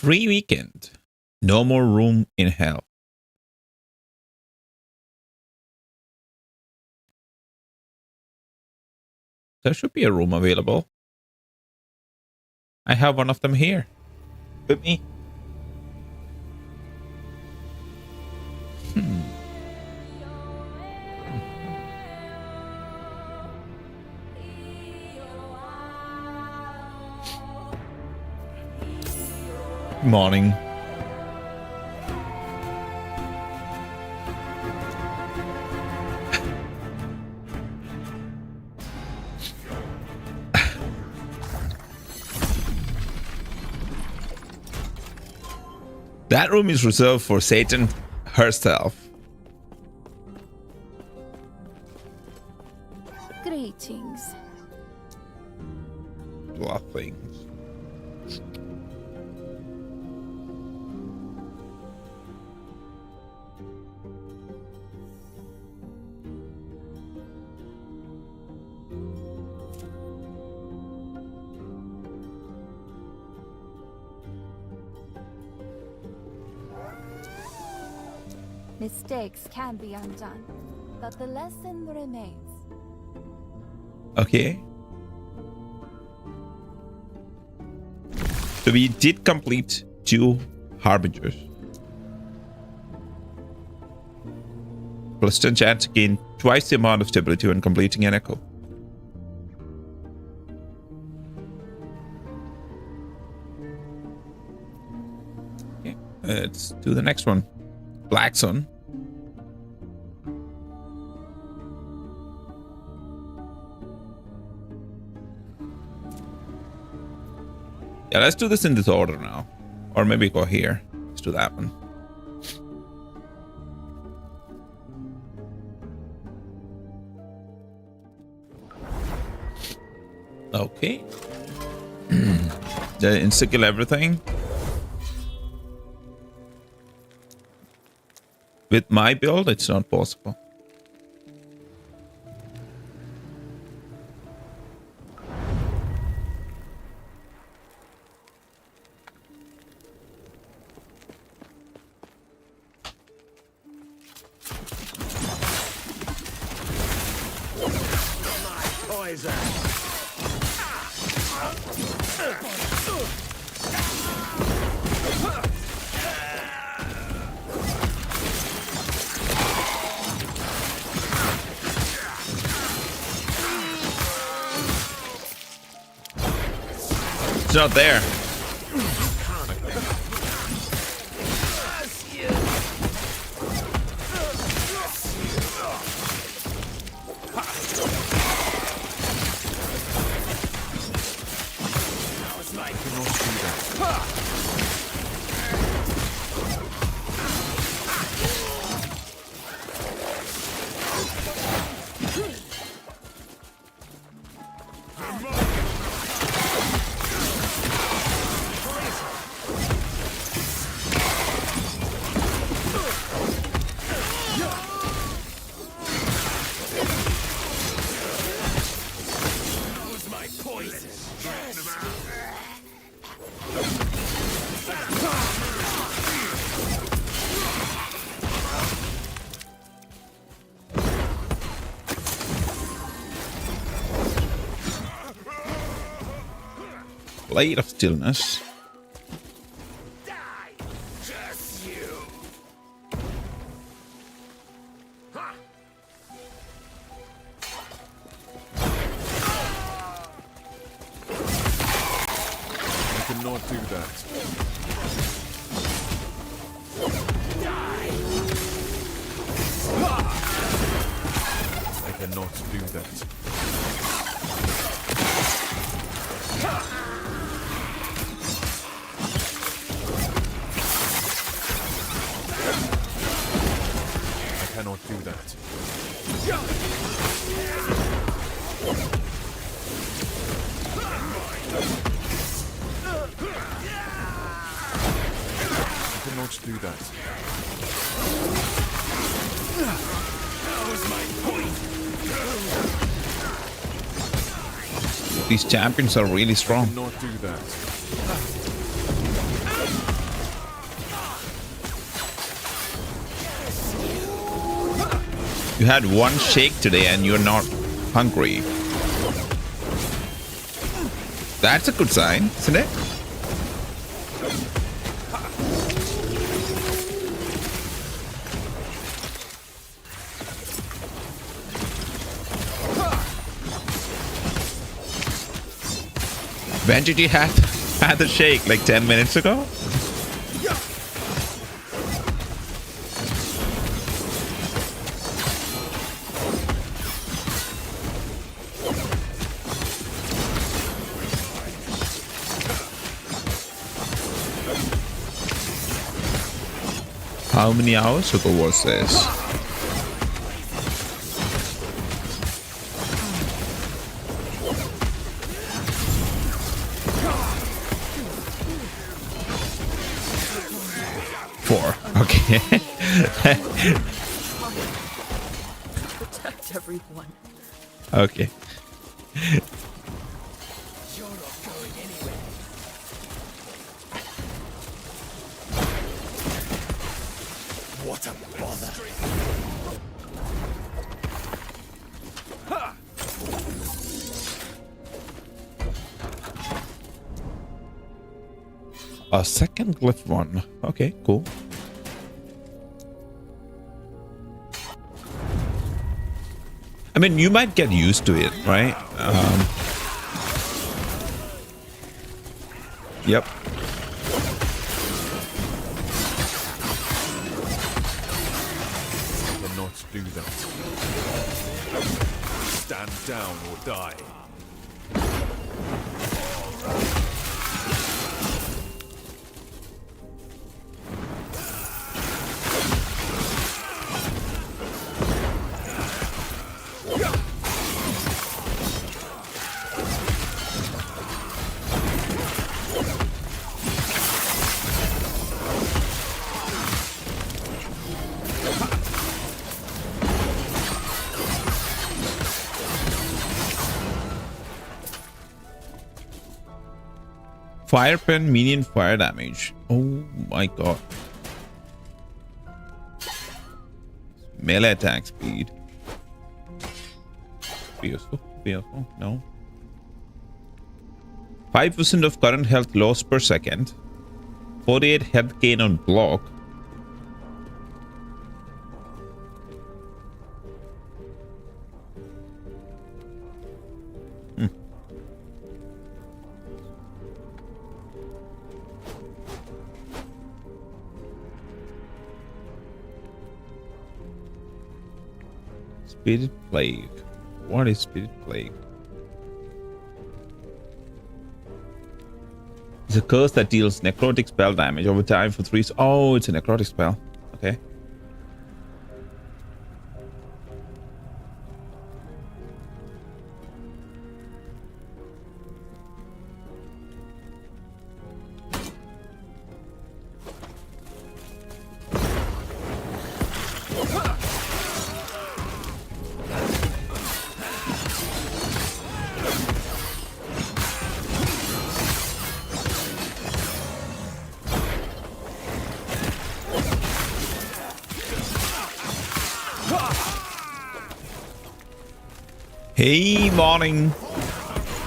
Free weekend. No more room in hell. There should be a room available. I have one of them here with me. Morning. That room is reserved for Satan herself. Greetings. Bluffing. Mistakes can be undone, but the lesson remains. Okay. So we did complete 2 harbingers. Plus 10 chance to gain twice the amount of stability when completing an echo. Okay, let's do the next one. Black Sun. Yeah, let's do this in this order now. Or maybe go here. Let's do that one. Okay. The insta-kill everything. With my build, it's not possible. It's not there. Blade of Stillness. I cannot do that. I cannot do that. I cannot do that. I cannot do that. That was my point. These champions are really strong. I cannot do that. You had one shake today and you're not hungry. That's a good sign, isn't it? When did you had the shake? Like 10 minutes ago? How many hours ago was this? Okay. Protect everyone. Okay. You're not going anywhere. What a bother. A second glyph one. Okay, cool. I mean, you might get used to it, right? Yep. I cannot do that. Stand down or die. Fire pen, minion fire damage. Oh my god. Melee attack speed. Beautiful. No. 5% of current health loss per second. 48 health gain on block. Spirit Plague. What is Spirit Plague? It's a curse that deals necrotic spell damage over time for 3. Oh, it's a necrotic spell. Okay. Hey, morning.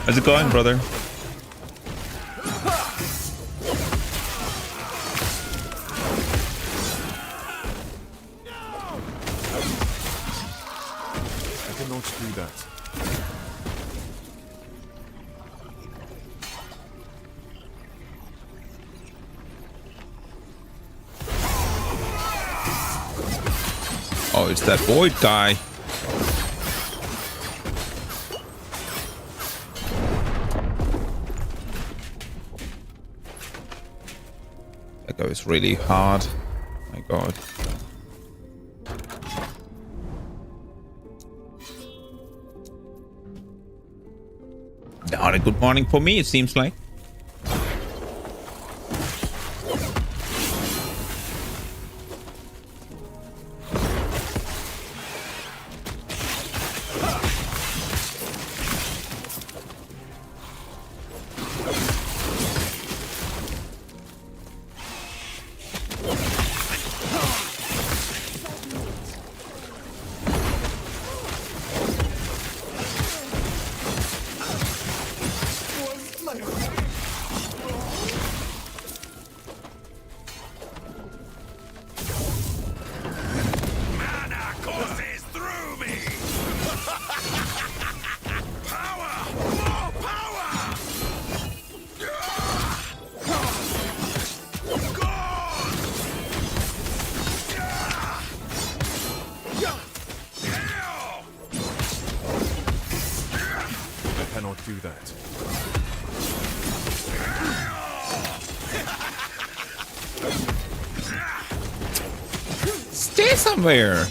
How's it going, brother? I cannot do that. Oh, it's that void guy. That goes really hard. My god. Not a good morning for me, it seems like. stay somewhere.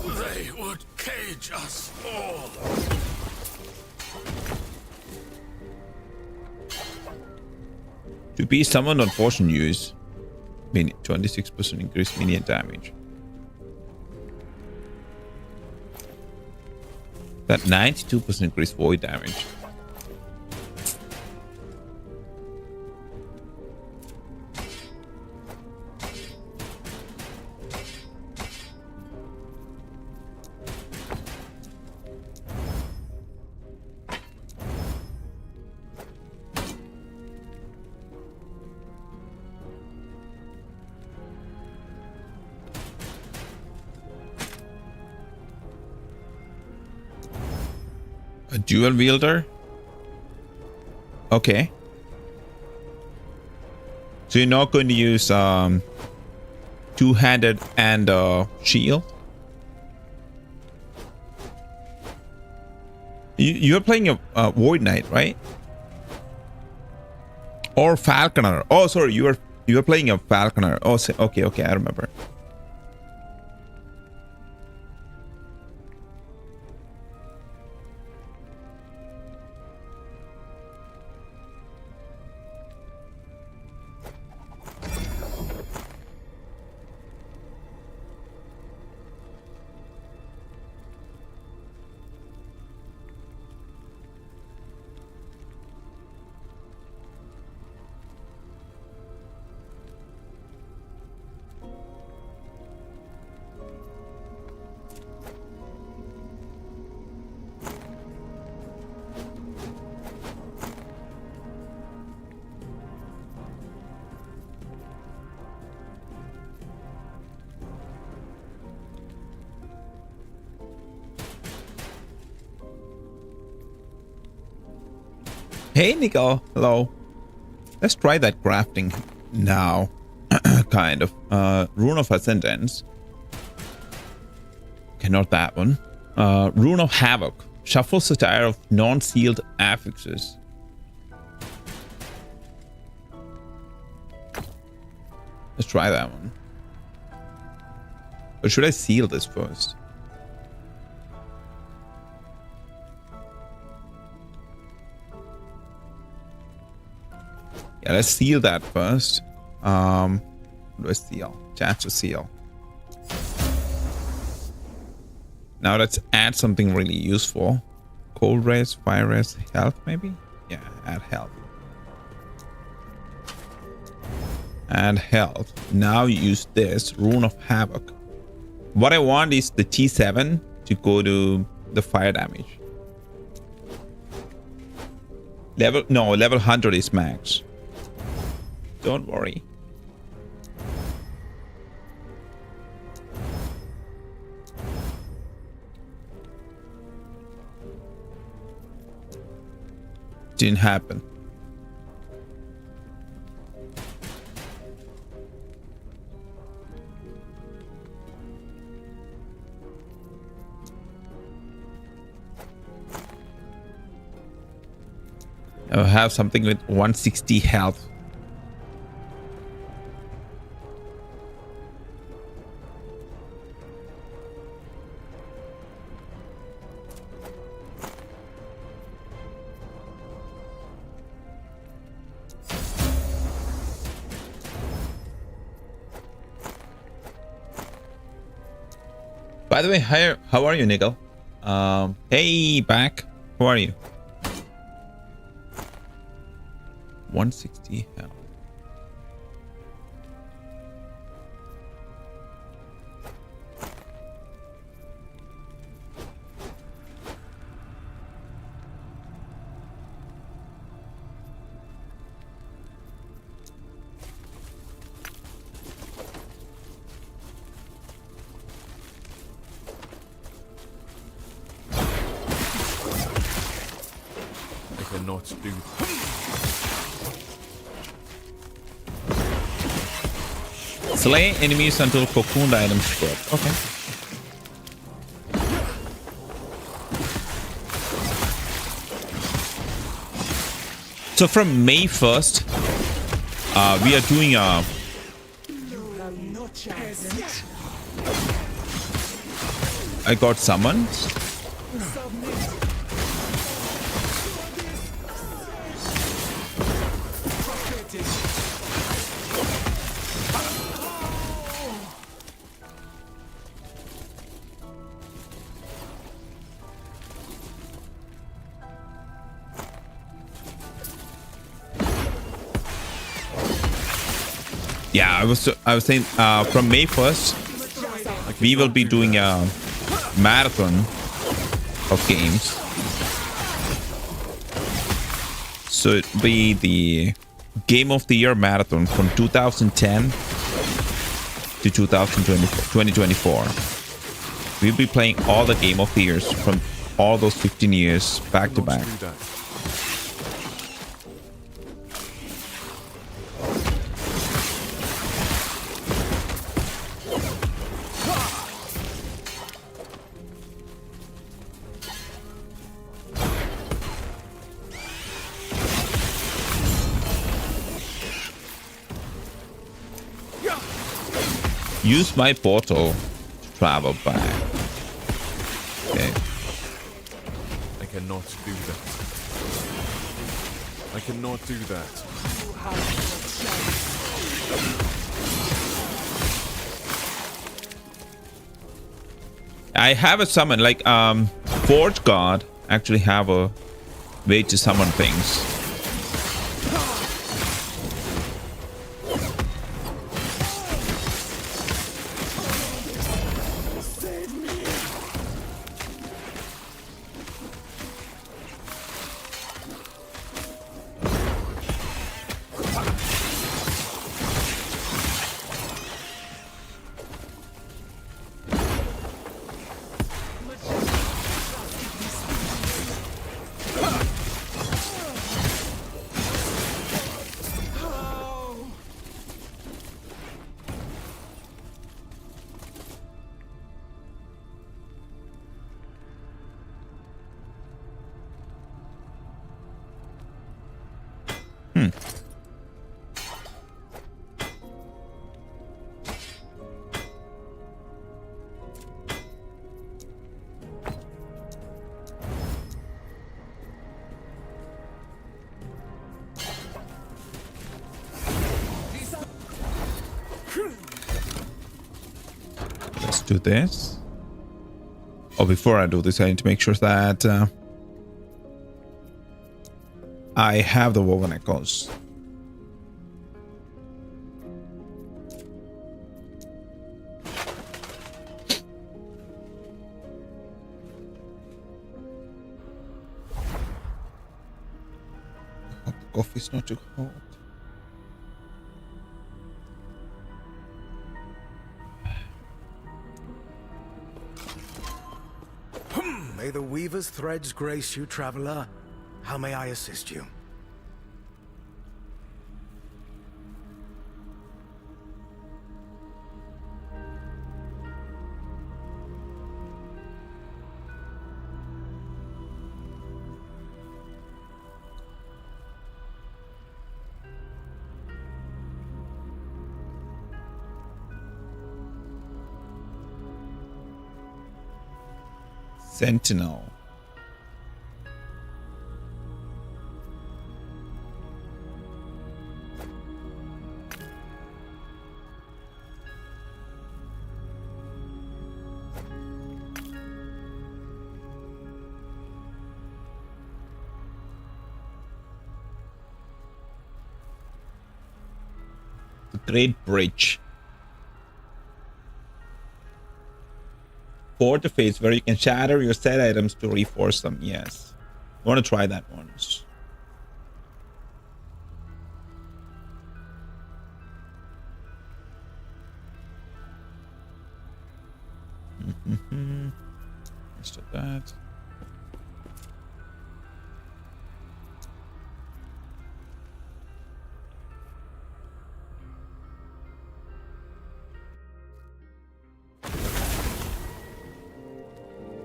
They would cage us all. To be summoned on potion use, 26% increased minion damage. That 92% increased void damage. A dual wielder? Okay. So you're not going to use two-handed and shield? You're playing a Void Knight, right? Or Falconer. Oh, sorry, you were playing a Falconer. Oh, okay, I remember. Hey, Nico. Hello. Let's try that crafting now. Kind of. Rune of Ascendance. Okay, not that one. Rune of Havoc. Shuffles a tire of non-sealed affixes. Let's try that one. Or should I seal this first? Yeah, let's seal that first. What do I seal? Chance to seal. Now let's add something really useful. Cold race, fire race, health maybe? Yeah, add health. Add health. Now use this Rune of Havoc. What I want is the T7 to go to the fire damage. Level 100 is max. Don't worry. Didn't happen. I'll have something with 160 health. By the way, how are you, Nickel? Hey, back. How are you? 160 health. I cannot do. Slay enemies until cocooned items drop. Okay. So from May 1st, we are doing a I got summoned. Yeah, I was saying from May 1st, we will be doing a marathon of games. So it'll be the Game of the Year marathon from 2010 to 2024. We'll be playing all the Game of the Years from all those 15 years back to back. Use my portal to travel back. Okay. I cannot do that. I cannot do that. I have a summon, like Forge God actually have a way to summon things. Let's do this. Oh, before I do this, I need to make sure that I have the woven echoes. I hope the coffee's not too hot. May the weaver's threads grace you, traveler. How may I assist you? Sentinel. The Great Bridge. Fortifies where you can shatter your set items to reinforce them. Yes. I want to try that once. Let's do that.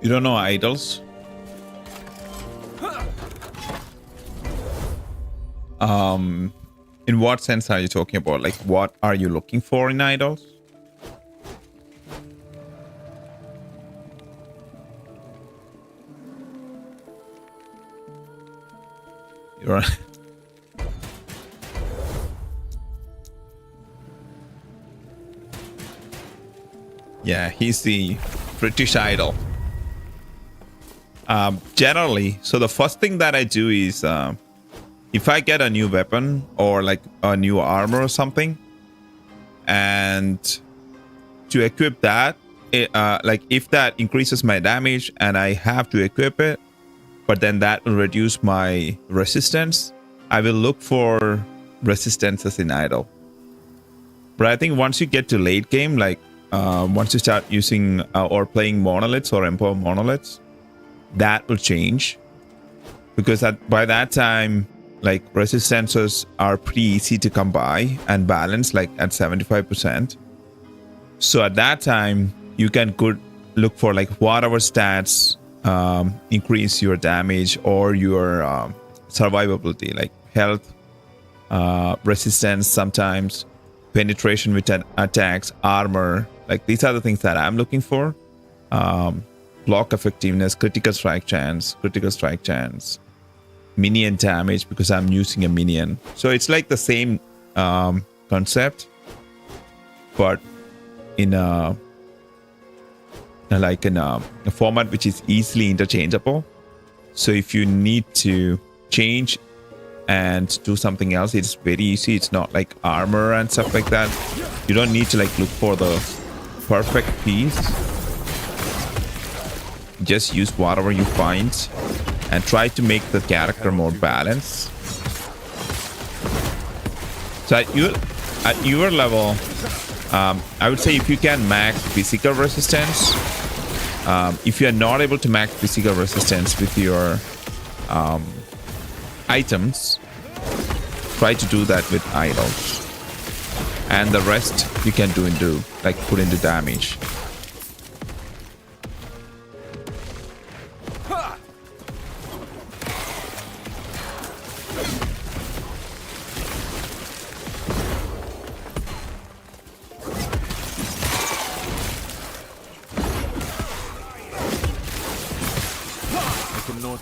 You don't know idols? In what sense are you talking about? Like, what are you looking for in idols? You're yeah, he's the British Idol. Generally, so the first thing that I do is if I get a new weapon or like a new armor or something, and to equip that, like if that increases my damage and I have to equip it, but then that will reduce my resistance, I will look for resistances in idle. But I think once you get to late game, like once you start using or playing monoliths or emperor monoliths, that will change, because by that time, like resistances are pretty easy to come by and balance, like at 75%. So at that time, you can look for like whatever stats increase your damage or your survivability, like health, resistance, sometimes penetration with attacks, armor. Like these are the things that I'm looking for. Block effectiveness, critical strike chance, minion damage, because I'm using a minion. So it's like the same concept, but in a format which is easily interchangeable. So if you need to change and do something else, it's very easy. It's not like armor and stuff like that. You don't need to like look for the perfect piece. Just use whatever you find and try to make the character more balanced. So at your level, I would say if you can max physical resistance, if you are not able to max physical resistance with your items, try to do that with idols, and the rest you can like put into damage.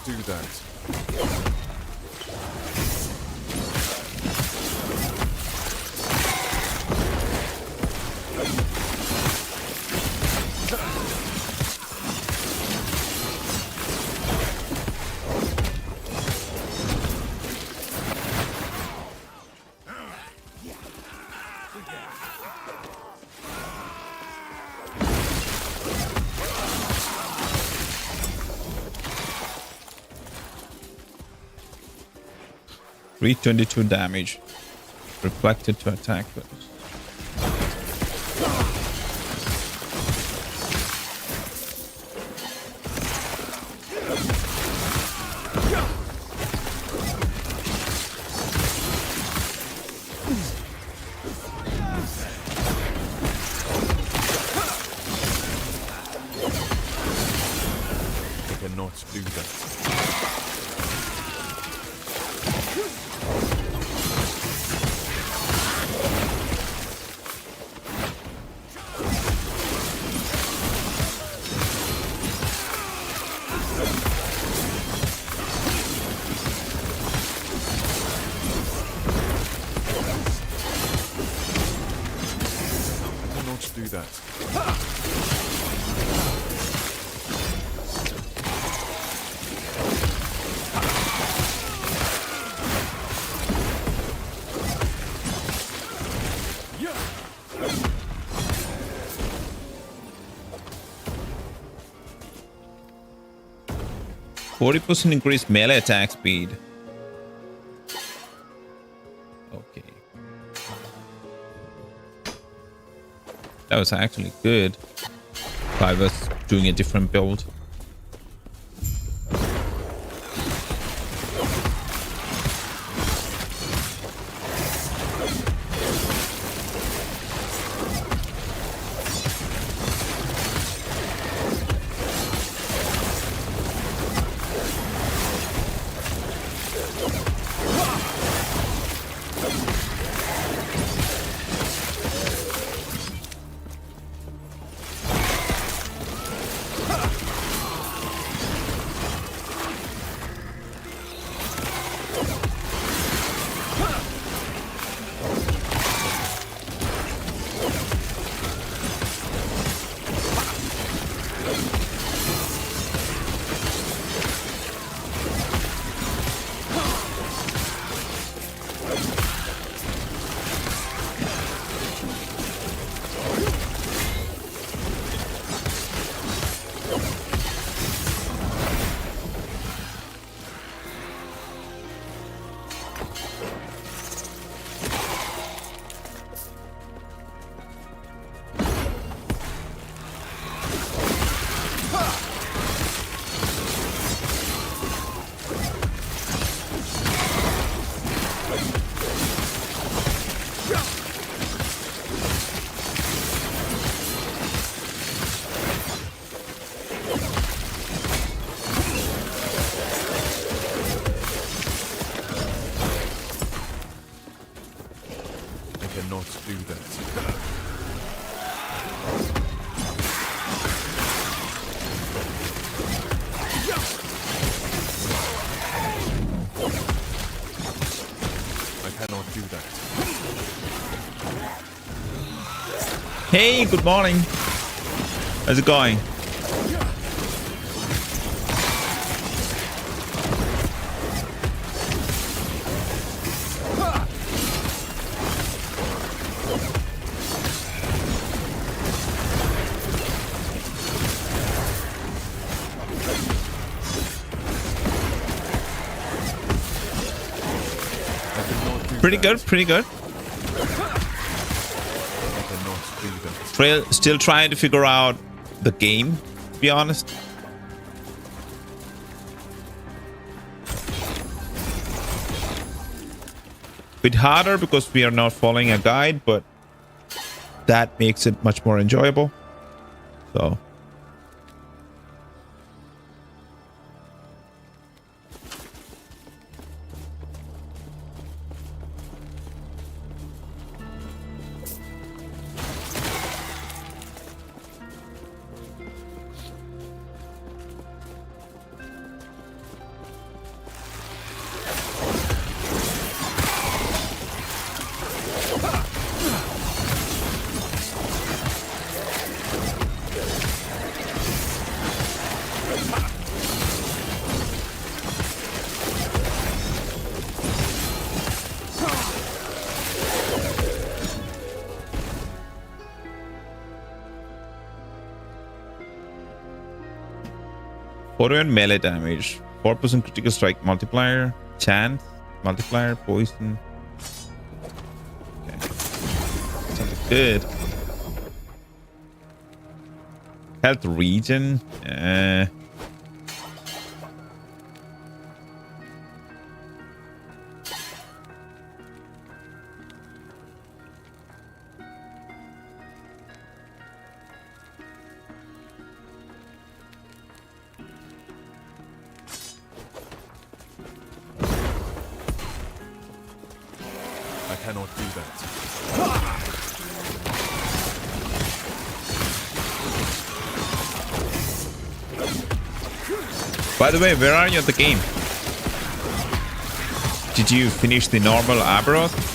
Do that. Read 22 damage reflected to attack with. I cannot do that. Do that. Yeah. 40% increased melee attack speed. Okay. That was actually good if I was doing a different build. cannot do that. I cannot do that. Hey, good morning. How's it going? Pretty good, pretty good. Still trying to figure out the game, to be honest. Bit harder because we are not following a guide, but that makes it much more enjoyable. So auto and melee damage, 4% critical strike multiplier, chance multiplier, poison. Okay, sounds good. Health regen. I cannot do that. By the way, where are you at the game? Did you finish the normal Aberoth?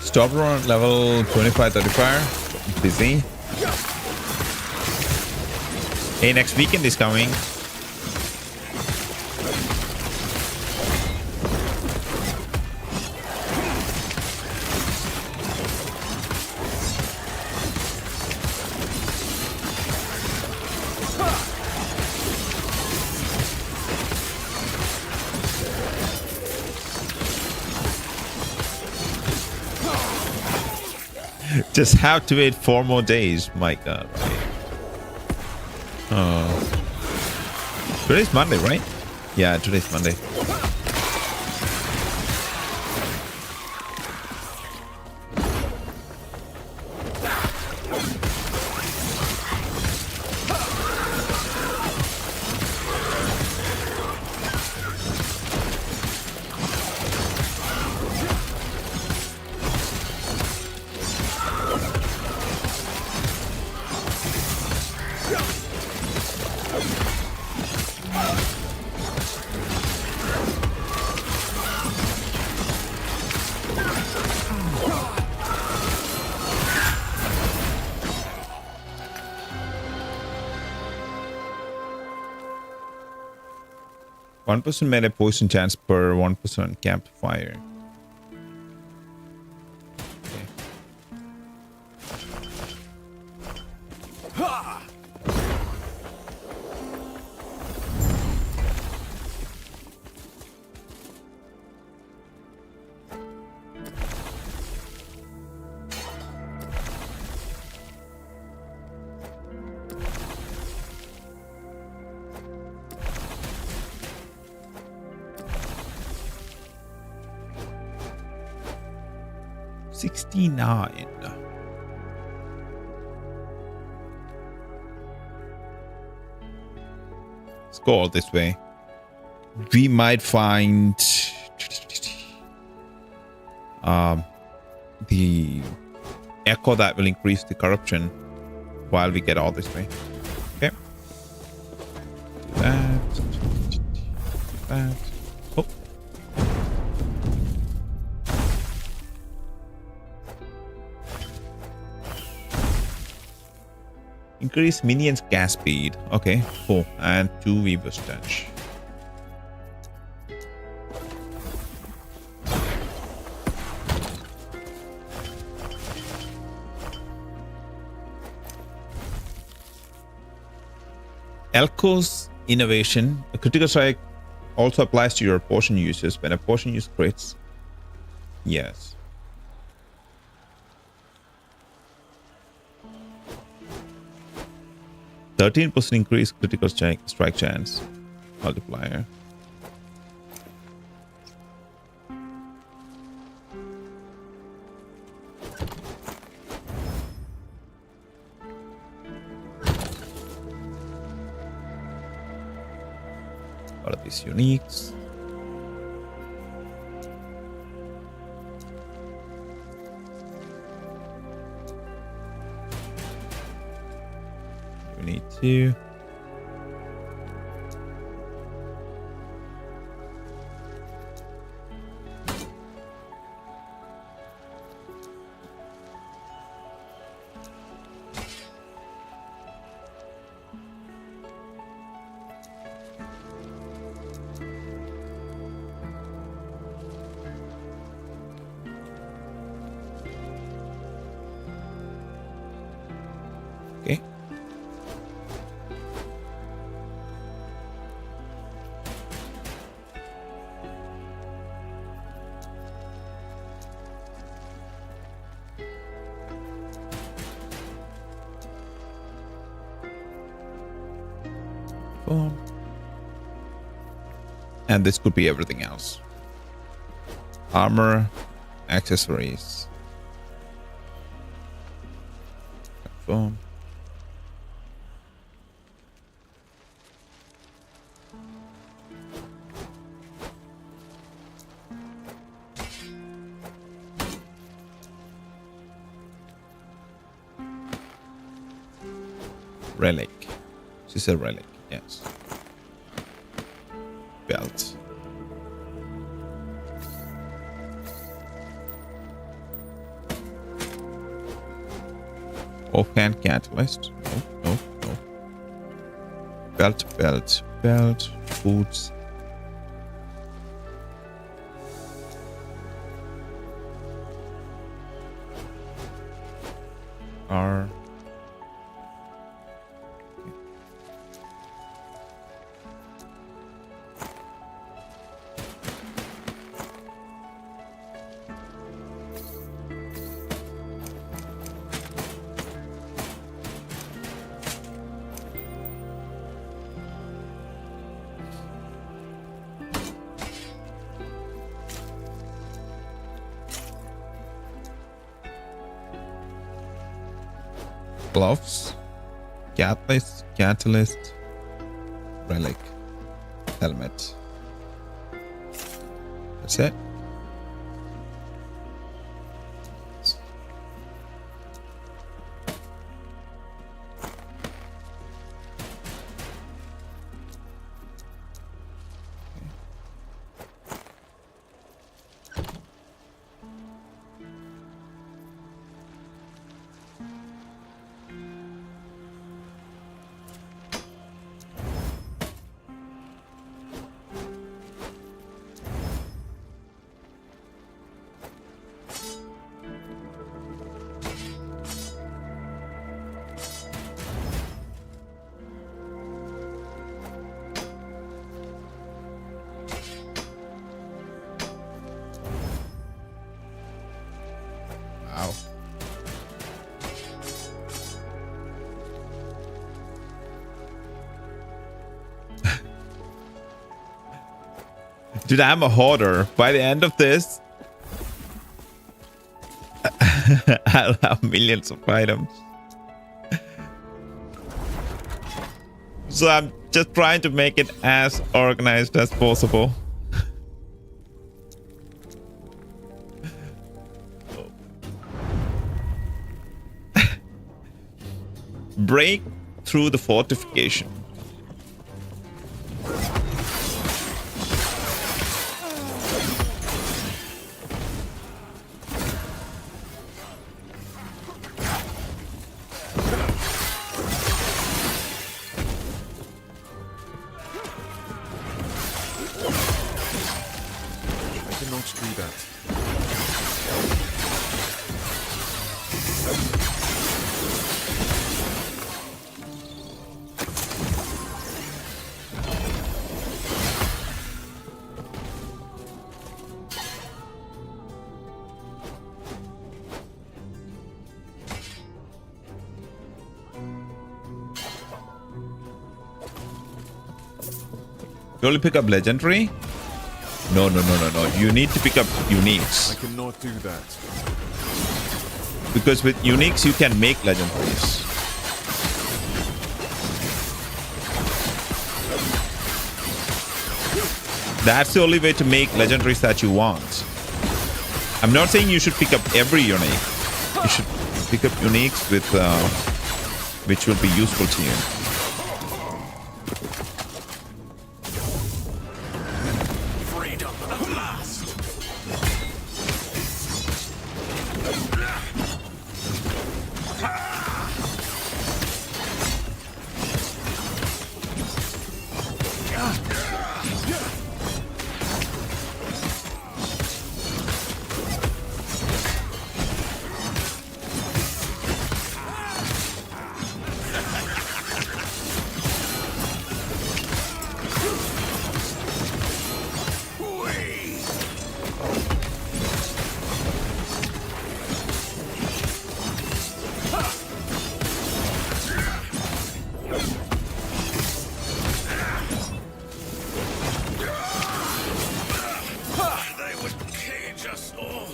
Stop run level 25-35. Busy. Hey, next weekend is coming. Just have to wait 4 more days. My God. Oh. Today's Monday, right? Yeah, today's Monday. 1% melee poison chance per 1% campfire. Okay. Ha! 69. Let's go all this way. We might find the echo that will increase the corruption while we get all this way. Okay. Do that. Do that. Oh. Increase minions gas speed. Okay, cool. And 2 Weaver's touch. Elko's innovation. A critical strike also applies to your potion users when a potion use crits. Yes. %13% increase critical strike chance multiplier. What are these uniques? We need to. Okay. Boom. And this could be everything else. Armor, accessories. Boom. Relic. She's a relic, yes. Belt. Offhand catalyst. No, no, no. Belt, belt, belt. Boots. R. Gloves, catalyst, relic, helmet. That's it. Dude, I'm a hoarder. By the end of this, I'll have millions of items. So I'm just trying to make it as organized as possible. Break through the fortification. I cannot do that. You only pick up legendary? No. You need to pick up I uniques. cannot do that. Because with uniques, you can make legendaries. That's the only way to make legendaries that you want. I'm not saying you should pick up every unique. You should pick up uniques with which will be useful to you. Freedom at last! They would cage us all.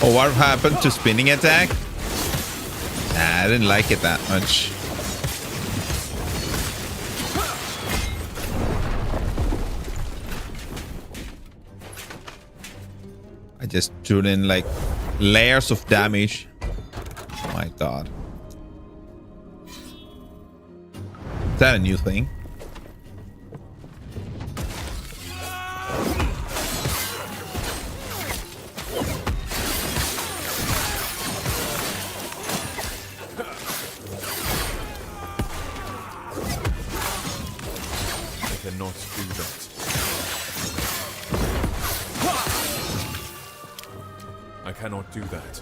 Oh, what happened to spinning attack? Nah, I didn't like it that much. I just threw in like layers of damage. Oh my god. Is that a new thing? I cannot do that. I cannot do that.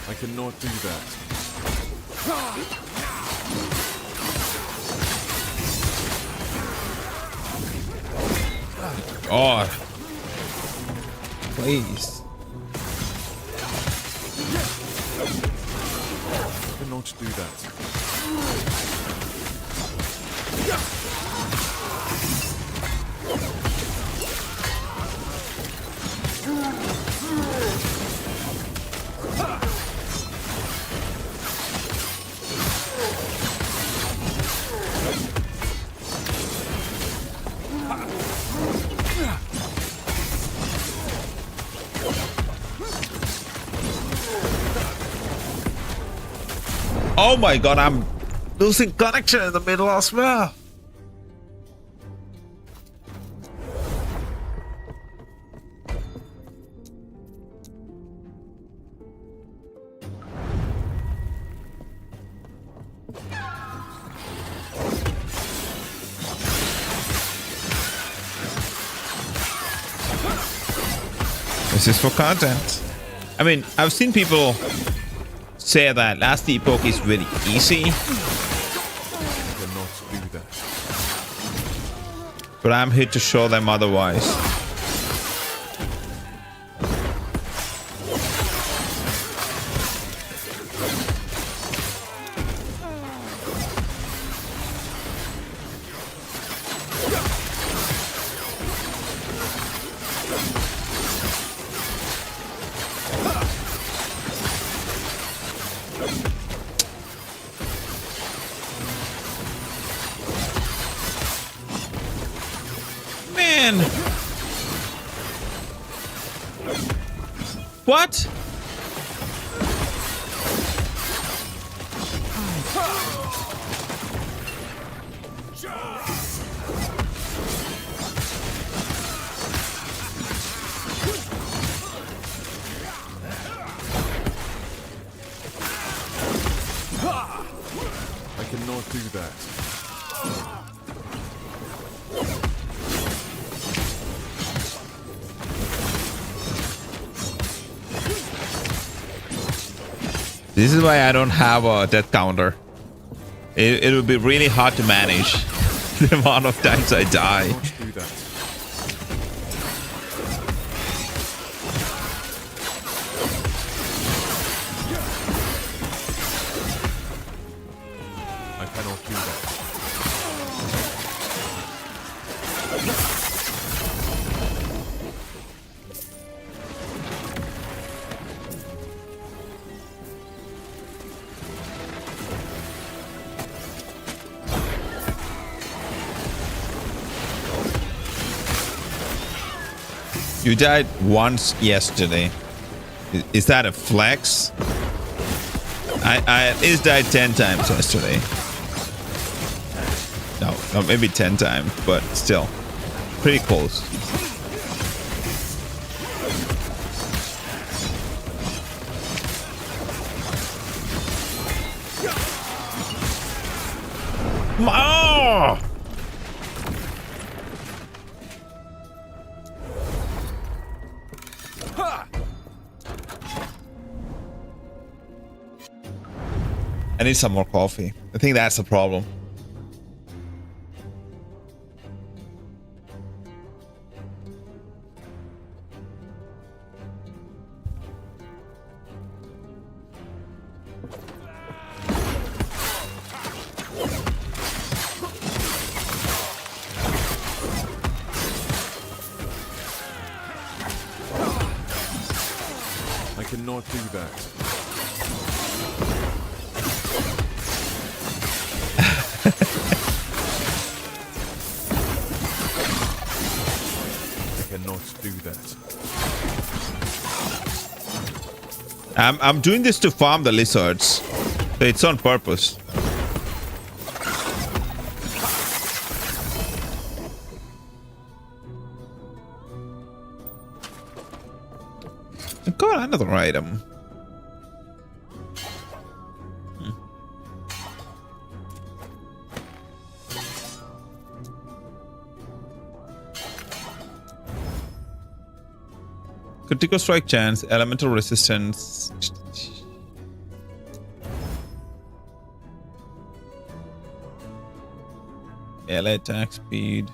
I cannot do that. God. Please. I cannot do that. Oh my god, I'm losing connection in the middle as well. This is for content. I mean, I've seen people say that last Epoch is very easy. Cannot do that. But I'm here to show them otherwise. Man. What? I cannot do that. This is why I don't have a death counter. It would be really hard to manage the amount of times I die. Cannot do that. I cannot do that. You died once yesterday. Is that a flex? I at least died 10 times yesterday. No, maybe 10 times, but still. Pretty close. Oh! I need some more coffee. I think that's the problem. I cannot do that. I cannot do that. I'm doing this to farm the lizards. So it's on purpose. I got another item. Critical strike chance, elemental resistance. Melee attack speed.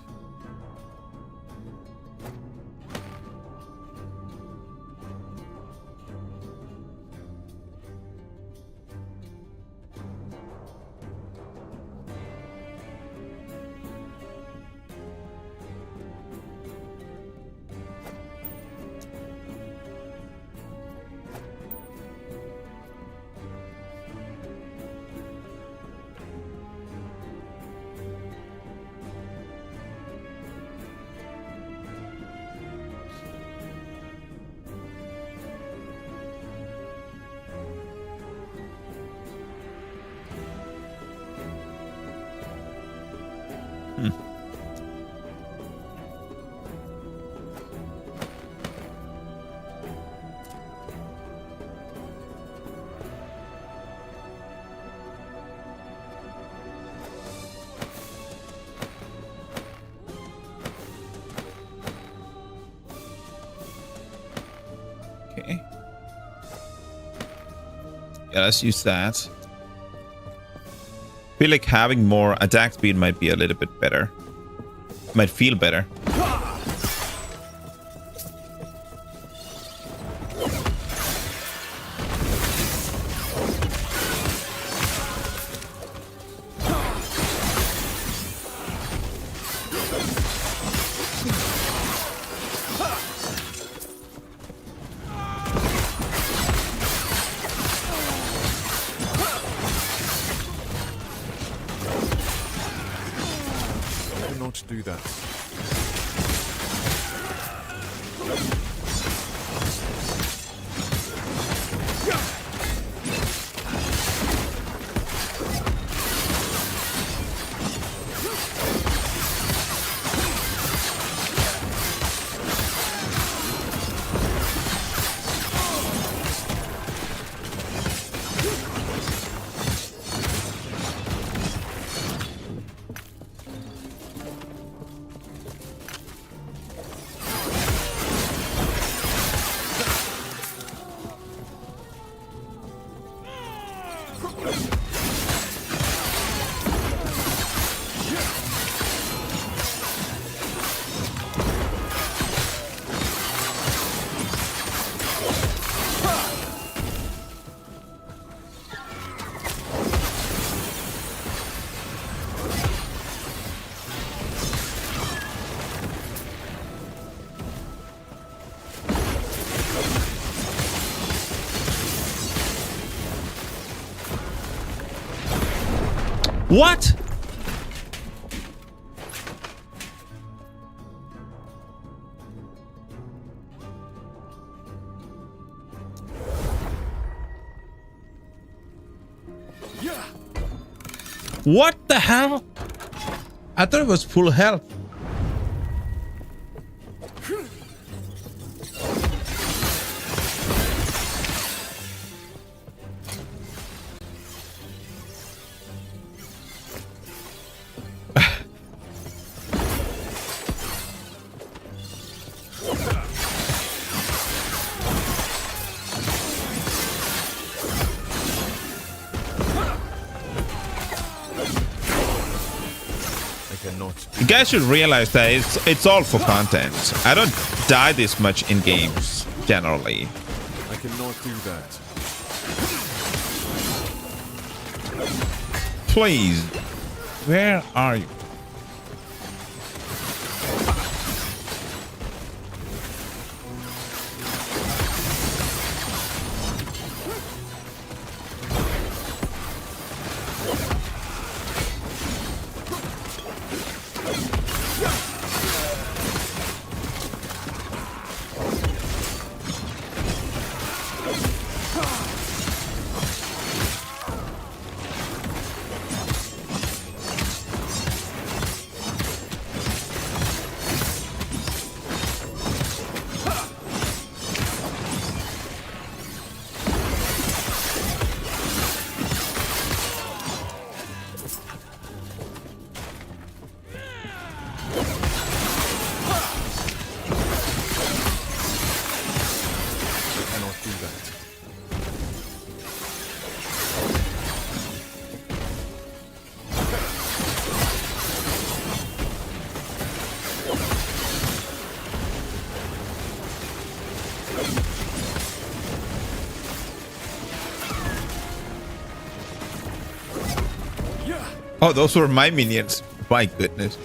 Yeah, let's use that. Feel like having more attack speed might be a little bit better. Might feel better. Cannot do that. What? What the hell? I thought it was full health. You guys should realize that it's all for content. I don't die this much in games, generally. I cannot do that. Please. Where are you? Oh, those were my minions. My goodness.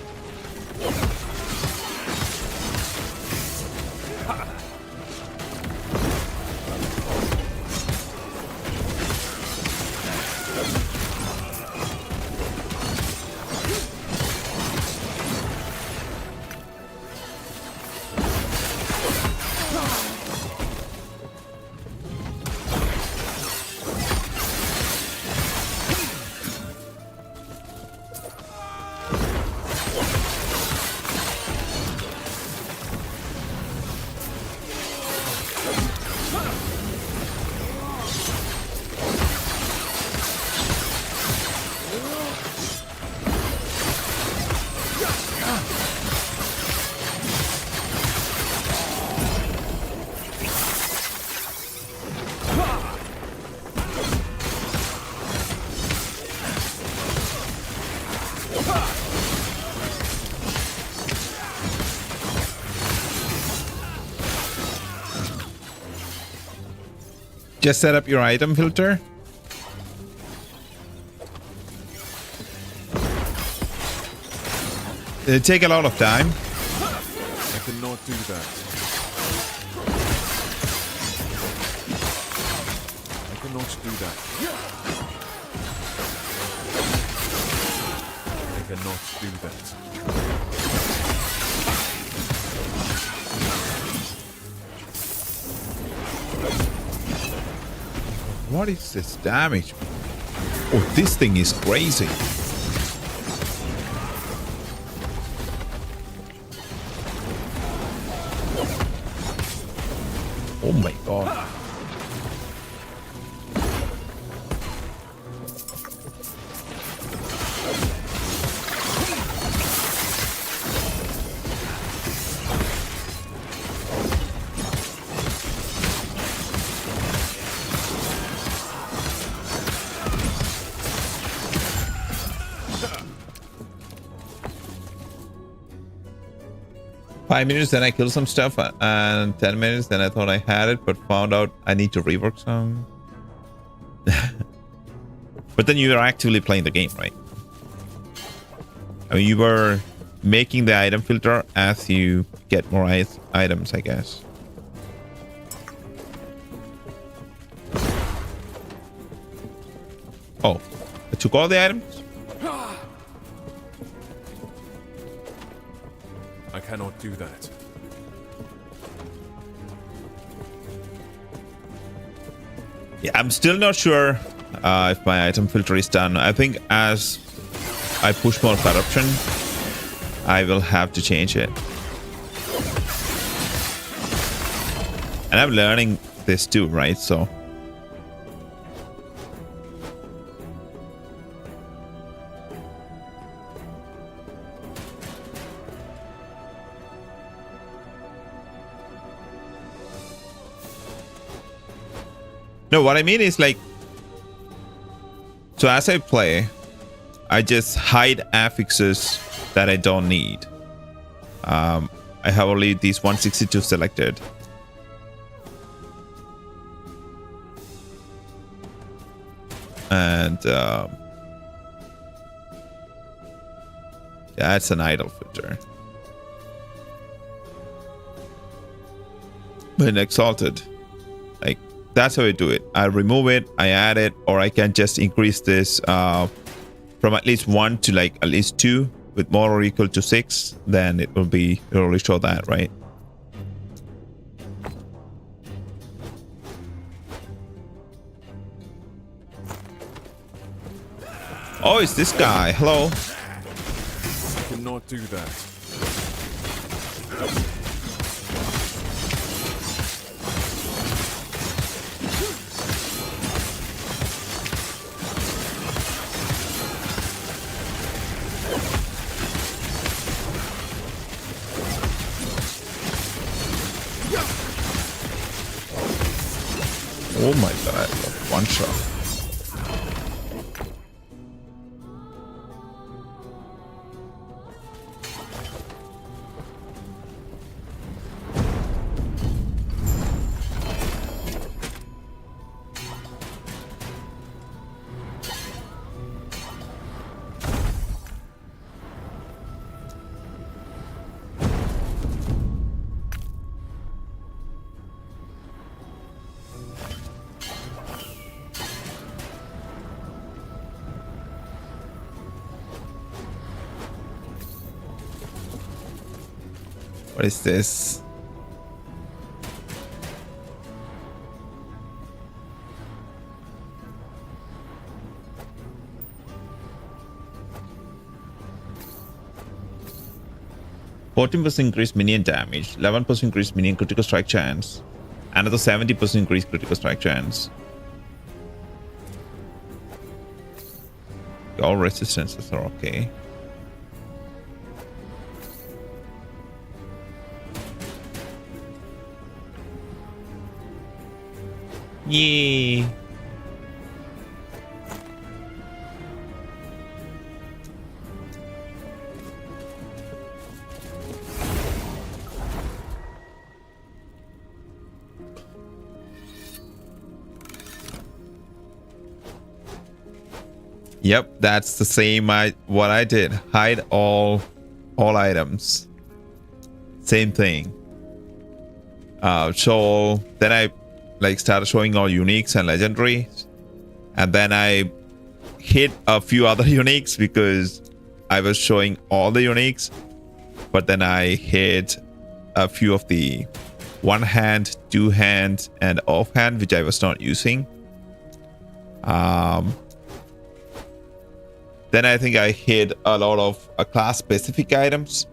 Just set up your item filter. It'll take a lot of time. I cannot do that. I cannot do that. I cannot do that. What is this damage? Oh, this thing is crazy. Oh my god. Five minutes, then I killed some stuff, and 10 minutes, then I thought I had it, but found out I need to rework some. But then you are actively playing the game, right? I mean, you were making the item filter as you get more items, I guess. Oh, I took all the items? I cannot do that. Yeah, I'm still not sure if my item filter is done. I think as I push more corruption, I will have to change it. And I'm learning this too, right? So no, what I mean is like, so as I play, I just hide affixes that I don't need. I have only these 162 selected. And that's an idle filter. But in Exalted, like, that's how I do it. I remove it, I add it, or I can just increase this from at least 1 to like at least 2 with more or equal to 6. Then it will only show that, right? Oh, it's this guy. Hello. I cannot do that. Oh my god. One shot. What is this? %14% increased minion damage, 11% increased minion critical strike chance, another 70% increased critical strike chance. All resistances are okay. Yay. Yep, that's the same what I did. Hide all items. Same thing. So then I like started showing all uniques and legendaries, and then I hid a few other uniques because I was showing all the uniques, but then I hid a few of the one hand, two hand, and off hand, which I was not using. Then I think I hid a lot of class specific items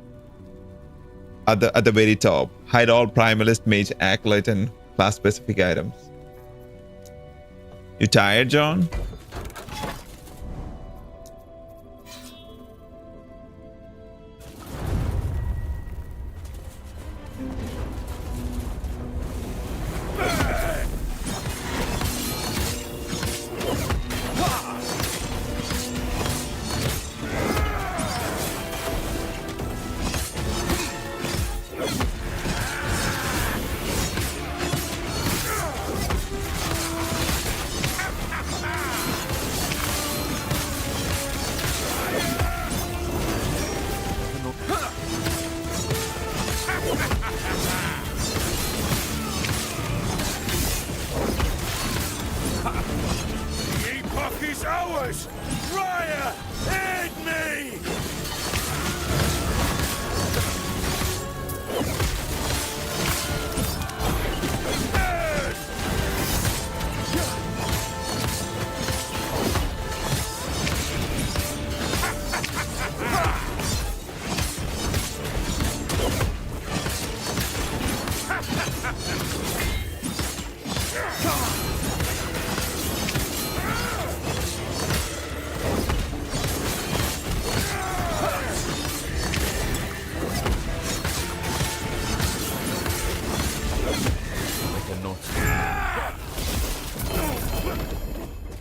at the very top. Hide all primalist, mage, acolyte, and class specific items. You tired, John? The Epoch is ours! Raya, aid me!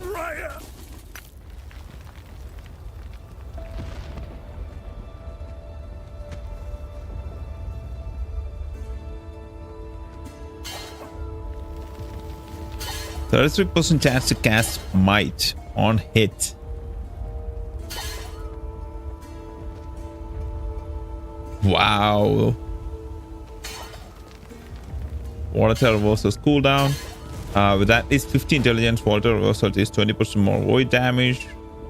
Raya! %33% chance to cast Might on hit. Wow. Water reversals cooldown. With at least 50 intelligence, water reversal is 20% more void damage.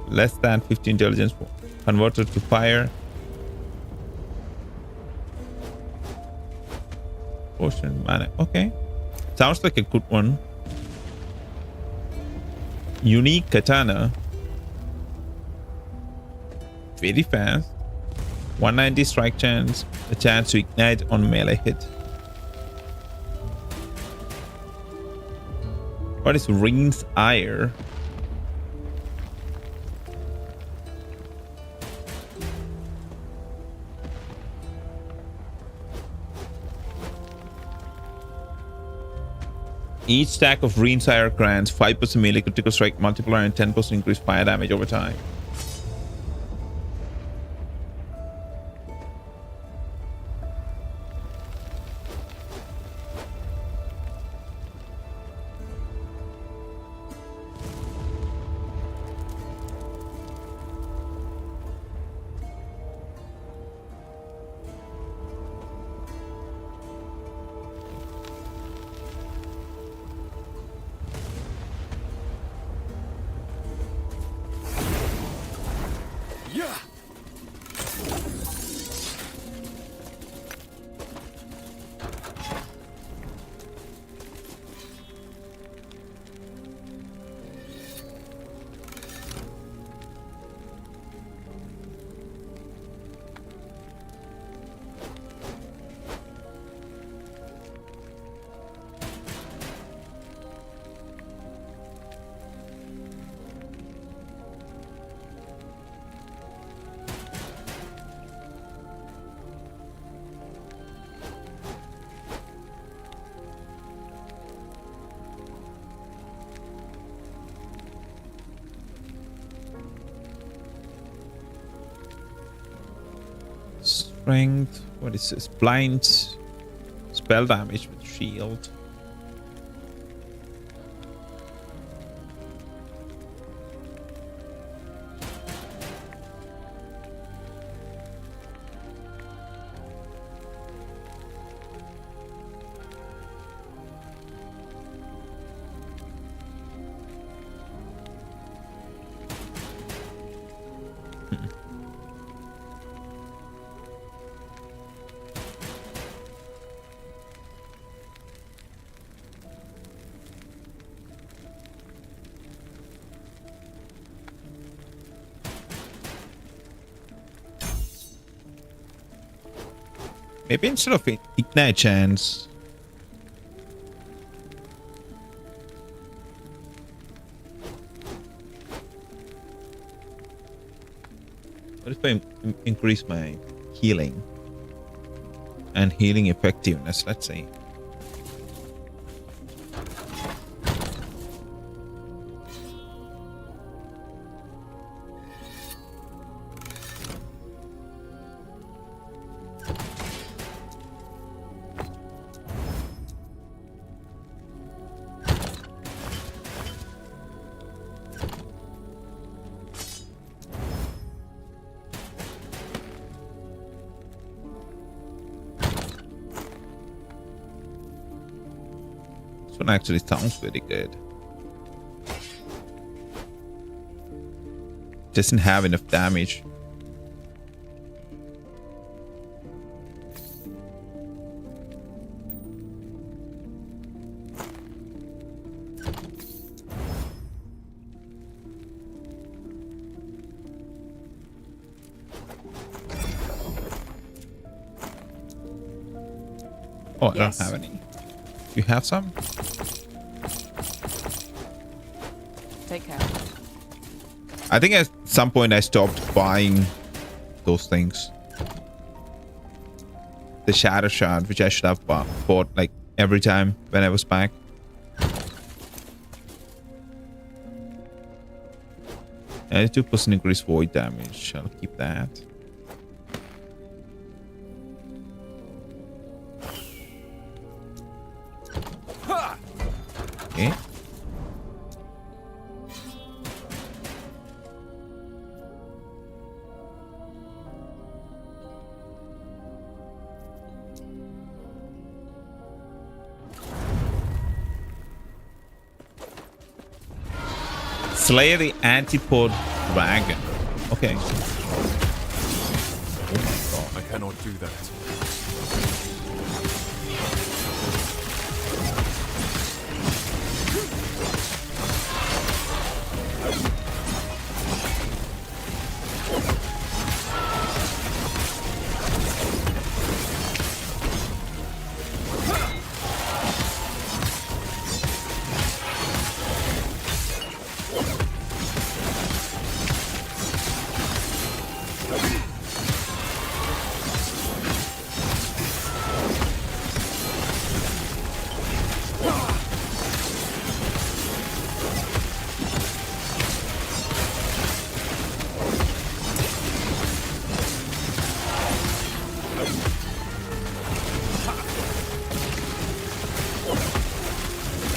Less than 50 intelligence converted to fire. Potion mana. Okay. Sounds like a good one. Unique katana. Very fast. 190 strike chance. A chance to ignite on melee hit. What is Ring's Ire? Each stack of Ring's Ire grants 5% melee critical strike multiplier and 10% increased fire damage over time. Yeah! Strength. What is this? Blind. Spell damage with shield. Maybe instead of ignite chance. What if I increase my healing and healing effectiveness? Let's see. This one actually sounds very good. Doesn't have enough damage. Oh, I Yes. don't have any. You have some? Take care. I think at some point I stopped buying those things. The shatter shard, which I should have bought like every time when I was back. And 2% increased void damage. I'll keep that. Okay. Slay the antipode dragon. Okay. Oh my god. I cannot do that.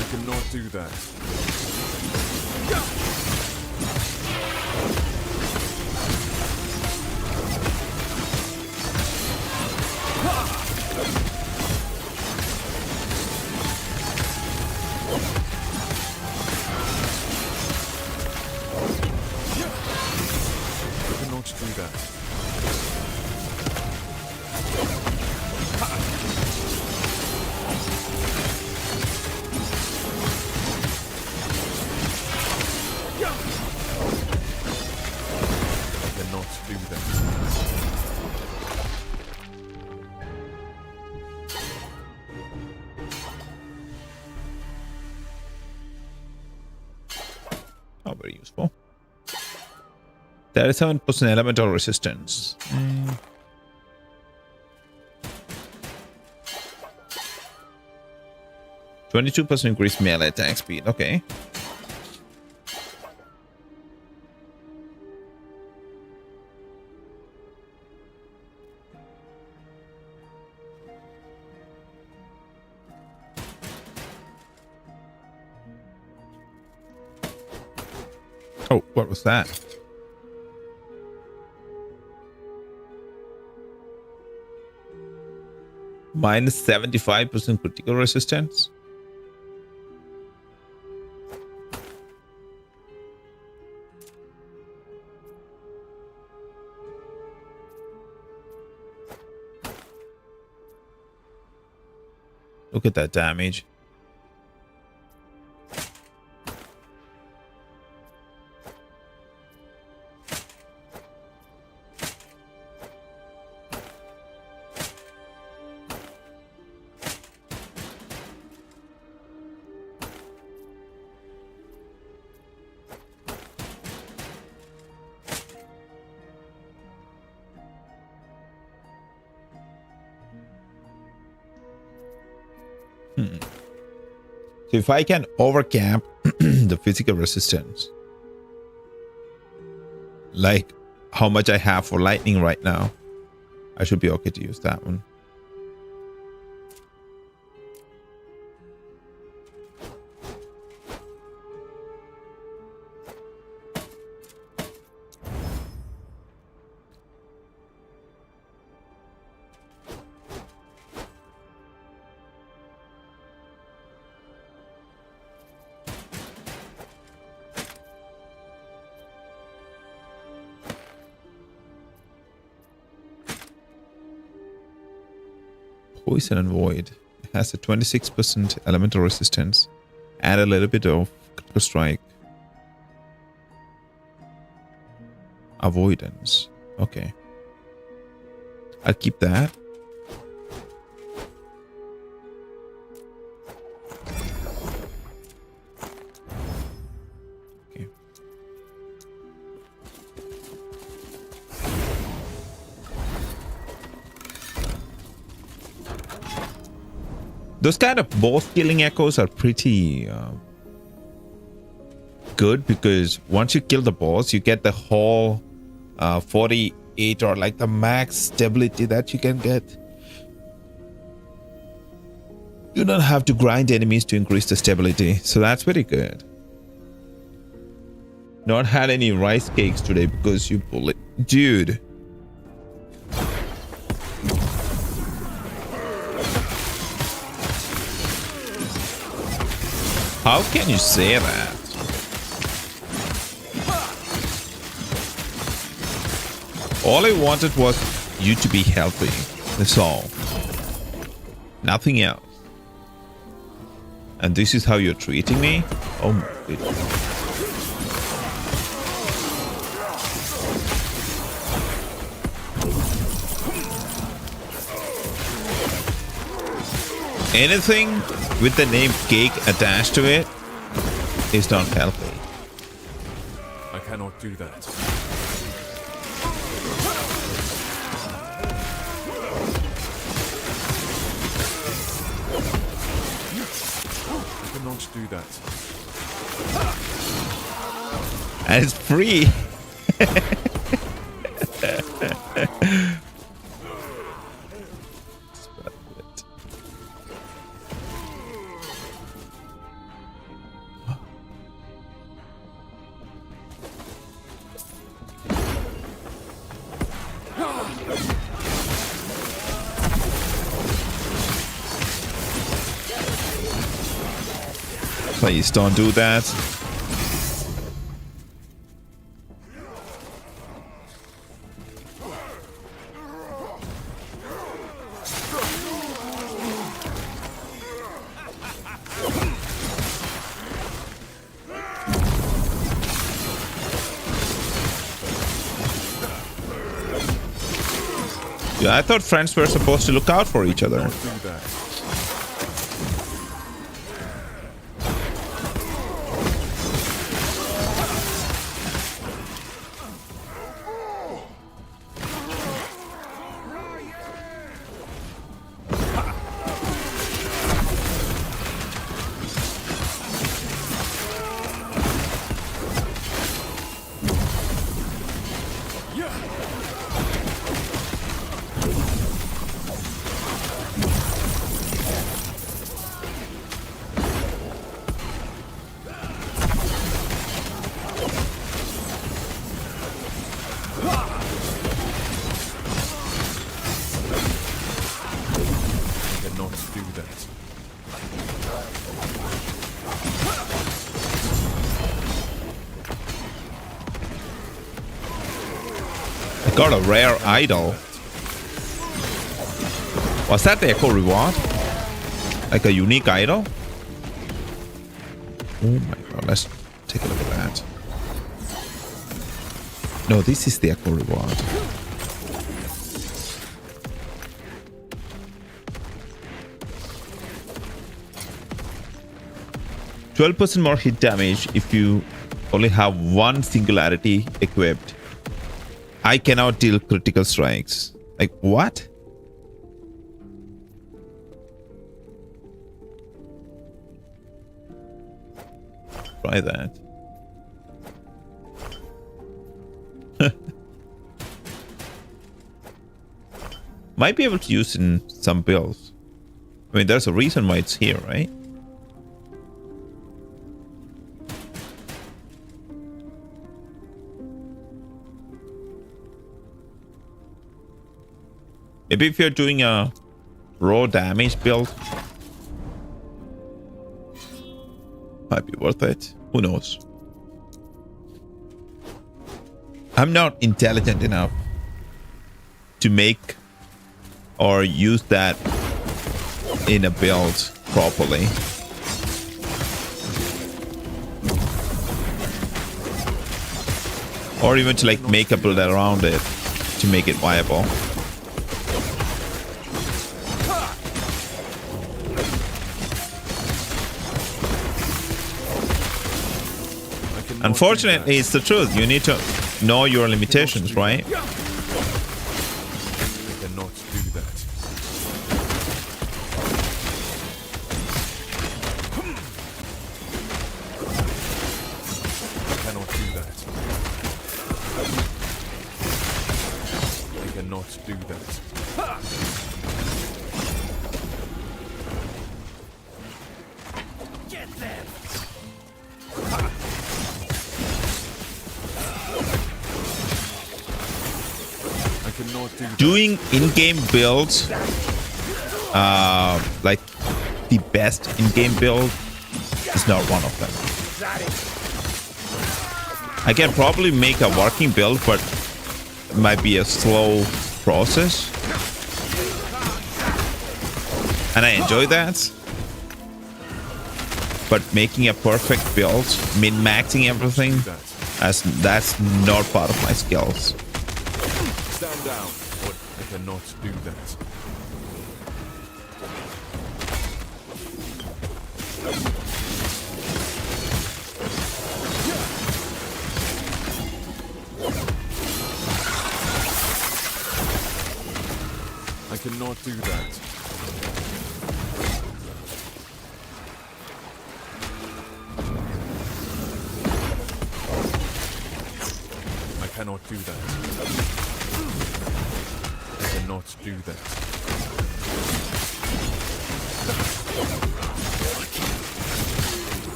I cannot do that. I cannot do that. I cannot do that. Oh, very useful. 37% elemental resistance. 22% increased melee attack speed. Okay. Oh, what was that? Minus 75% critical resistance. Look at that damage. So if I can overcap the physical resistance, like how much I have for lightning right now, I should be okay to use that one. Poison and Void. It has a 26% elemental resistance and a little bit of critical strike. Avoidance. Okay. I'll keep that. Okay. Those kind of boss killing echoes are pretty good, because once you kill the boss, you get the whole 48 or like the max stability that you can get. You don't have to grind enemies to increase the stability, so that's very good. Not had any rice cakes today because you bullet, dude. How can you say that? All I wanted was you to be healthy. That's all. Nothing else. And this is how you're treating me? Oh my goodness. Anything with the name cake attached to it is not healthy. I cannot do that. I cannot do that. And it's free. Please don't do that. Yeah, I thought friends were supposed to look out for each other. Don't do that. Got a rare idol. Was that the echo reward? Like a unique idol? Oh my god, let's take a look at that. No, this is the echo reward. %12% more hit damage if you only have one singularity equipped. I cannot deal critical strikes. Like, what? try that. Might be able to use in some builds. I mean, there's a reason why it's here, right? Maybe if you're doing a raw damage build, might be worth it. Who knows? I'm not intelligent enough to make or use that in a build properly. Or even to like make a build around it to make it viable. Unfortunately, it's the truth. You need to know your limitations, right? I cannot do that. I cannot do that. I cannot do that. Get them! I cannot do that. Doing in-game builds, like the best in-game build, is not one of them. I can probably make a working build, but it might be a slow process. And I enjoy that. But making a perfect build, min-maxing everything, that's not part of my skills. Stand down. But I cannot do that. I cannot do that. I cannot do that. I cannot do that.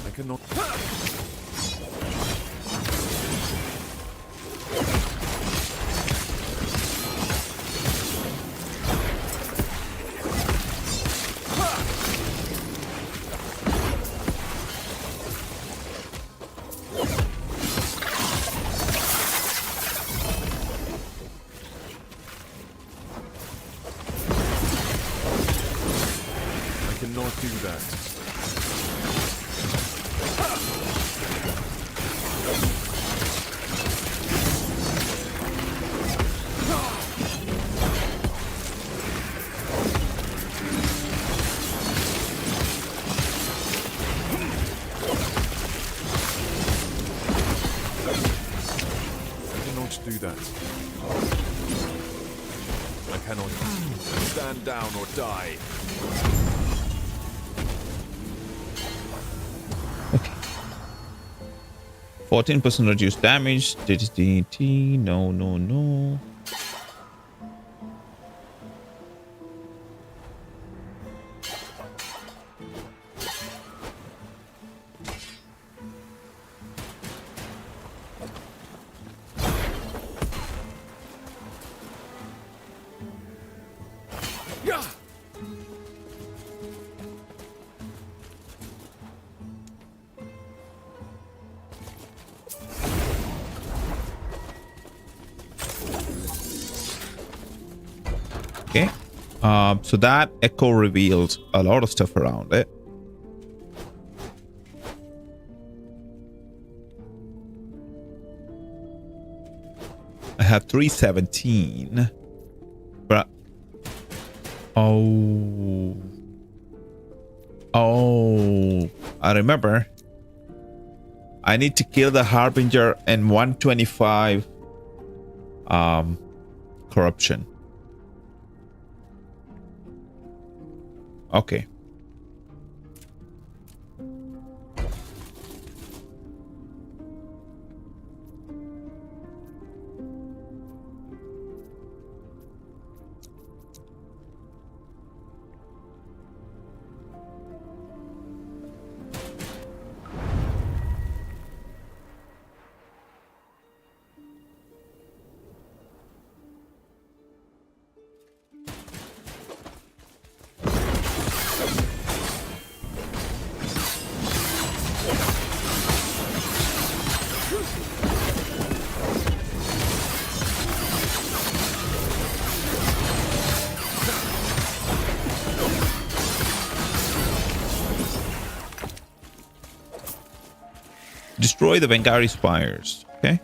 I cannot. I cannot do that. Do that. I cannot stand down or die. Okay. 14% reduced damage. DDT. No, no, no. Okay. So that echo reveals a lot of stuff around it. I have 317. But oh, I remember. I need to kill the Harbinger and 125 corruption. Okay. Destroy the Vengari spires. Okay.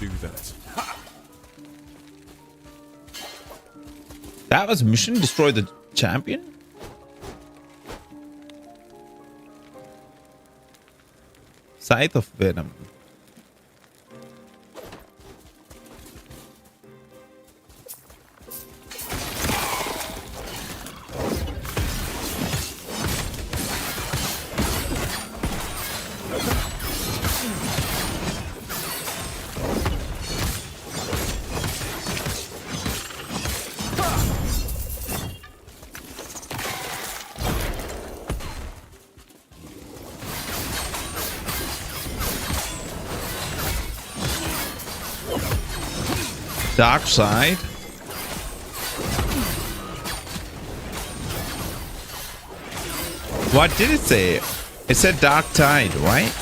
Do that. That was mission? Destroy the champion? Scythe of Venom. Dark side. What did it say? It said dark tide, right?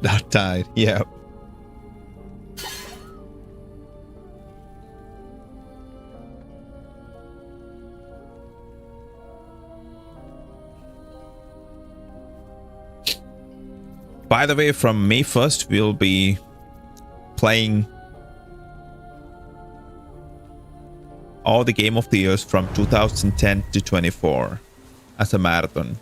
Dark tide, yeah. By the way, from May 1st, we'll be playing all the Game of the Years from 2010 to 24 as a marathon.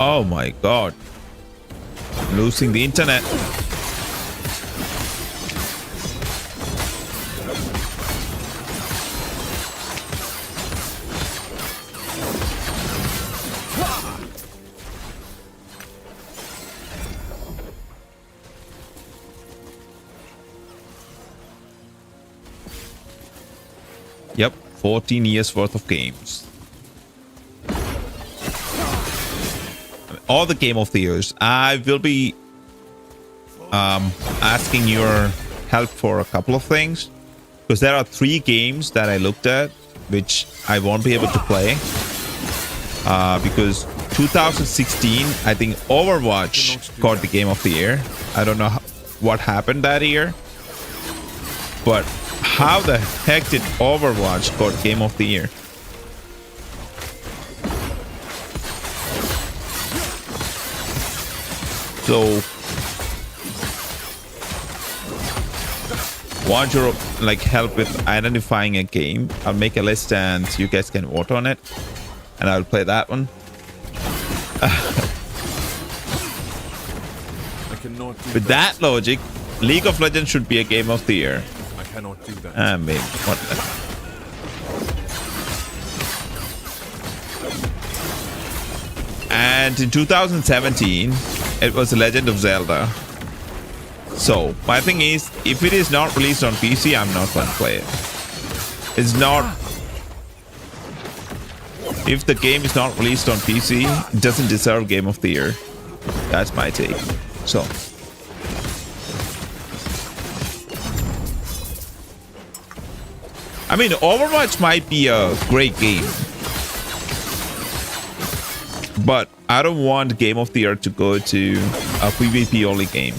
Oh my god. I'm losing the internet. Yep, 14 years worth of games. All the Game of the Years. I will be asking your help for a couple of things, because there are 3 games that I looked at which I won't be able to play because 2016, I think Overwatch got the Game of the Year. I don't know what happened that year, but how the heck did Overwatch got Game of the Year? So, want your like help with identifying a game? I'll make a list and you guys can vote on it, and I'll play that one. I cannot do With that logic, League of Legends should be a Game of the Year. I cannot do that. Maybe. What the? And in 2017, it was The Legend of Zelda. So, my thing is, if it is not released on PC, I'm not going to play it. It's not... If the game is not released on PC, it doesn't deserve Game of the Year. That's my take. So... I mean, Overwatch might be a great game, but I don't want Game of the Year to go to a PvP only game.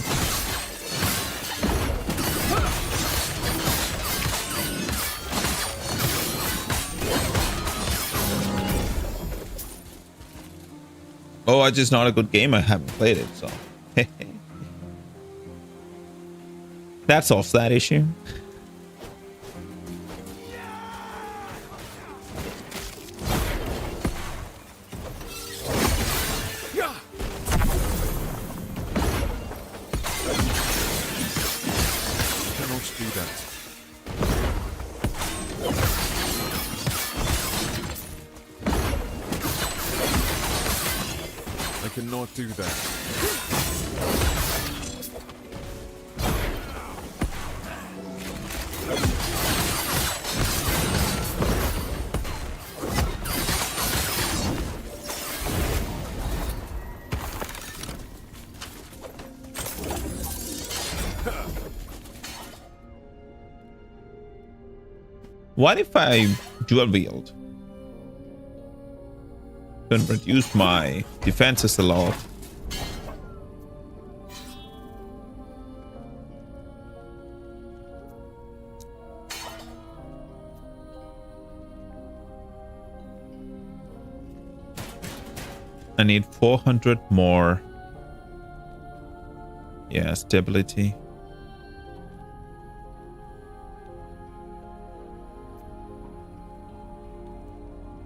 Oh, it's just not a good game. I haven't played it, so that solves that issue. Do that. What if I dual wield? Can reduce my defenses a lot. I need 400 more. Yeah, stability.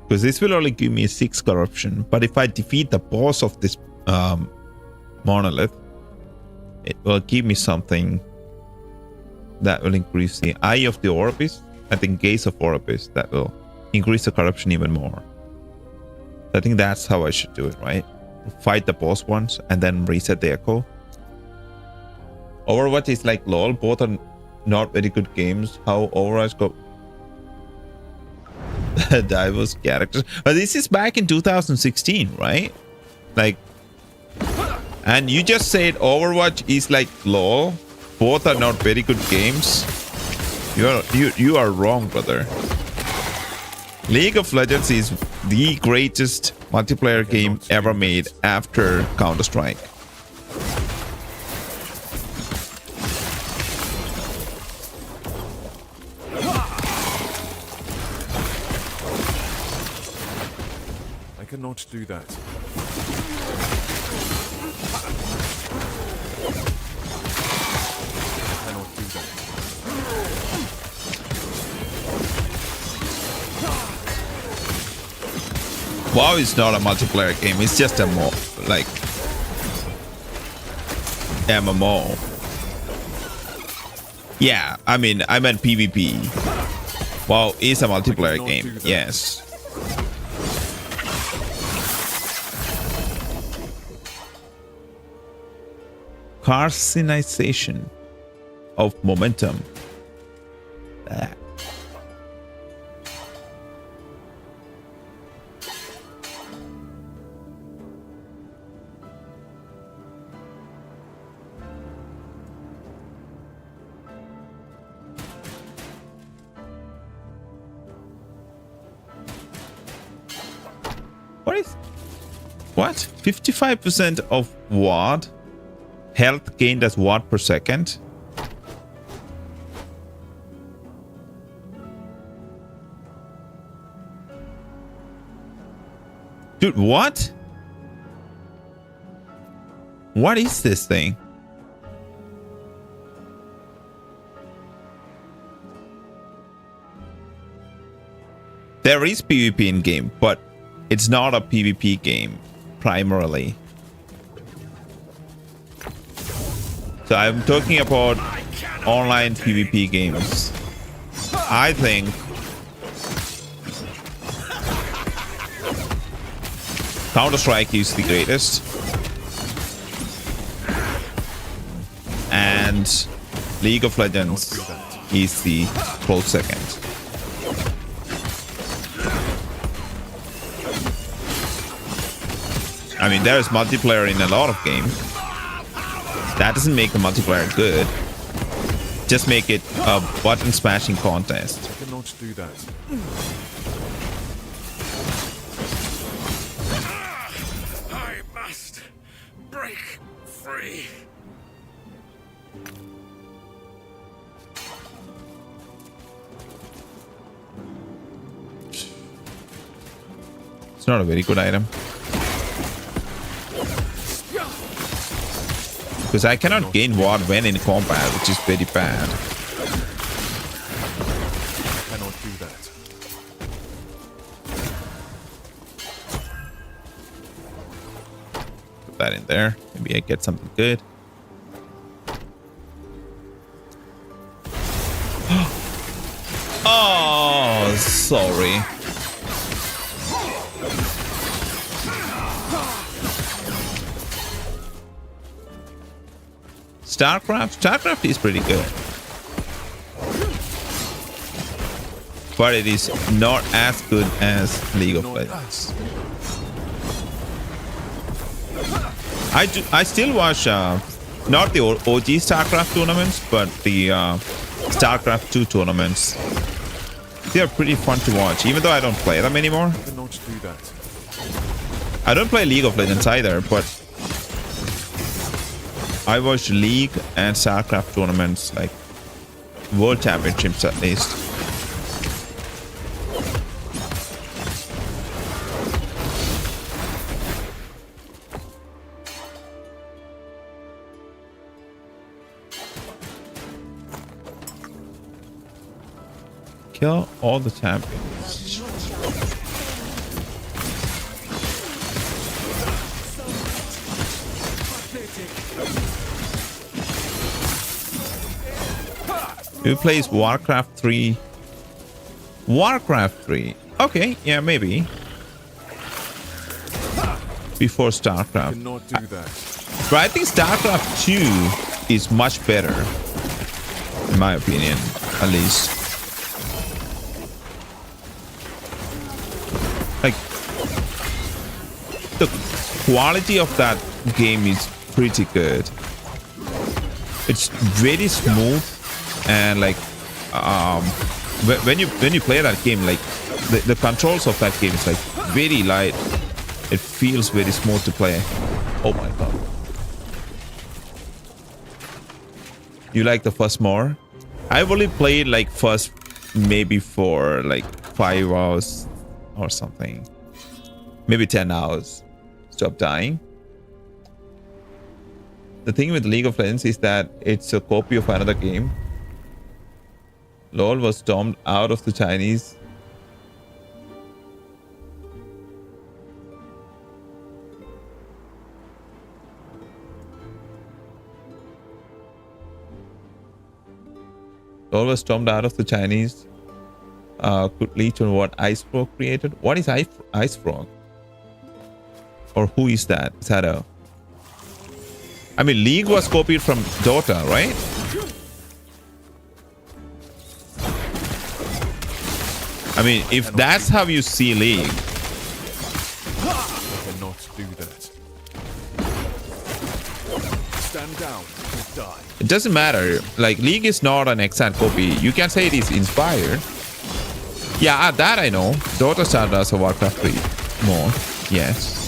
Because this will only give me 6 corruption. But if I defeat the boss of this monolith, it will give me something that will increase the Eye of the Orbis. I think Gaze of Orbis, that will increase the corruption even more. I think that's how I should do it, right? Fight the boss once and then reset the echo. Overwatch is like LOL. Both are not very good games. How Overwatch got diverse characters. But this is back in 2016, right? Like, and you just said Overwatch is like LOL. Both are not very good games. You are wrong, brother. League of Legends is the greatest multiplayer game ever made after Counter-Strike. I cannot do that. I cannot do that. WoW is not a multiplayer game. It's just a like MMO. Yeah, I mean, I meant PvP. WoW is a multiplayer game. Yes. Carcinization of momentum. What? 55% of what? Health gained as watt per second? Dude, what? What is this thing? There is PvP in game, but it's not a PvP game primarily. So I'm talking about online PvP games. I think Counter-Strike is the greatest. And League of Legends is the close second. I mean, there is multiplayer in a lot of games. That doesn't make the multiplayer good. Just make it a button smashing contest. I cannot do that. I must break free. It's not a very good item. Because I cannot gain ward when in combat, which is very bad. I cannot do that. Put that in there. Maybe I get something good. Oh, sorry. StarCraft is pretty good, but it is not as good as League of Legends. I still watch not the OG StarCraft tournaments, but the StarCraft 2 tournaments. They are pretty fun to watch, even though I don't play them anymore. I cannot do that. I don't play League of Legends either, but I watched League and StarCraft tournaments, like World Championships at least. Kill all the champions. Who plays Warcraft 3? Warcraft 3. Okay, yeah, maybe. Before I StarCraft. cannot do that. But I think StarCraft 2 is much better. In my opinion, at least. Like, the quality of that game is pretty good. It's very smooth. And like when you play that game, like the controls of that game is like very light. It feels very smooth to play. Oh my god. You like the first more? I've only played like first maybe for like 5 hours or something. Maybe 10 hours. Stop dying. The thing with League of Legends is that it's a copy of another game. LOL was stormed out of the Chinese. LOL was stormed out of the Chinese. Could lead to what Icefrog created. What is Icefrog? Or who is that? Is that a... I mean, League was copied from Dota, right? I mean, if that's how you see League. I cannot do that. Stand down or die. It doesn't matter. Like, League is not an exact copy. You can say it is inspired. Yeah, that I know. Dota started as a Warcraft 3 more. Yes.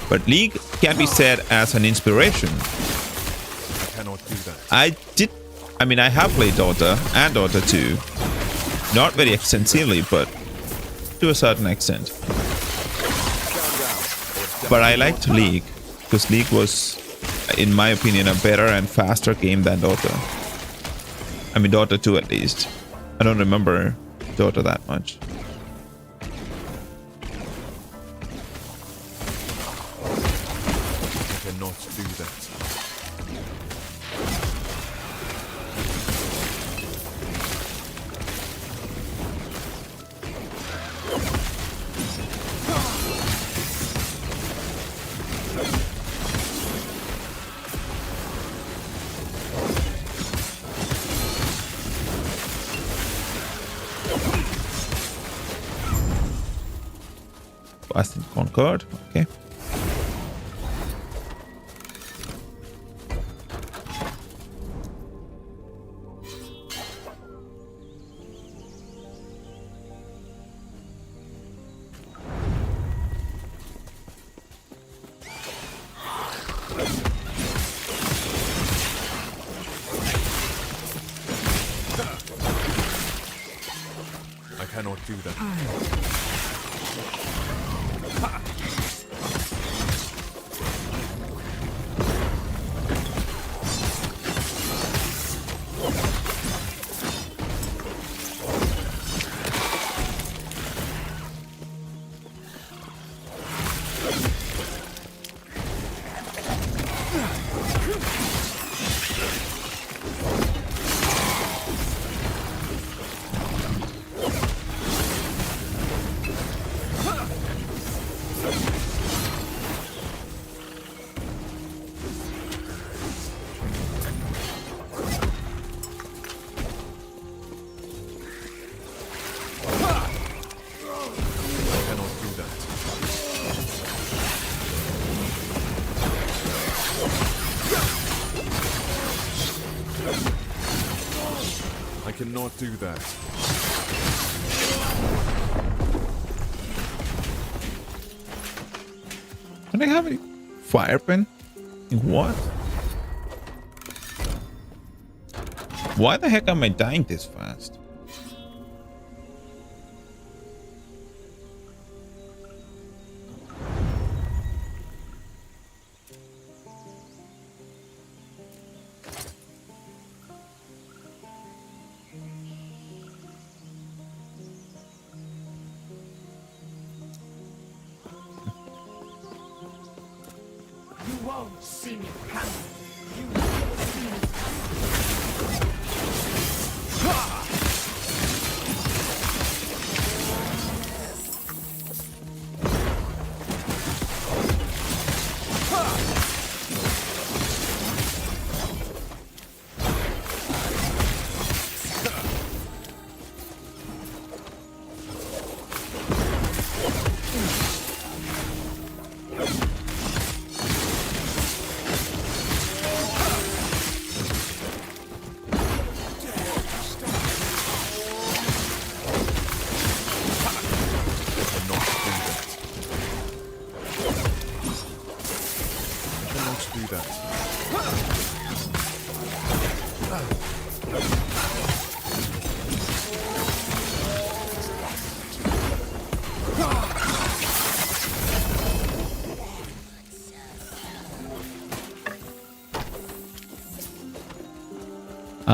But League can be said as an inspiration. I cannot do that. I mean, I have played Dota and Dota 2. Not very extensively, but to a certain extent. But I liked League, because League was, in my opinion, a better and faster game than Dota. I mean, Dota 2 at least. I don't remember Dota that much. I cannot do that. Boston Concord, okay. I cannot do that. I cannot do that. Can I have a fire pen? What? Why the heck am I dying this fast? You won't see me coming. You won't see me coming.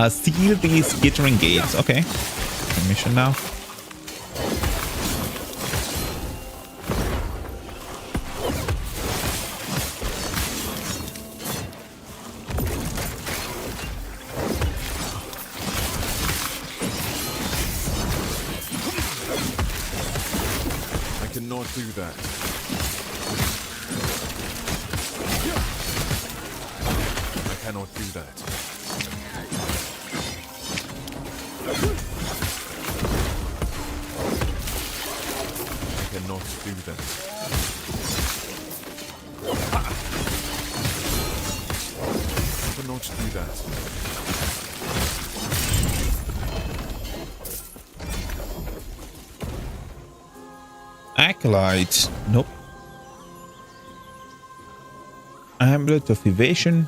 Seal these skittering gates. Okay. Mission now. I cannot do that. I cannot do that. I cannot do that. I cannot do that. Acolyte. Nope. Amulet of Evasion.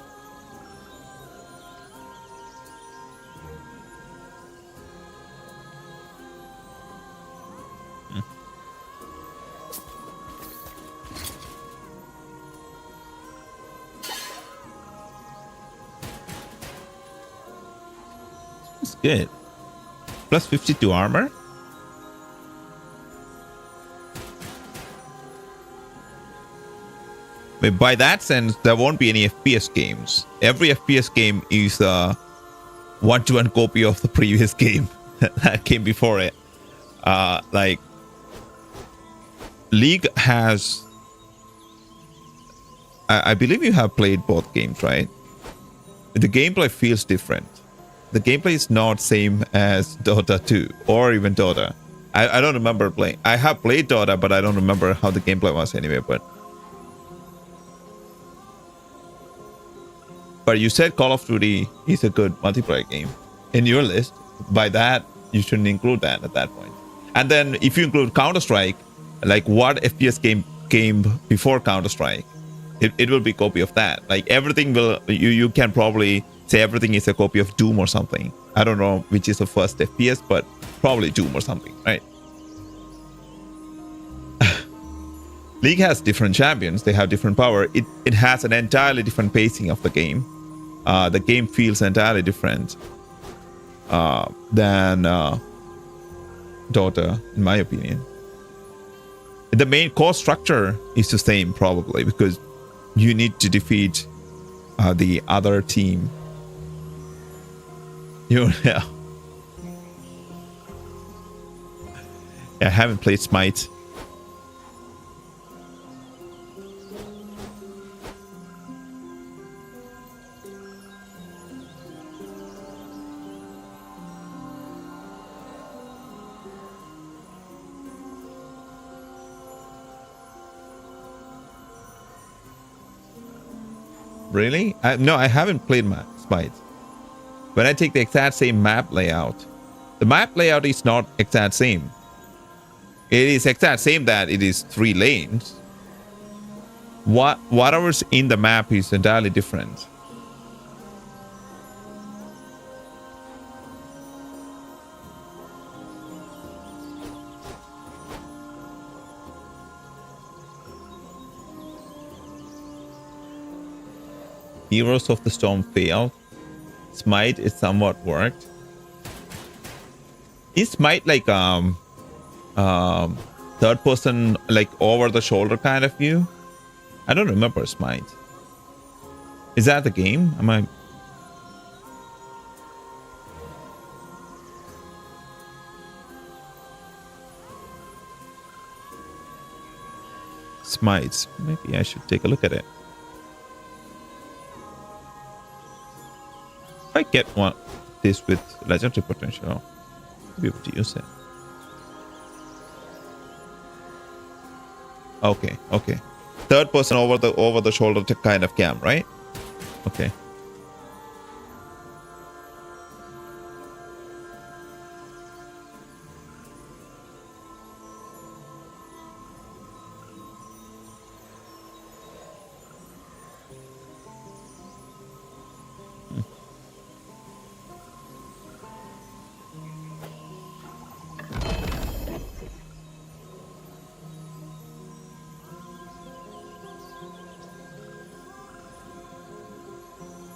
It's good. Plus 52 armor. But by that sense, there won't be any FPS games. Every FPS game is a one-to-one copy of the previous game that came before it. Like League has, I believe you have played both games, right? The gameplay feels different. The gameplay is not same as Dota 2 or even Dota. I don't remember playing. I have played Dota, but I don't remember how the gameplay was anyway. But you said Call of Duty is a good multiplayer game in your list. By that, you shouldn't include that at that point. And then if you include Counter-Strike, like what FPS game came before Counter-Strike, it will be a copy of that. Like everything will, you can probably say everything is a copy of Doom or something. I don't know which is the first FPS, but probably Doom or something, right? League has different champions. They have different power. It has an entirely different pacing of the game. The game feels entirely different than Dota, in my opinion. The main core structure is the same, probably, because you need to defeat the other team. Yeah. I haven't played Smite. Really? No, I haven't played Smite. When I take the exact same map layout, the map layout is not exact same. It is exact same that it is 3 lanes. Whatever's in the map is entirely different. Heroes of the Storm failed. Smite is somewhat worked. Is Smite like third person, like over the shoulder kind of view? I don't remember Smite. Is that the game? Am I? Smite. Maybe I should take a look at it. If I get one this with legendary potential, I'll be able to use it. Okay, okay. Third person over the shoulder kind of cam, right? Okay.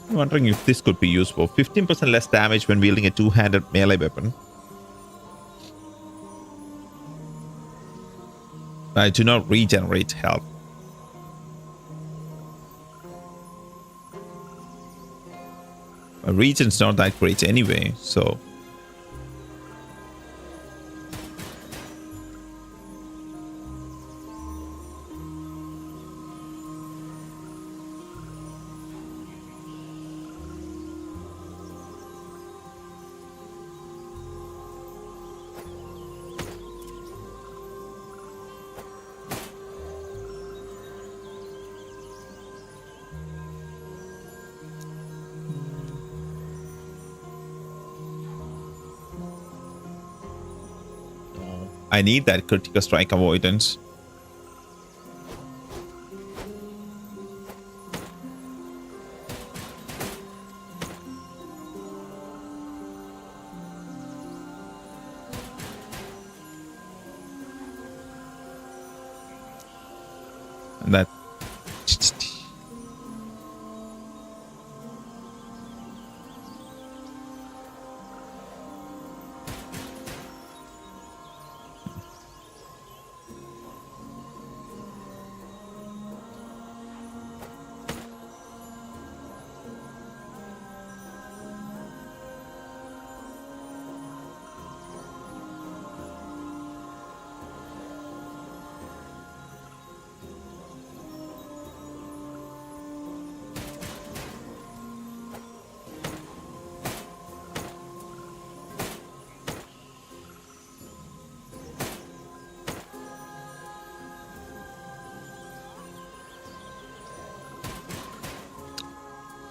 I'm wondering if this could be useful. 15% less damage when wielding a two-handed melee weapon. I do not regenerate health. My regen's not that great anyway, so... I need that critical strike avoidance. And that.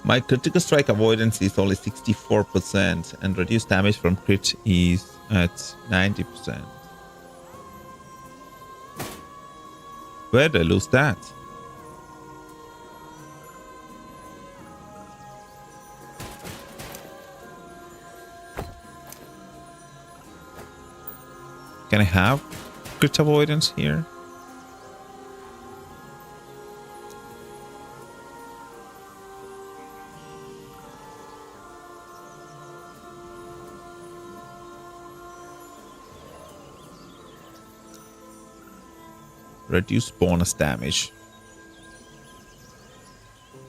My critical strike avoidance is only 64% and reduced damage from crit is at 90%. Where did I lose that? Can I have crit avoidance here? Reduce bonus damage.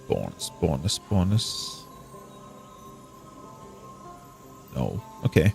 Bonus. No. Okay.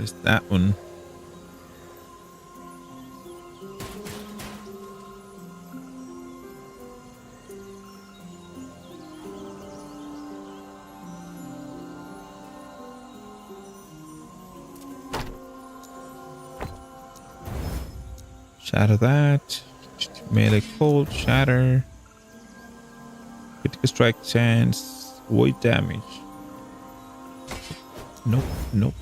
Where's that one? Shatter that. Melee cold, shatter. Critical strike chance. Void damage. Nope.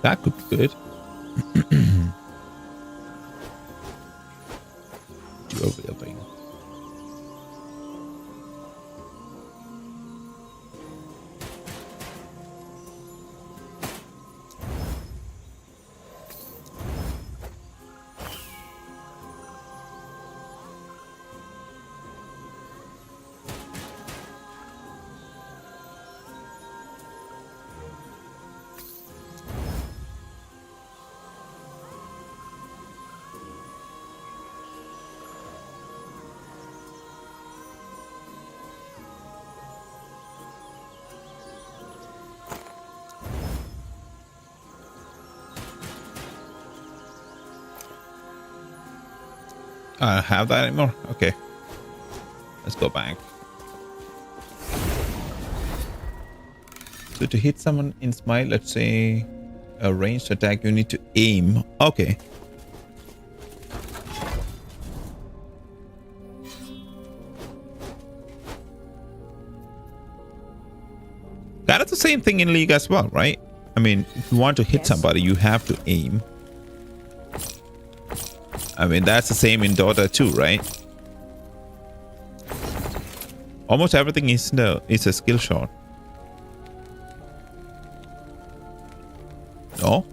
That could be good. Dual wielding. I don't have that anymore. Okay. Let's go back. So to hit someone in smite, let's say a ranged attack, you need to aim. Okay. That is the same thing in League as well, right? I mean, if you want to hit somebody, you have to aim. I mean, that's the same in Dota too, right? Almost everything is a skill shot. No?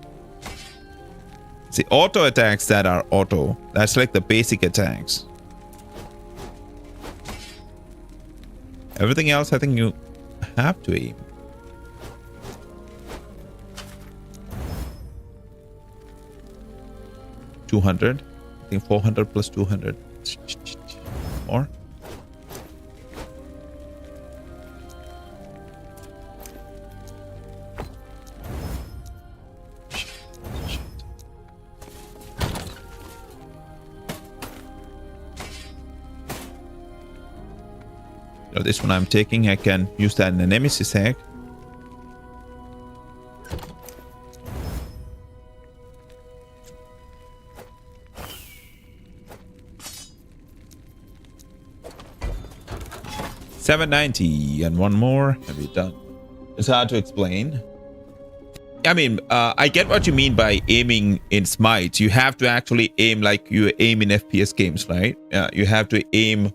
See, auto attacks that are auto. That's like the basic attacks. Everything else, I think you have to aim. $200. I think 400 plus 200. More. This one I'm taking, I can use that in the Nemesis egg. $790 and one more, and we're done. It's hard to explain. I mean, I get what you mean by aiming in Smite. You have to actually aim like you aim in FPS games, right? You have to aim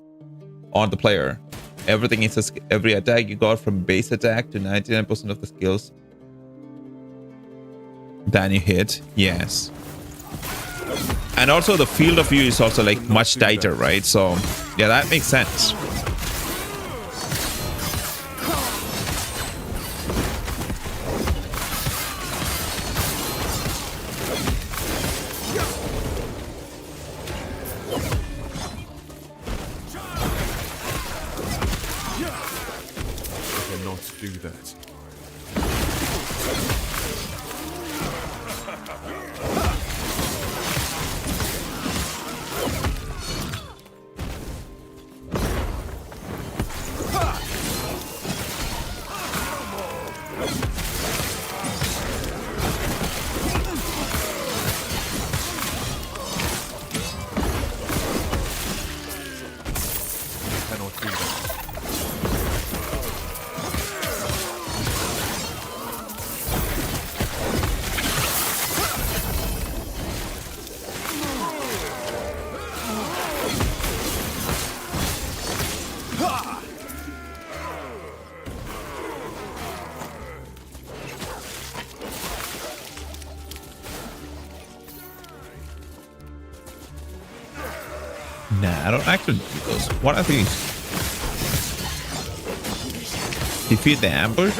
on the player. Everything is every attack you got from base attack to 99% of the skills. Then you hit, yes. And also the field of view is also like much tighter, right? So yeah, that makes sense. Do that. Cannot do that. Nah, I don't actually do those. What are these? Defeat the ambush?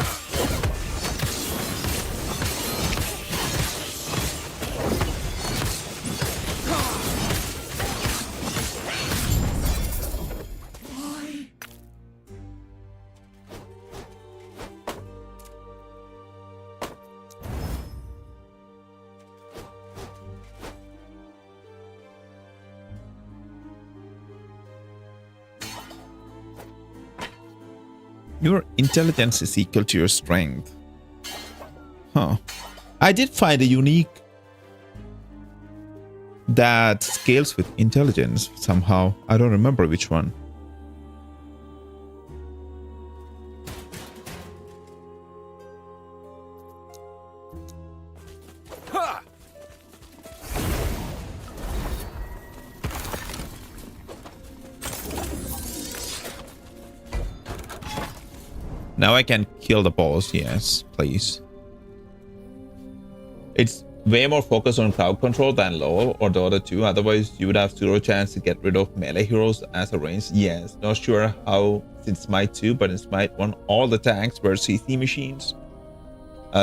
Your intelligence is equal to your strength. Huh. I did find a unique that scales with intelligence somehow. I don't remember which one. Now I can kill the boss. Yes, please. It's way more focused on crowd control than LoL or the other two. Otherwise, you would have zero chance to get rid of melee heroes as a range. Yes, not sure how in Smite 2, but in Smite 1, all the tanks were CC machines.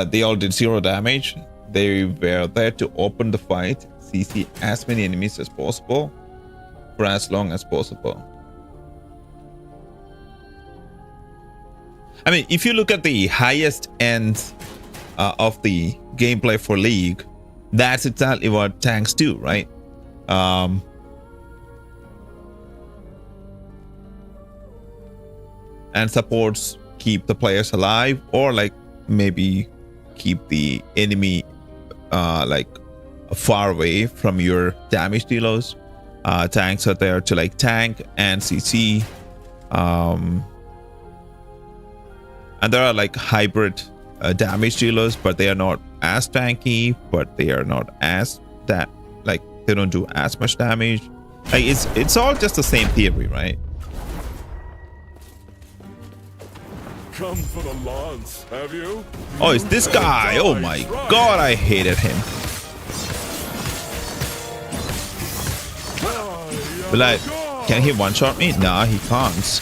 They all did zero damage. They were there to open the fight, CC as many enemies as possible for as long as possible. I mean, if you look at the highest end of the gameplay for League, that's exactly what tanks do, right? And supports keep the players alive, or like maybe keep the enemy like far away from your damage dealers. Tanks are there to like tank and CC. And there are like hybrid damage dealers, but they are not as tanky, but they are not as that, like they don't do as much damage. Like it's all just the same theory, right? Come for the lance, have you? Oh, it's this guy. Oh my god, I hated him. But like, Can he one-shot me? Nah, he can't.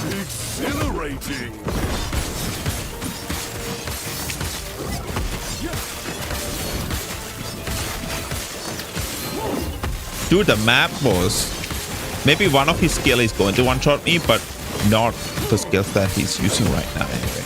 Exhilarating. Dude, the map was... Maybe one of his skill is going to one-shot me, but not the skills that he's using right now anyway.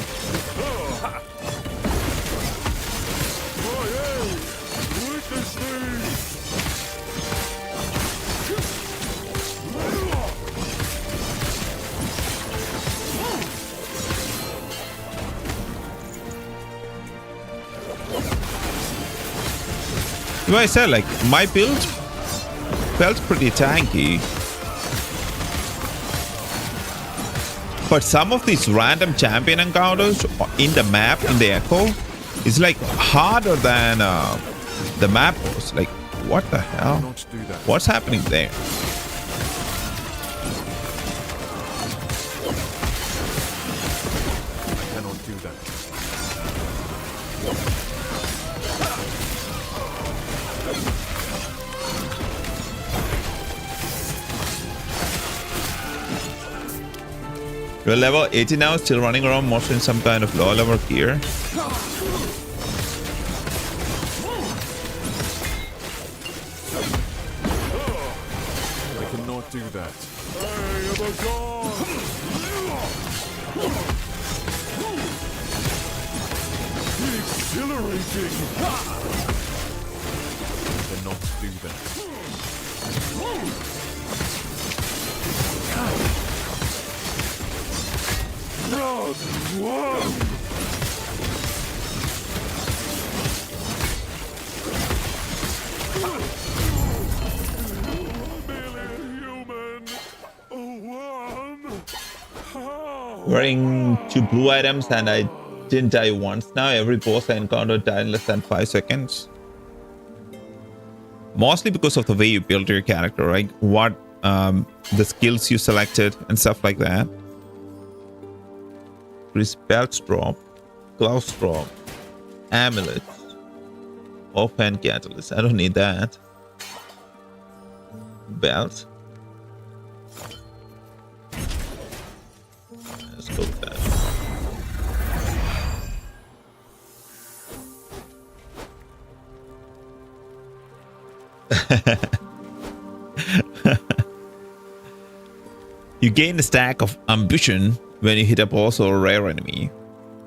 Like I said, like, my build felt pretty tanky. But some of these random champion encounters in the map, in the Echo, is like harder than the map was. Like, what the hell? What's happening there? I cannot do that. You're level 80 now, still running around mostly in some kind of low level gear. I cannot do that. I am a god! Exhilarating. I cannot do that. Wearing 2 blue items and I didn't die once now. Every boss I encountered died in less than 5 seconds. Mostly because of the way you build your character, right? What the skills you selected and stuff like that. Chris belts drop, gloves drop, amulet, offhand catalyst. I don't need that. Belt. Let's go with that. You gain a stack of ambition when you hit a boss or a rare enemy.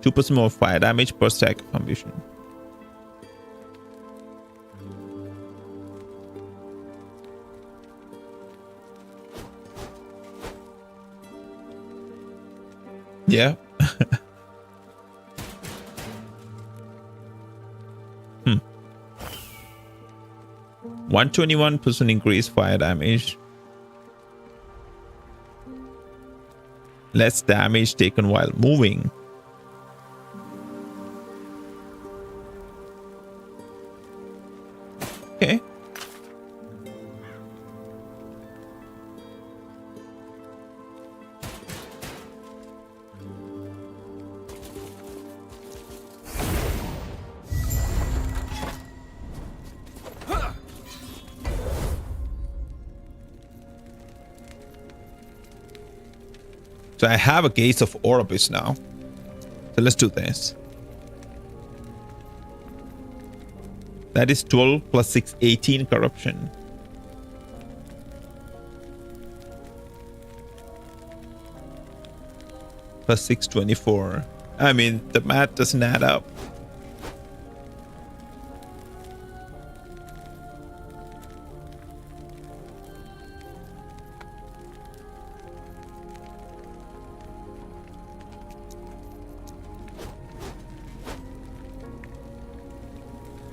2% more fire damage per stack of ambition. Yeah. 121% increase fire damage. Less damage taken while moving. Okay. So I have a Gaze of Orbis now. So let's do this. That is 12 plus 6, 18 corruption. Plus 6, 24. I mean, the math doesn't add up.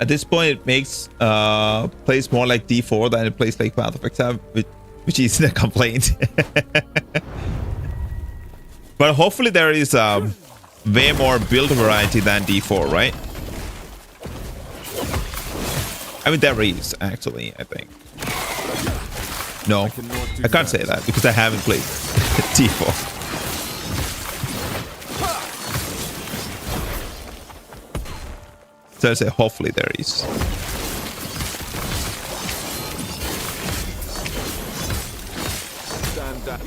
At this point, it makes plays more like D4 than it plays like Path of Exile, which isn't a complaint. But hopefully there is way more build variety than D4, right? I mean, there is, actually, I think. No, I can't say that because I haven't played D4. So I say hopefully there is. Stand down.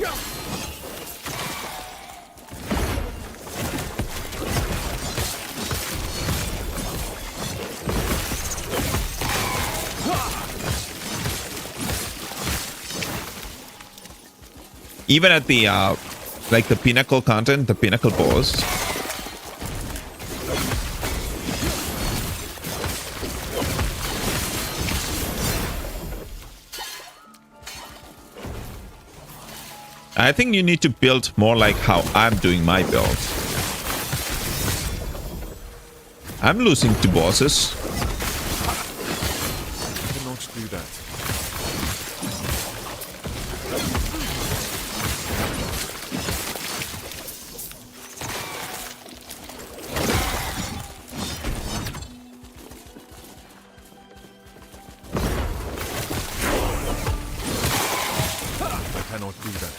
Even at the like the pinnacle content, the pinnacle boss, I think you need to build more like how I'm doing my build. I'm losing to bosses. I cannot do that. I cannot do that.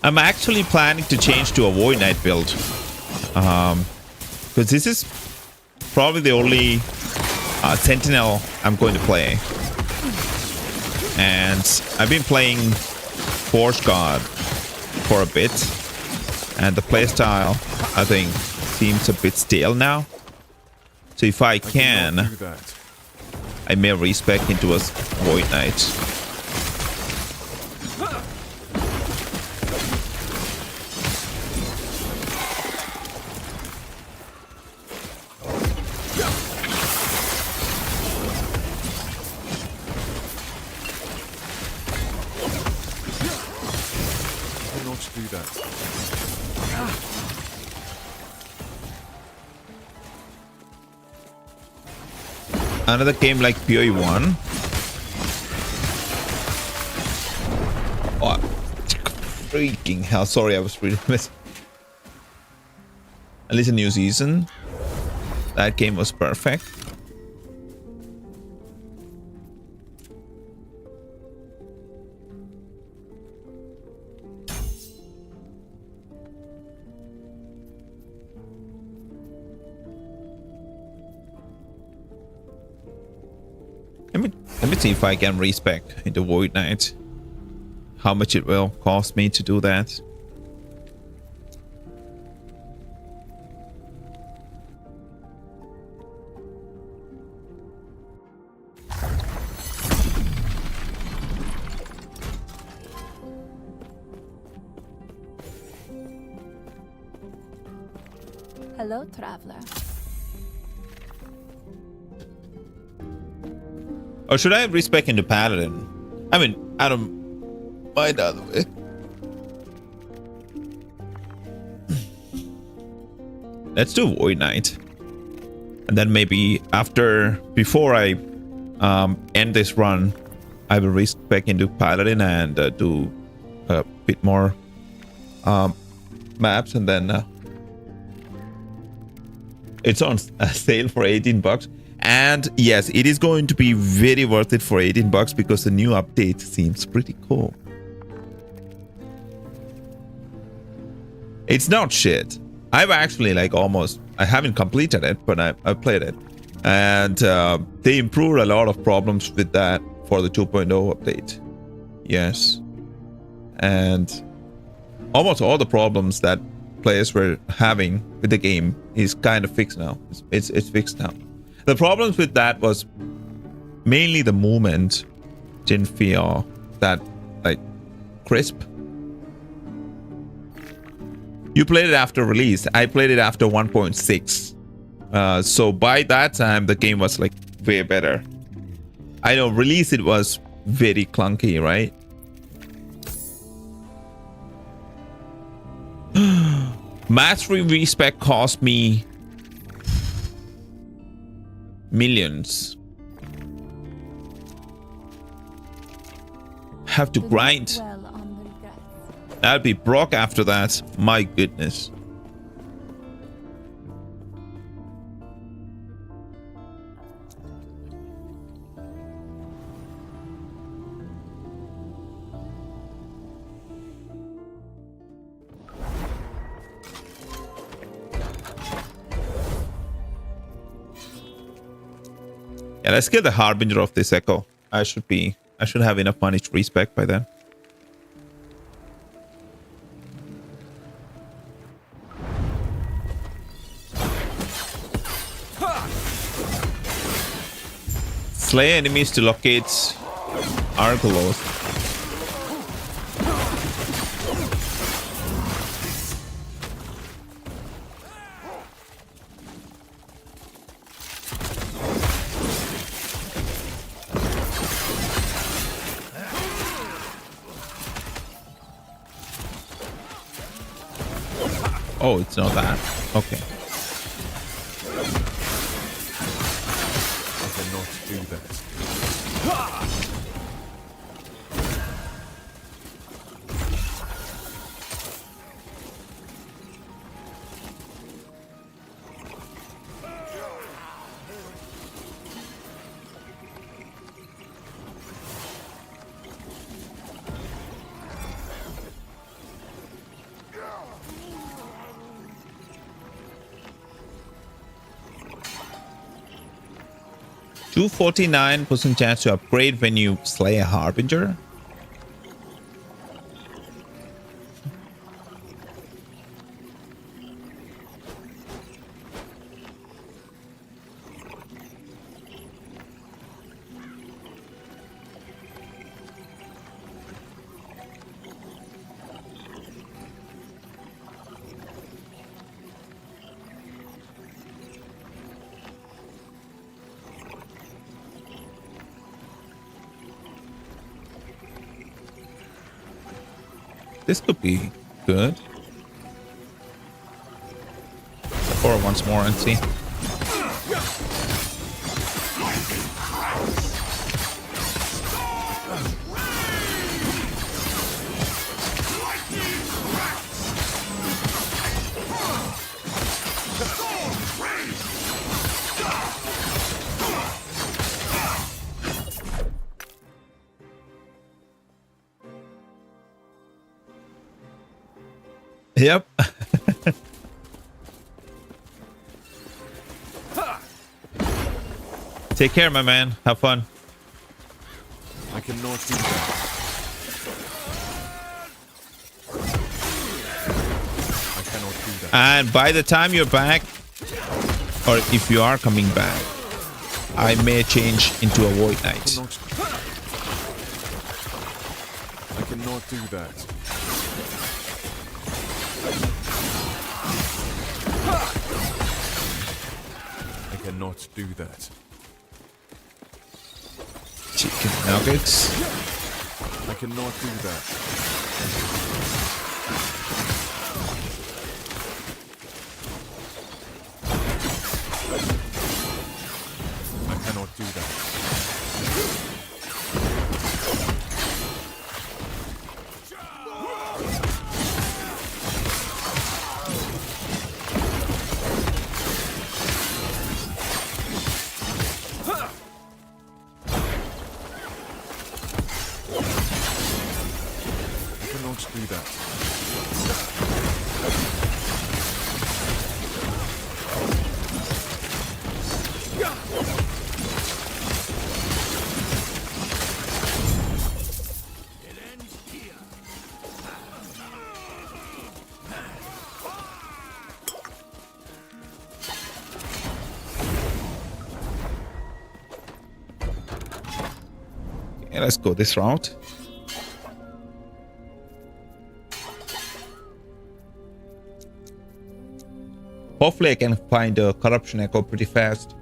I'm actually planning to change to a Void Knight build. Because this is probably the only Sentinel I'm going to play. And I've been playing Forge God for a bit. And the playstyle, I think, seems a bit stale now. So if I can, do that. I may respec into a Void Knight. Do that. Another game like PoE 1. Oh, freaking hell. Sorry, I was really missing. At least a new season. That game was perfect. Let me see if I can respec into Void Knight. How much it will cost me to do that. Hello, traveler. Or should I respec into Paladin? I mean, I don't mind the other way. Let's do Void Knight. And then maybe before I end this run, I will respec into Paladin and do a bit more maps. And then it's on sale for $18. And yes, it is going to be very worth it for $18 because the new update seems pretty cool. It's not shit. I've actually I haven't completed it, but I played it. And they improved a lot of problems with that for the 2.0 update. Yes. And almost all the problems that players were having with the game is kind of fixed now. It's fixed now. The problems with that was mainly the movement didn't feel that like crisp. You played it after release. I played it after 1.6. So by that time, the game was like way better. I know release it was very clunky, right? Mastery respec cost me millions. Have to Do not grind. dwell on the regrets. I'll be broke after that. My goodness. Yeah, let's get the harbinger of this echo. I should have enough money to respec by then. Slay enemies to locate Argolos. Oh, it's not that. Okay. I cannot do that. Two 49% chance to upgrade when you slay a harbinger. This could be good. Or once more and see. Yep. Take care, my man. Have fun. I cannot do that. I cannot do that. And by the time you're back, or if you are coming back, I may change into a Void Knight. I cannot do that. I cannot do that. Chicken nuggets. I cannot do that. I cannot do that. Do that. I Yeah, let's go this route. Hopefully I can find a corruption echo pretty fast.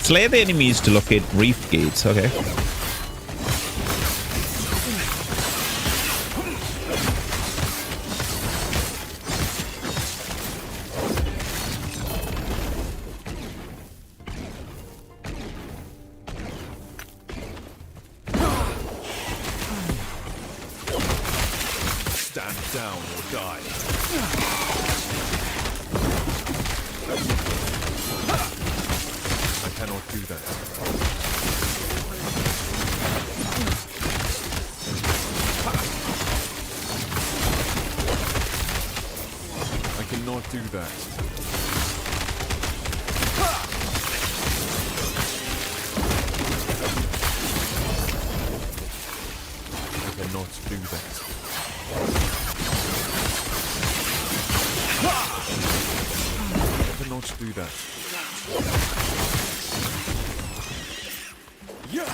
Slay the enemies to locate reef gates. Okay. Stand down or die. I cannot do that. I cannot do that. I cannot do that. I cannot do that. Yeah.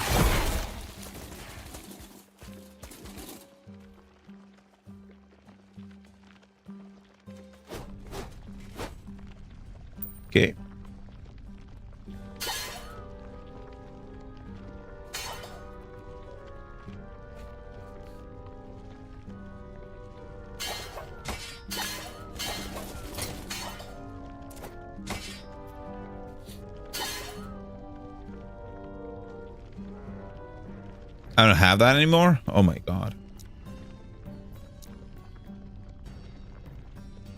Okay. I don't have that anymore? Oh my god.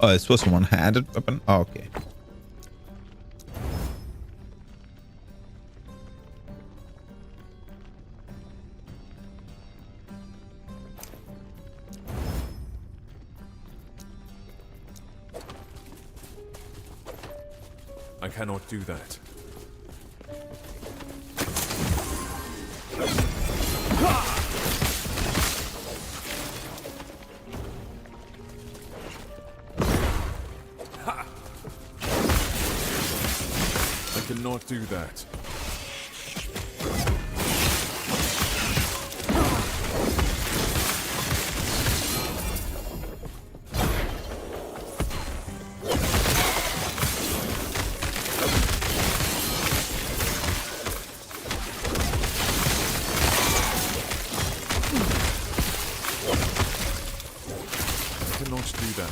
Oh, it's supposed to be one-handed weapon? Oh, okay. I cannot do that. I cannot do that. I cannot do that.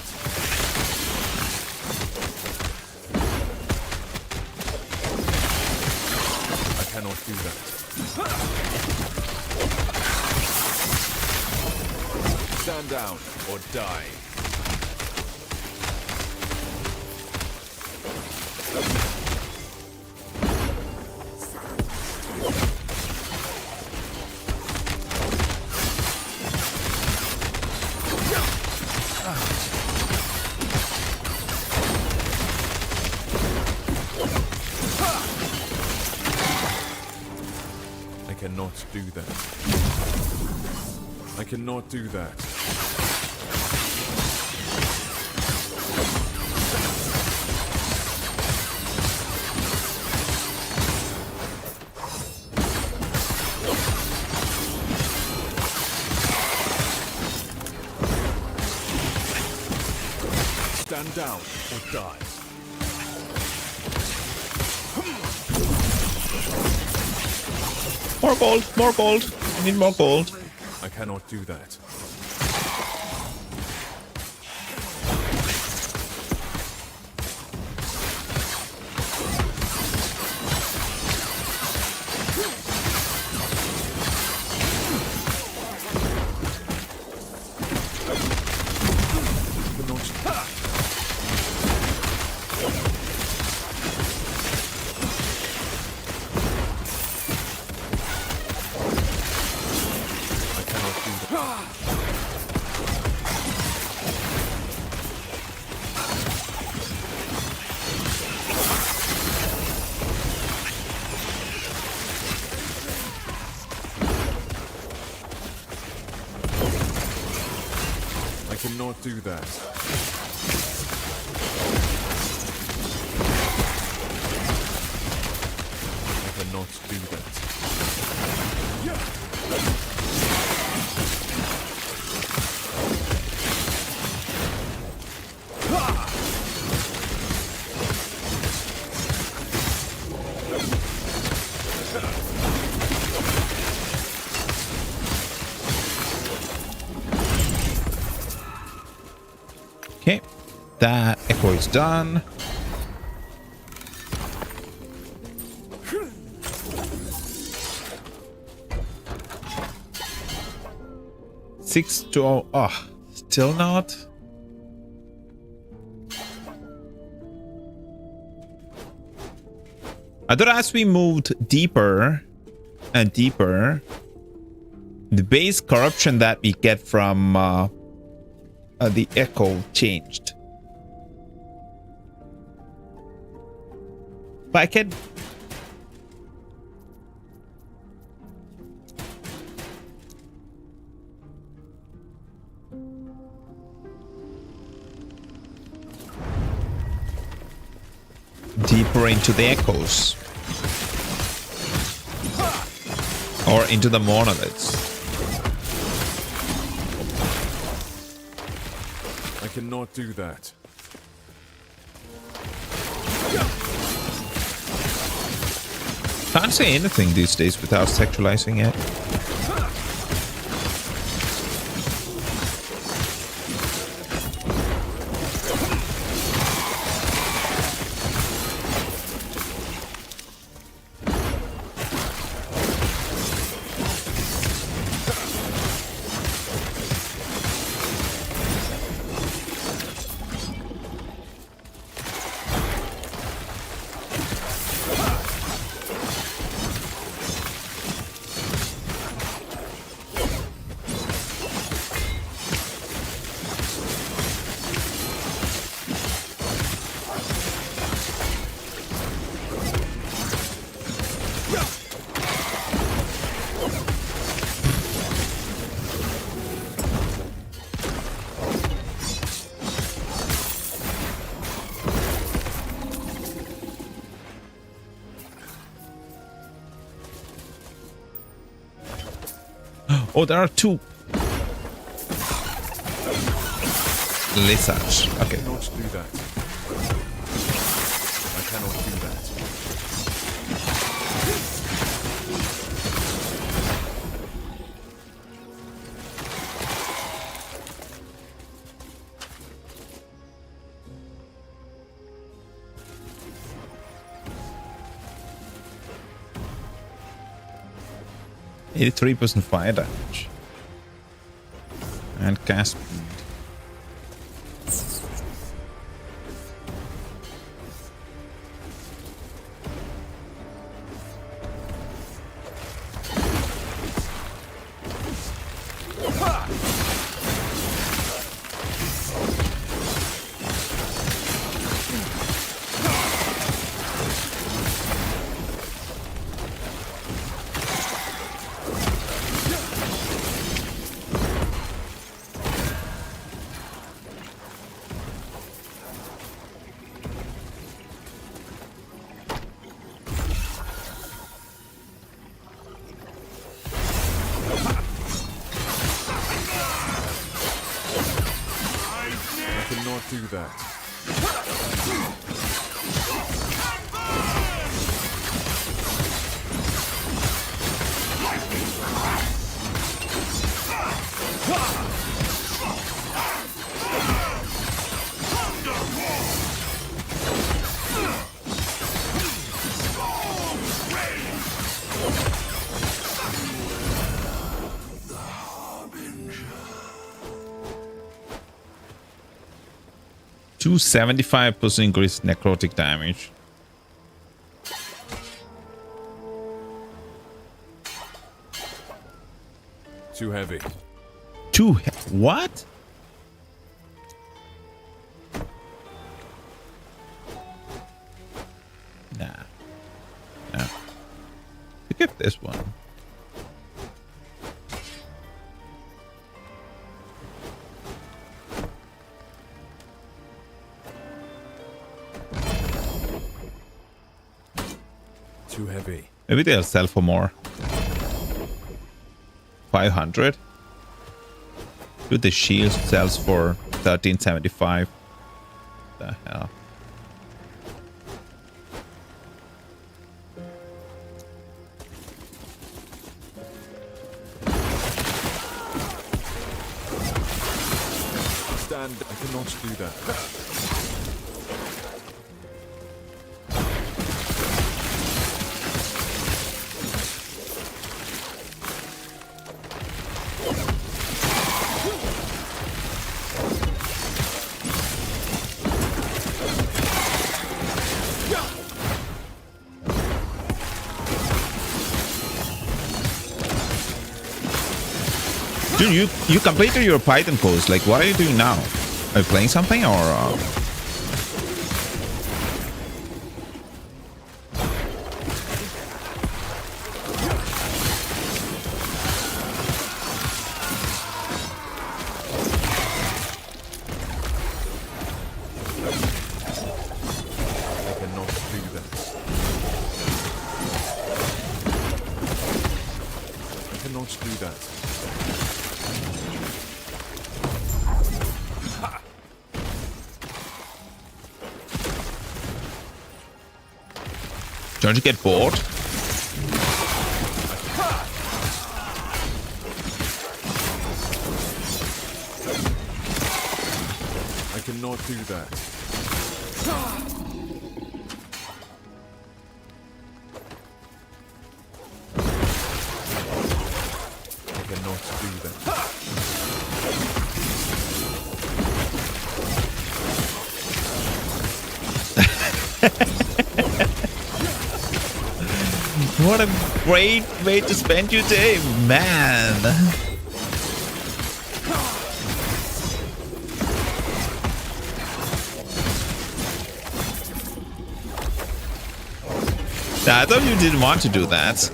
I cannot do that. Stand down or die. I cannot do that. I cannot do that. Stand down or die. More gold, more gold. I need more gold. I cannot do that. cannot do that. I cannot do that. Okay, that echo is done. Six to still not. I thought as we moved deeper and deeper, the base corruption that we get from the echo changed. But I can... deeper into the echoes. Or into the monoliths. I cannot do that. Can't say anything these days without sexualizing it. Oh, there are two lizards. Okay. I cannot do that. I cannot do that. %83 fire damage. And cast speed. Do that. To 75% increased necrotic damage. Too heavy. What? Nah. No. Look at this one. too heavy. Maybe they'll sell for more. 500. Dude, the shield sells for 1375. The hell. Stand. I cannot do that. Dude, you completed your Python course. Like, what are you doing now? Are you playing something or? I cannot do that. I cannot do that. Don't you get bored? I cannot do that. I cannot do that. What a great way to spend your day, man. I thought you didn't want to do that.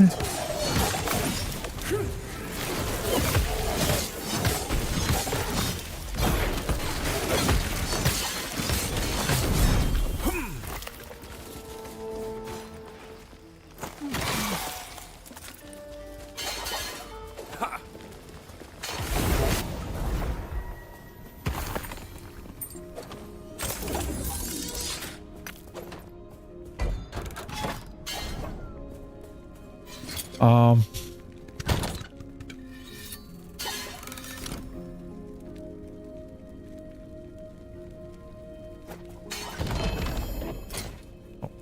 Oh,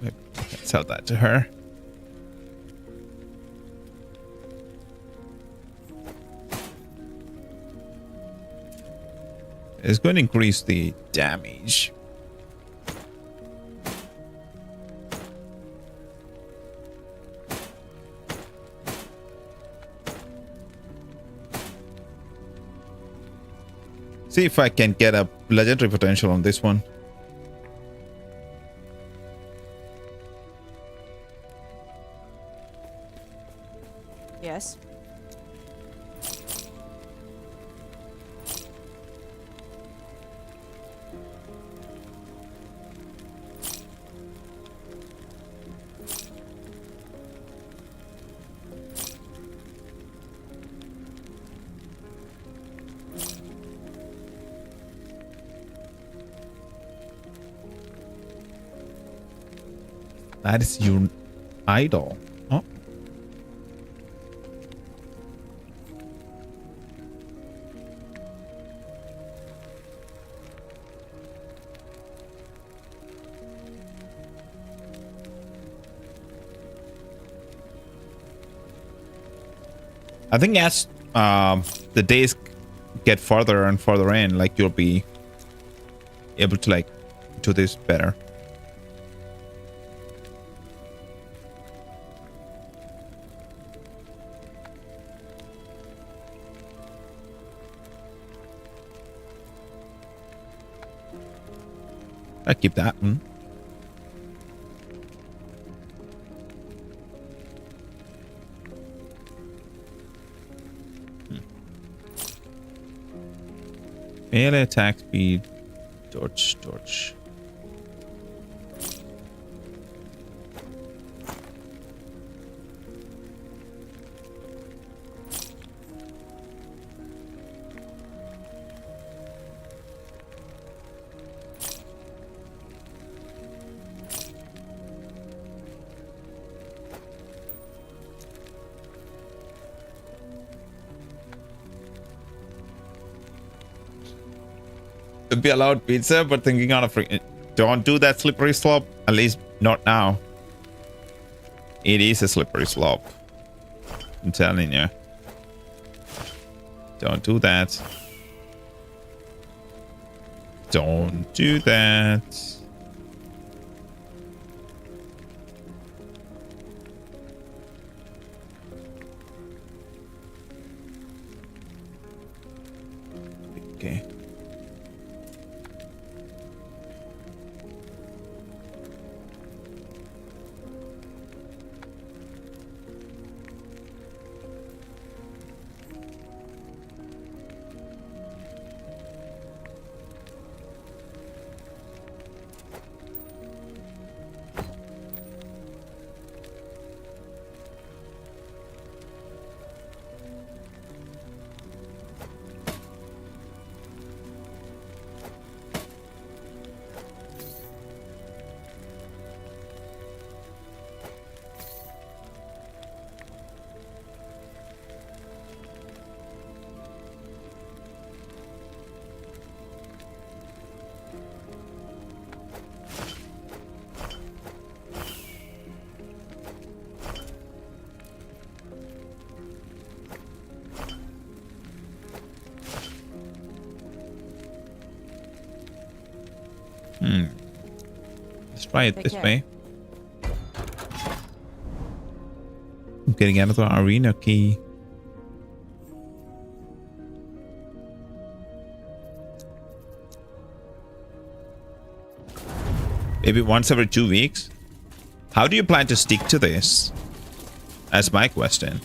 maybe I can sell that to her. It's going to increase the damage. See if I can get a legendary potential on this one. Yes. That is your idol. Oh. I think as the days get farther and farther in, like you'll be able to like do this better. I keep that one. Melee attack speed. Dodge, dodge. be allowed pizza, but thinking on a free. Don't do that slippery slope. At least not now. It is a slippery slope. I'm telling you. Don't do that. Don't do that. Okay. Let's try it this way. I'm getting another arena key. Maybe once every 2 weeks? How do you plan to stick to this? That's my question.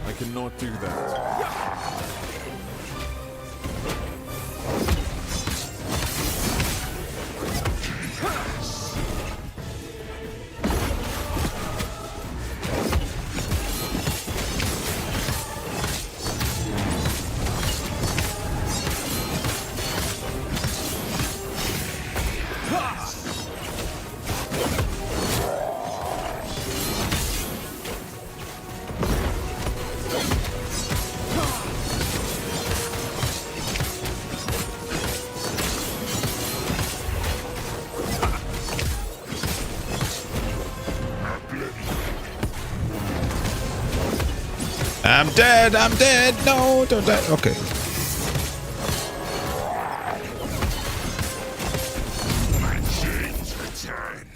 I cannot do that. I'm dead, I'm dead. No, don't die. Okay. My chains return.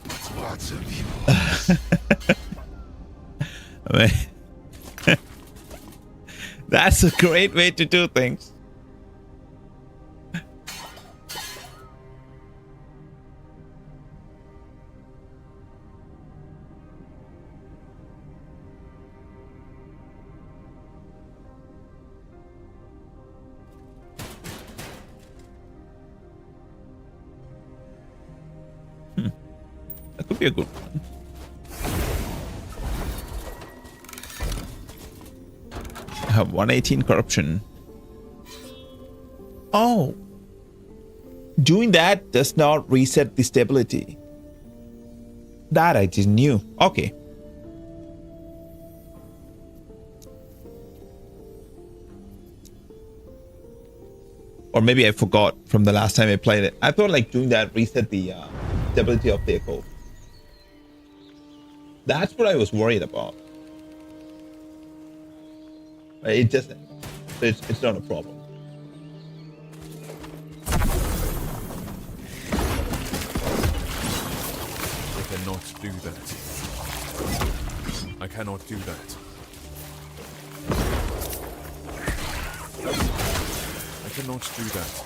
With lots of you. That's a great way to do things. That could be a good one. I have 118 corruption. Oh. Doing that does not reset the stability. That I just knew. Okay. Or maybe I forgot from the last time I played it. I thought like doing that reset the stability of the Epoch. That's what I was worried about. But it doesn't. It's not a problem. I cannot do that. I cannot do that. I cannot do that.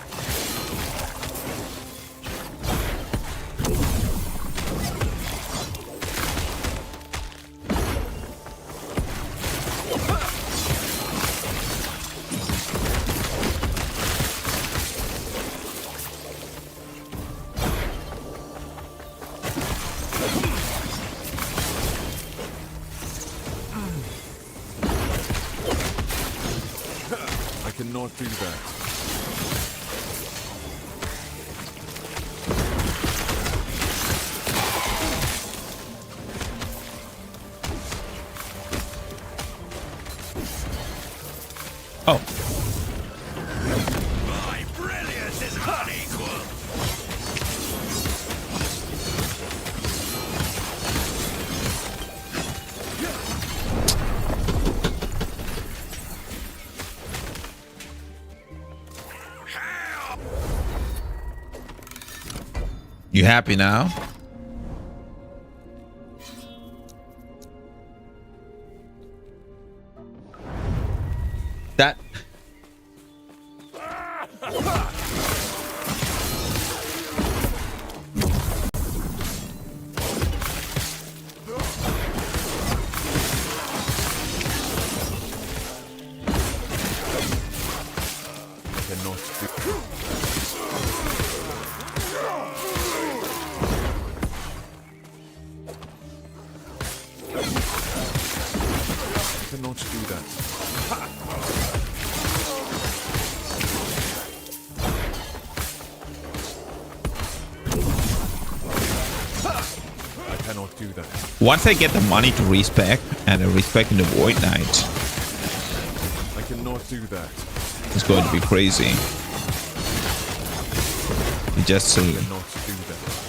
cannot do that. Oh. My brilliance is unequal. You happy now? That Cannot do. Cannot do that. I cannot do that. once I get the money to respec and a respec in the Void Knight, I cannot do that. it's going to be crazy. You just see. Cannot do that.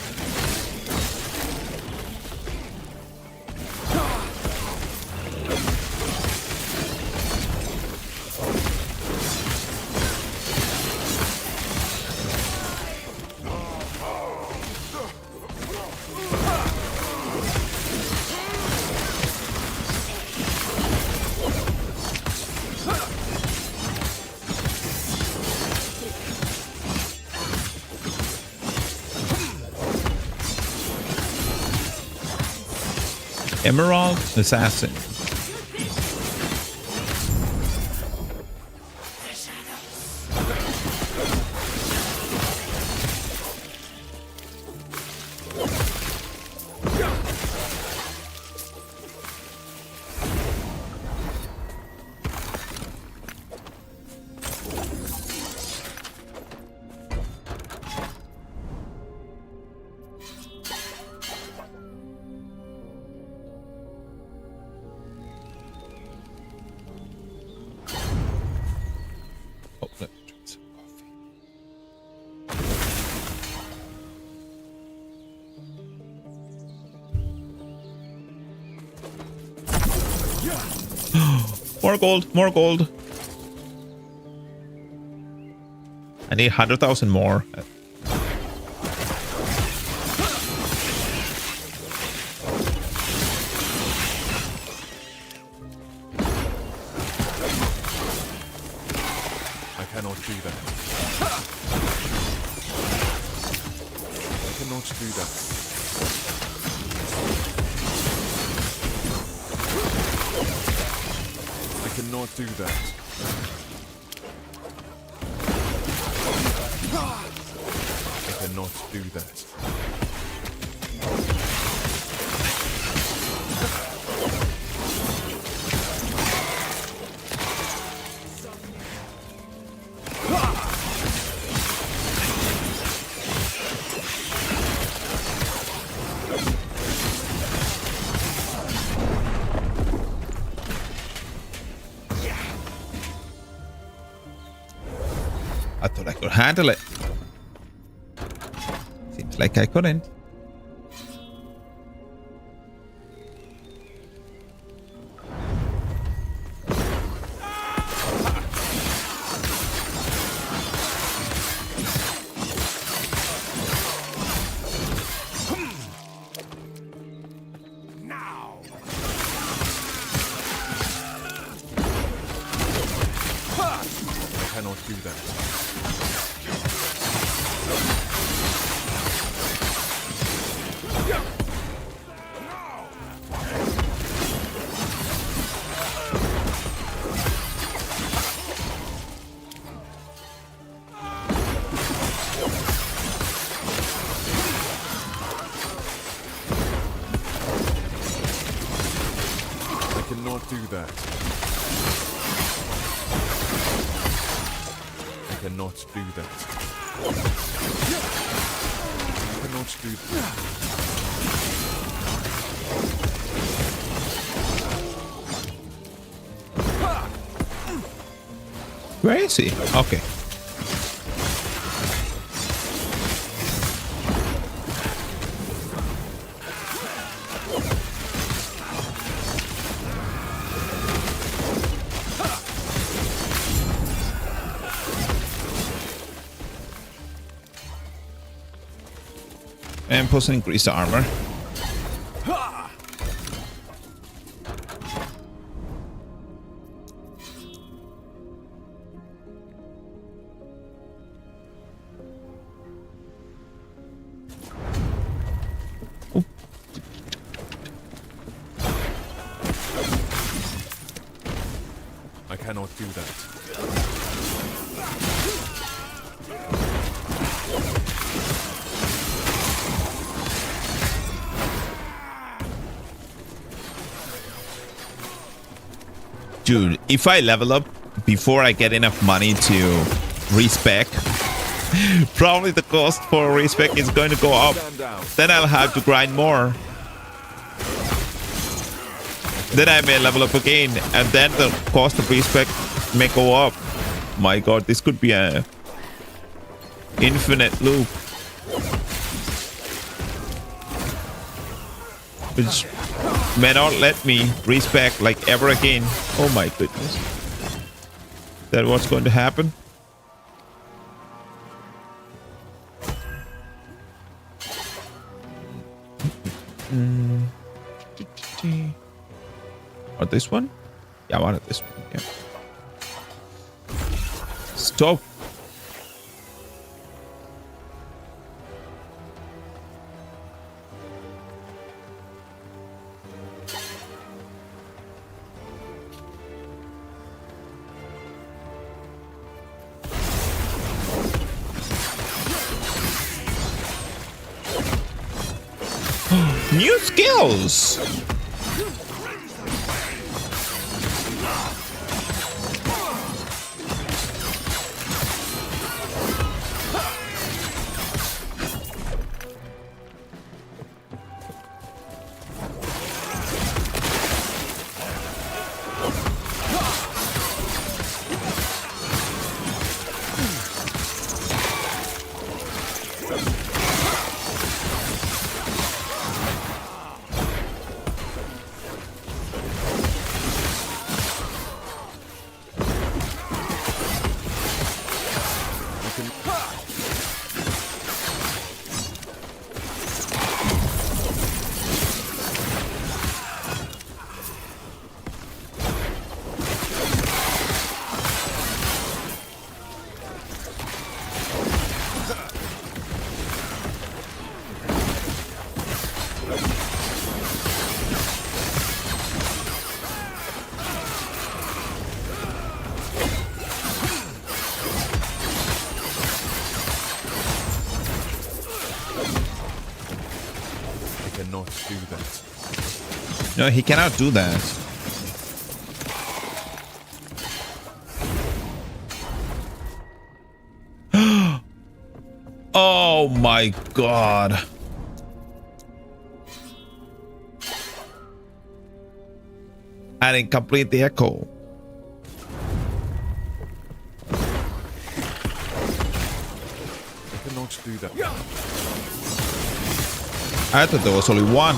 Emerald Assassin. Oh, let me drink some coffee. More gold, more gold. I need 100,000 more. I cannot do that. I cannot do that. I cannot do that. I cannot do that. I thought I could handle it. Seems like I couldn't. Now. I cannot do that. I cannot do that. cannot do that. I cannot do that. Where is he? Okay. And plus increase the armor. I cannot do that. Dude, if I level up before I get enough money to respec, probably the cost for respec is going to go up. Then I'll have to grind more. Then I may level up again, and then the cost of respec may go up. My god, this could be a infinite loop. Which may not let me respec like ever again. Oh my goodness. Is that what's going to happen? Or this one? Yeah, I wanted this one. Yeah. Stop. New skills. Do that. No, he cannot do that. Oh my god. I didn't complete the echo. I cannot do that. I thought there was only one.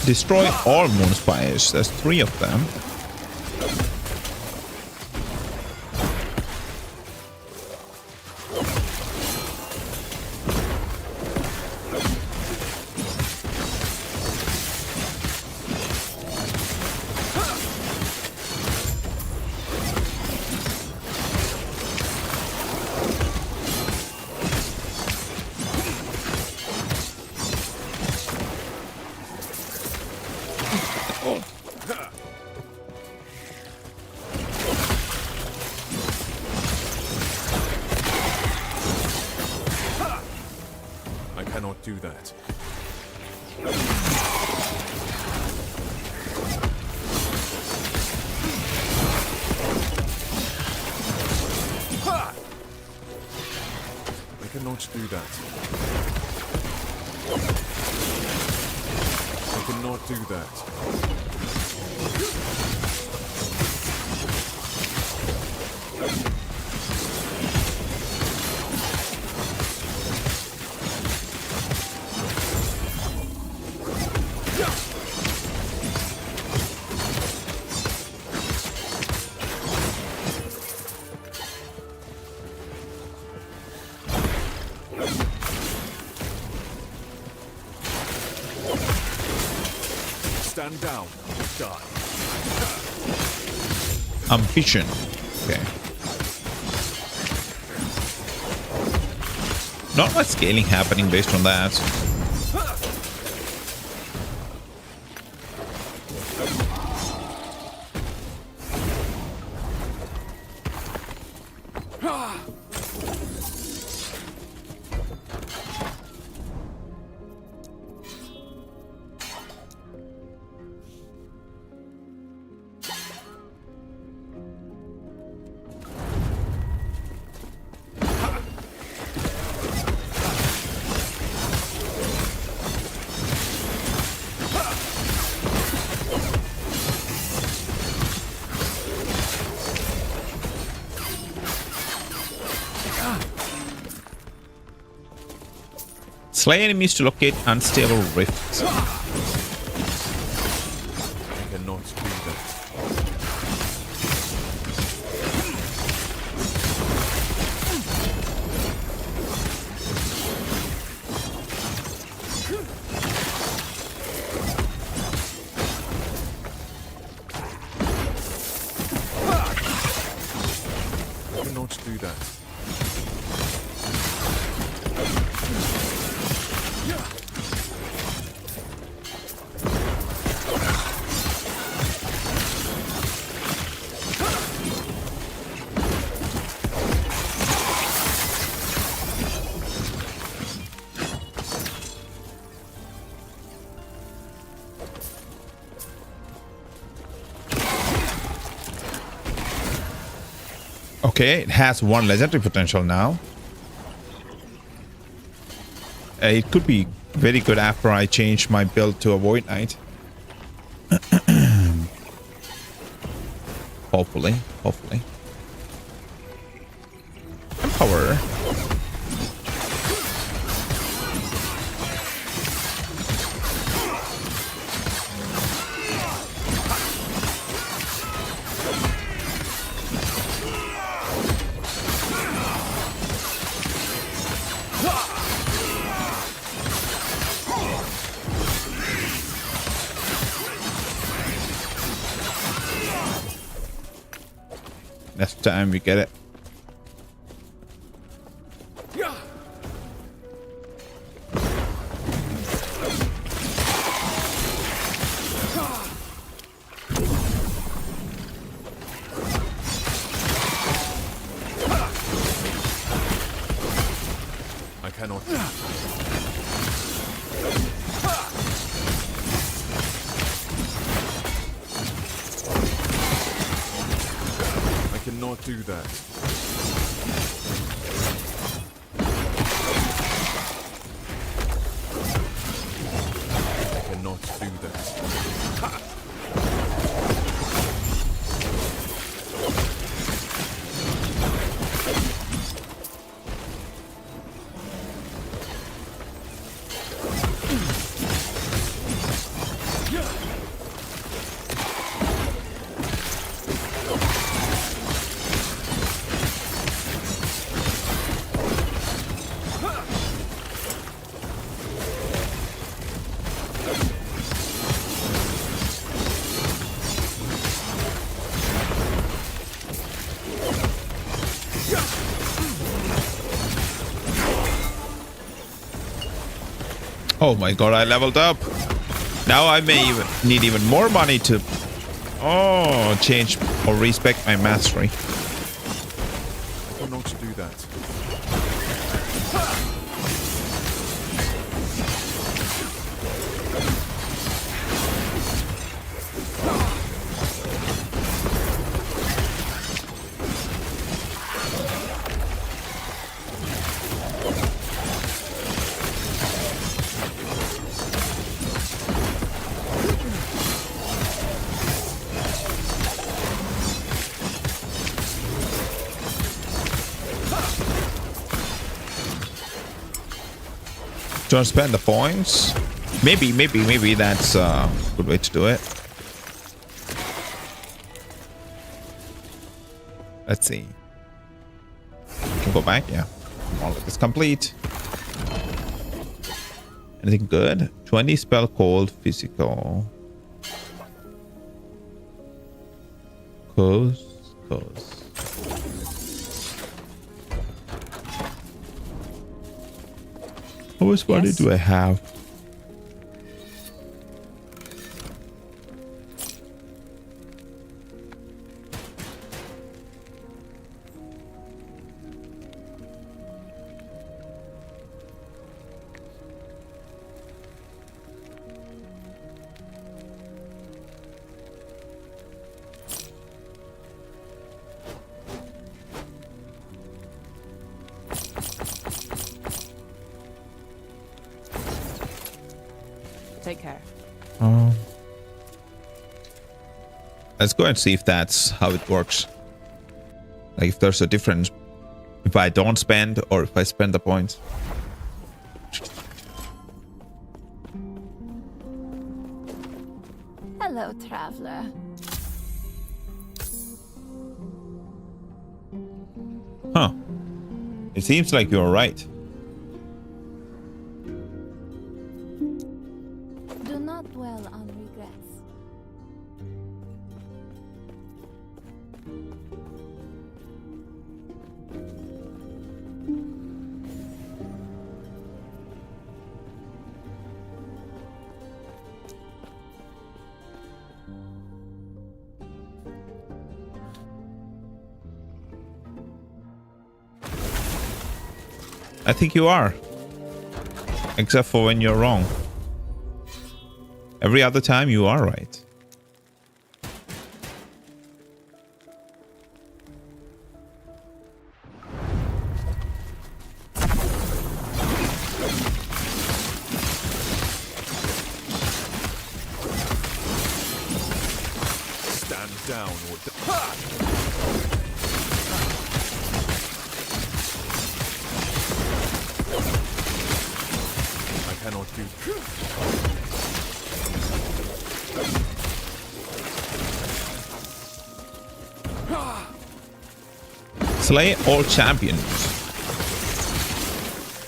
Destroy all moon spires. There's 3 of them. do that. I cannot do that. I cannot do that. Stand down. Die. Ambition. Okay. Not much scaling happening based on that. Slay enemies to locate unstable rifts. I cannot do that. I cannot do that. Okay, it has one legendary potential now. It could be very good after I change my build to a Void Knight. Hopefully. Empower. Next time we get it. I cannot. I cannot do that. I cannot do that. Oh my god, I leveled up. Now I may even need even more money to change or respec my mastery. I cannot do that. Don't spend the points. Maybe that's a good way to do it. Let's see. Can go back, yeah. All of this complete. Anything good? 20 spell cold physical. Close. How much money do I have? Take care. Let's go and see if that's how it works. Like if there's a difference if I don't spend or if I spend the points. Hello, traveler. Huh. It seems like you're right. Do not dwell on regrets. I think you are. Except for when you're wrong. Every other time you are right. Stand down or I cannot do. Slay all champions.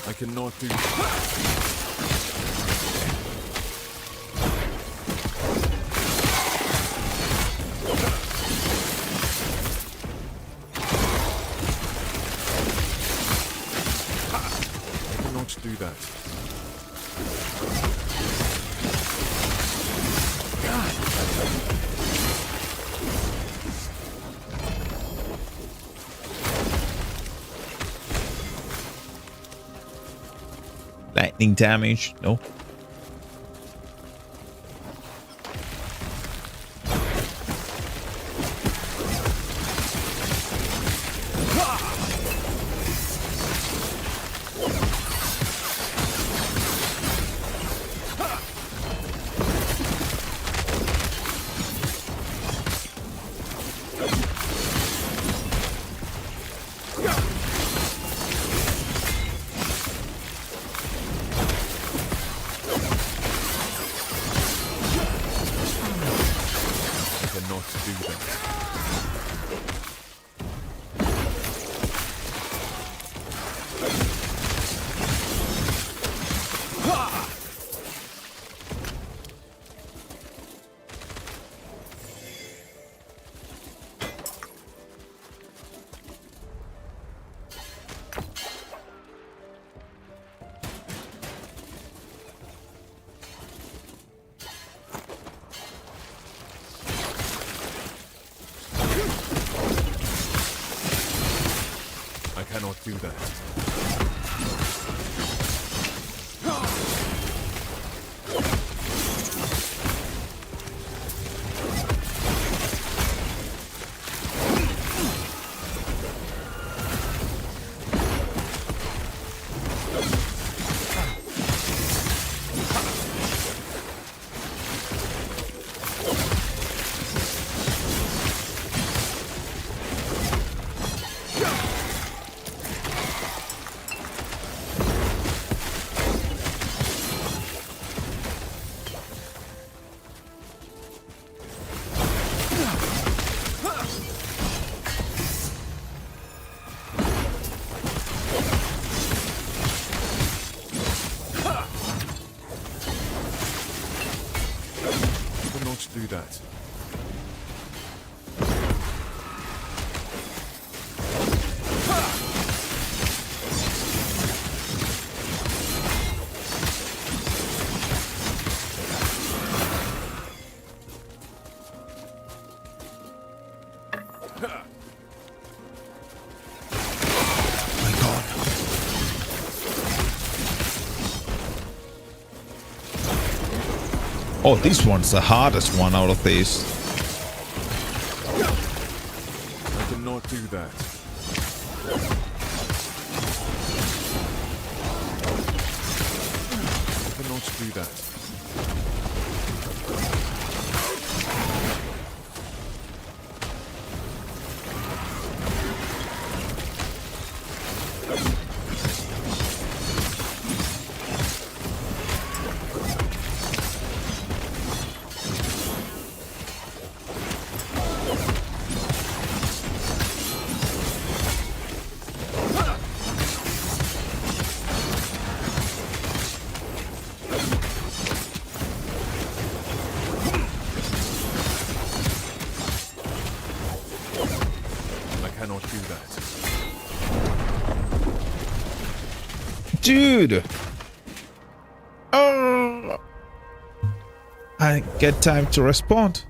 I cannot do. I cannot do that. Lightning damage. No. Cannot do that. I cannot do that. My God. Oh, this one's the hardest one out of these. I cannot do that. I cannot do that. Dude! Oh! I get time to respond.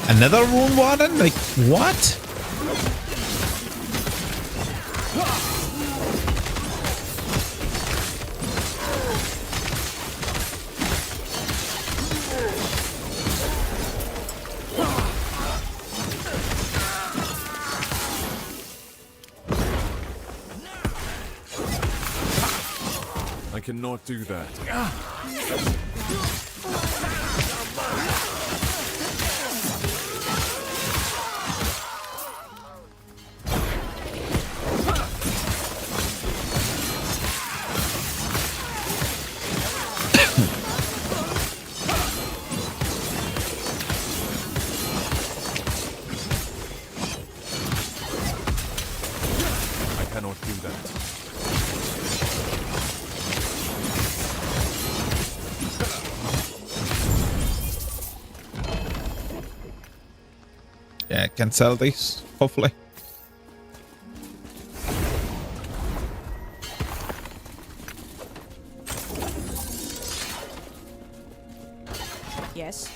Another rune warden? Like, what? I cannot do that. Yeah, can sell these, hopefully. Yes.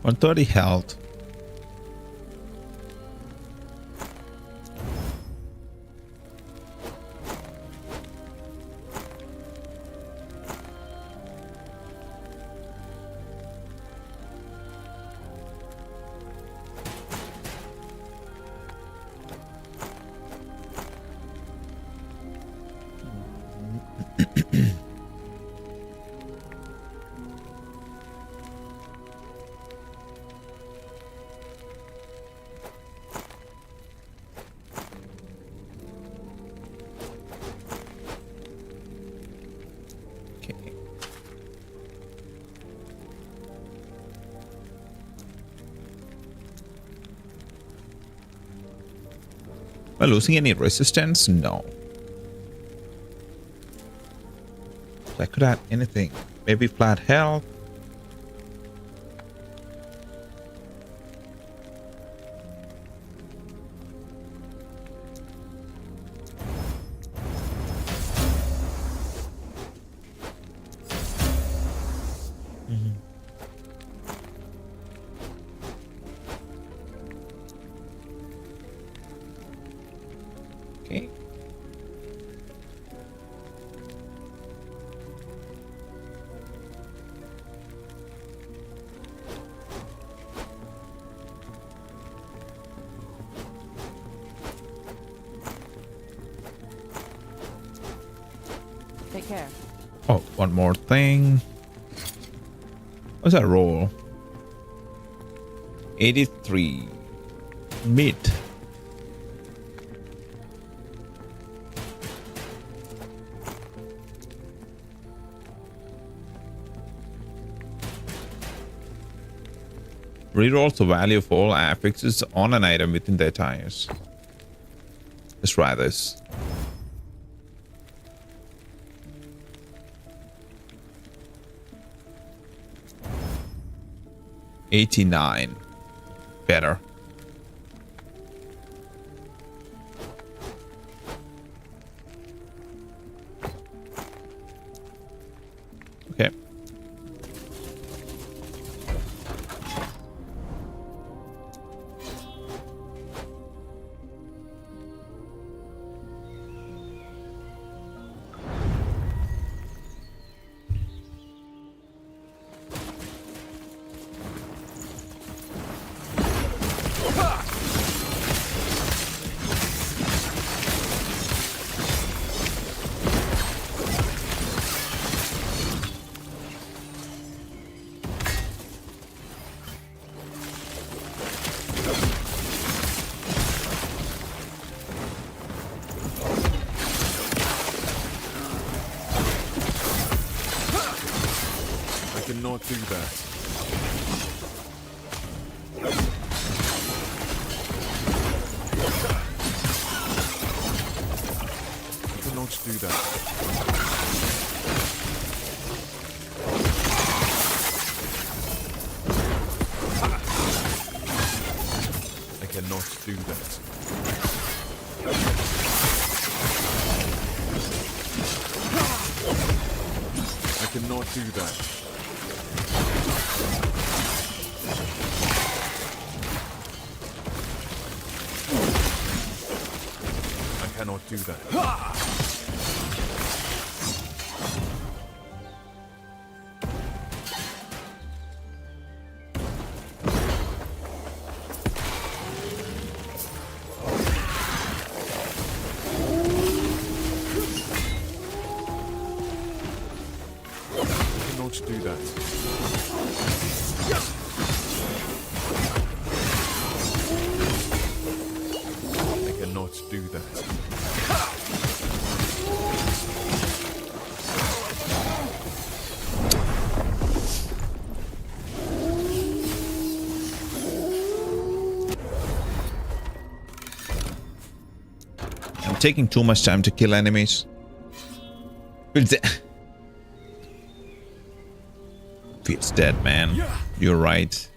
130 health. Am I losing any resistance? No. I could add anything. Maybe flat health. Okay. Take care. Oh, one more thing. What's that roll? 83. Mid. Rerolls the value of all affixes on an item within their tires. Let's try this. $89. Better. Okay. I cannot do that. I cannot do that. I cannot do that. I cannot do that. I cannot do that. Do that. I cannot do that. I'm taking too much time to kill enemies. It's dead, man. You're right.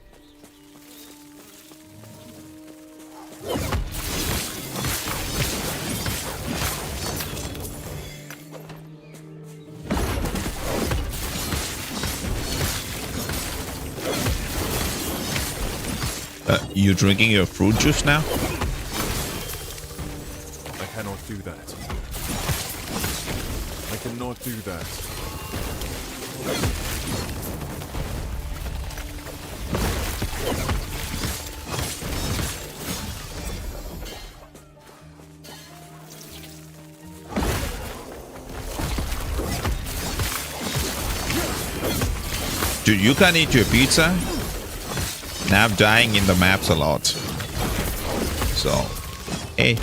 You drinking your fruit juice now? I cannot do that. I cannot do that. Dude, you can't eat your pizza? Now I'm dying in the maps a lot. So, hey.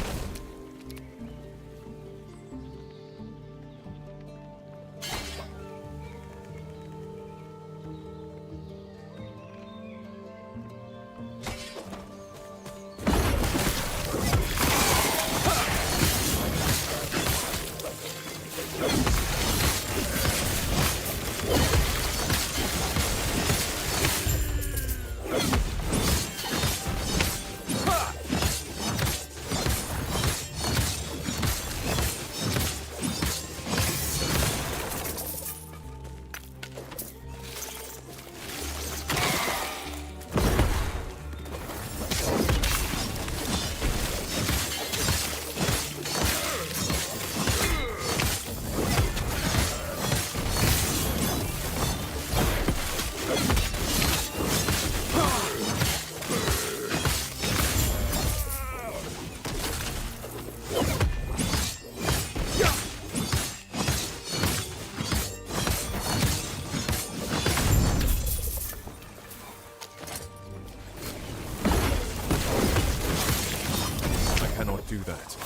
Do that.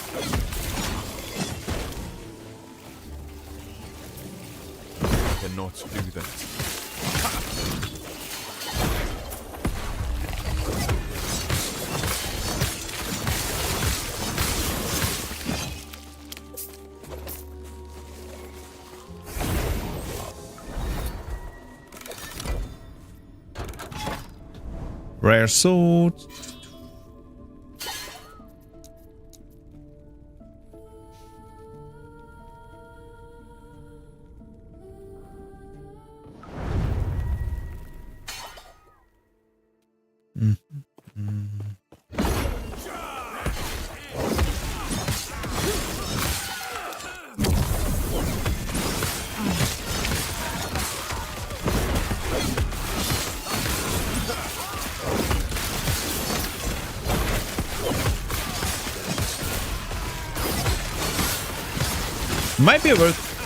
I cannot do that. Rare sword.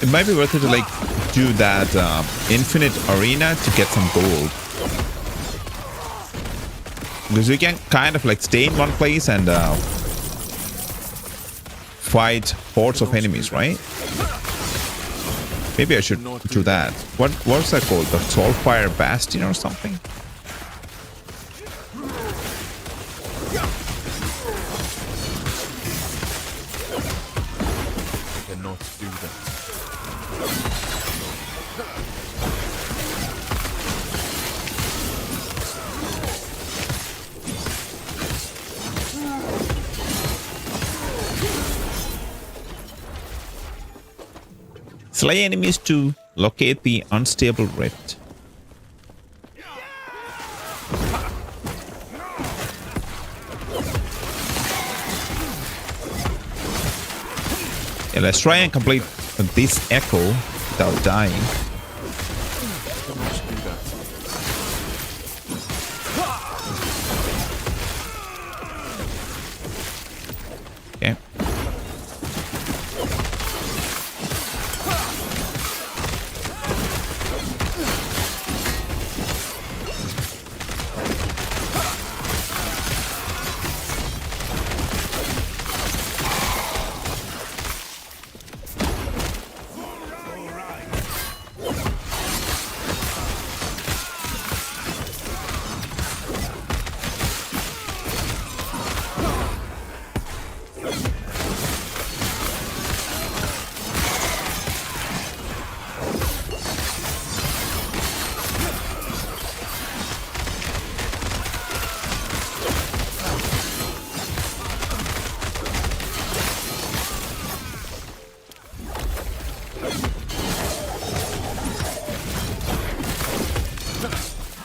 It might be worth it to like do that infinite arena to get some gold, because you can kind of like stay in one place and fight hordes of enemies, right? Maybe I should do that. What's that called? The Soulfire Bastion or something? Slay enemies to locate the unstable rift. Yeah, let's try and complete this echo without dying. Okay.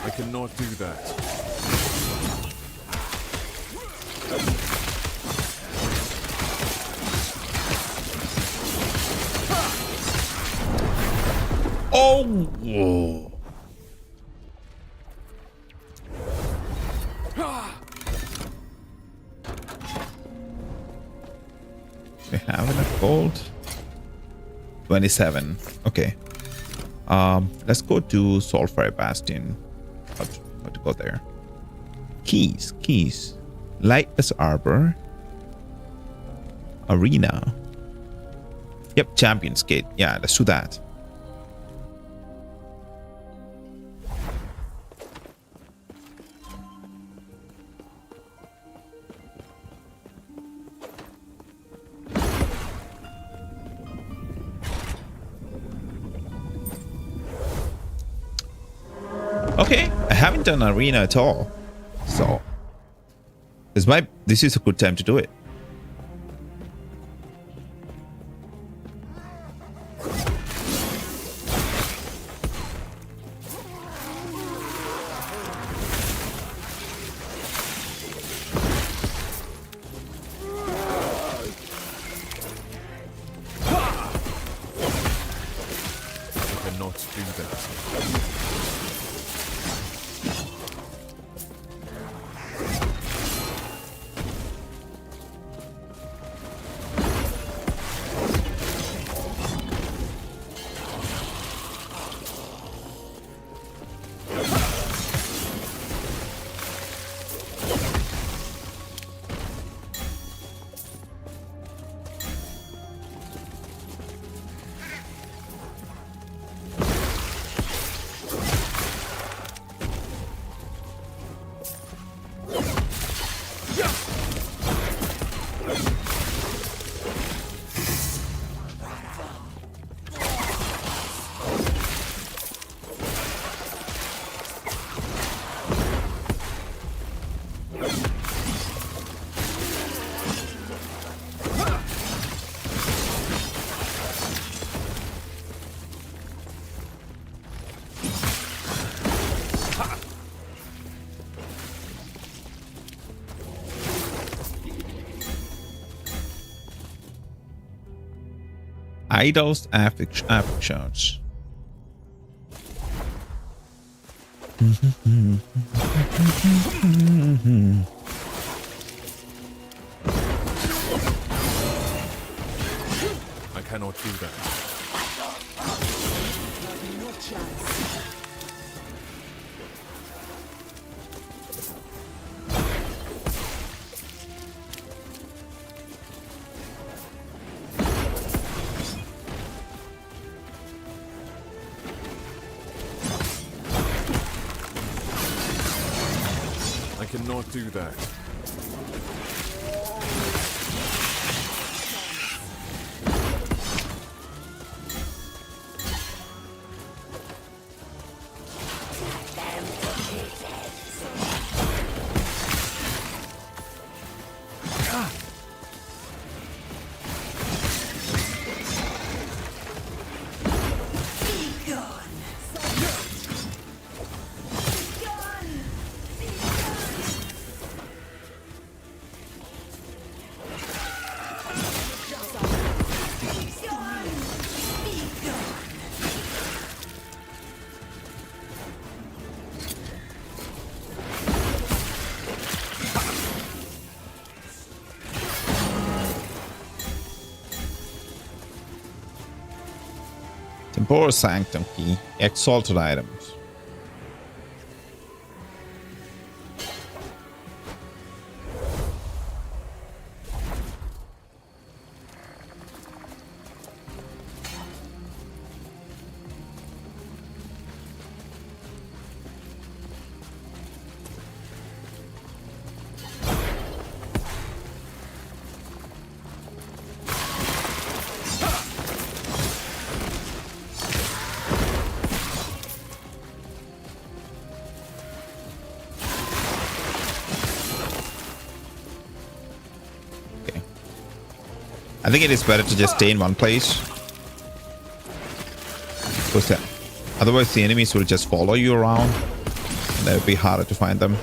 I cannot do that. Whoa. We have enough gold. 27. Okay. Let's go to Soulfire Bastion. How to go there? Keys. Lightless Arbor. Arena. Yep, Champions Gate. Yeah, let's do that. Okay, I haven't done arena at all, so this is a good time to do it. I cannot do that. Idols affections. I cannot do that. I cannot do that. Temporal Sanctum Key. Exalted items. I think it is better to just stay in one place. Because otherwise the enemies will just follow you around. And it will be harder to find them.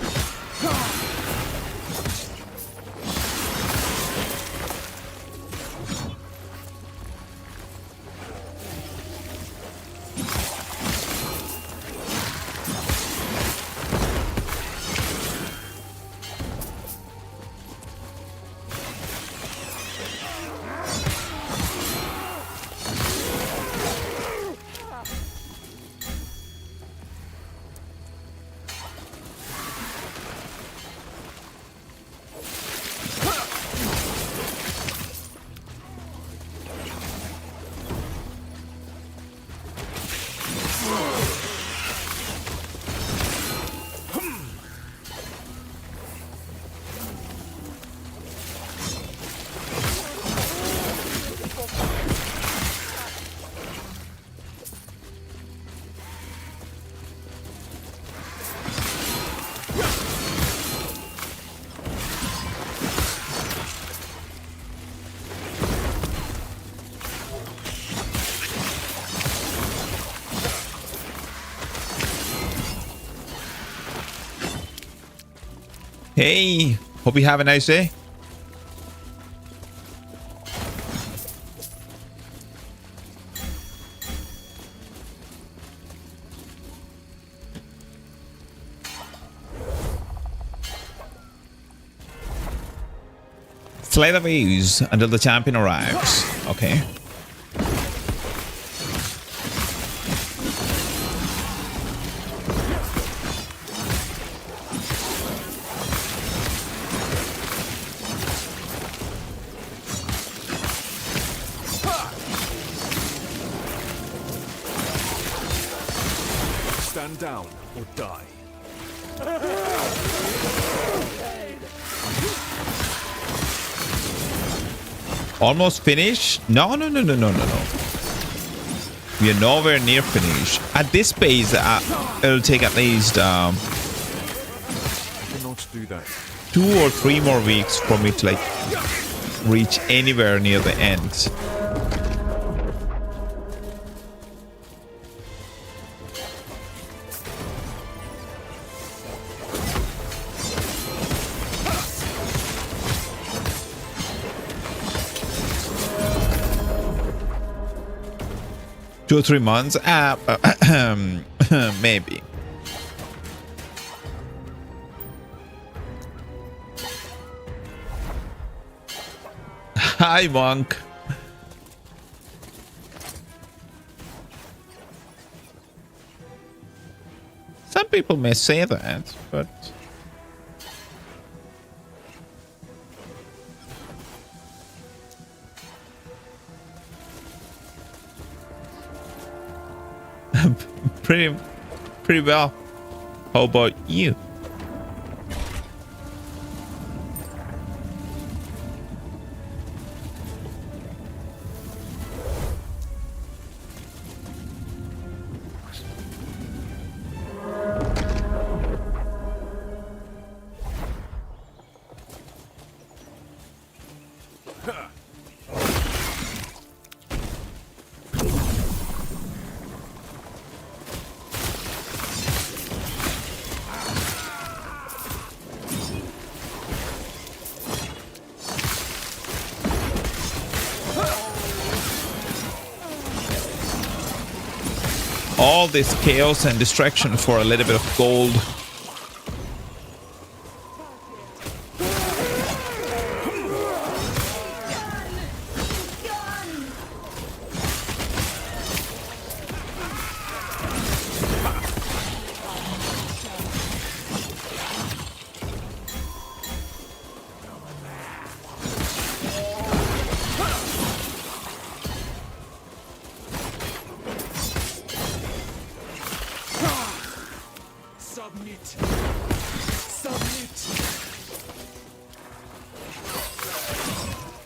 Hey, hope you have a nice day. Slay the waves until the champion arrives. Okay. Stand down or die. Almost finished? No. We are nowhere near finished. At this pace, it'll take at least I cannot do that. 2 or 3 more weeks for me to like reach anywhere near the end. Two or 3 months? Maybe. Hi, Monk. Some people may say that, but... pretty well. How about you? All this chaos and distraction for a little bit of gold.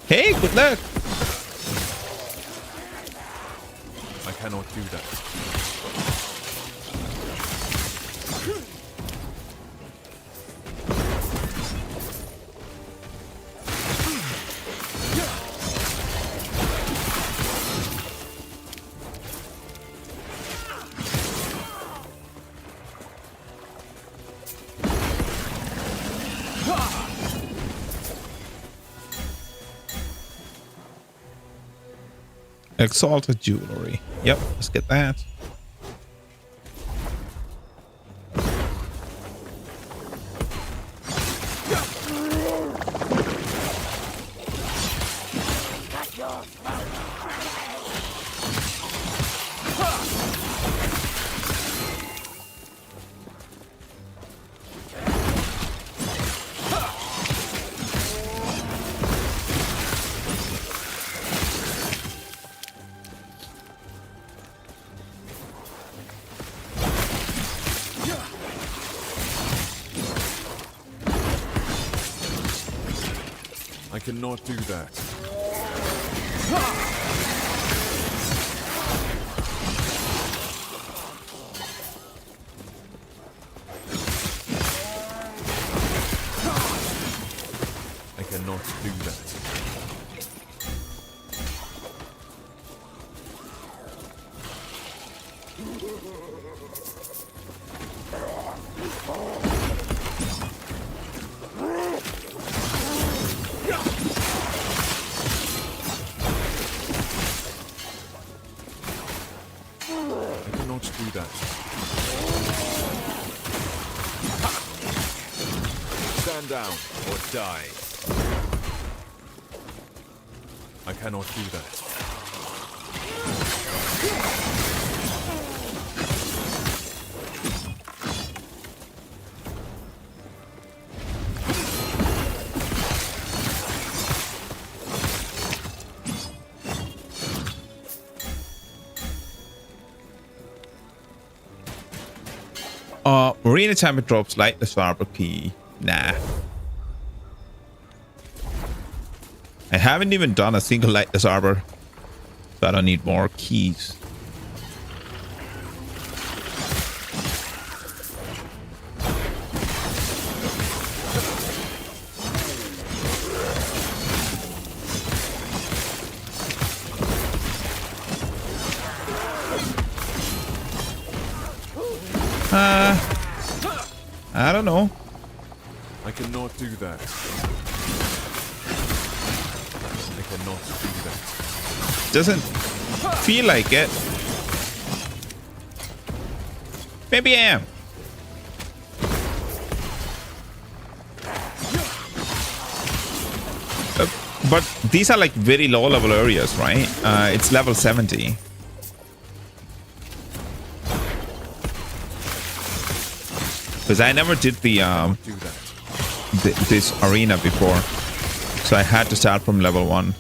Hey, good luck. I cannot do that. Exalted jewelry. Yep, let's get that. I cannot do that. I cannot do that. down or die. I cannot do that. Marina champion drops lightless arbor key. Nah. I haven't even done a single lightless arbor. So I don't need more keys. I don't know. I cannot do that. I cannot do that. Doesn't feel like it. Maybe I am. But these are like very low level areas, right? It's level 70. Because I never did this arena before, so I had to start from level 1.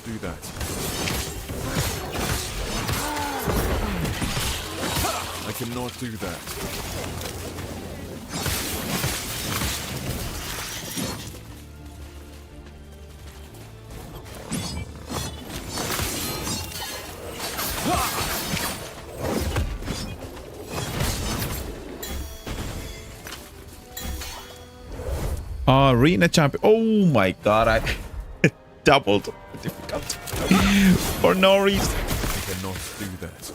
Do that. I cannot do that. Arena champion. Oh my god, I doubled the difficulty for no reason. I cannot do that.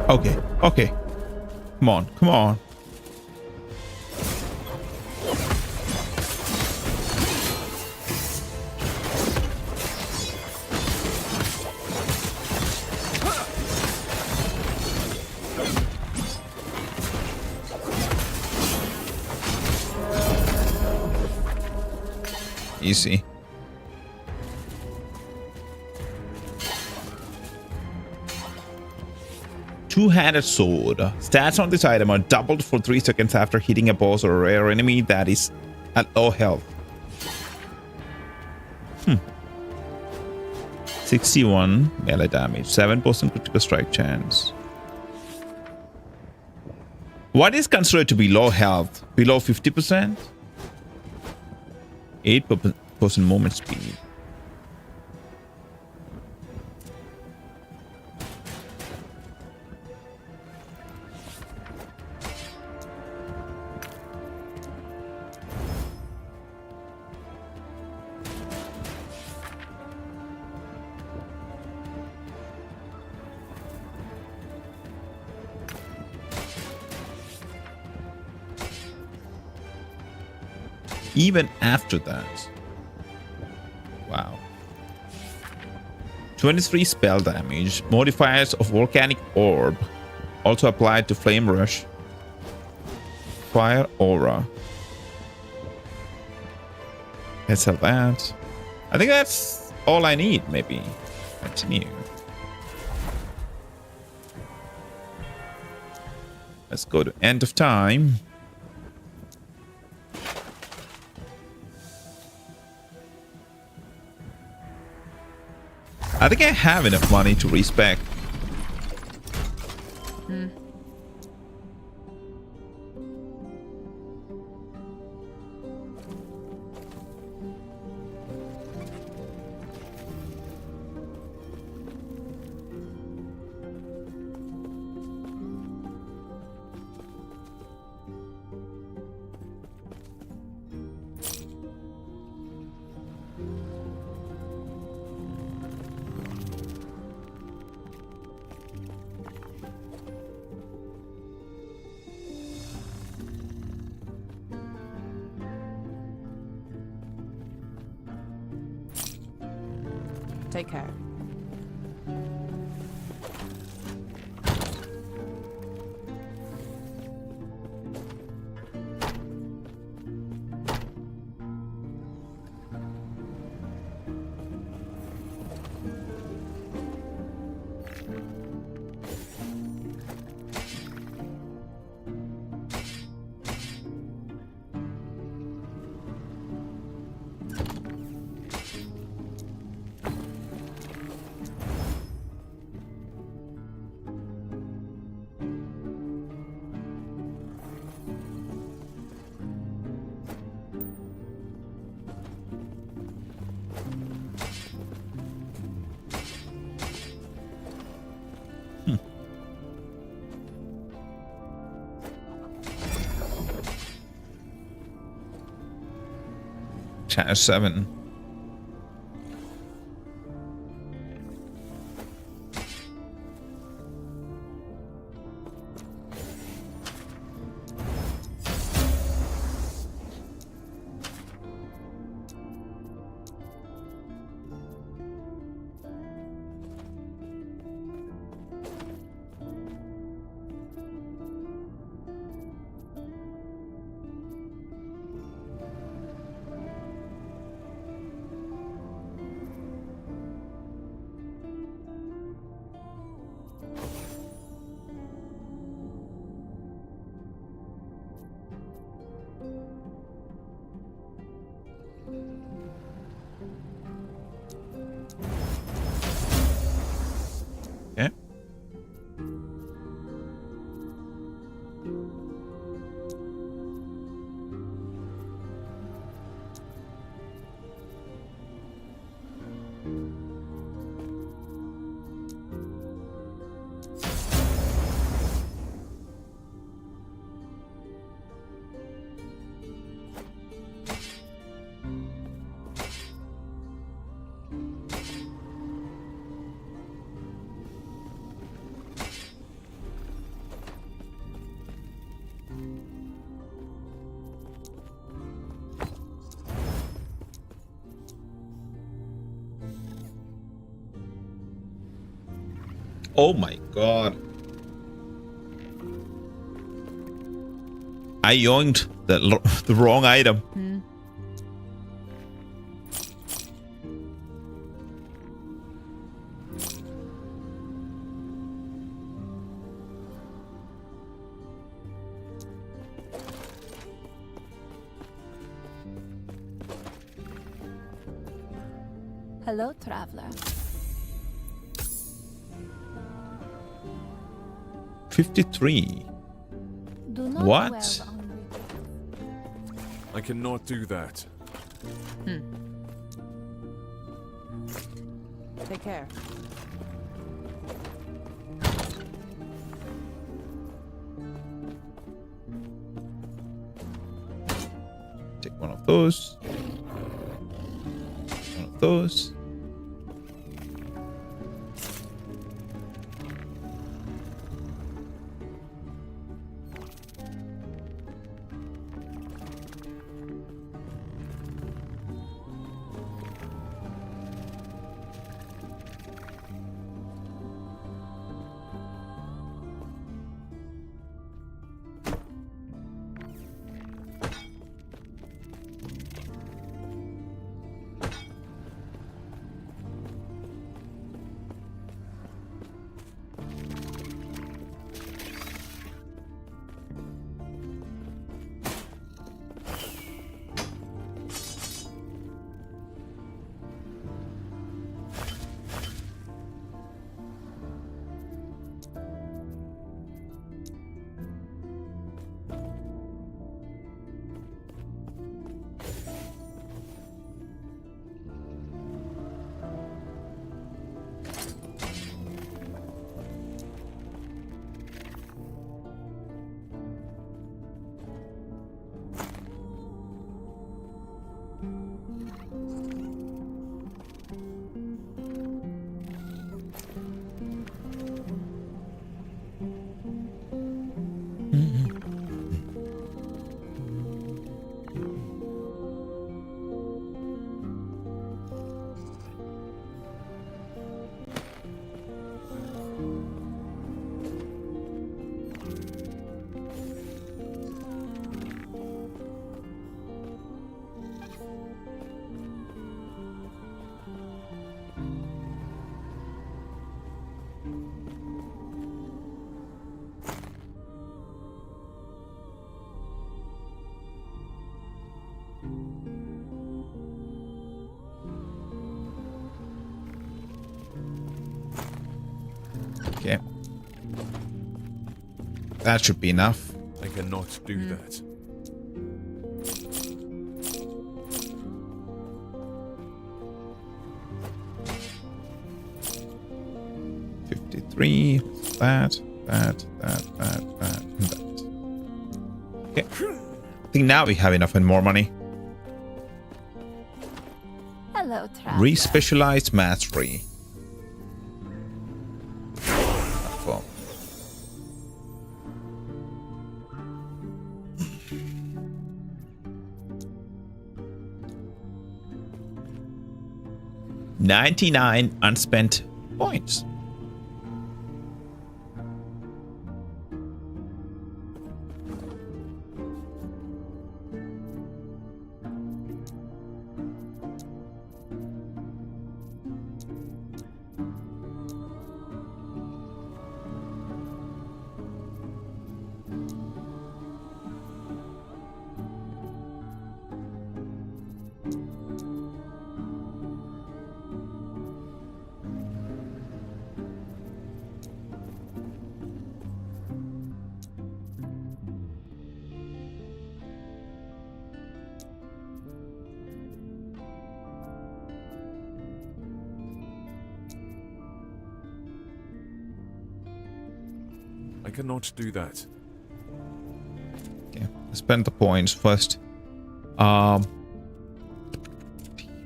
Okay, okay. Come on, come on. Easy. Two-handed sword. Stats on this item are doubled for 3 seconds after hitting a boss or a rare enemy that is at low health. 61 melee damage, 7% critical strike chance. What is considered to be low health? Below 50%? 8% movement speed. Even after that. Wow. 23 spell damage. Modifiers of volcanic orb also applied to flame rush. Fire aura. Let's sell that. I think that's all I need, maybe. Continue. Let's go to end of time. I think I have enough money to respec. Take care. Chapter 7. Okay. Oh my god. I yoinked the wrong item. Hello, traveler. 53. Do not What? dwell on regret. I cannot do that. Take care. Take one of those. One of those. Okay. That should be enough. I cannot do that. $53. That, and that. Okay. I think now we have enough and more money. Hello, traveler. Respecialized mastery. Platform. $99 unspent points. I cannot do that. Okay, spend the points first.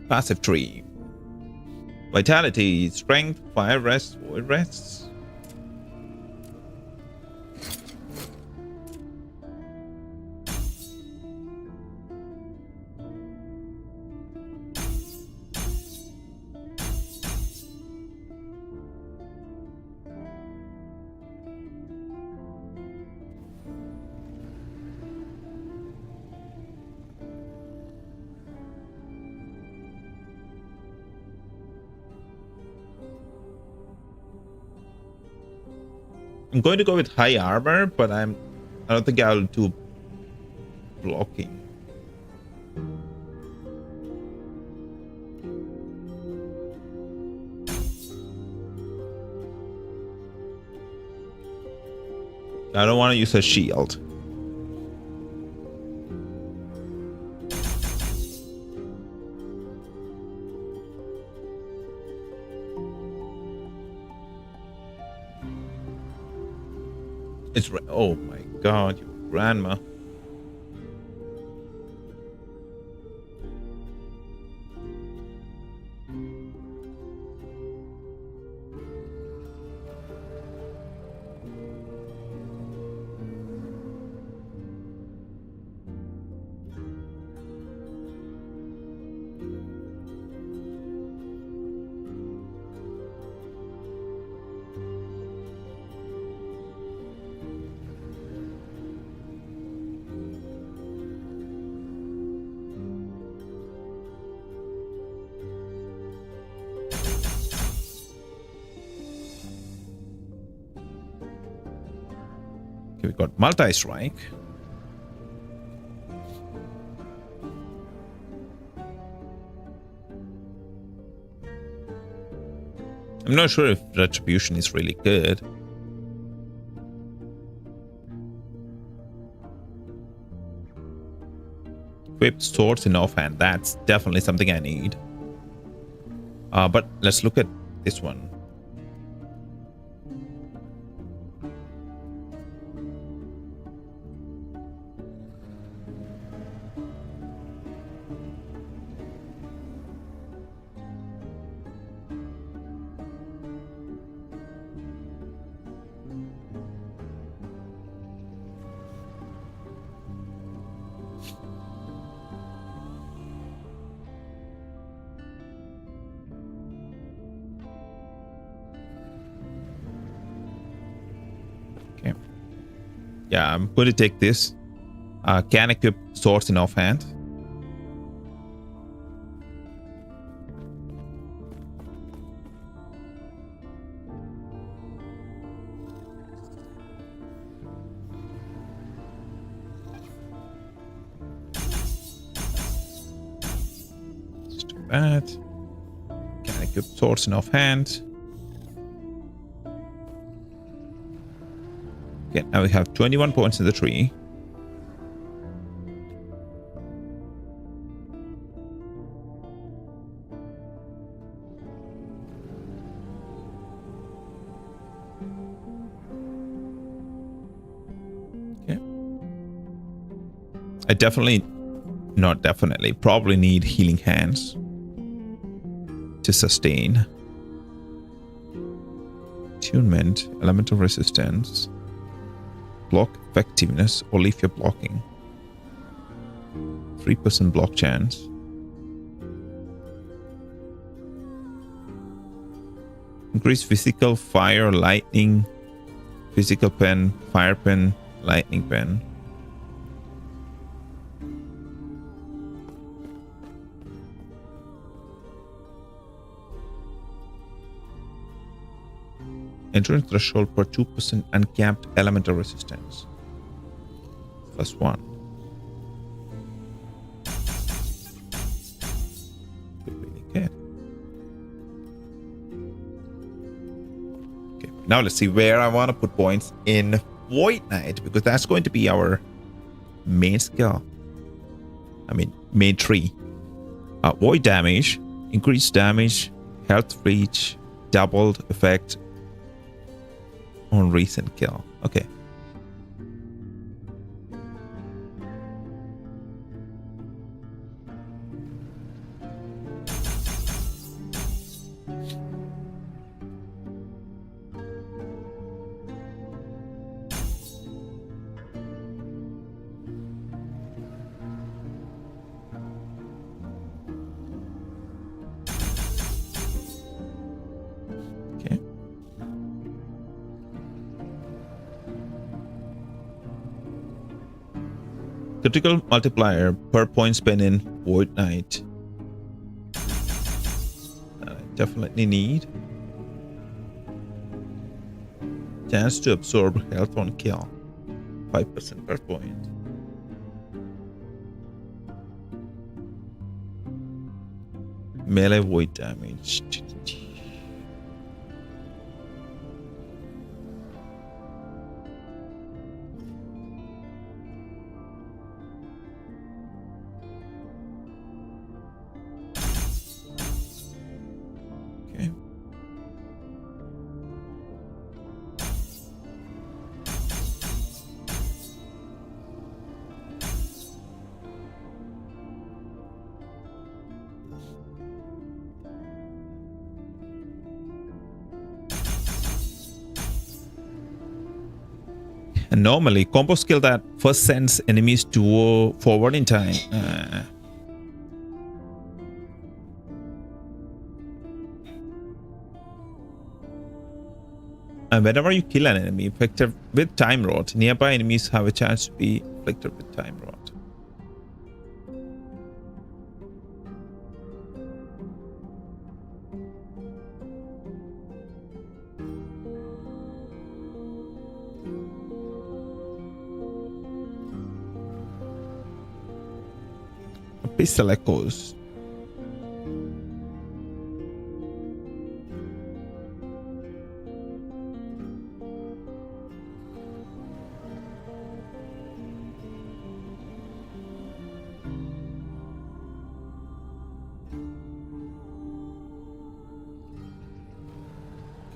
Passive tree. Vitality, strength, fire rest, void rests. I'm going to go with high armor, but I don't think I'll do blocking. I don't want to use a shield. It's oh my god, you grandma. Okay, we got multi-strike. I'm not sure if retribution is really good. Equipped swords in offhand. That's definitely something I need. But let's look at this one. Okay. Yeah, I'm going to take this. Can equip swords in offhand. Let's do that. Can equip swords in offhand. Okay, now we have 21 points in the tree. Okay. I probably need healing hands to sustain. Attunement, elemental resistance, block effectiveness, or leave your blocking. 3% block chance. Increase physical, fire, lightning, physical pen, fire pen, lightning pen. Entrance threshold per 2% uncapped elemental resistance. +1. Really good. Okay, now let's see where I want to put points in Void Knight, because that's going to be our main skill. I mean, main tree. Void damage, increased damage, health reach, doubled effect on recent kill. Okay. Okay. Critical multiplier per point spent in Void Knight. I definitely need. Chance to absorb health on kill. 5% per point. Melee void damage. Okay. And normally, combo skill that first sends enemies to forward in time. And whenever you kill an enemy afflicted with Time Rot, nearby enemies have a chance to be afflicted with Time Rot. Pistol echoes.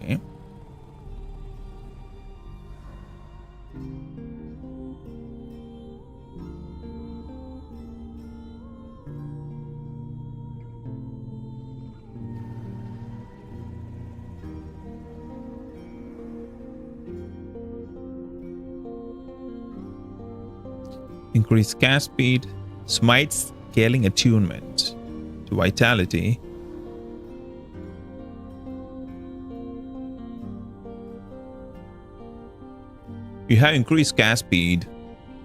Okay. Increase cast speed, smite scaling attunement to vitality. You have increased cast speed,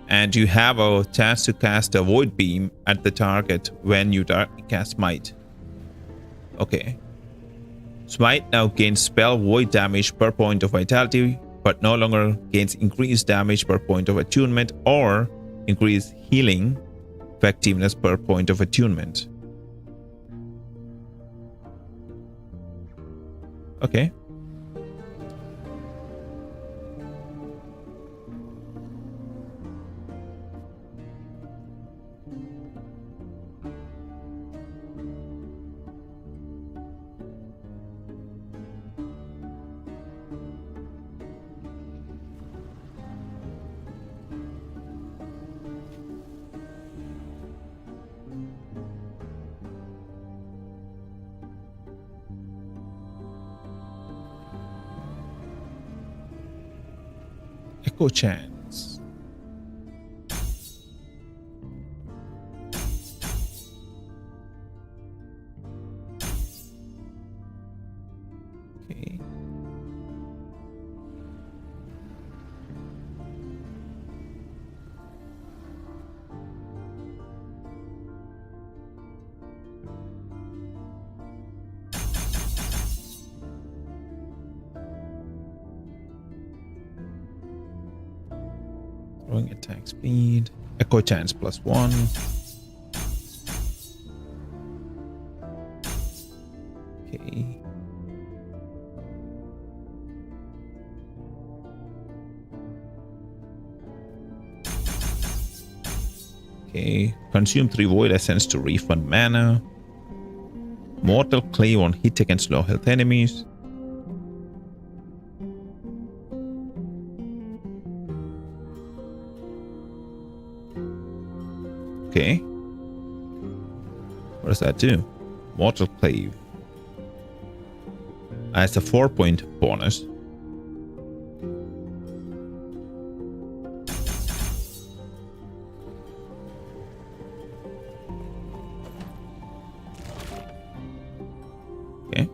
and you have a chance to cast a void beam at the target when you cast smite. Okay. Smite now gains spell void damage per point of vitality, but no longer gains increased damage per point of attunement or increased healing effectiveness per point of attunement. Okay. Echo chance. Okay. Throwing attack speed. Echo chance +1. Okay. Okay. Consume 3 void essence to refund mana. Mortal clay on hit against low health enemies. Okay. What does that do? Mortal Clave. As a 4-point bonus. Okay.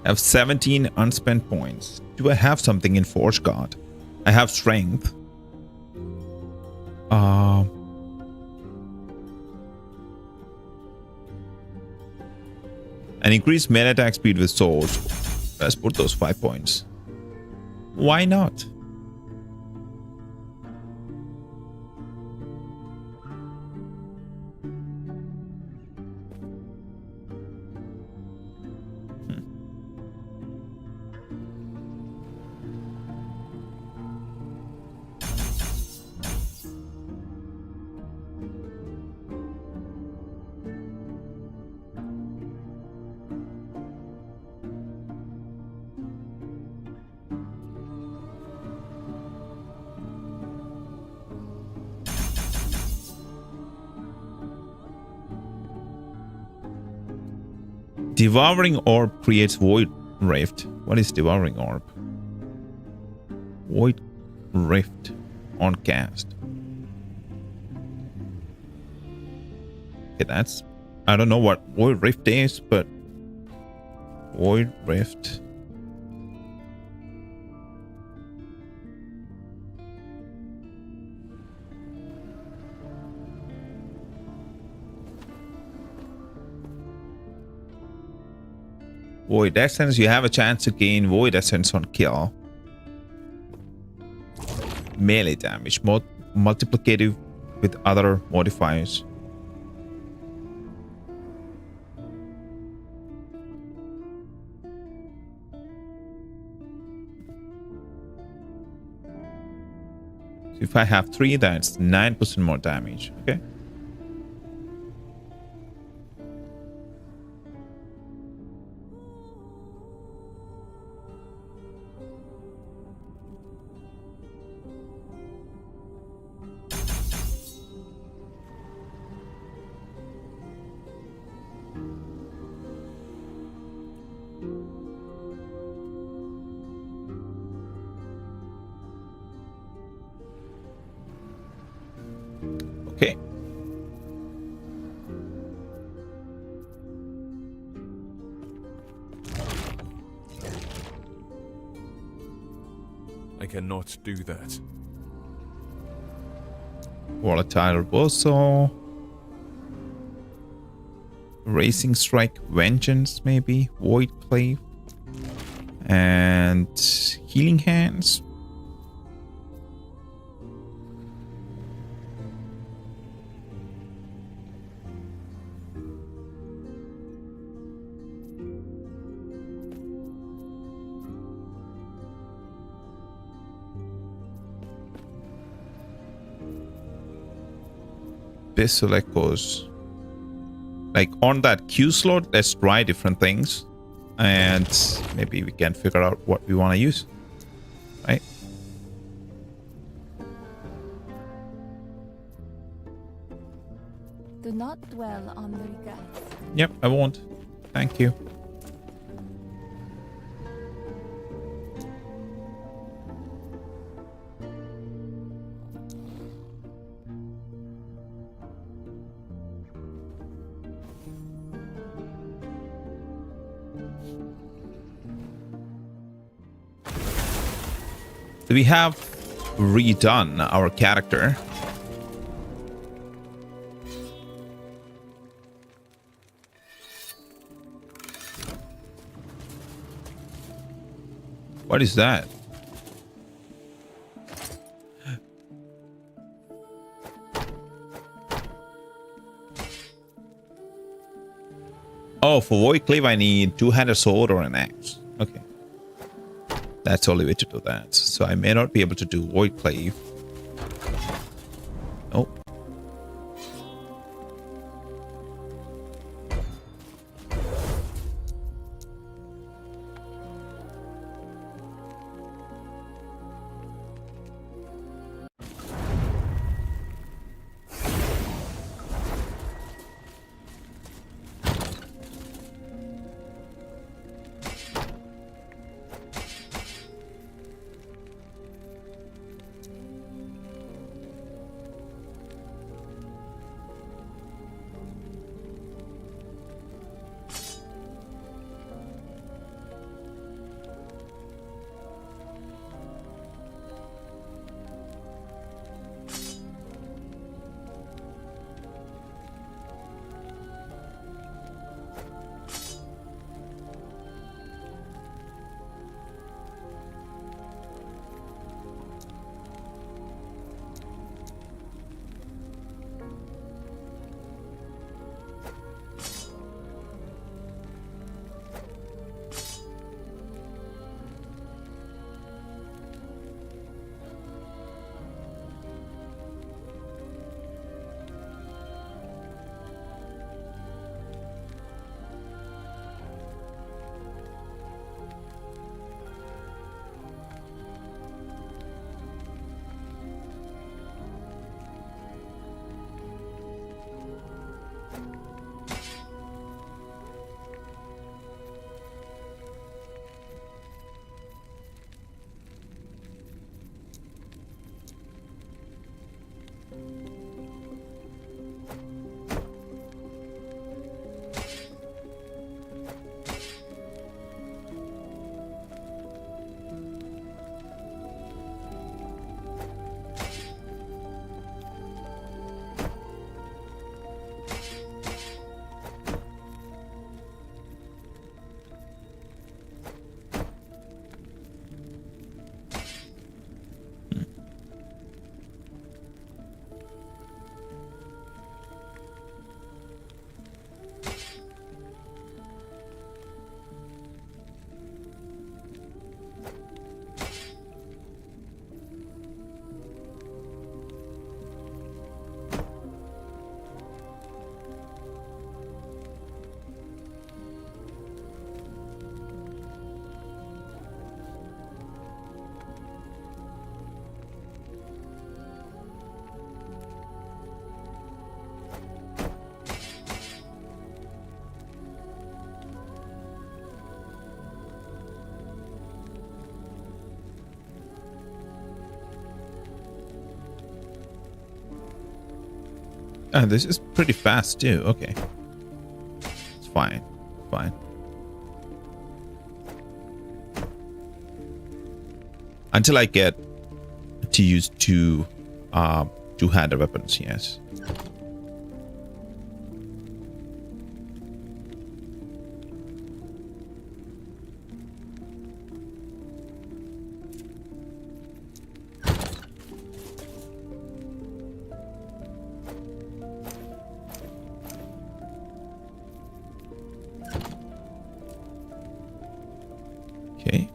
I have 17 unspent points. Do I have something in Forge Guard? I have strength. An increased melee attack speed with swords. Let's put those 5 points. Why not? Devouring Orb creates Void Rift. What is Devouring Orb? Void Rift on cast. Okay, that's... I don't know what Void Rift is, but... Void Rift... Void Essence, you have a chance to gain Void Essence on kill. Melee damage, multiplicative with other modifiers. So if I have 3, that's 9% more damage. Okay. Okay. I cannot do that. Volatile Reversal. Racing Strike, Vengeance, maybe. Void Clave. And Healing Hands. Abyssal Echoes. Like on that Q slot, let's try different things. And maybe we can figure out what we want to use. Right? Do not dwell on the regrets. Yep, I won't. Thank you. We have redone our character. What is that? Oh, for Void Cleave, I need two-handed sword or an axe. Okay. That's the only way to do that. So I may not be able to do Void Cleave. Oh. This is pretty fast too. Okay. It's fine. Fine. Until I get to use two-handed weapons, yes. Okay.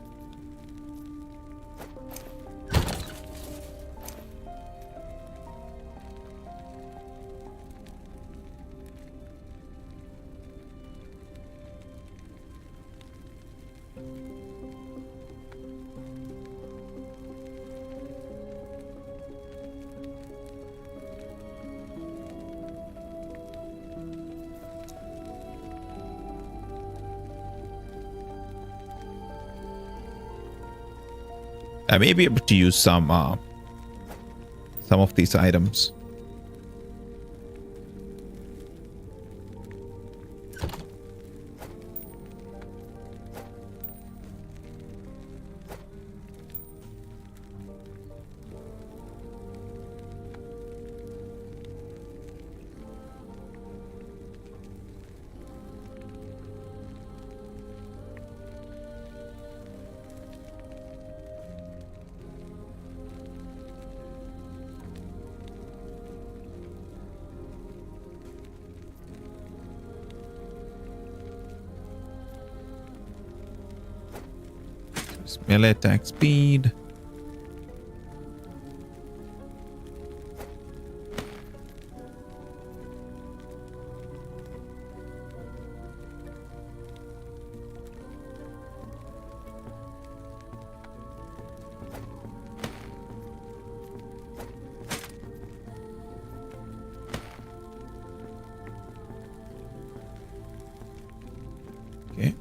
I may be able to use some of these items. Melee attack speed. Okay.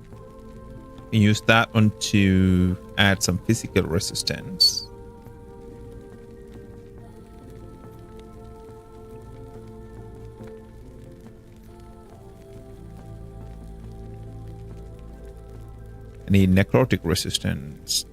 Use that one to add some physical resistance. I need necrotic resistance.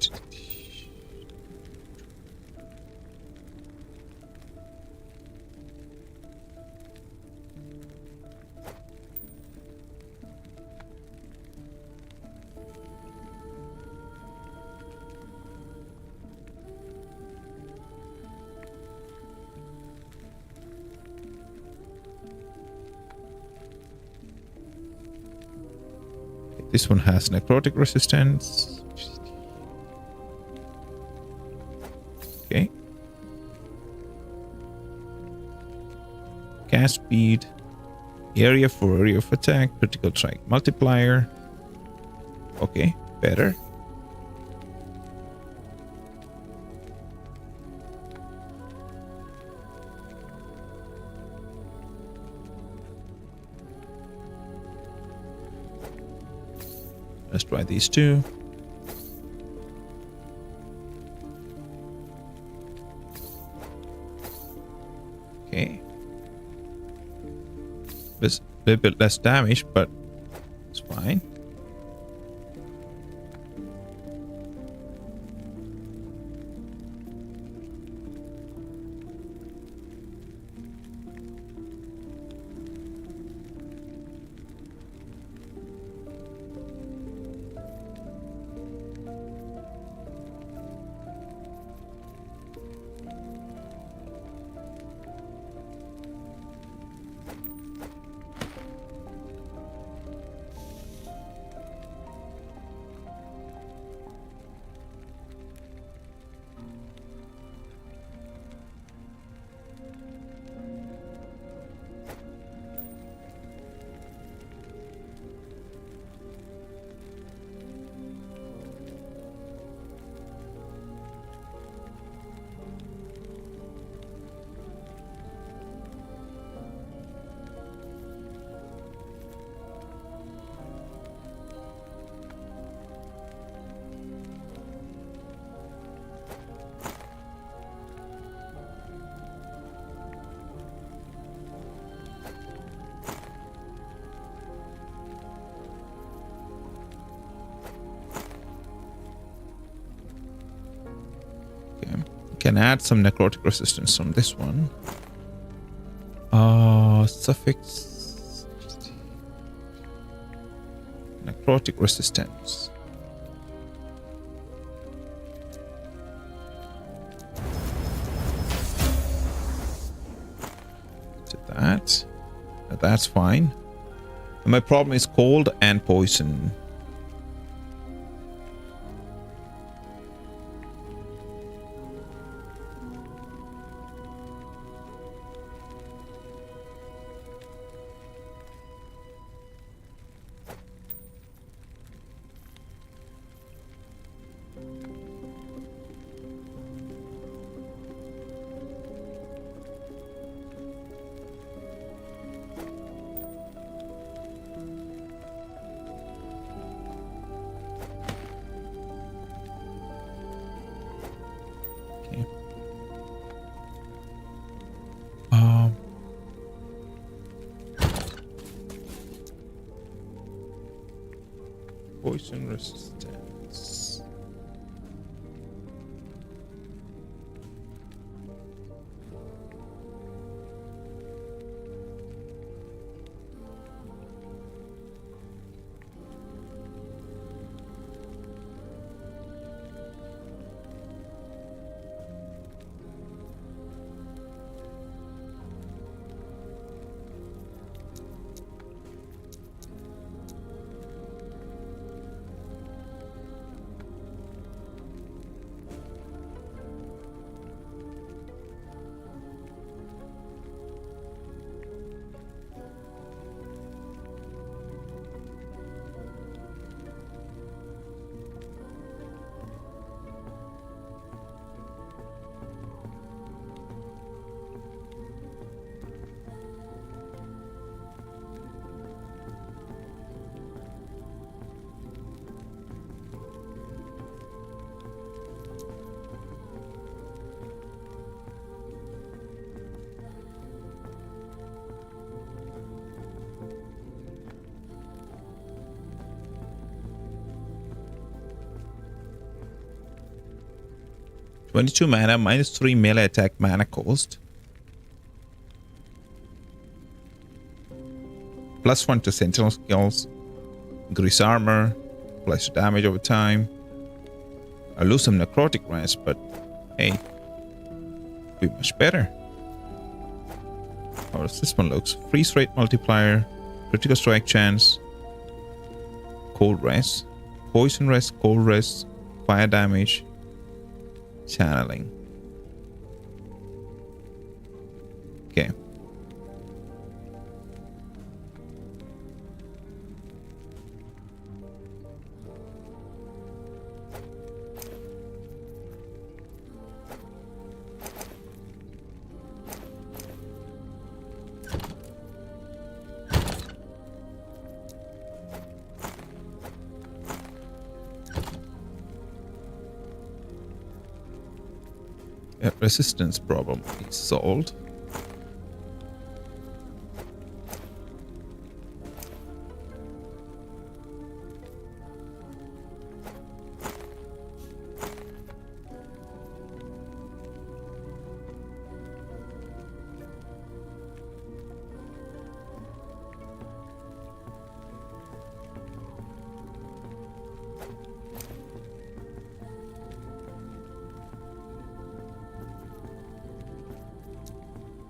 This one has necrotic resistance. Okay. Cast speed. Area for area of attack. Critical strike multiplier. Okay, better. Let's try these two. Okay. This a little bit less damage, but it's fine. Can add some necrotic resistance on this one. Suffix necrotic resistance. To that. That's fine. And my problem is cold and poison. Poison resistance. (22 mana, -3 melee attack mana cost. +1 to Sentinel skills. Increase armor. Plus damage over time. I lose some necrotic rest, but hey, be much better. How does this one looks? Freeze rate multiplier. Critical strike chance. Cold rest. Poison rest. Cold rest. Fire damage. Channeling. Okay. Resistance problem is solved.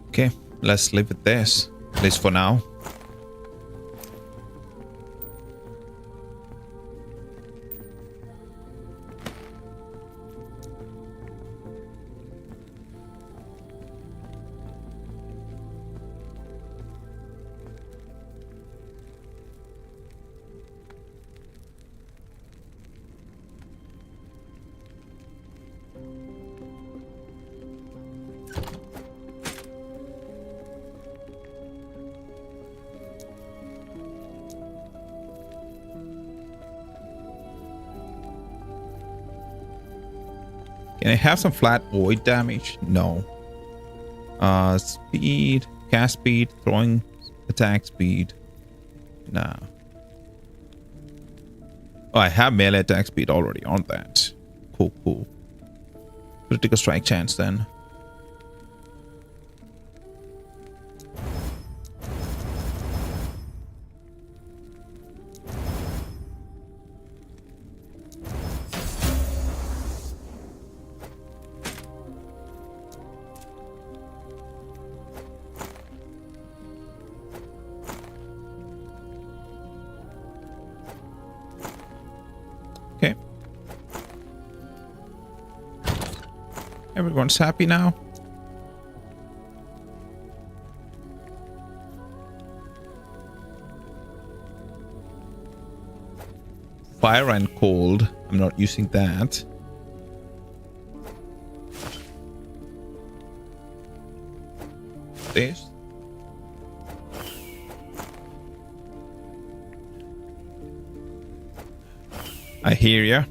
Okay, let's leave it this, at least for now. Can I have some flat void damage? No. Speed, cast speed, throwing attack speed. Nah. Oh, I have melee attack speed already on that. Cool, cool. Critical strike chance then. Okay. Everyone's happy now. Fire and cold. I'm not using that. This. I hear ya.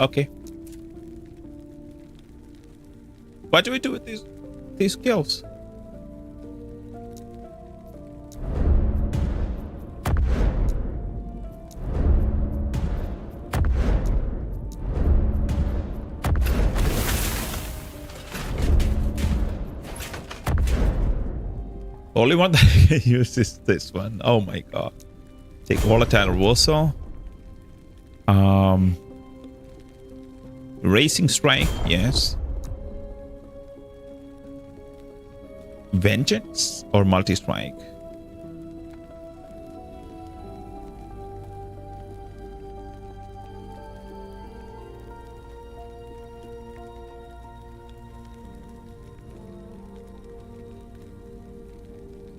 Okay. What do we do with these skills? Only one that I can use is this one. Oh my god. Take volatile reversal. Racing strike, yes. Vengeance or multi-strike?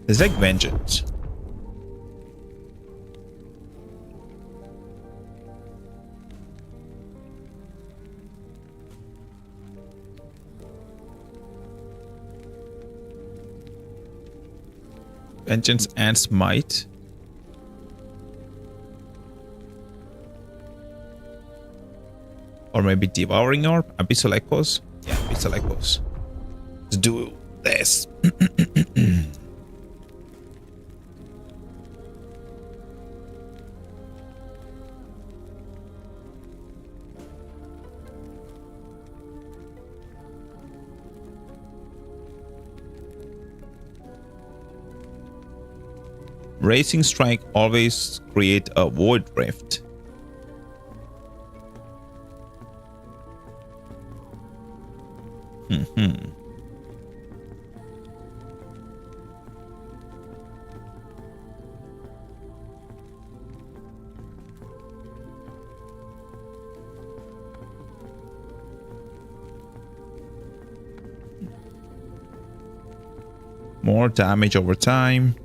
It's like vengeance. Vengeance and smite. Or maybe devouring orb. Abyssal echoes. Yeah, abyssal echoes. Let's do this. Racing strike always create a void rift. More damage over time.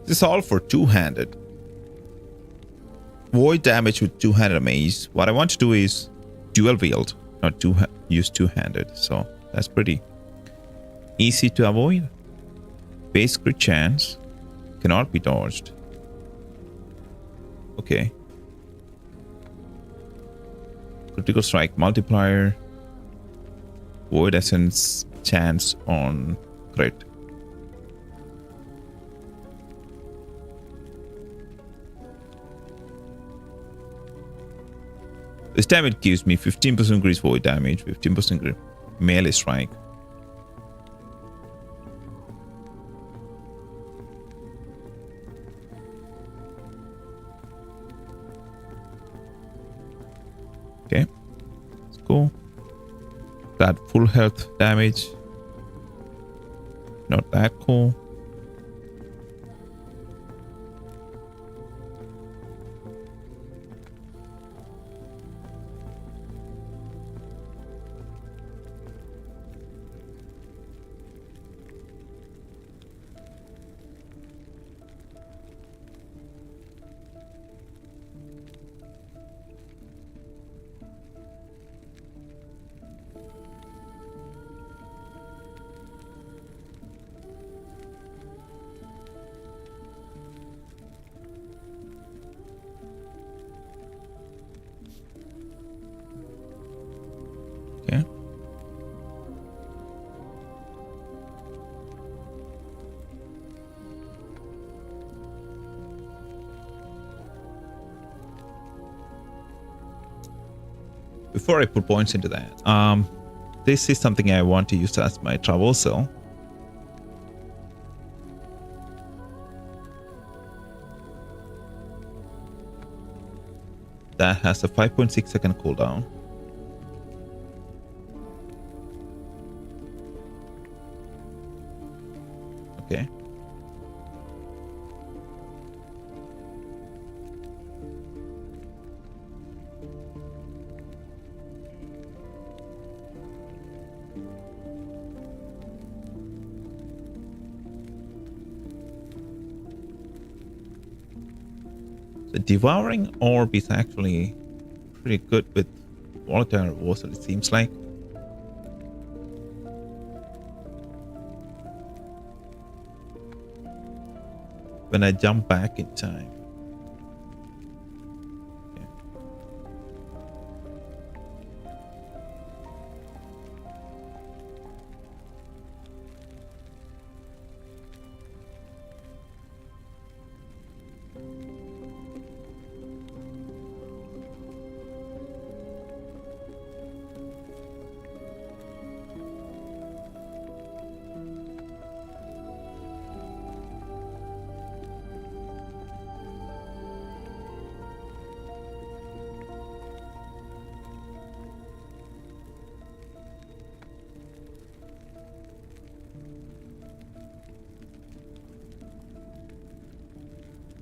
This is all for two-handed. Void damage with two-handed mace. What I want to do is dual wield, not use two-handed. So that's pretty easy to avoid. Base crit chance cannot be dodged. Okay. Critical strike multiplier. Void essence chance on crit. This time it gives me 15% increase void damage, 15% melee strike. Okay, let's go. That full health damage. Not that cool. Okay. Before I put points into that, this is something I want to use as my traversal. That has a 5.6 second cooldown. Okay. The devouring orb is actually pretty good with volatile reversal, it seems like. When I jump back in time. Okay.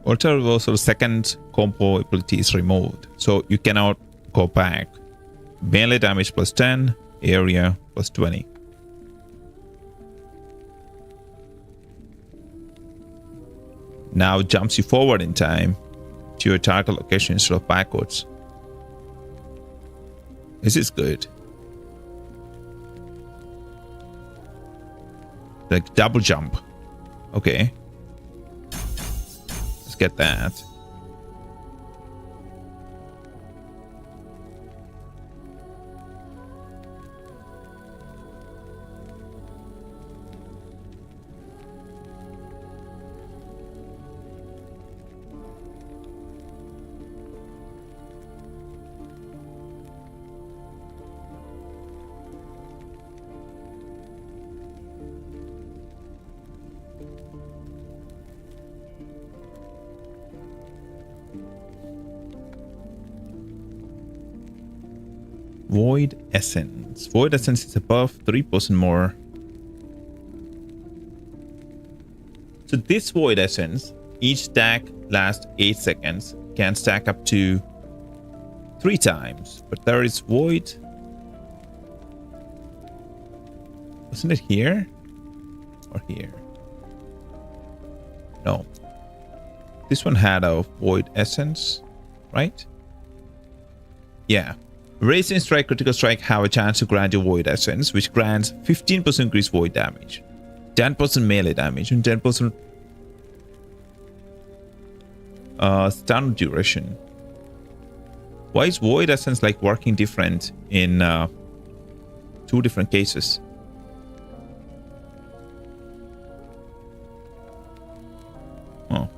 Alter reversal second combo ability is removed, so you cannot go back. Melee damage plus 10, area plus 20. Now jumps you forward in time to your target location instead of backwards. This is good. Like double jump. Okay. Get that. Void Essence. Void Essence is above 3% more. So this Void Essence, each stack lasts 8 seconds, can stack up to 3 times. But there is Void. Wasn't it here? Or here? No. This one had a Void Essence, right? Yeah. Racing Strike, Critical Strike have a chance to grant you Void Essence, which grants 15% increased Void damage, 10% melee damage, and 10% stun duration. Why is Void Essence like working different in 2 different cases? Oh.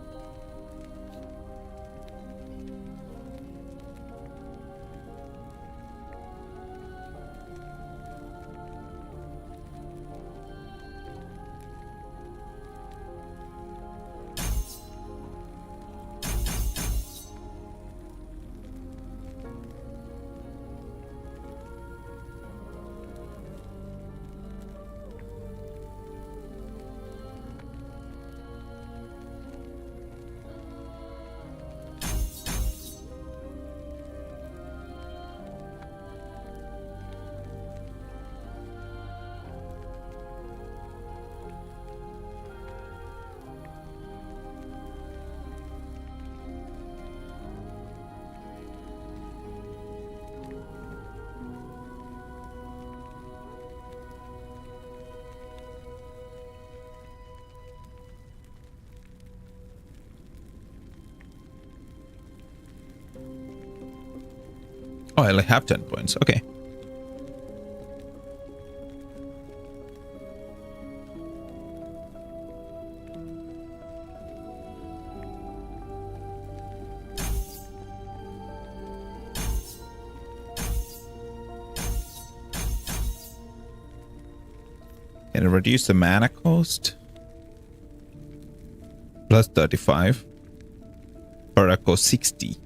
Oh, I only have 10 points. Okay. Can it reduce the mana cost? Plus 35. Or cost 60.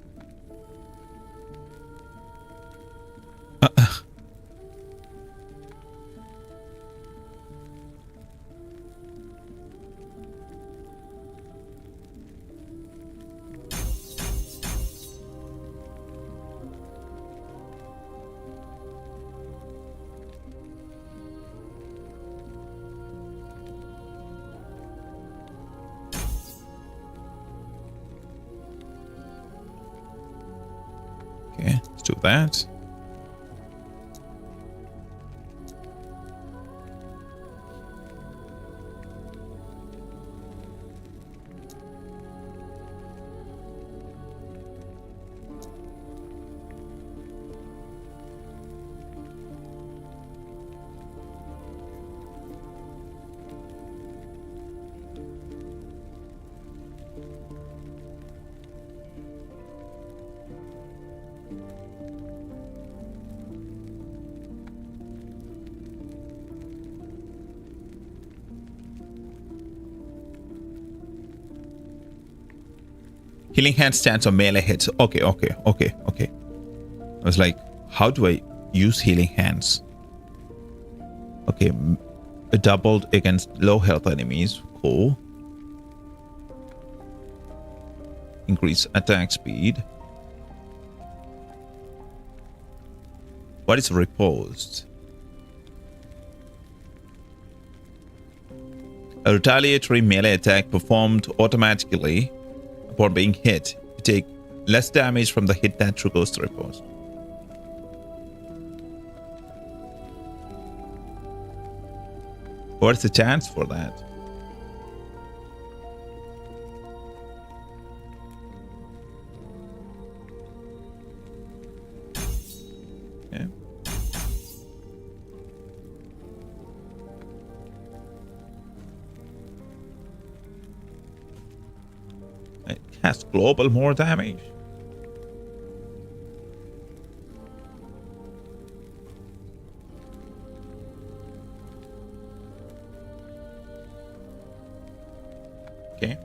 do that. Healing hand stands on melee hits. Okay. I was like, how do I use healing hands? Okay, doubled against low health enemies. Cool. Increase attack speed. What is reposed? A retaliatory melee attack performed automatically upon being hit. You take less damage from the hit that triggers the riposte. What's the chance for that? Okay. It has global more damage. Okay.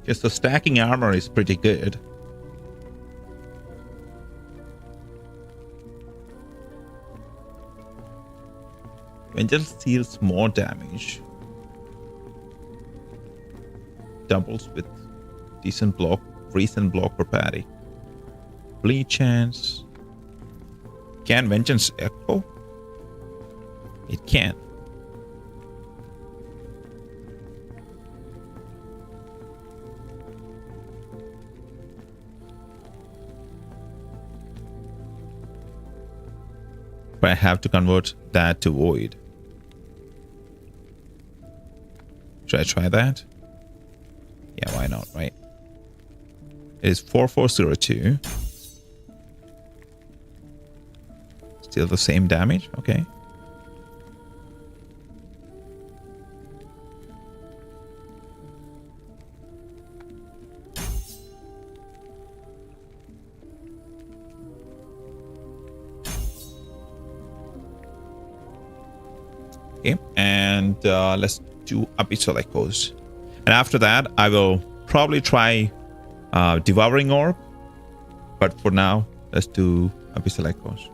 Okay, so stacking armor is pretty good. Vengeance deals more damage. Doubles with decent block, recent block per parry. Bleed chance. Can Vengeance echo? It can. But I have to convert that to void. Should I try that? Yeah, why not, right? It is 4402. Still the same damage? Okay. Okay, and let's do Abyssal Echoes. And after that, I will probably try Devouring Orb. But for now, let's do Abyssal Echoes.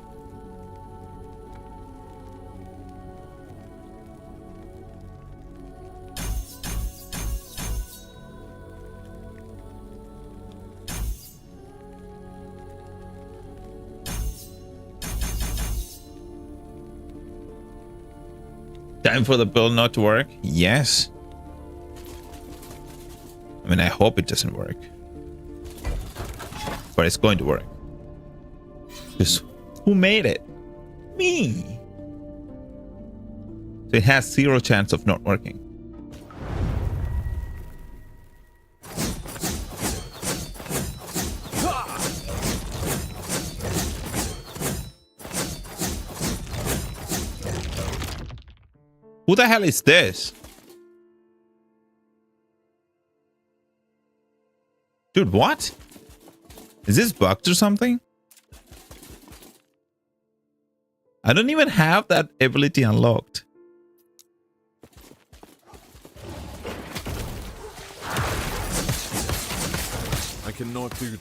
Time for the build not to work? Yes. I mean, I hope it doesn't work. But it's going to work. Because who made it? Me. So it has 0 chance of not working. Who the hell is this? Dude, what? Is this bugged or something? I don't even have that ability unlocked. I cannot do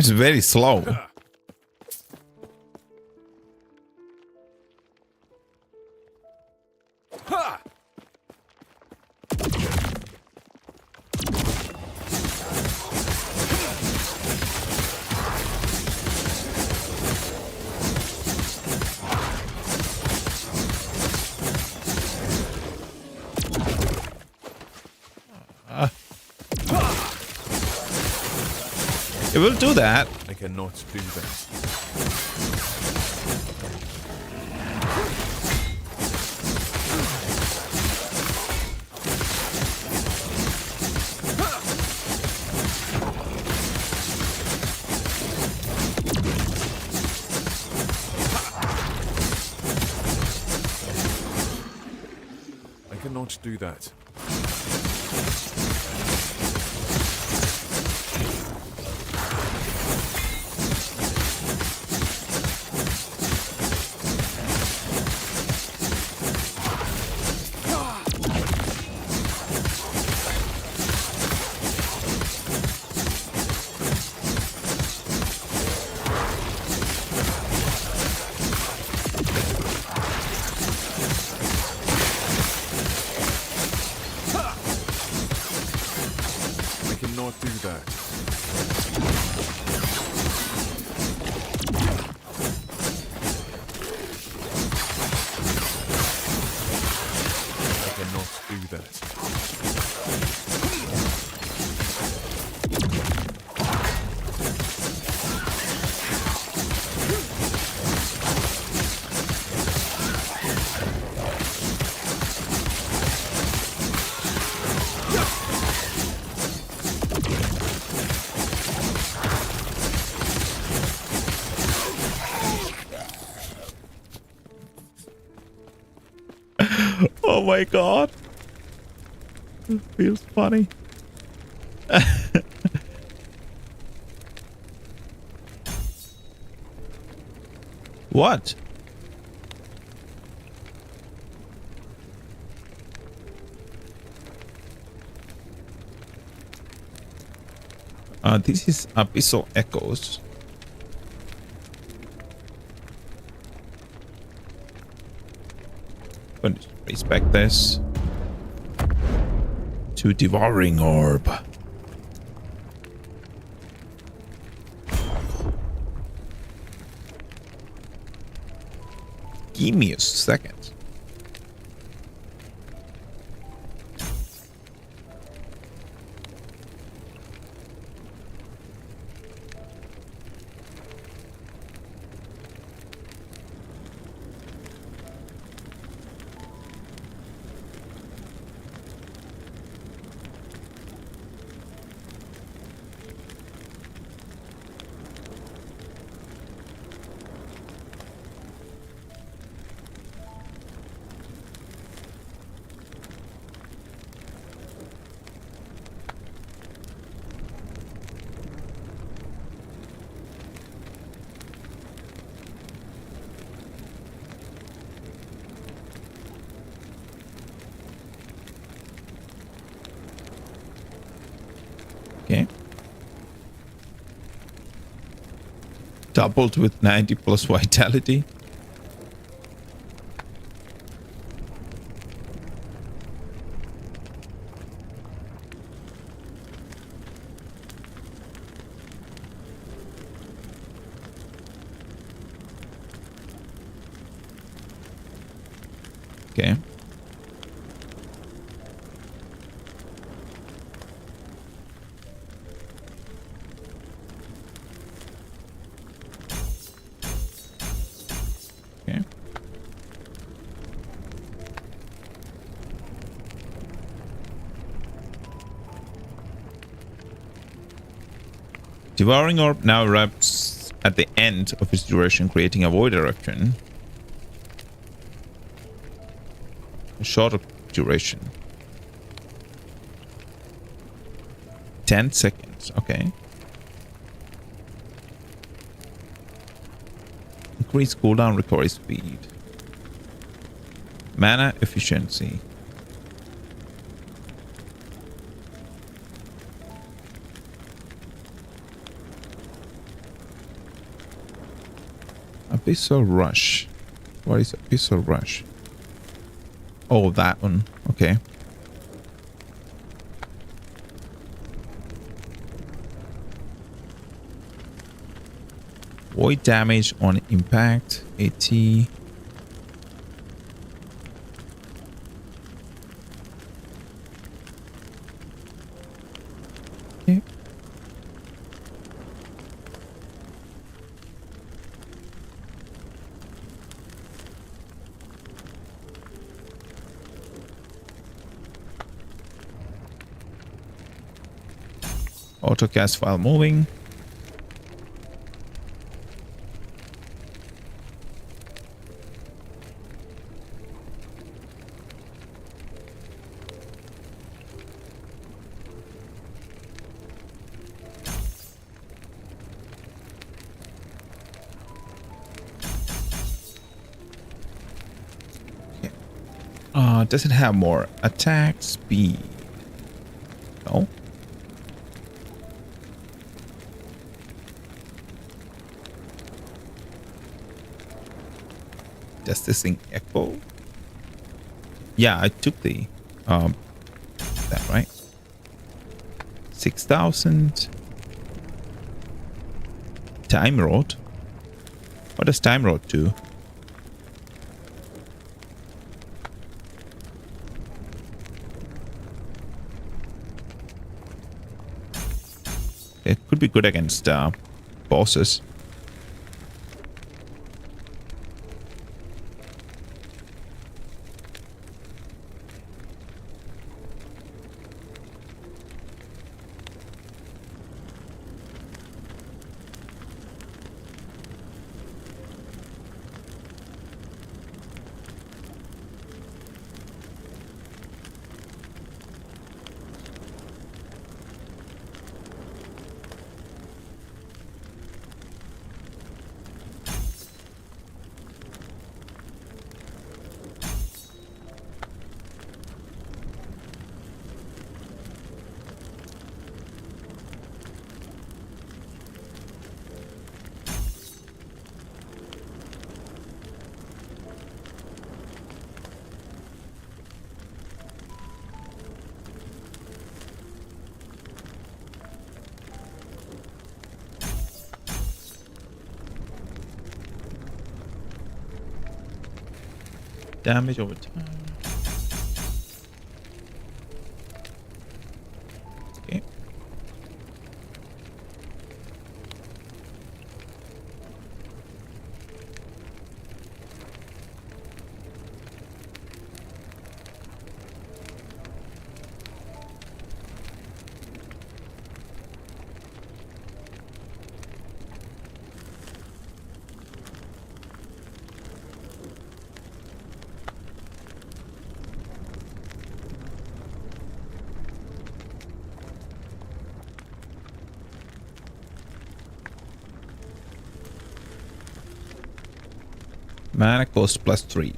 seems very slow. Ha! It will do that. I cannot do that. I cannot do that. I cannot do that. I cannot do that. Oh my god. It feels funny. What? This is Abyssal Echoes. Going to respect this to Devouring Orb. Give me a second. Okay. Doubled with 90 plus vitality. Okay. Okay. Devouring Orb now erupts at the end of its duration, creating a void eruption. A shorter duration. 10 seconds. Okay. Increase cooldown recovery speed. Mana efficiency. Abyssal Rush. What is Abyssal Rush? Oh, that one. Okay. Void damage on impact. 80. Okay. AutoCast file moving. Does it have more attack speed? No. Does this thing echo? Yeah, I took the that right. 6,000 time rod. What does time rod do? It could be good against bosses. Damage over time. Okay. Mana cost +3.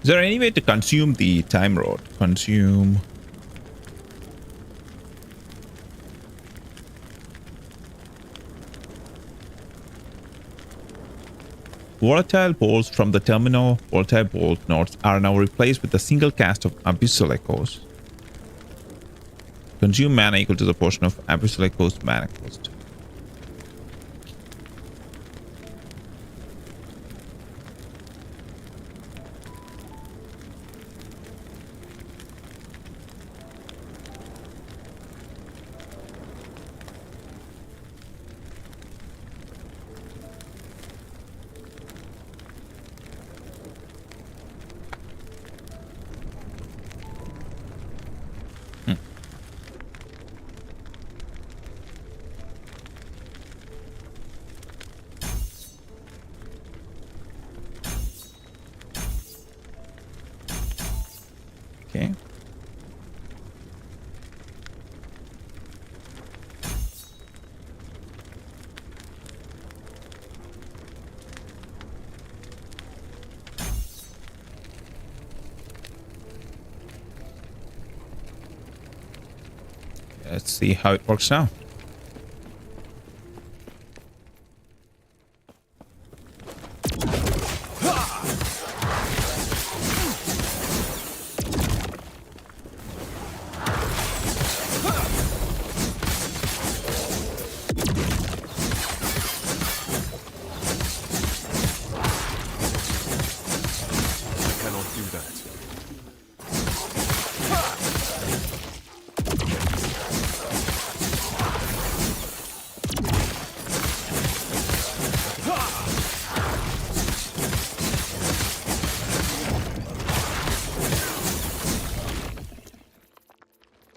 Is there any way to consume the time rod? Consume. Volatile bolts from the terminal volatile bolt nodes are now replaced with a single cast of Abyssal Echoes. Consume mana equal to the portion of Abyssal Echoes mana cost. Let's see how it works now.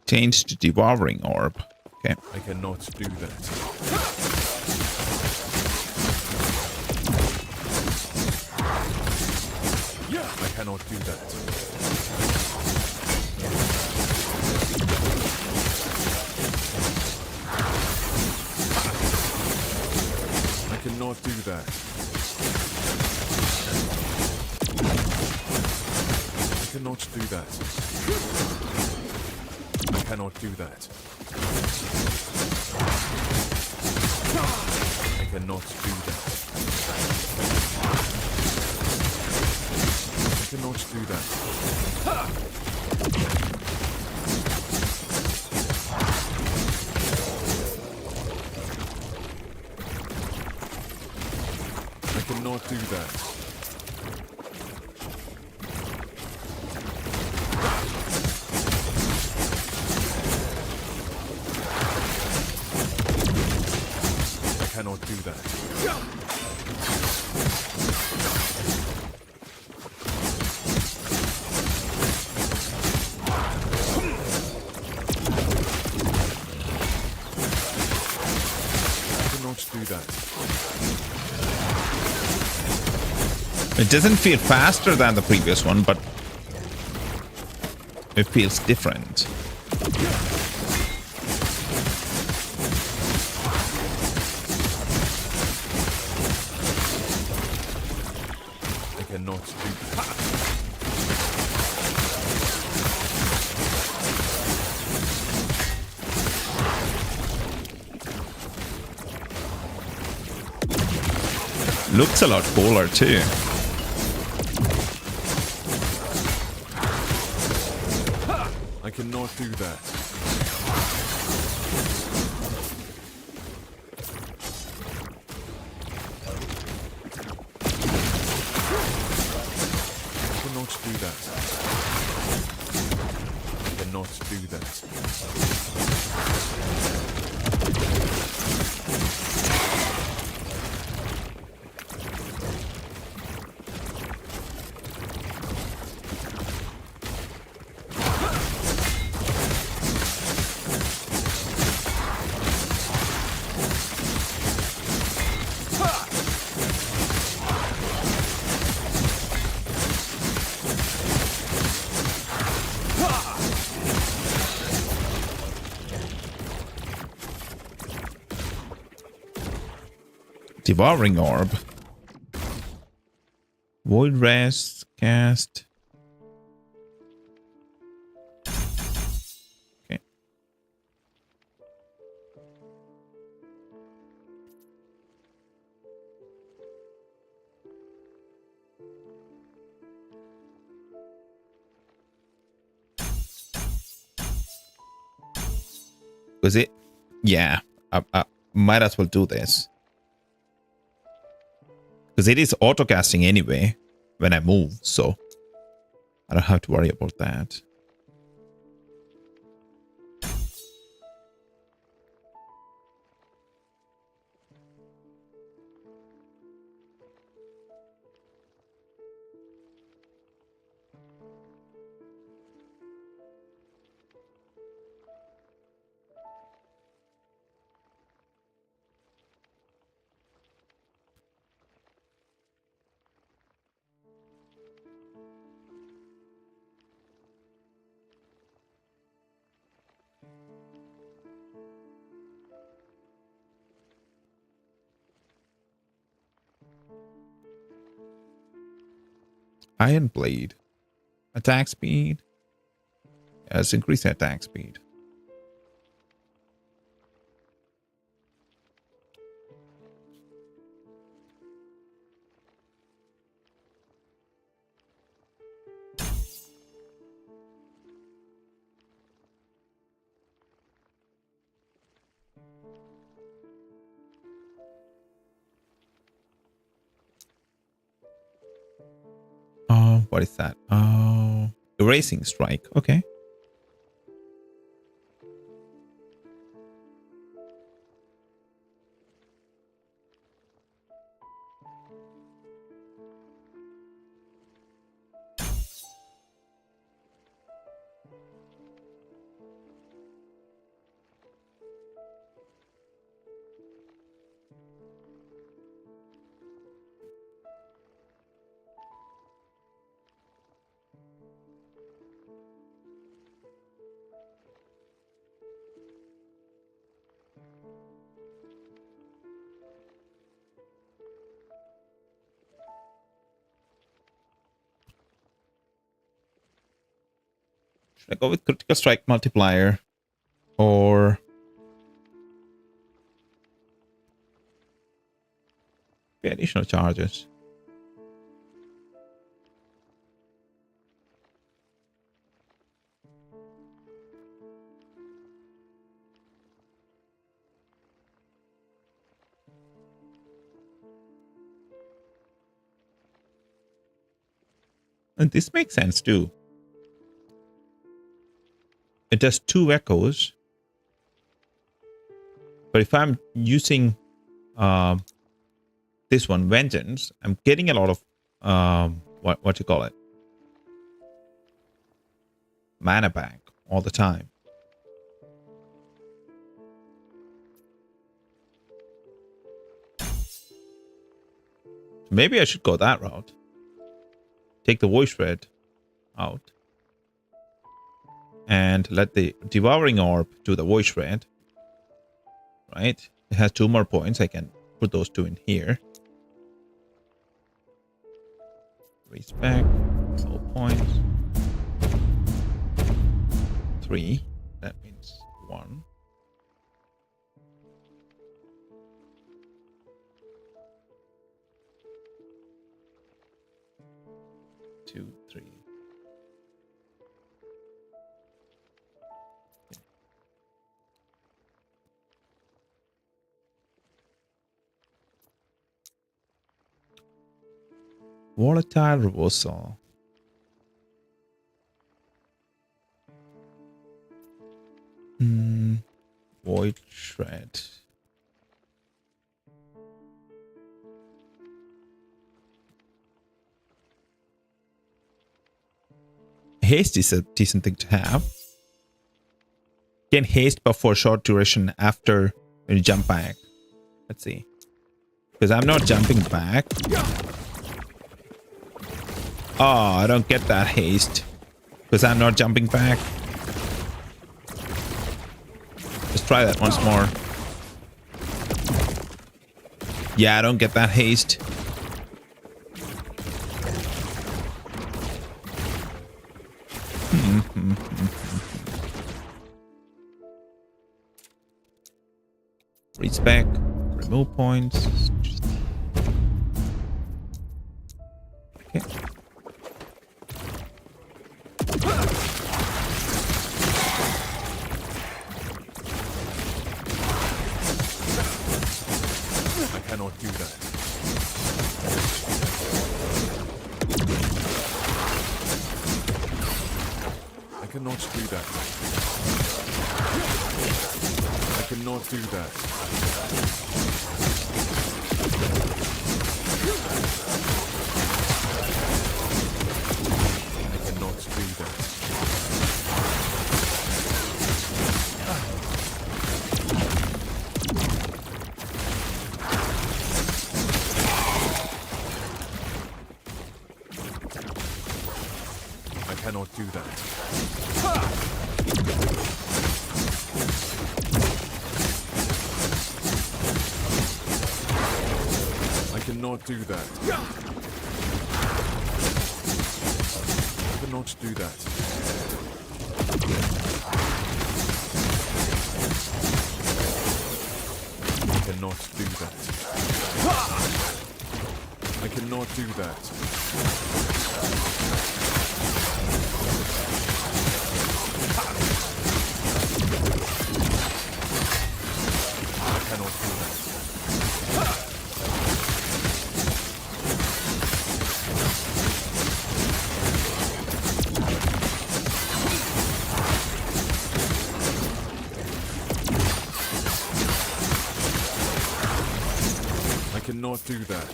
Change to devouring orb. Okay. I cannot do that. I cannot do that. I cannot do that. I cannot do that. I cannot do that. I cannot do that. I cannot do that. I cannot do that. Cannot do that. Cannot do that. It doesn't feel faster than the previous one, but it feels different. Cannot do that. Looks a lot cooler too. I cannot do that. Cannot do that. Cannot do that. Devouring orb. Void rest cast. Okay. Was it? Yeah. I might as well do this. Because it is auto-casting anyway when I move, so I don't have to worry about that. Iron Blade. Attack speed. Let's increase attack speed. What is that? Oh, erasing strike. Okay. Should I go with critical strike multiplier or additional charges? And this makes sense too. It does 2 echoes. But if I'm using this one, Vengeance, I'm getting a lot of what you call it? Mana back all the time. Maybe I should go that route. Take the voice red out. And let the devouring orb do the voice red. Right? It has 2 more points. I can put those 2 in here. Raise back. No points. 3. That means 1. 2, 3. Volatile reversal. Void shred. Haste is a decent thing to have. Can haste but for short duration after when you jump back. Let's see. Because I'm not jumping back. Oh, I don't get that haste. Because I'm not jumping back. Let's try that once more. Yeah, I don't get that haste. Reach back. Remove points. Okay. I cannot do that. I cannot do that. I cannot do that. I cannot do that. I cannot do that. I cannot do that. I cannot do that. I cannot do that. I cannot do that. I cannot do that. I cannot do that.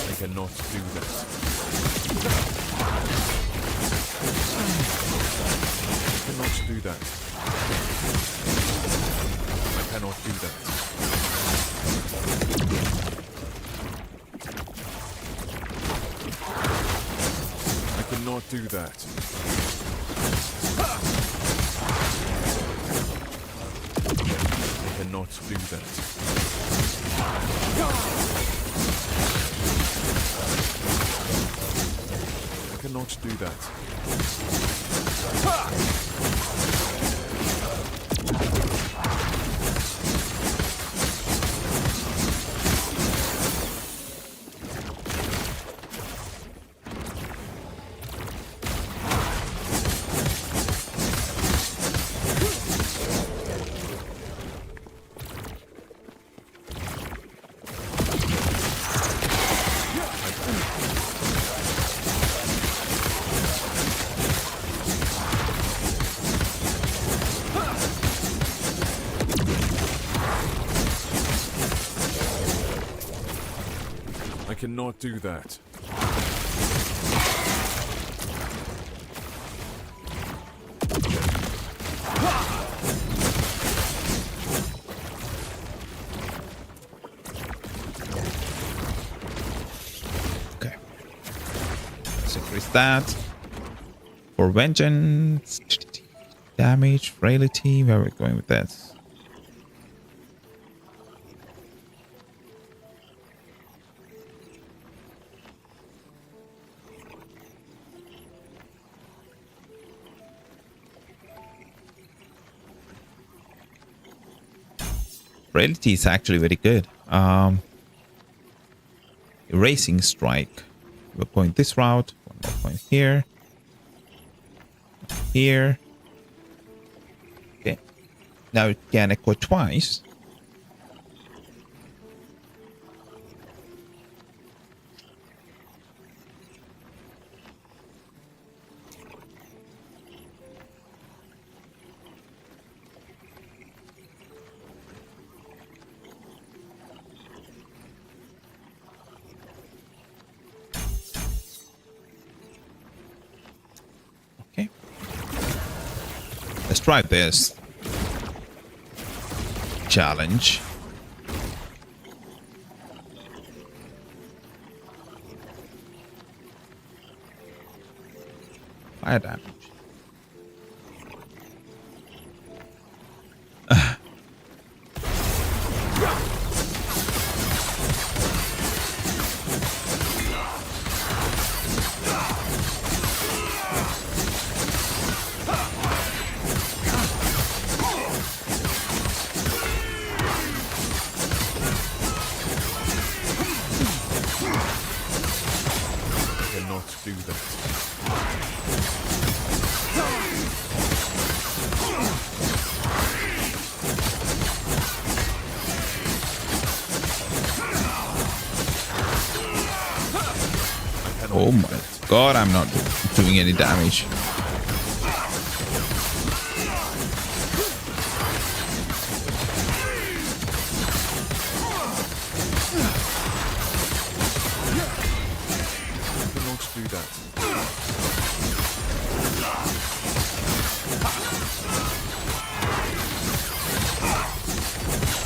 I cannot do that. I cannot do that. I cannot do that. I cannot do that. I cannot do that. I cannot do that. I cannot do that. Okay. Let's increase that. For vengeance, damage, frailty. Where are we going with that? Frailty is actually very good. Erasing strike. We're going this route. One more point here. Here. Okay. Now it can echo twice. Okay. Let's try this challenge. Fire damage. I cannot do that. Oh my god, I'm not doing any damage. I cannot do that.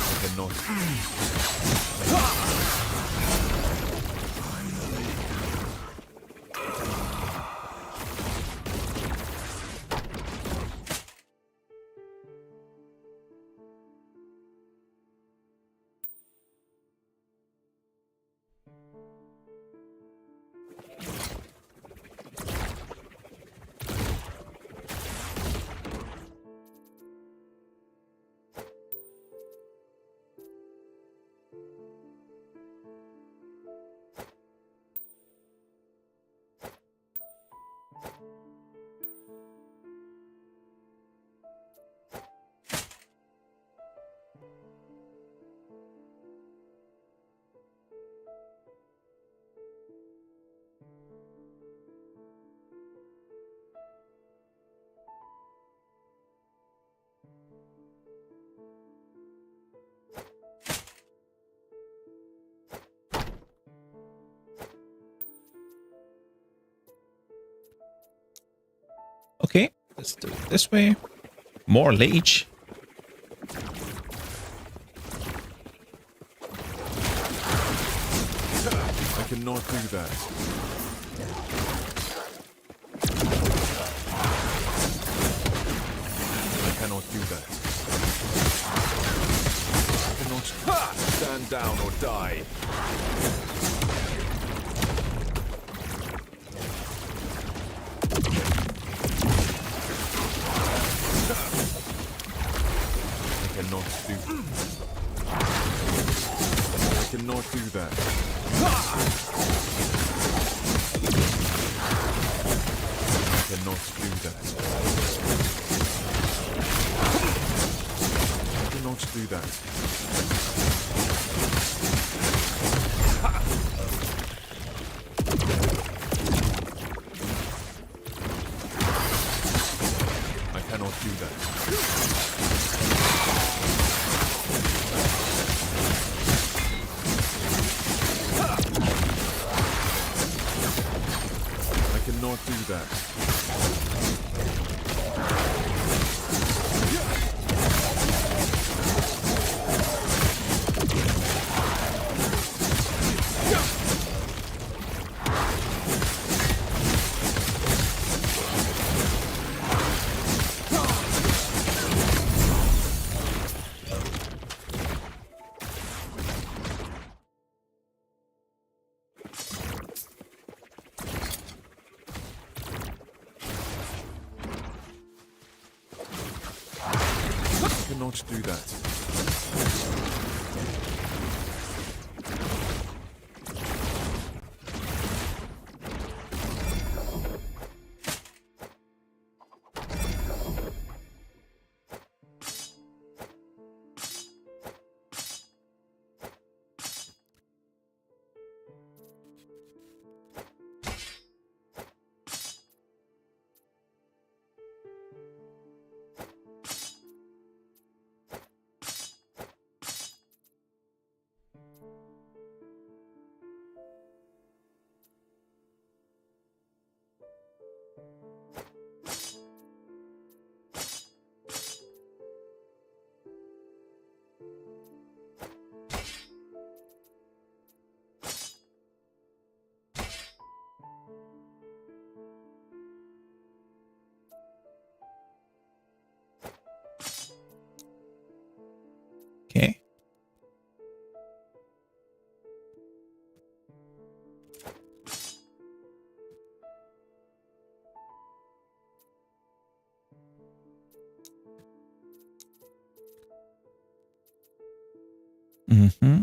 I cannot. Let's do it this way. More leech. I cannot do that. I cannot do that. I cannot stand down or die. I cannot do that. I cannot do that. I cannot do that. I cannot do that. I cannot do that. I cannot do that. Okay. Mm-hmm.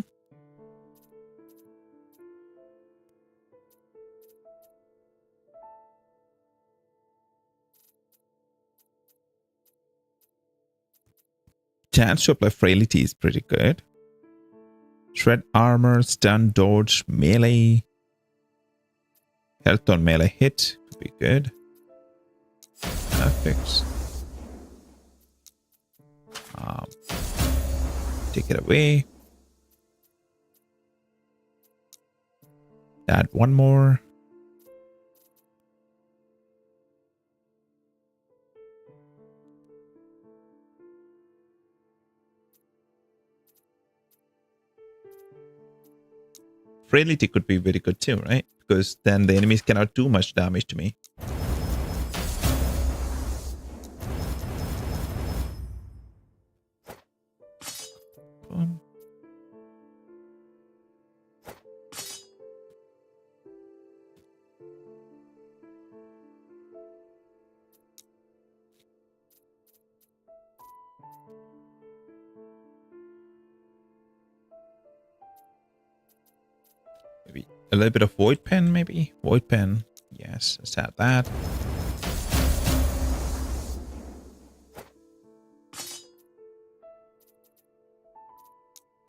Chance to apply frailty is pretty good. Shred armor, stun, dodge, melee. Health on melee hit could be good. Perfect. Take it away. Add one more. Frailty could be very good too, right? Because then the enemies cannot do much damage to me. Boom. Maybe a little bit of void pen, maybe? Void pen. Yes, let's add that.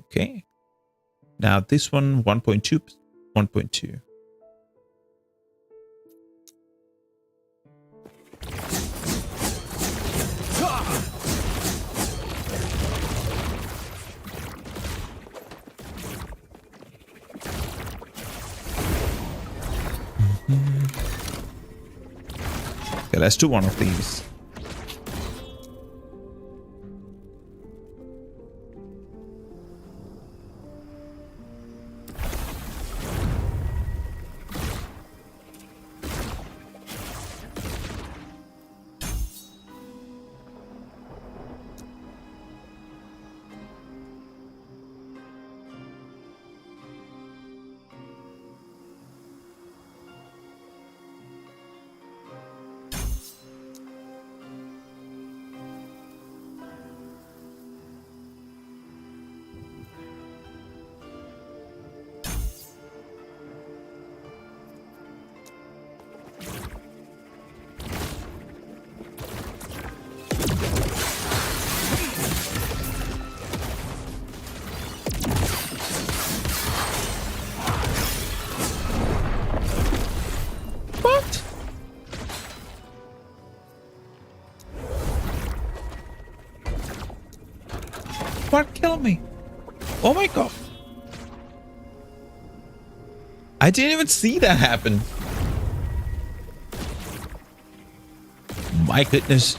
Okay. Now this one, 1.2. 1.2. Okay, let's do one of these. on me. Oh my god. I didn't even see that happen. My goodness.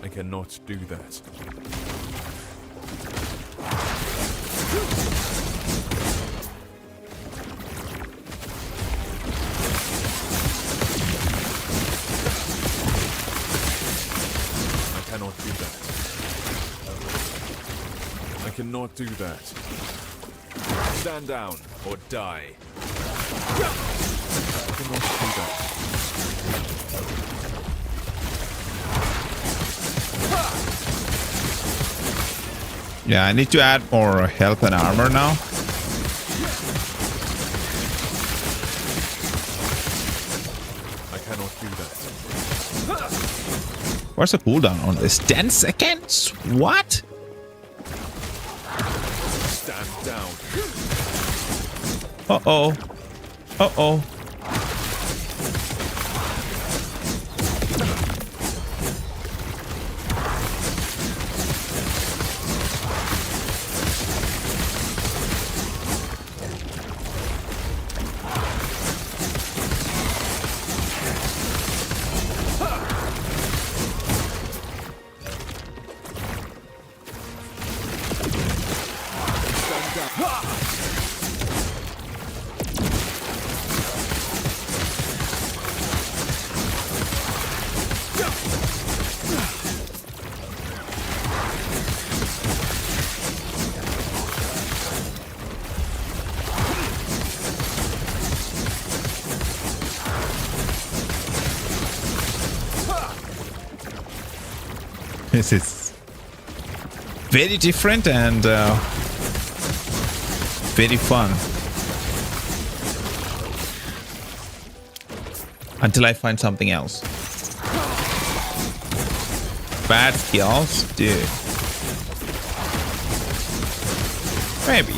I cannot do that. I cannot do that. I cannot do that. Stand down or die. I cannot do that. Yeah, I need to add more health and armor now. I cannot do that. What's the cooldown on this? 10 seconds? What? Stand down. Uh-oh. Uh-oh. This is very different and very fun. Until I find something else. Bad skills? Dude. Maybe.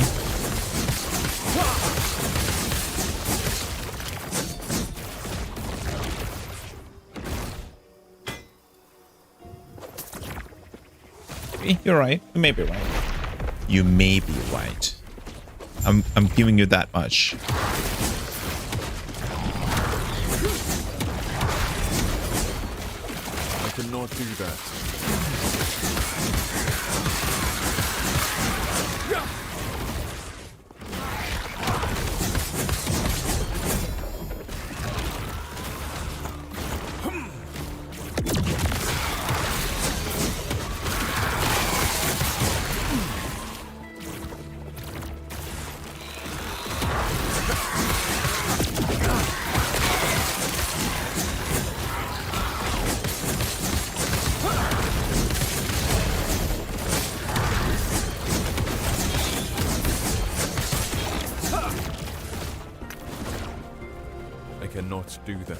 You're right. You may be right. You may be right. I'm giving you that much. I cannot do that. I cannot do that.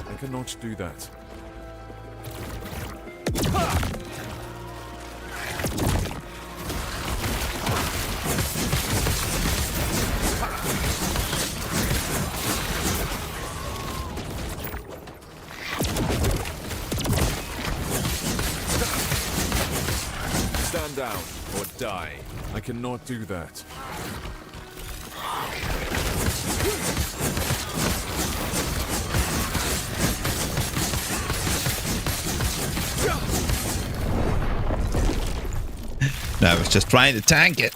I cannot do that. Stand down or die. I cannot do that. No, I was just trying to tank it.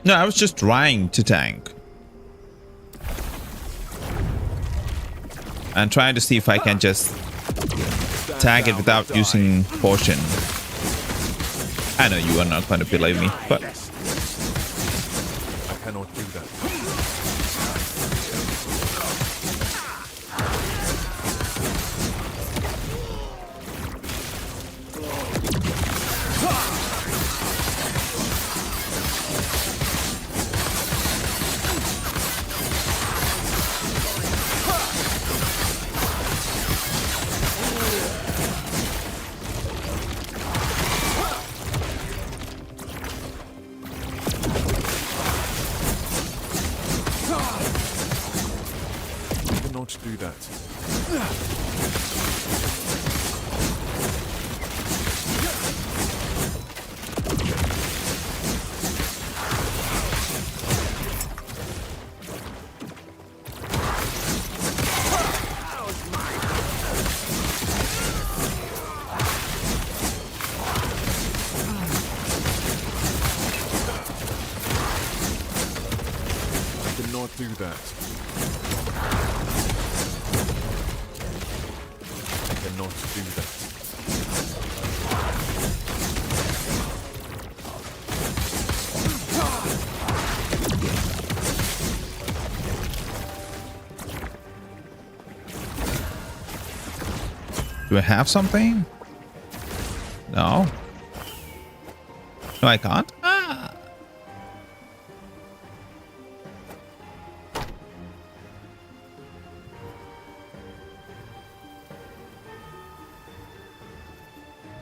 No, I was just trying to tank. And trying to see if I can just tag it without using potion. I know you are not going to believe me, but I cannot do that. I cannot do that. I cannot do that. I cannot do that. do I have something? No. No, I can't. Ah.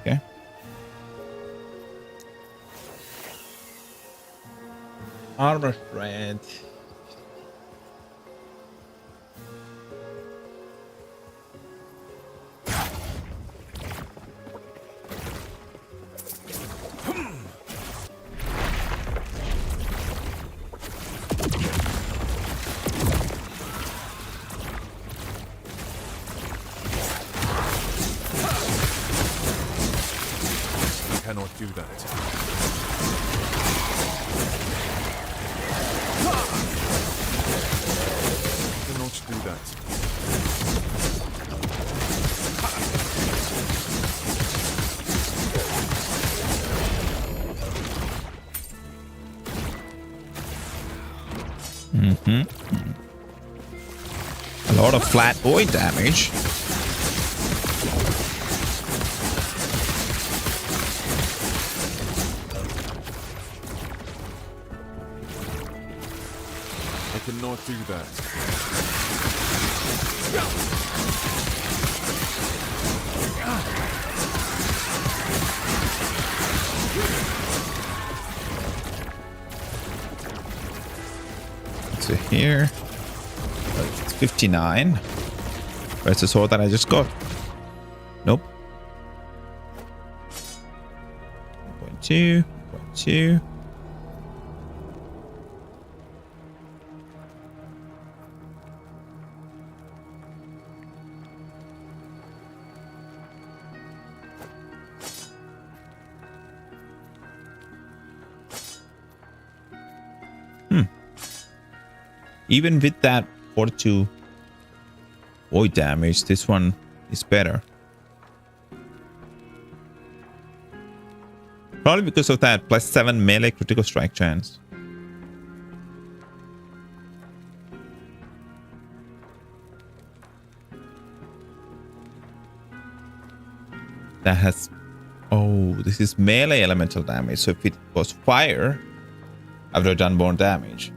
Okay. Armor thread. I cannot do that. I cannot do that. A lot of flat void damage. I cannot do that. So here, it's 59. Where's the sword that I just got? Nope. 0.2, 0.2. Even with that 42 void damage, this one is better. Probably because of that +7 melee critical strike chance. That has... Oh, this is melee elemental damage. So if it was fire, I would have done more damage.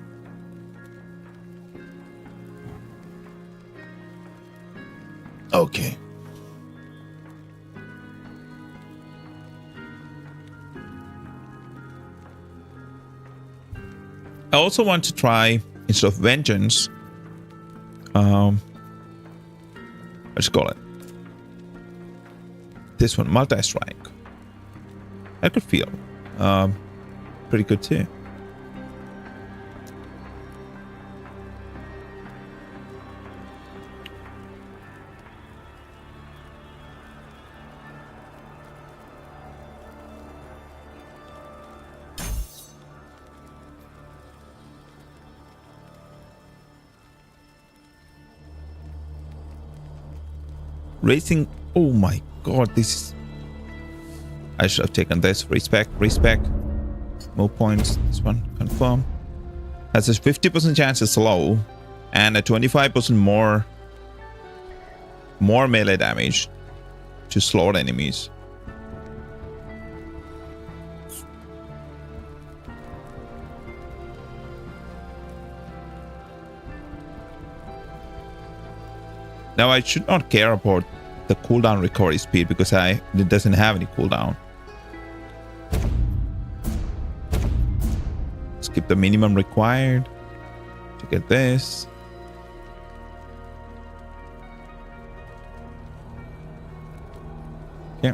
Okay. I also want to try, instead of vengeance, let's call it this one, multi-strike. I could feel pretty good too. Racing, oh my god, this is... I should have taken this. Respec. More points. This one. Confirm. Has a 50% chance to slow and a 25% more melee damage to slowed enemies. Now I should not care about the cooldown recovery speed because it doesn't have any cooldown. Skip the minimum required to get this. Yeah.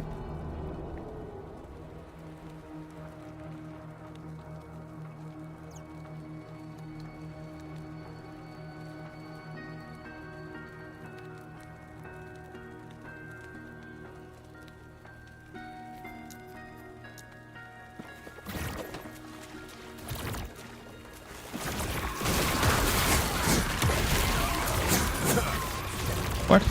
What?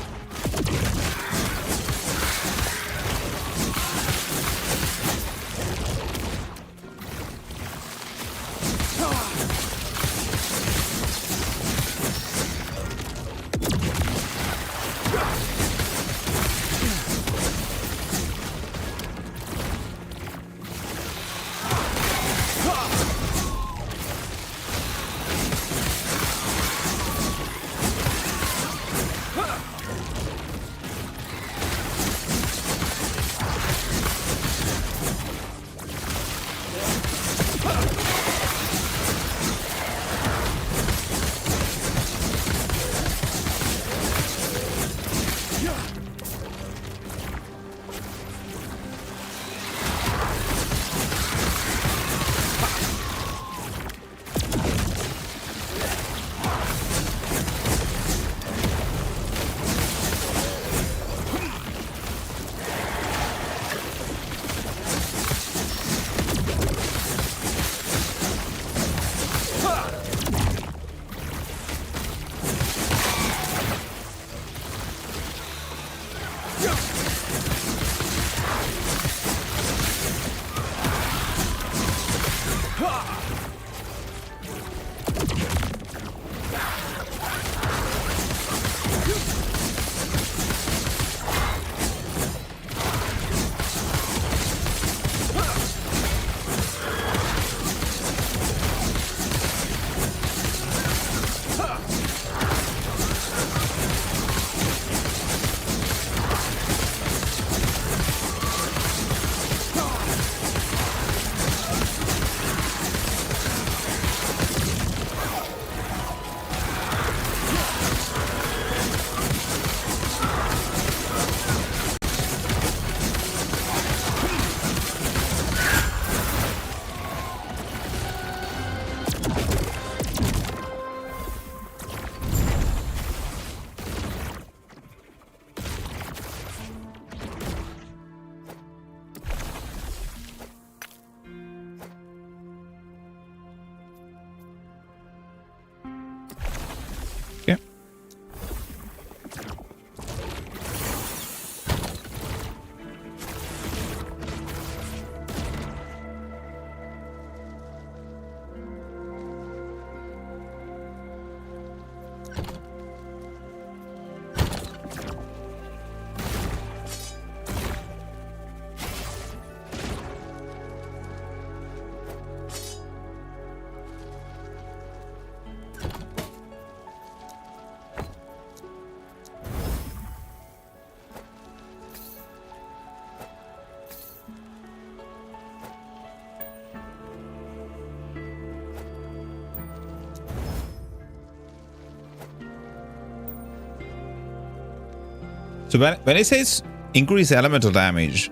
So when it says increase elemental damage,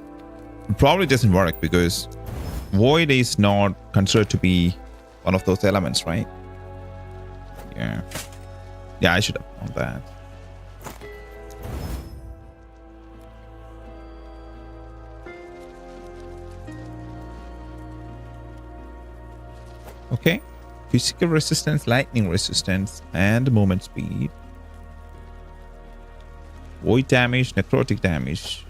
it probably doesn't work because void is not considered to be one of those elements, right? Yeah. Yeah, I should have known that. Okay. Physical resistance, lightning resistance, and movement speed. Void damage, necrotic damage.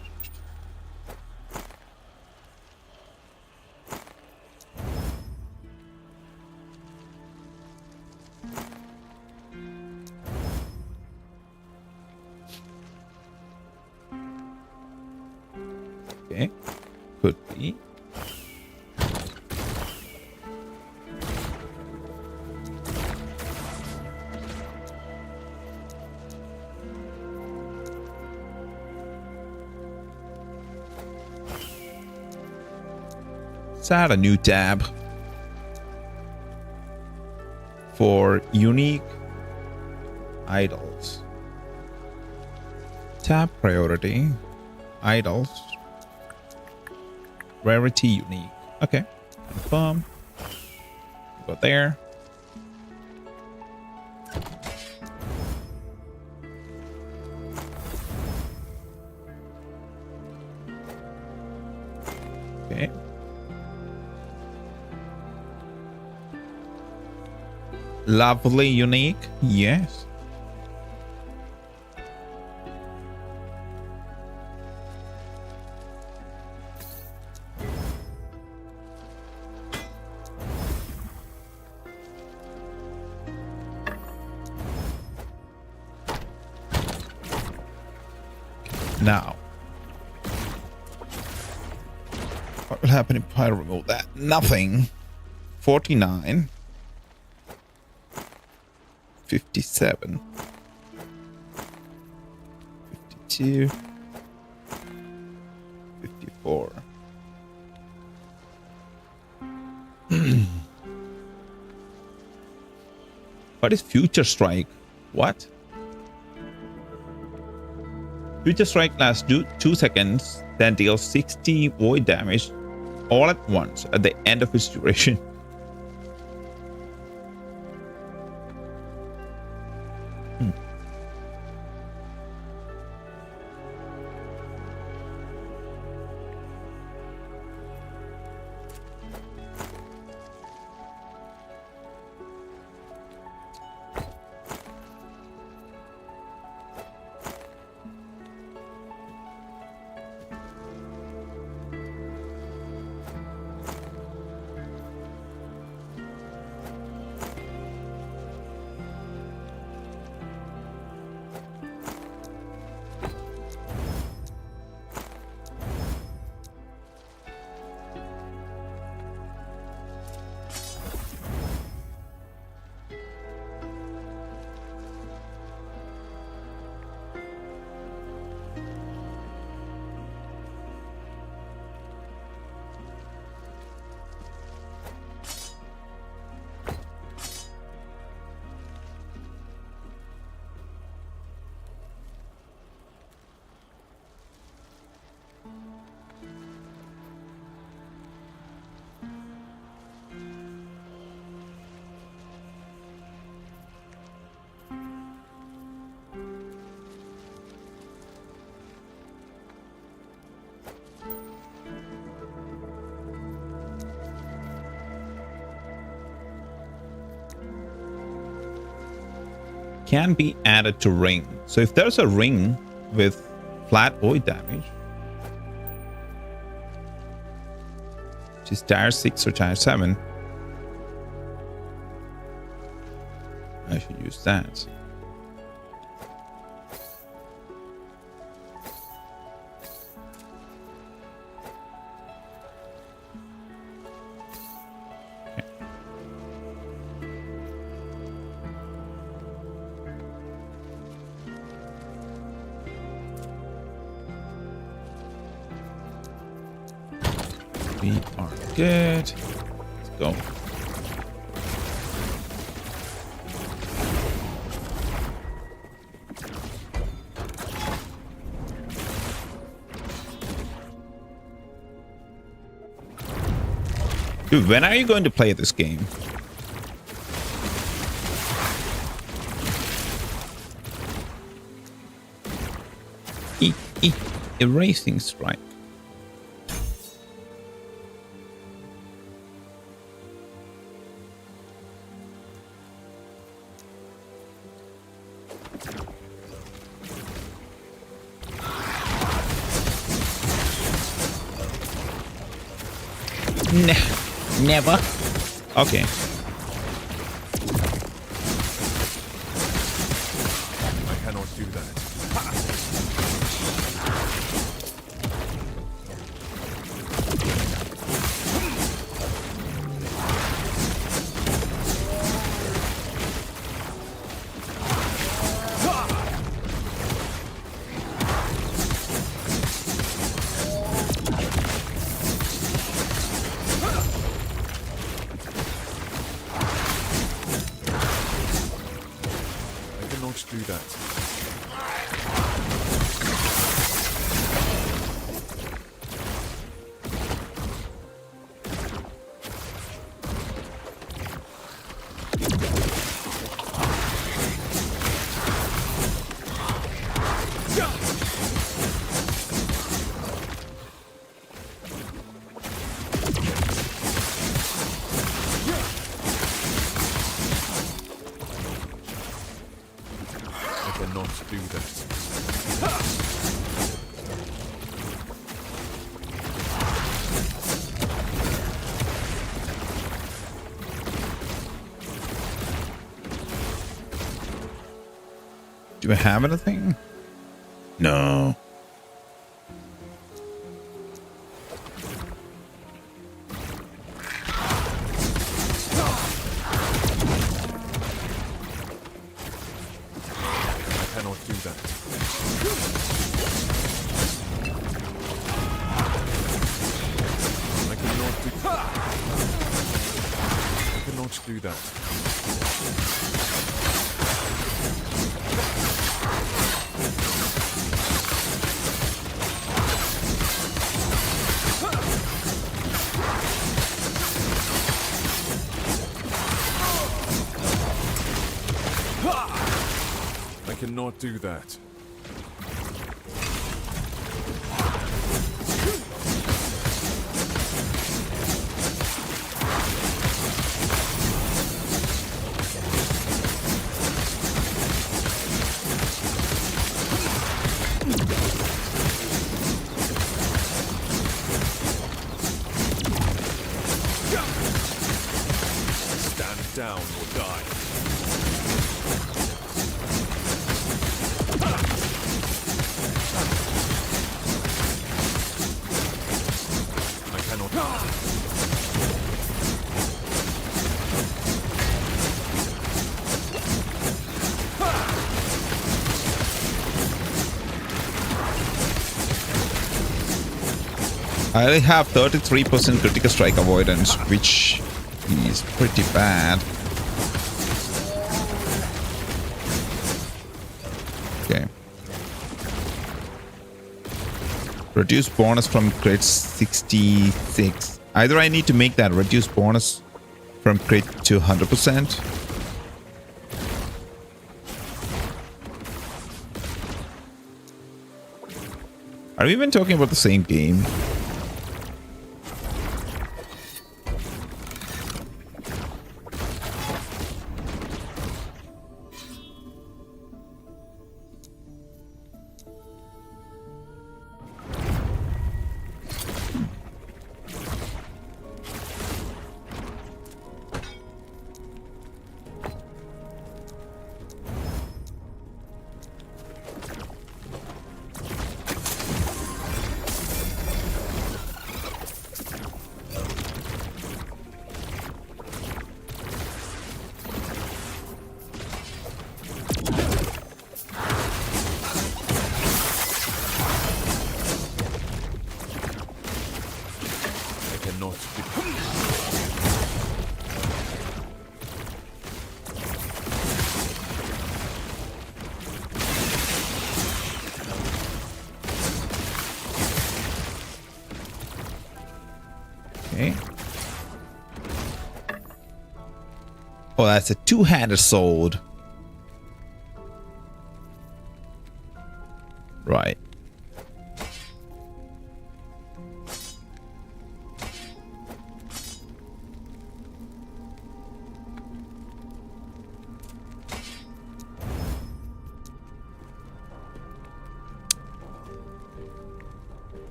Okay. Could be. Let's add a new tab for unique idols. Tab priority, idols, rarity unique. Okay, confirm. Go there. Okay. Lovely unique, yes. Now, what will happen if I remove that? Nothing. 49. 57. 52. 54. What is Future Strike? What? Future Strike lasts 2 seconds, then deals 60 void damage all at once at the end of its duration. Can be added to ring. So if there's a ring with flat void damage, which is tier 6 or tier 7, I should use that. We are good. Let's go. Dude, when are you going to play this game? Erasing strike. Never. Okay. I cannot do that. cannot do that. I cannot do that. Do I have anything? No. I cannot do that. I cannot do. I cannot do that. I cannot do that. Stand down or die. I cannot. I only have 33% critical strike avoidance, which is pretty bad. Okay. Reduce bonus from crit 66. Either I need to make that reduce bonus from crit to 100%. Are we even talking about the same game? I cannot do. Okay. Oh, that's a two-handed sword. Right.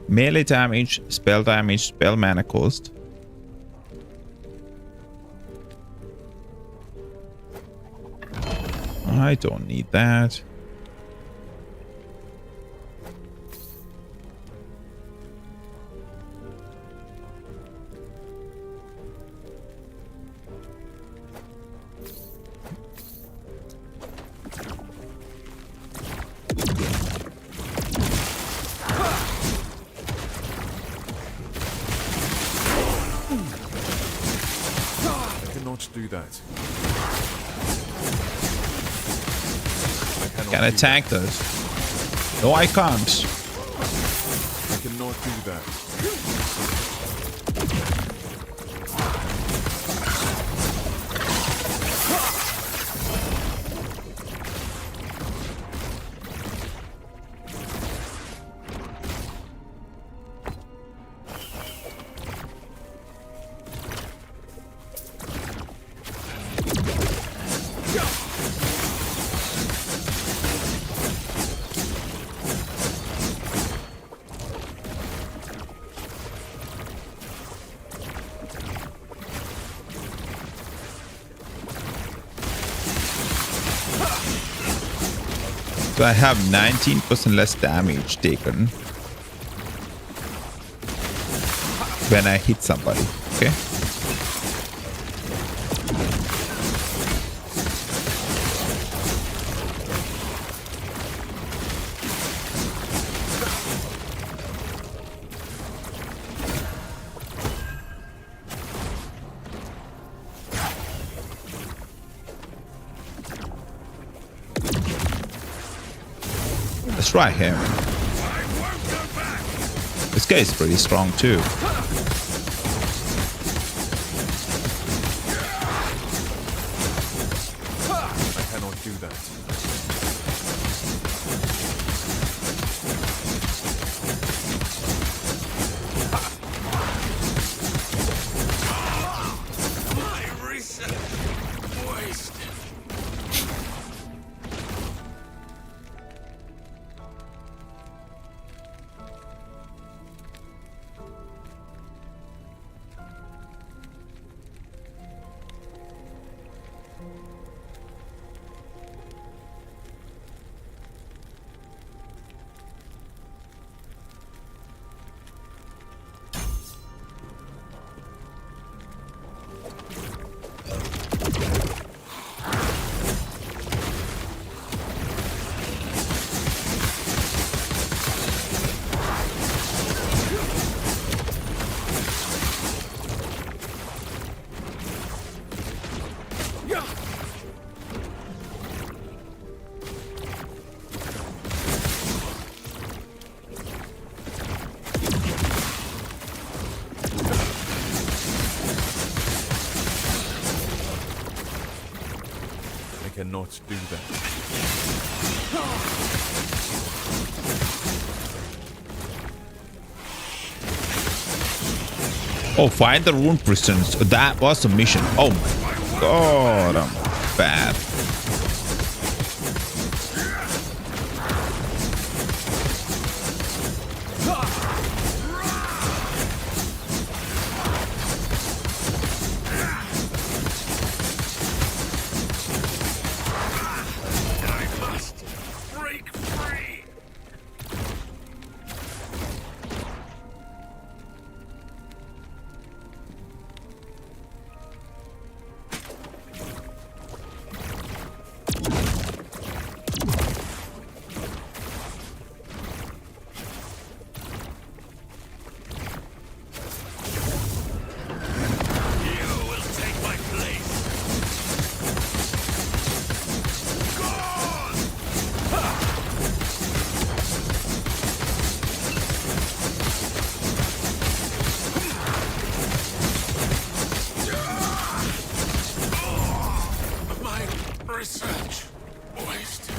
Melee damage, spell mana cost. I don't need that. I cannot do that. Can I tank this? No, I can't. I cannot do that. So I have 19% less damage taken when I hit somebody. Okay. Let's try him. This guy is pretty strong too. I cannot do that. My research wasted. I cannot do that. Oh, find the rune prisons. That was a mission. Oh my god, I'm bad. I must break free. You will take my place. Gone! My research wasted.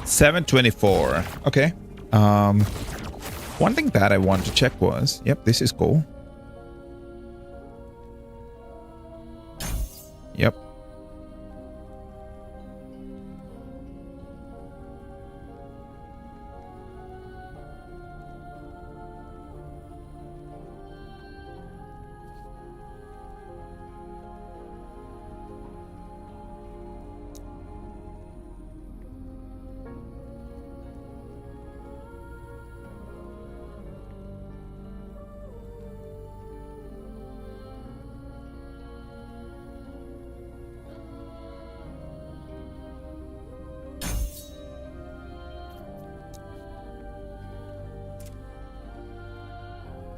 $724. Okay. One thing that I want to check was, yep, this is cool. Yep.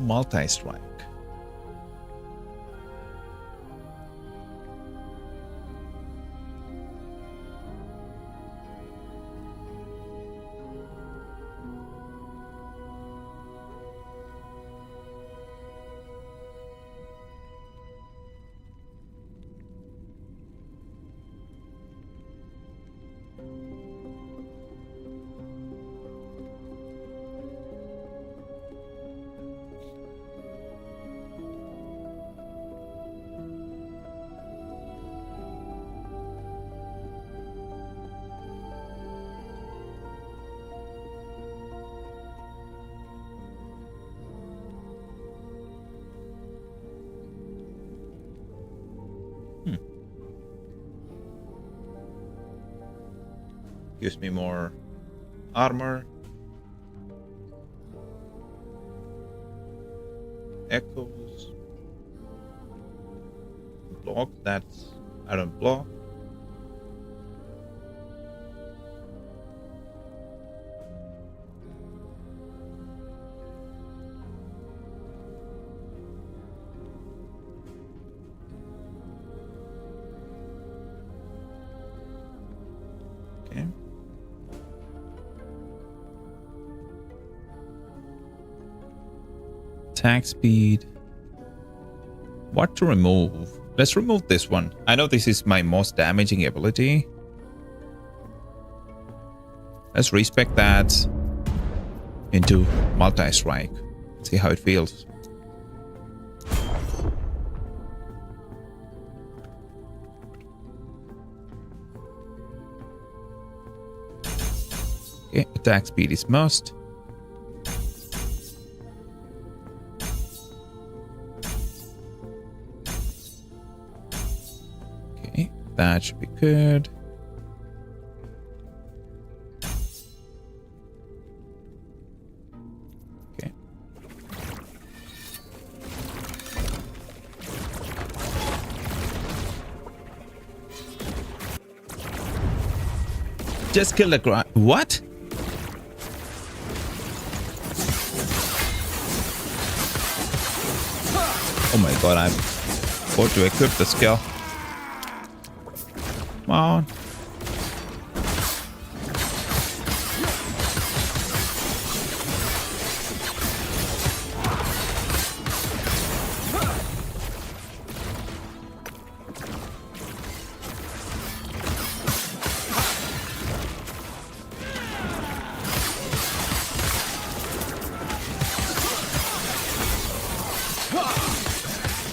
multi-strike. Gives me more armor. Echoes. Block, that's I don't block. Okay. Attack speed. What to remove? Let's remove this one. I know this is my most damaging ability. Let's respec that into multi-strike. See how it feels. Okay, attack speed is must. Okay, that should be good. Okay. Just kill the grind. What? Oh my god, I'm about to equip the skill. Come on.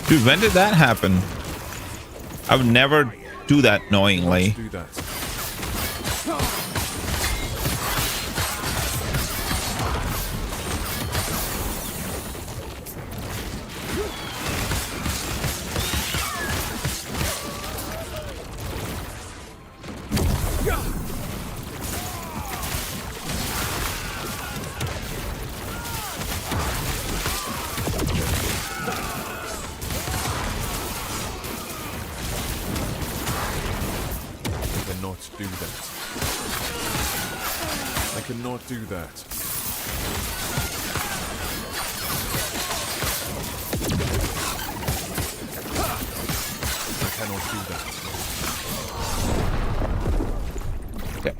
Dude, when did that happen? I would never do that knowingly. Do that. Do that. I cannot do that. I cannot do that. Okay.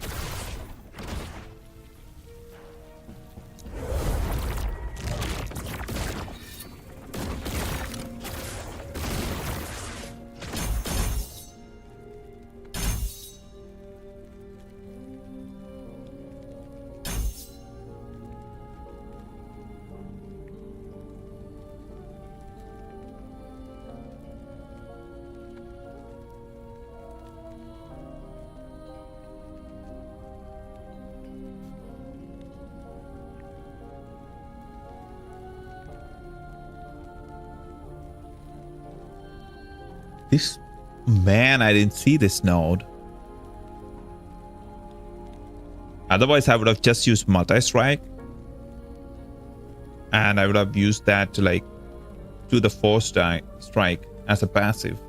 This man, I didn't see this node. Otherwise, I would have just used multi-strike. And I would have used that to like do the force strike as a passive.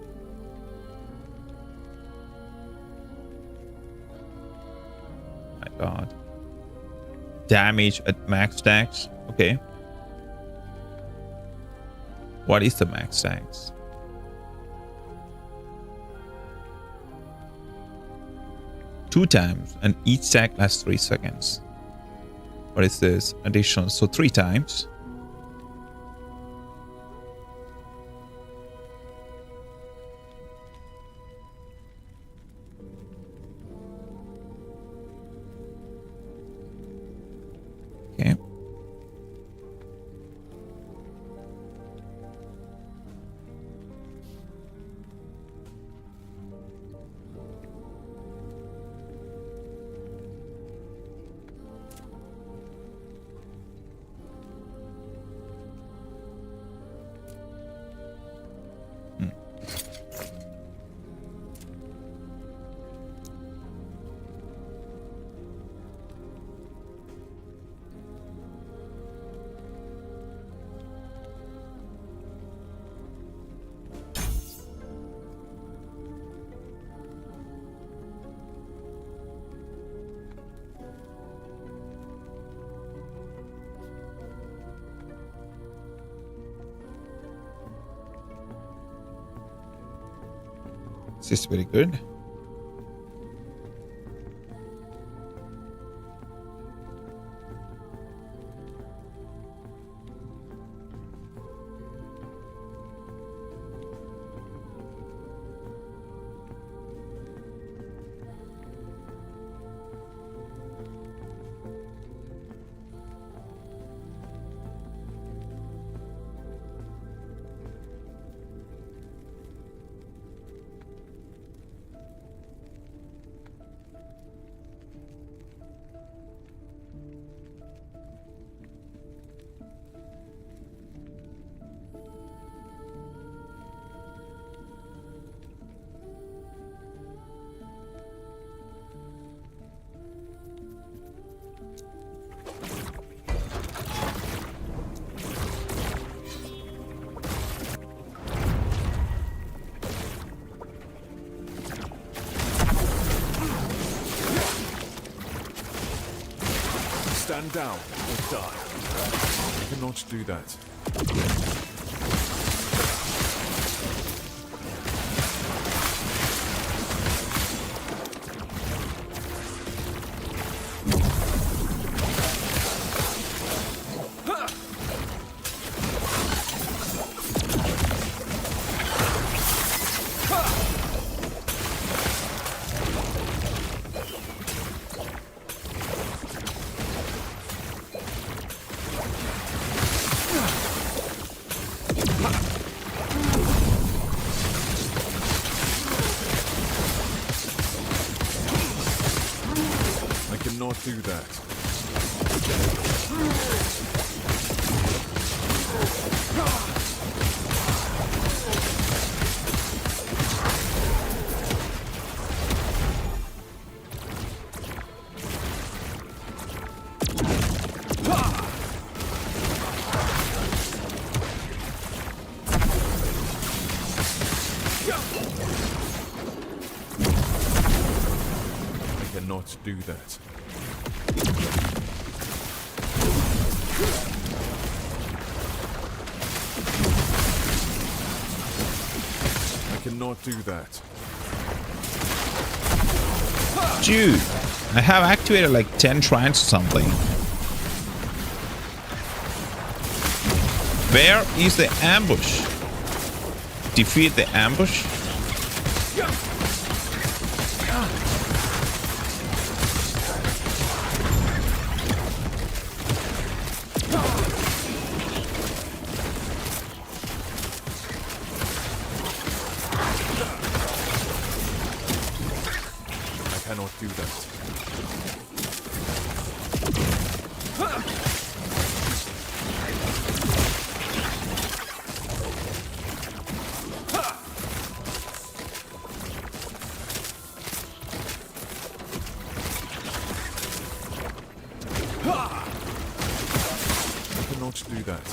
My god. Damage at max stacks. Okay. What is the max stacks? Two times, and each stack lasts 3 seconds. What is this? Additional, so 3 times. Okay. This is very good. Stand down or die. I cannot do that. I cannot do that. I cannot do that. I cannot do that. Dude, I have activated like 10 shrines or something. Where is the ambush? Defeat the ambush? I cannot do that. I cannot do that.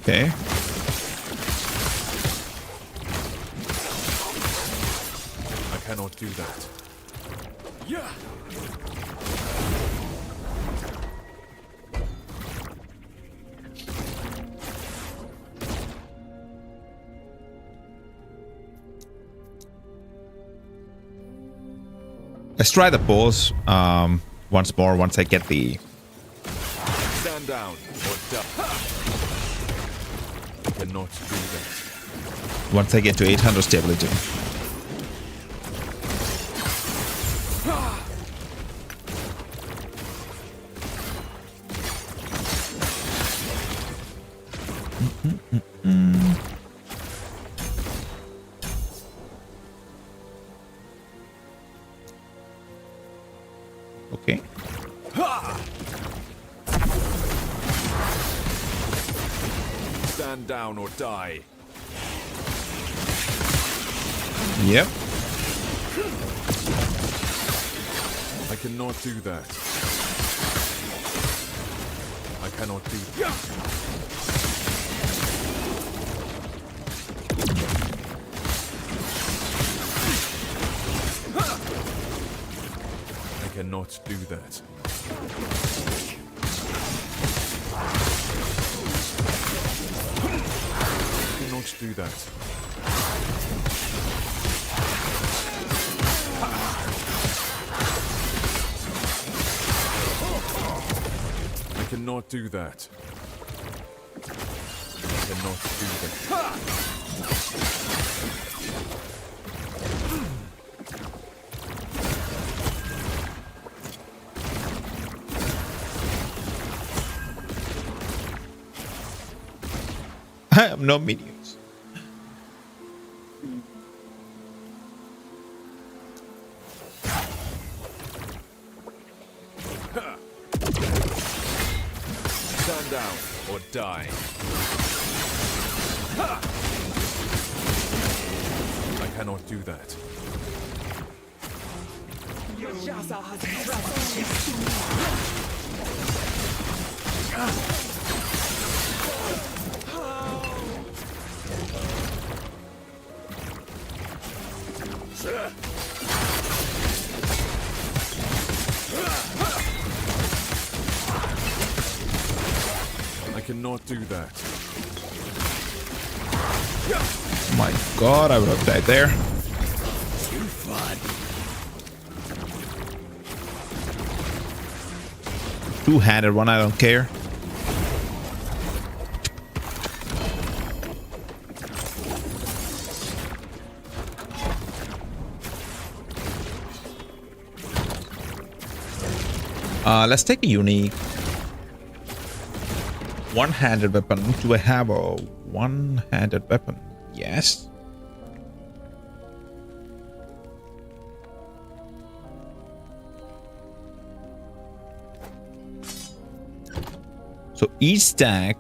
Okay. cannot do that. Yeah. Let's try the boss once more once I get the... Stand down or die. I cannot do that. Once I get to 800 stability. Okay. Stand down or die. Yep. I cannot do that. I cannot do that. I cannot do that. I cannot do that. I cannot do that. I cannot do that. I have no minions. Stand down or die. I cannot do that. I cannot do that. My god, I would have died there. Two-handed one, I don't care. Let's take a unique one-handed weapon. Do I have a one-handed weapon? Yes. So each stack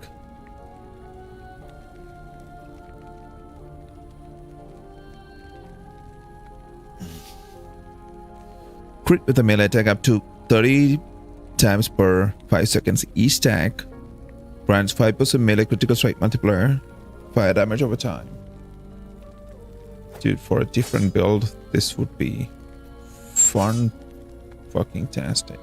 crit with a melee attack up to 30 times per 5 seconds. Each stack grants 5% melee critical strike multiplier, fire damage over time. Dude, for a different build, this would be fun fucking tastic.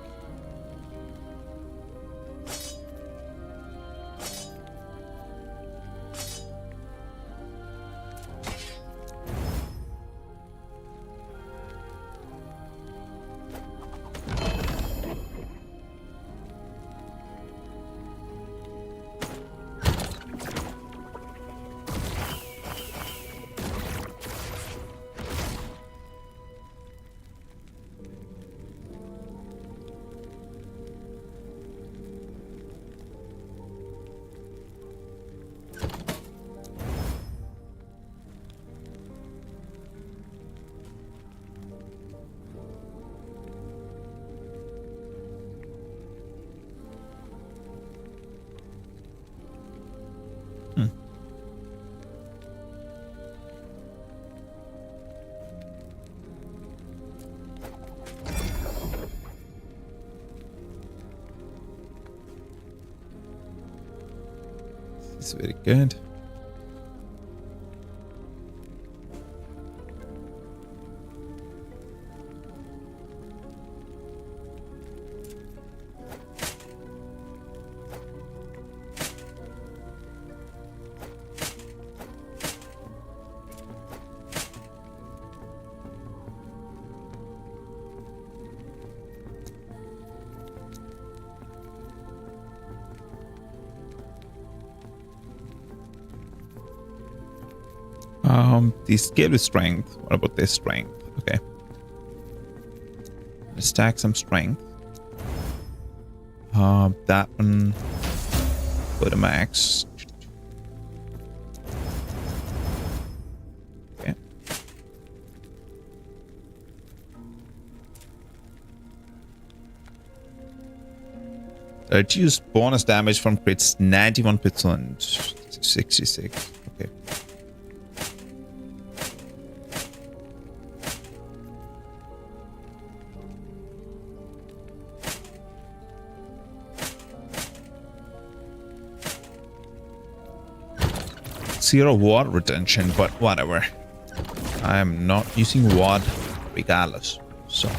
It's very good. The scale with strength. What about this strength? Okay. Let's stack some strength. That one. Go to max. Okay. Reduce bonus damage from crits 91%. 66. Okay. Zero ward retention, but whatever. I am not using ward regardless. So.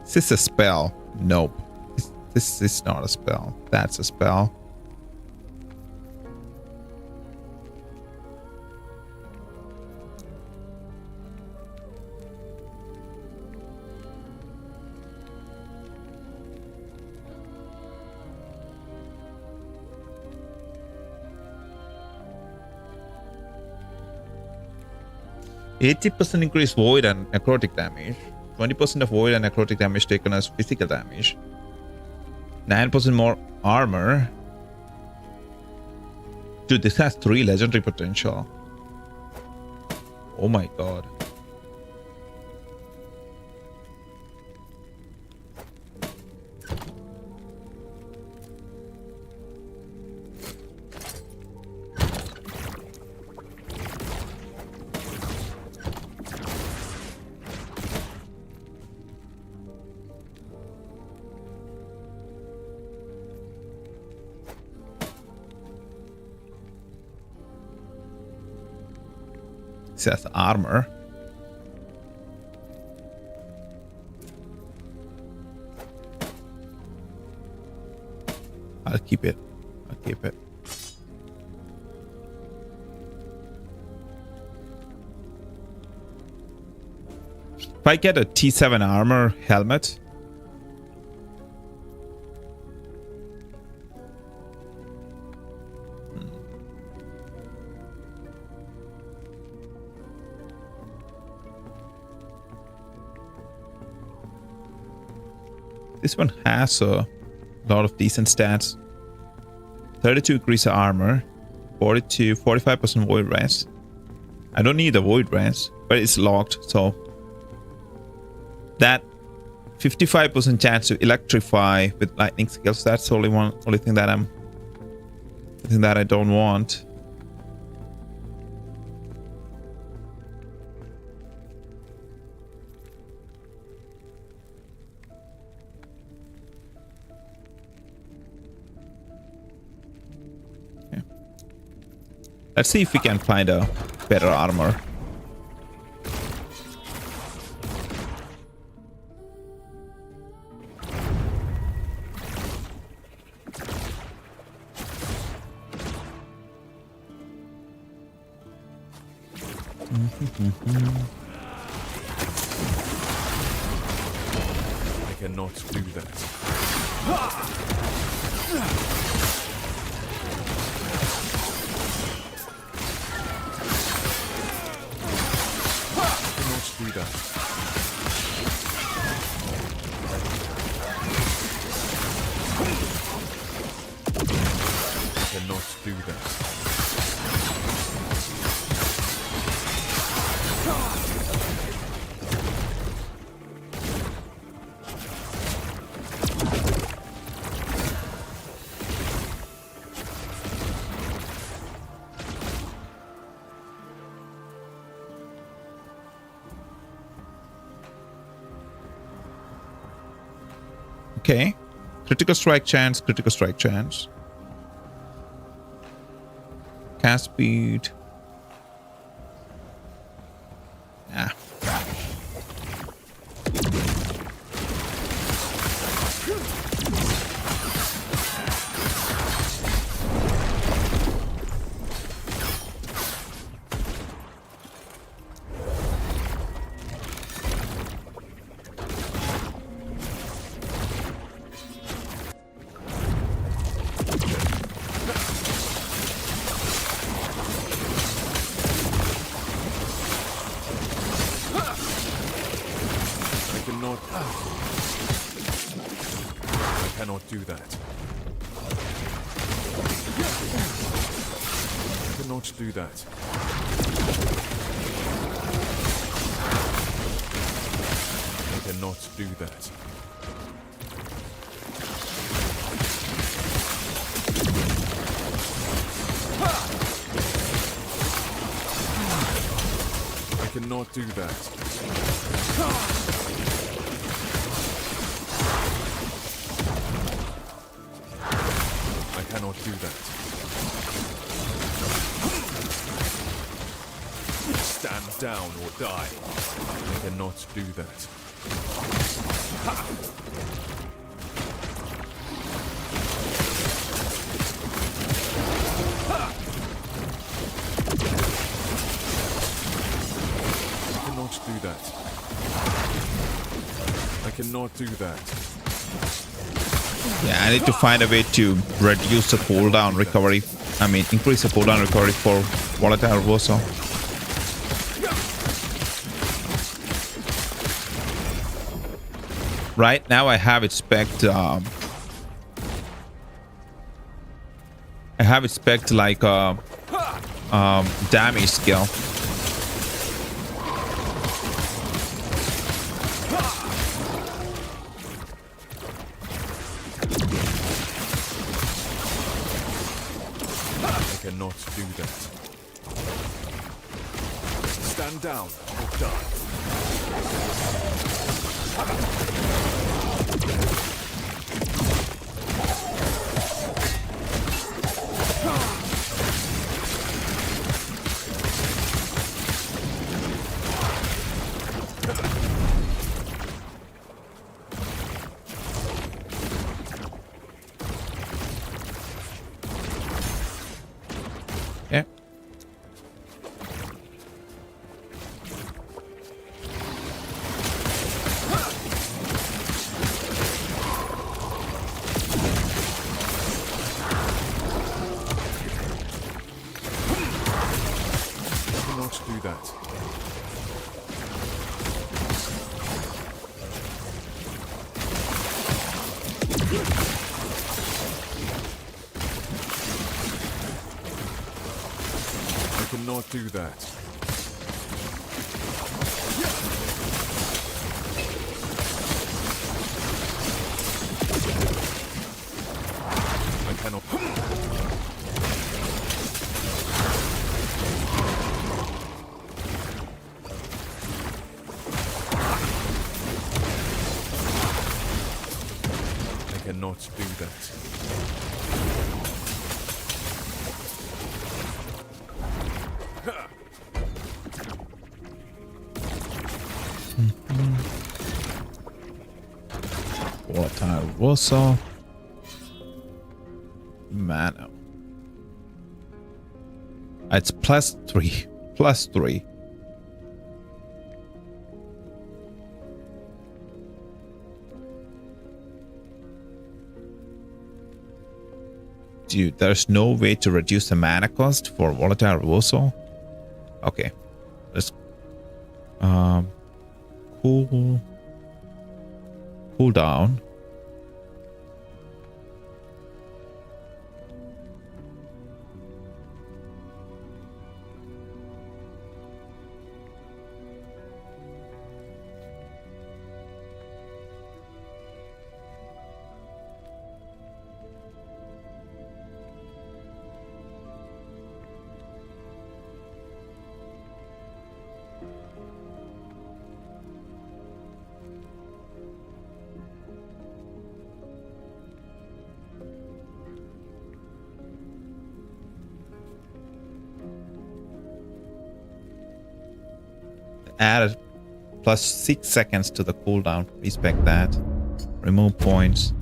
Is this a spell? Nope. This is not a spell. That's a spell. %80 increase void and necrotic damage. 20% of void and necrotic damage taken as physical damage. 9% more armor. Dude, this has 3 legendary potential. Oh my god. Says armor. I'll keep it. I'll keep it. If I get a T7 armor helmet, this one has a lot of decent stats. 32 increase of armor, 45% void rest. I don't need a void rest, but it's locked, so that 55% chance to electrify with lightning skills. That's the only thing that I don't want. Let's see if we can find a better armor. I cannot do that. Do that. I cannot do that. Okay. Critical strike chance, critical strike chance. Cast speed. Yeah. do that. I cannot do that. I cannot do that. I cannot do that. I cannot do that. Stand down or die. I cannot do that. I cannot do that. I cannot do that. Yeah, I need to find a way to reduce the cooldown recovery. I mean, increase the cooldown recovery for volatile reversal. Right now, I have it spec'd. I have it spec'd like damage skill. I cannot do that. Stand down or die. Yeah. I cannot do that. I cannot do that. I cannot. I cannot do that. Volatile reversal. Mana. It's +3. +3. Dude, there's no way to reduce the mana cost for volatile reversal. Okay, let's cool down. Add +6 seconds to the cooldown. Respect that. Remove points.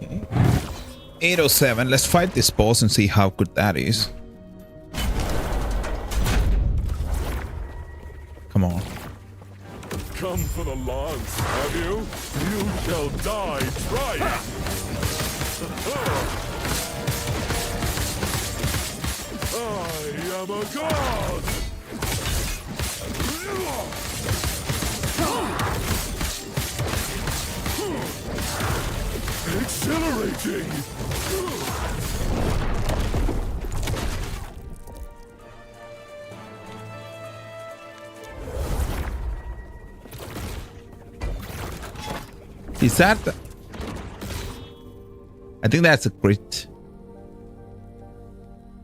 Okay. 807. Let's fight this boss and see how good that is. Come on. Come for the lance, have you? You shall die trying! I am a god! Exhilarating! Is that... I think that's a crit.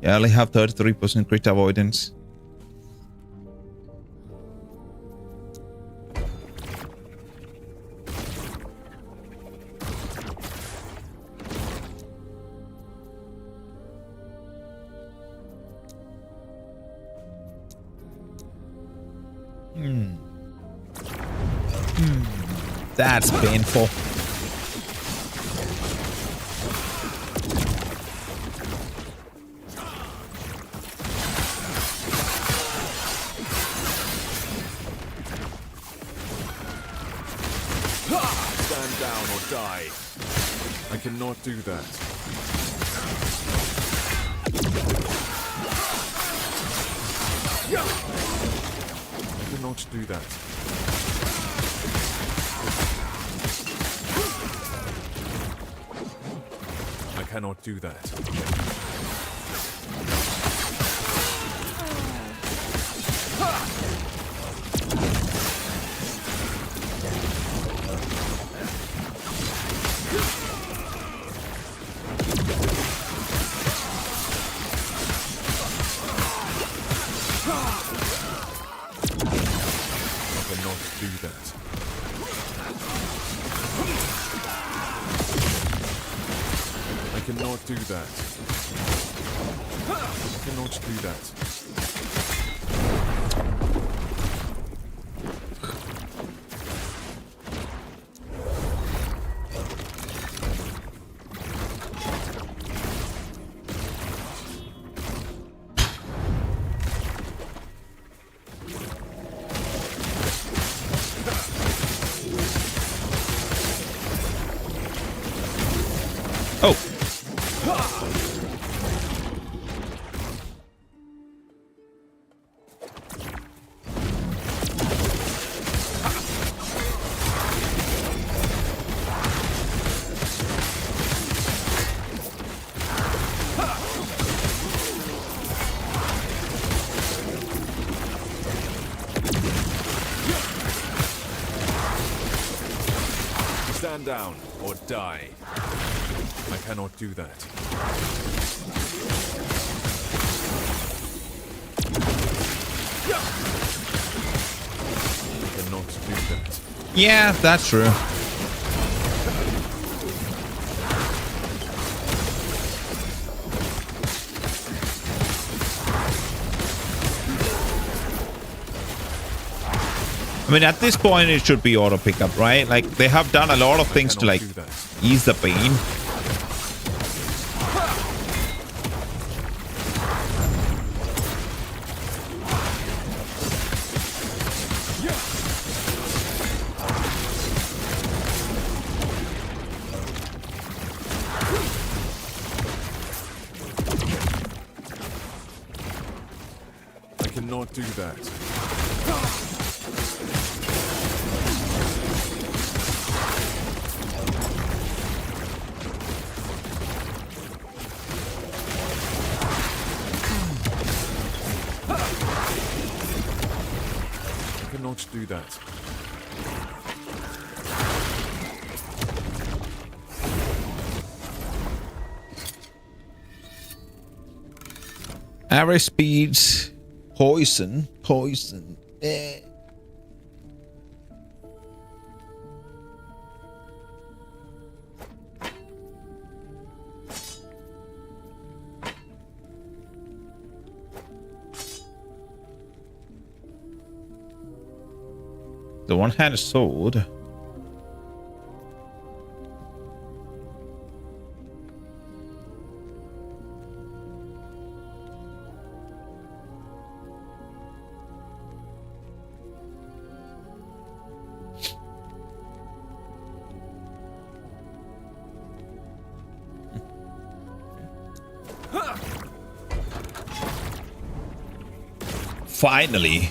Yeah, I only have 33% crit avoidance. That's painful. Stand down or die. I cannot do that. I cannot do that. I cannot do that. I cannot do that. I cannot do that. I cannot do that. Oh. Stand down or die. I cannot do that. I cannot do that. Yeah, that's true. I mean, at this point, it should be auto pickup, right? Like, they have done a lot of things to, like, ease the pain. I cannot do that. I cannot do that. Arrow speeds, poison. The one-handed sword. Finally.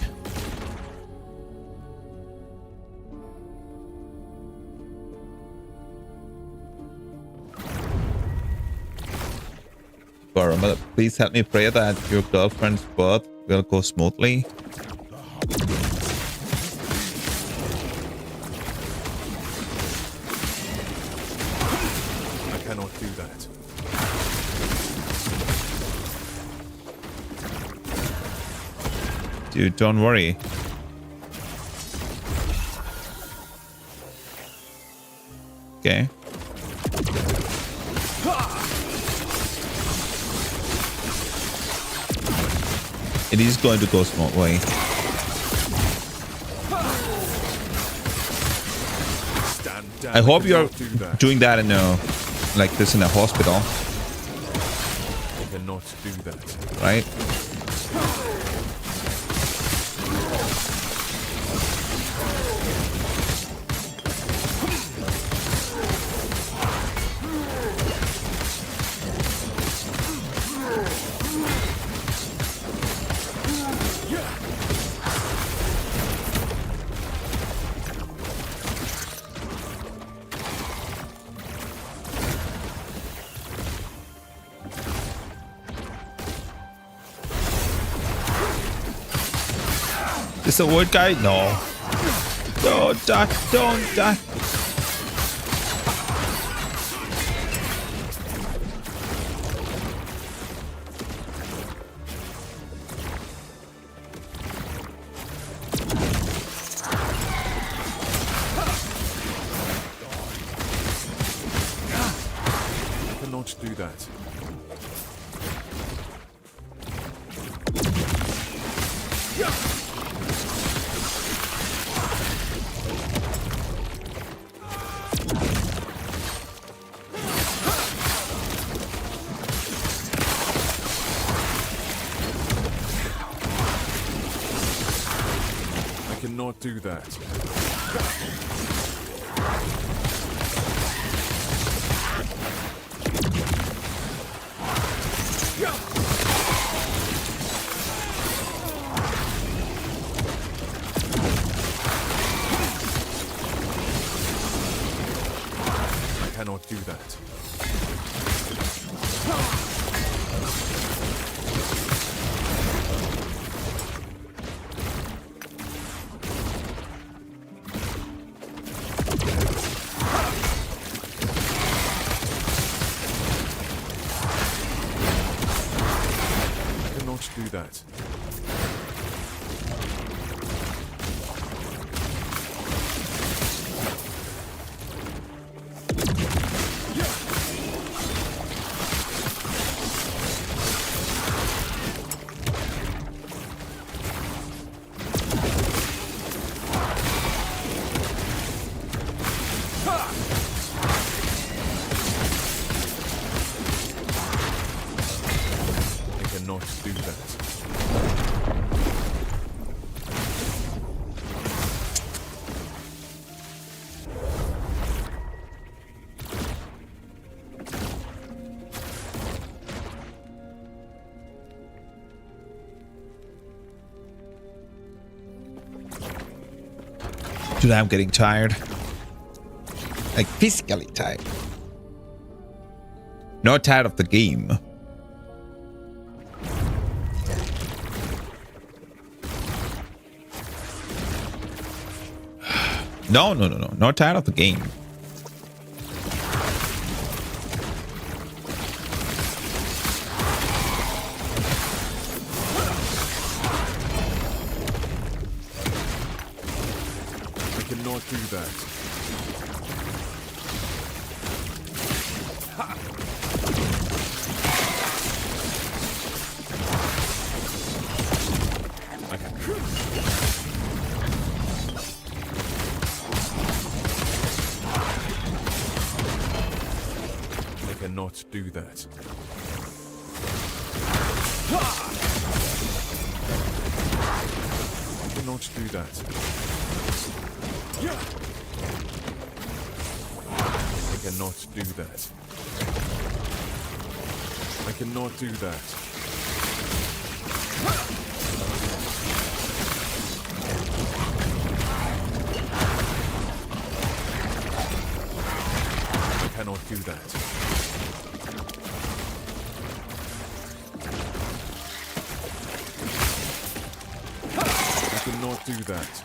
Barama, please help me pray that your girlfriend's birth will go smoothly. I cannot do that. Dude, don't worry. Okay. It is going to go smoothly. Stand down. I hope you're cannot do that. doing that in a like this in a hospital, I cannot do that. right? Is the word guy? No. Don't die. Don't die. I cannot do that. I cannot do that. I cannot do that. I cannot do that. I cannot do that. Dude, I'm getting tired. Like physically tired. Not tired of the game. No. Not tired of the game. I cannot do that. I cannot do that. I cannot do that. I cannot do that. I cannot do that. cannot do that. I cannot do that.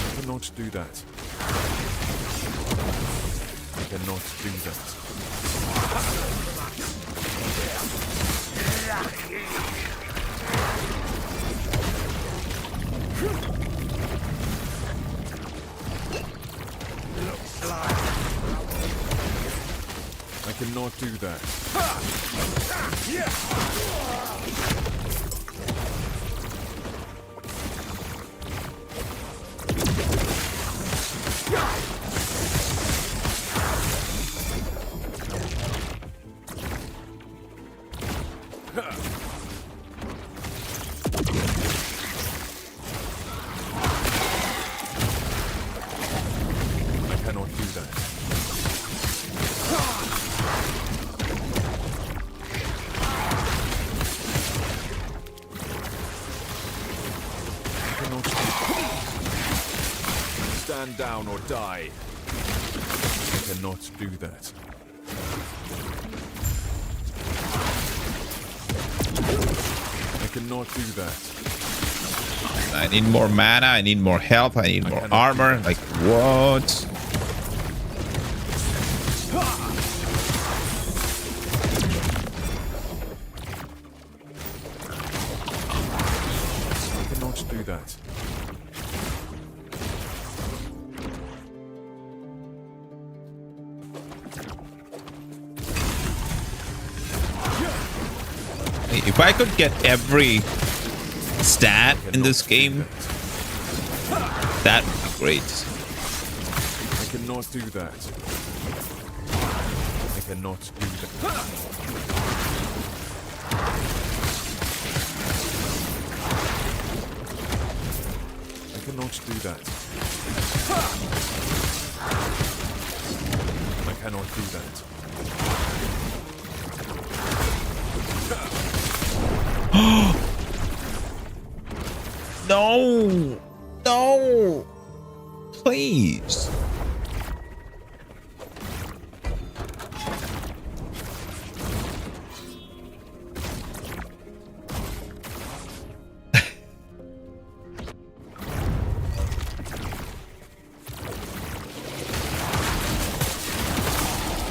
I cannot do that. I cannot do that. I cannot do that. I cannot do that. I cannot do that. Stand down or die. I cannot do that. I cannot do that. I need more mana. I need more health. I need more cannot armor. Like, what? I cannot do that. If I could get every stat in this game, that would be great. I cannot do that. I cannot do that. I cannot do that. I cannot do that. No! No! Please.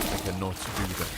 I cannot do that.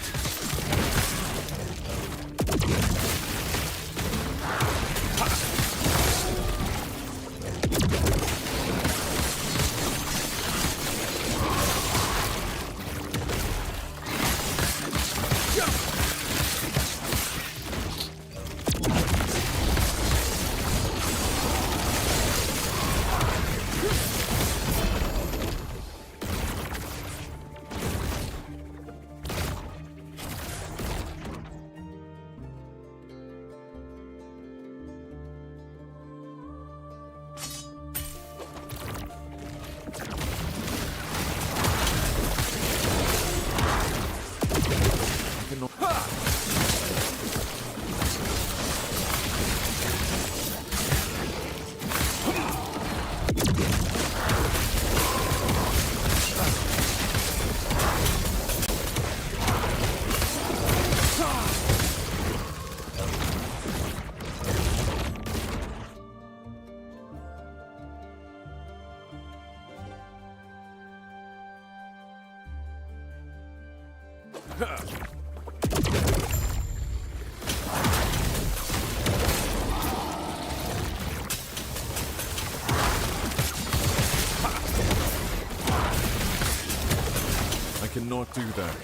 I cannot do that.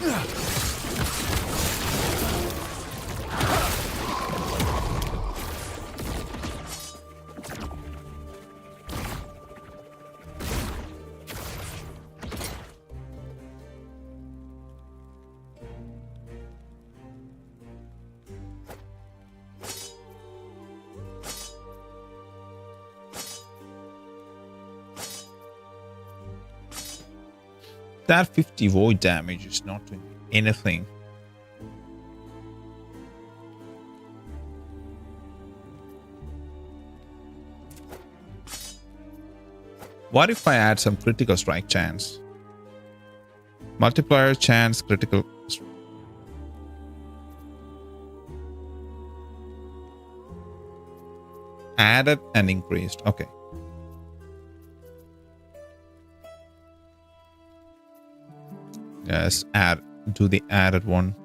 That 50 void damage is not doing anything. What if I add some critical strike chance? Multiplier chance, critical. Added and increased. Okay. Yes, add to the added one.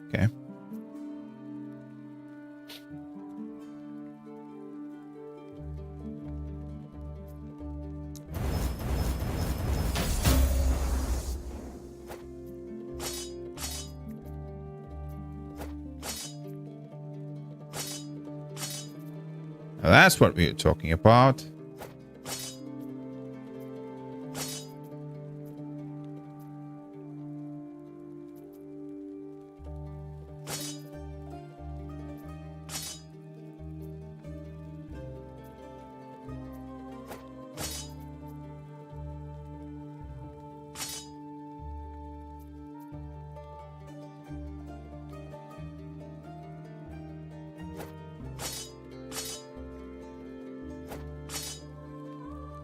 Okay. Now that's what we were talking about.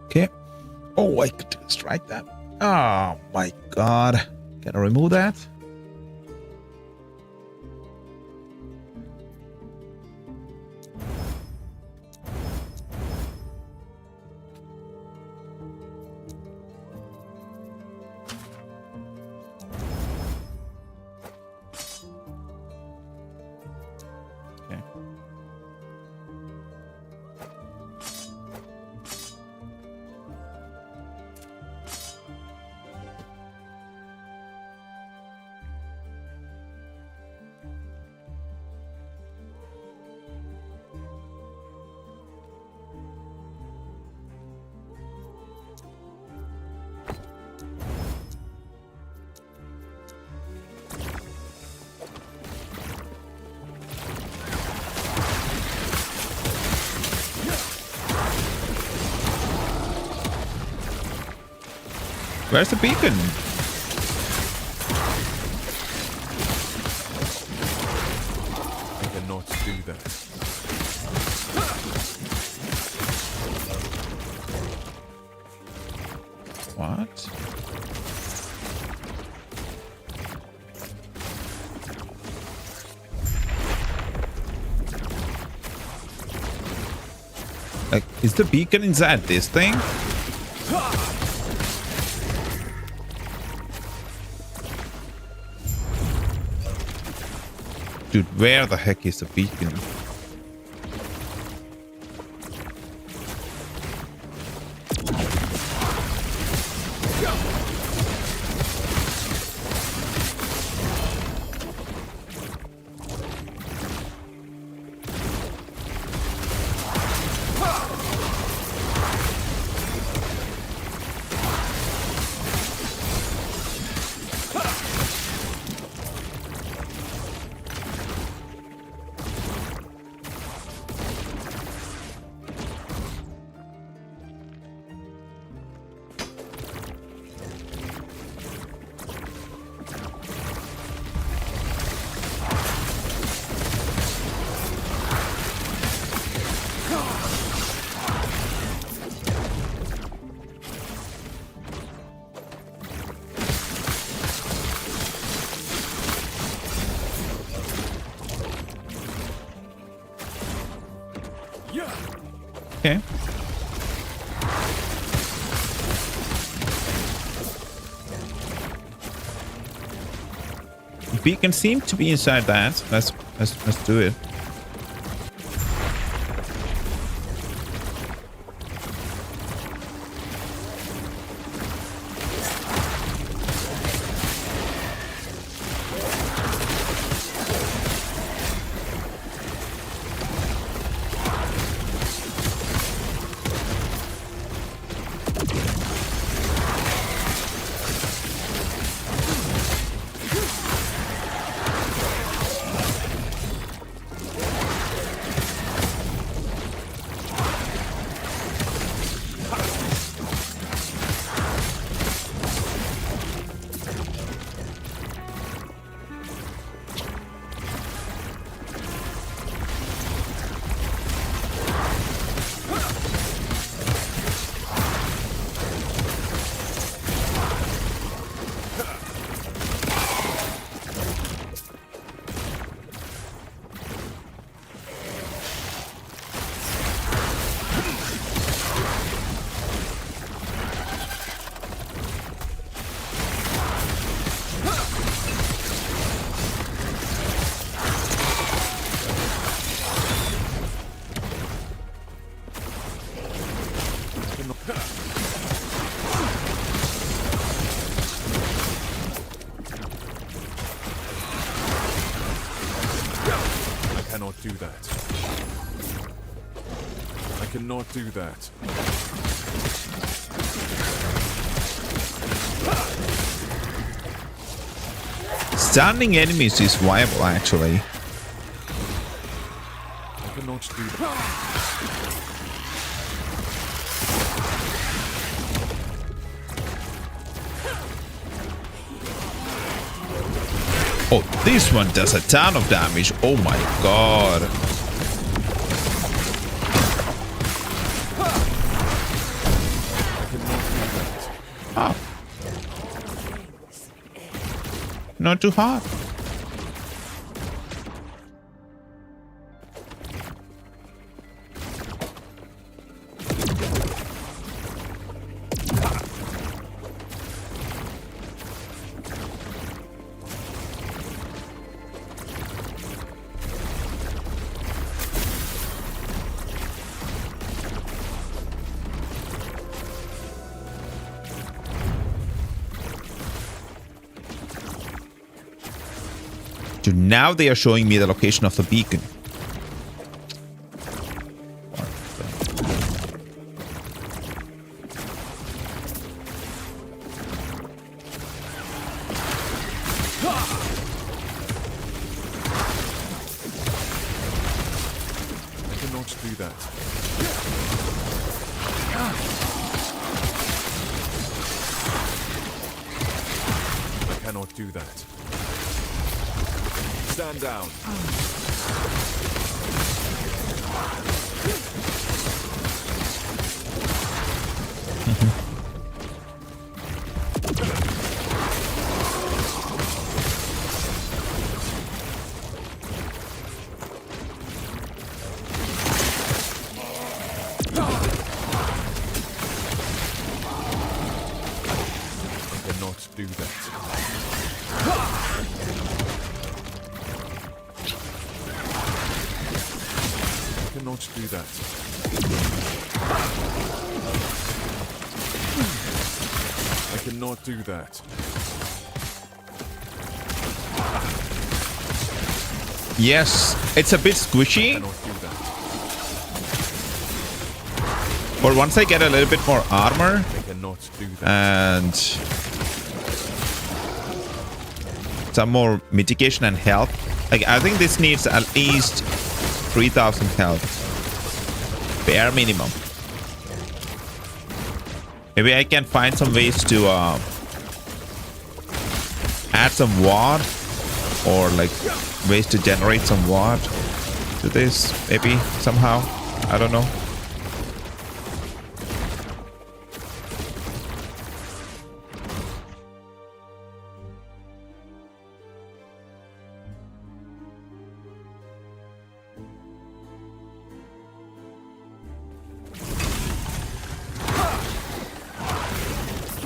Okay. Oh, I could strike that. Oh my god. Can I remove that? Okay. Where's the beacon? I cannot do that. What? Like, is the beacon inside this thing? Dude, where the heck is the beacon? Okay. Beacon seemed to be inside that. Let's do it. cannot do that. I cannot do that. Stunning enemies is viable, actually. I cannot do that. Oh, this one does a ton of damage. Oh my god. Oh. Not too hard. So now they are showing me the location of the beacon. I cannot do that. I cannot do that. Stand down. I cannot do that. Cannot do that. I cannot do that. Yes, it's a bit squishy, Cannot do that. but once I get a little bit more armor I cannot do that. and some more mitigation and health, like I think this needs at least 3,000 health, bare minimum. Maybe I can find some ways to add some ward, or like ways to generate some ward to this, maybe somehow. I don't know.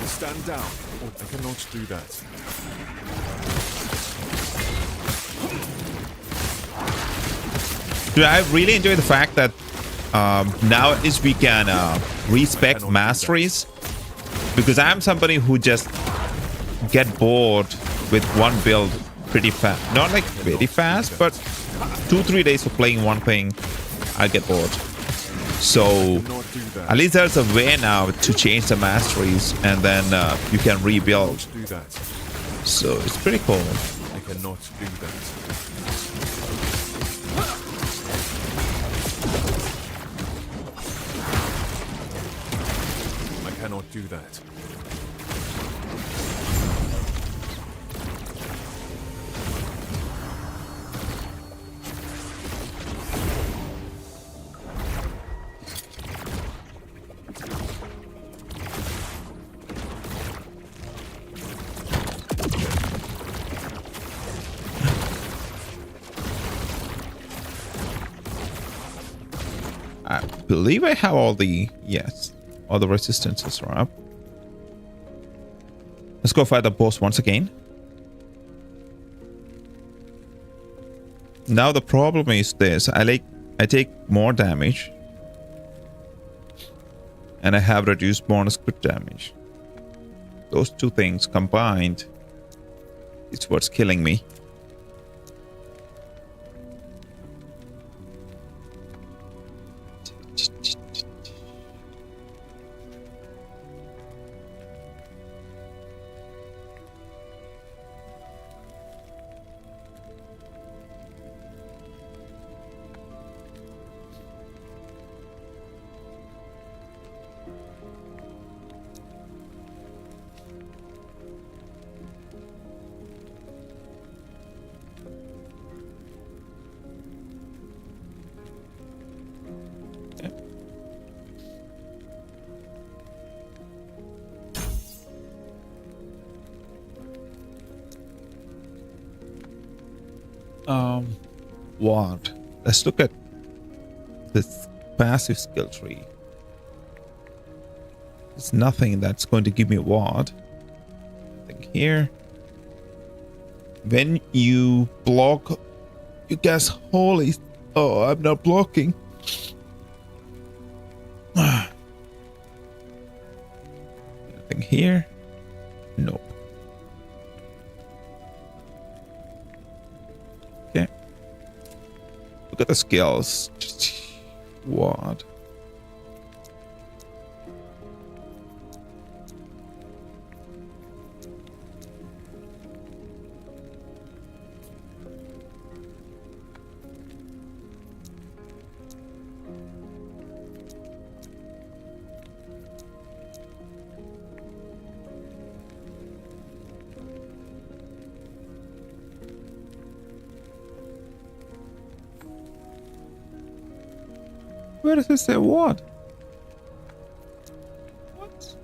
Stand down. Oh, I cannot do that. Dude, I really enjoy the fact that now at least we can respec masteries, because I'm somebody who just get bored with one build pretty fast. Not like very fast, but 2-3 days of playing one thing, I get bored. So Cannot do that. at least there's a way now to change the masteries, and then you can rebuild. Cannot do that. So it's pretty cool. I cannot do that. I cannot do that. I believe I have all the, yes, all the resistances are up. Let's go fight the boss once again. Now the problem is this: I take more damage, and I have reduced bonus crit damage. Those two things combined is what's killing me. What? Let's look at this passive skill tree. There's nothing that's going to give me what. Nothing here. When you block, you guess, holy, oh, I'm not blocking. Nothing here. Nope. Okay. Look at the skills. What? Where does it say what? What?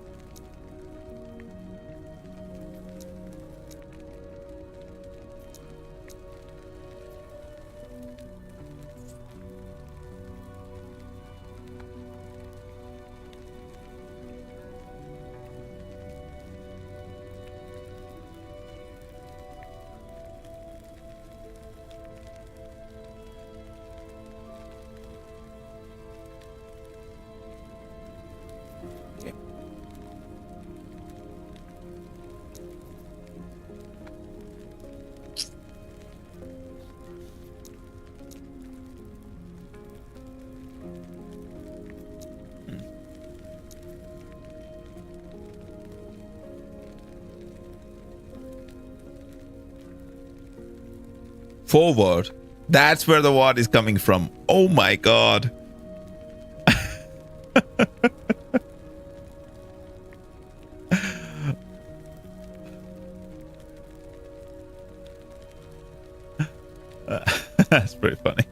Forward. That's where the word is coming from. Oh my god. That's pretty funny.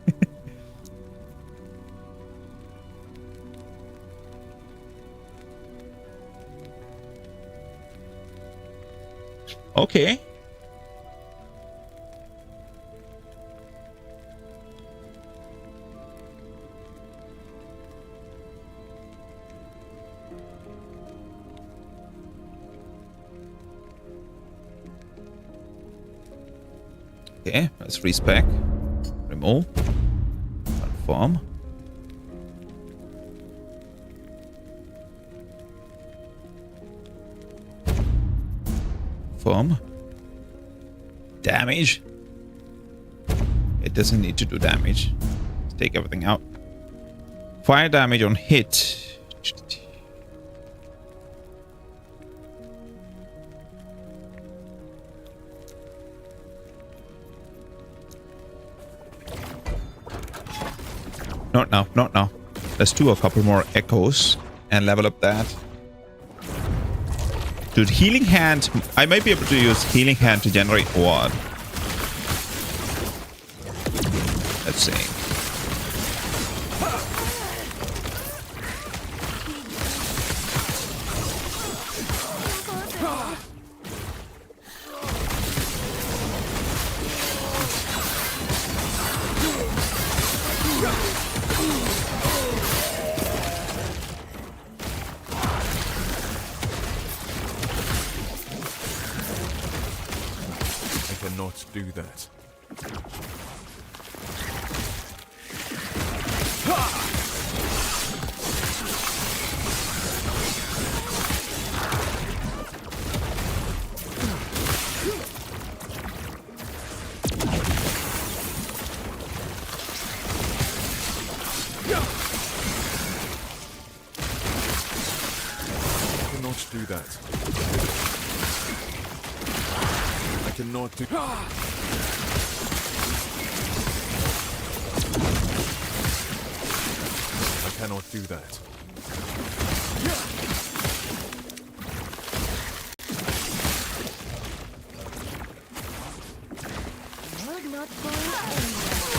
Okay. Okay, let's respec. Remove. Confirm. Confirm. Damage. It doesn't need to do damage. Let's take everything out. Fire damage on hit. Not now, not now. Let's do a couple more echoes and level up that. Dude, healing hand. I might be able to use healing hand to generate what? Let's see. I cannot do that. Do that. I cannot do. I cannot do that. You're not going anywhere.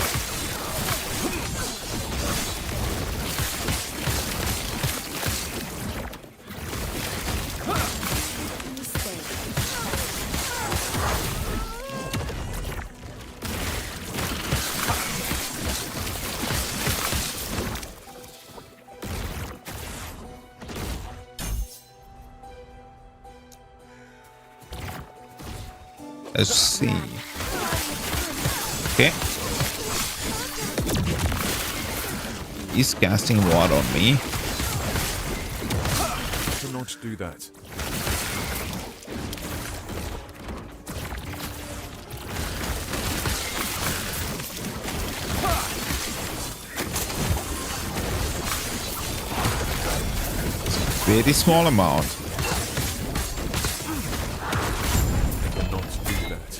Let's see. Okay. He's casting water on me. Cannot do that. Very small amount. Cannot do that.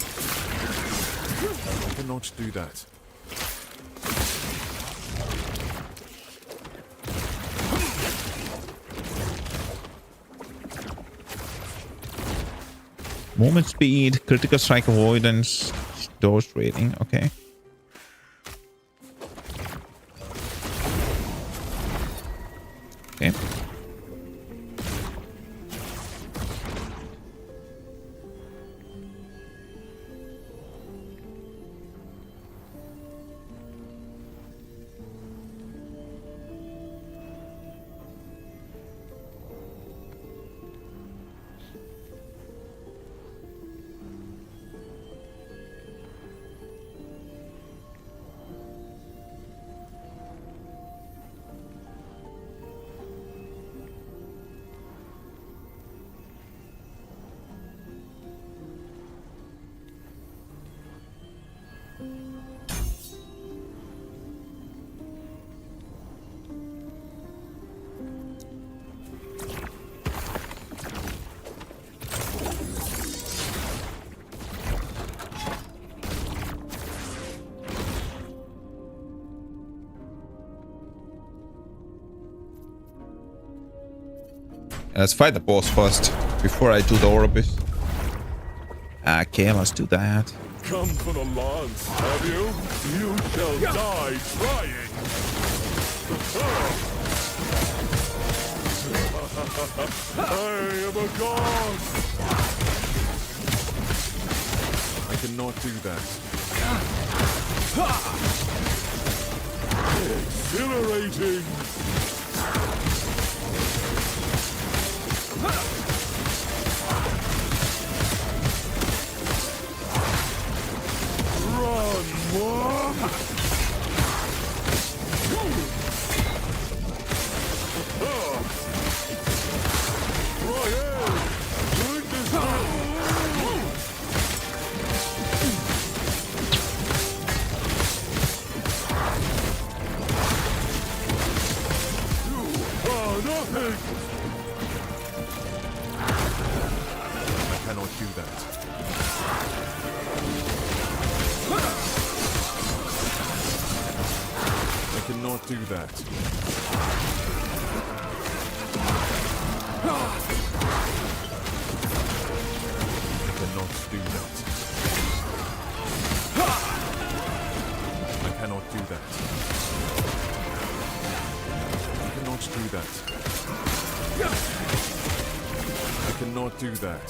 Cannot do that. Movement speed, critical strike avoidance, dose rating. Okay. Okay. Let's fight the boss first before I do the Orbis. Okay, let's do that. Come for the lance, have you? You shall die trying. I am a god. I cannot do that. Exhilarating. Run, worm! Cannot do that. Cannot do that. I cannot do that. I cannot do that. I cannot do that.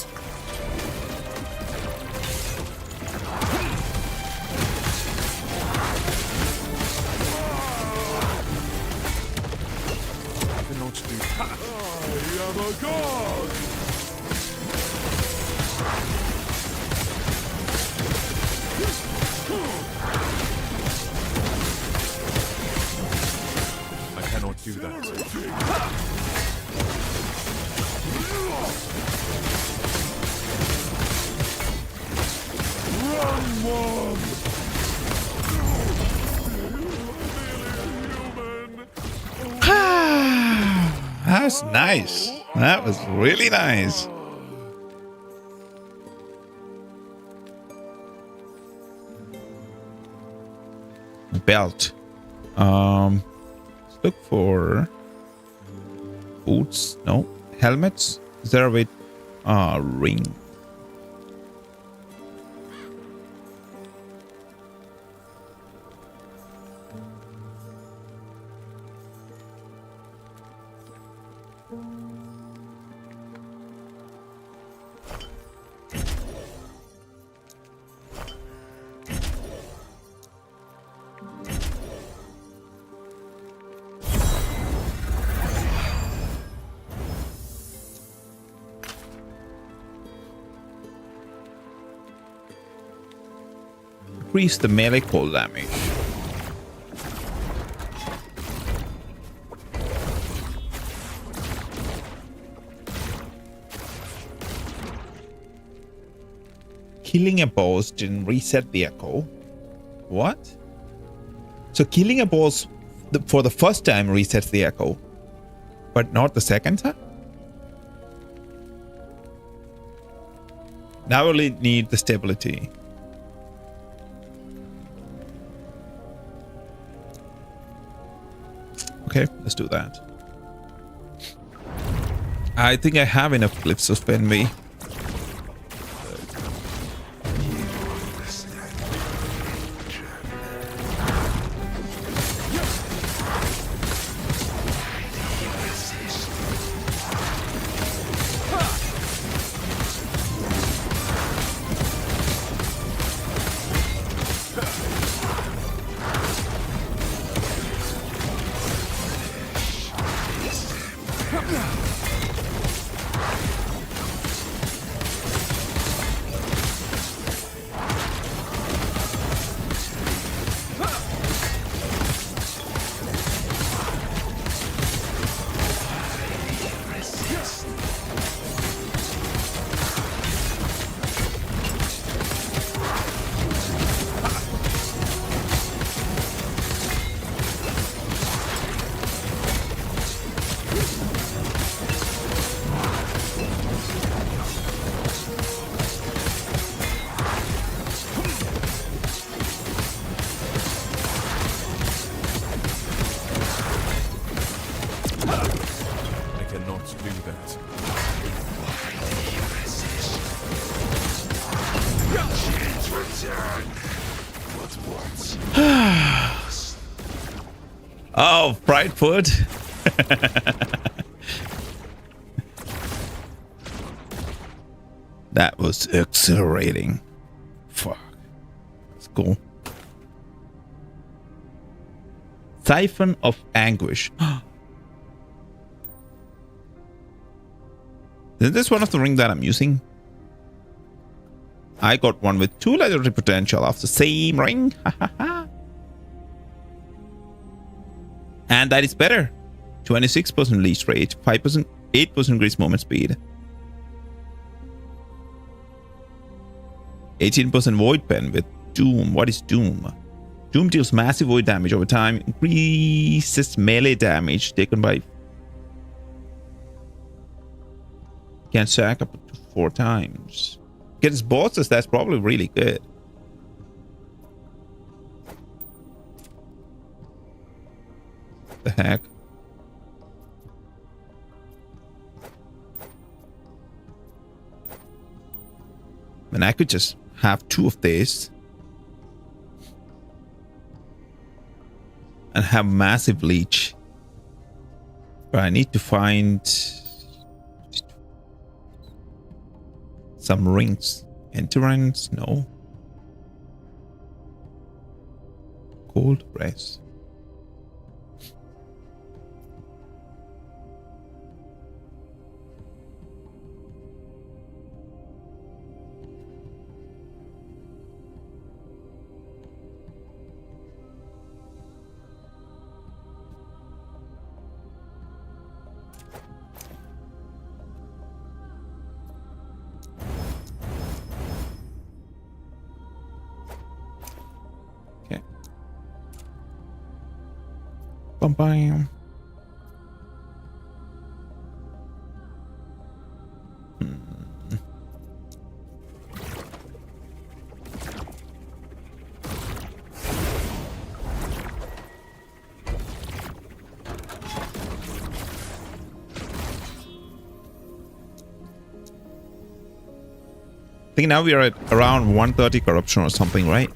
I am a god! I cannot do that. Run, worm! That was nice. That was really nice. Belt. Let's look for boots. No. Helmets. Is there a way? Ring. increase the melee cold damage. Killing a boss didn't reset the echo. What? So killing a boss for the first time resets the echo, but not the second time? Now we need the stability. Okay, let's do that. I think I have enough clips to spend me. Oh, fried food. That was exhilarating. Fuck. That's cool. Siphon of Anguish. Is this one of the ring that I'm using? I got one with 2 legendary potential of the same ring. And that is better. 26% leech rate, 5%, 8% grease movement speed. 18% void pen with Doom. What is Doom? Doom deals massive void damage over time, increases melee damage taken by... Can stack up to 4 times. Against bosses, that's probably really good. The heck? And I could just have 2 of these and have massive leech. But I need to find some rings. Endurance? No. Cold press. Bam. I think now we are at around 130 corruption or something, right?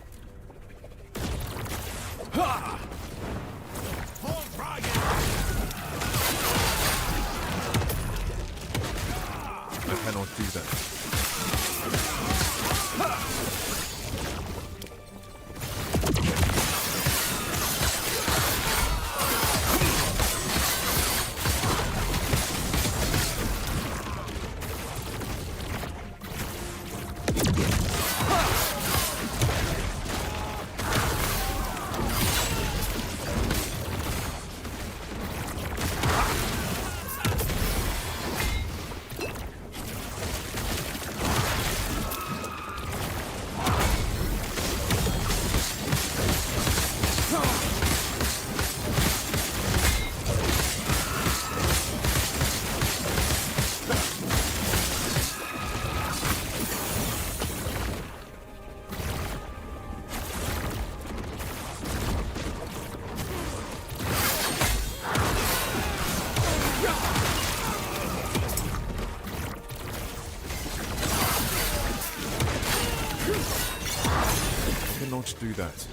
Cannot do that.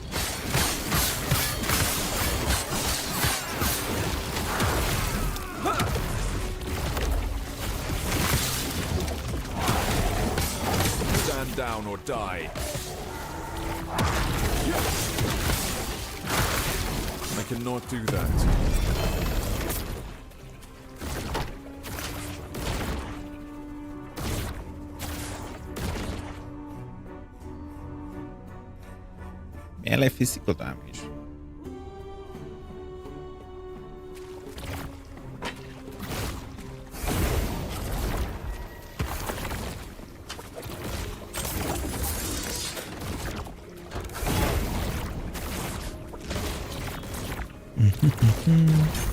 Stand down or die. I cannot do that. Melee physical damage.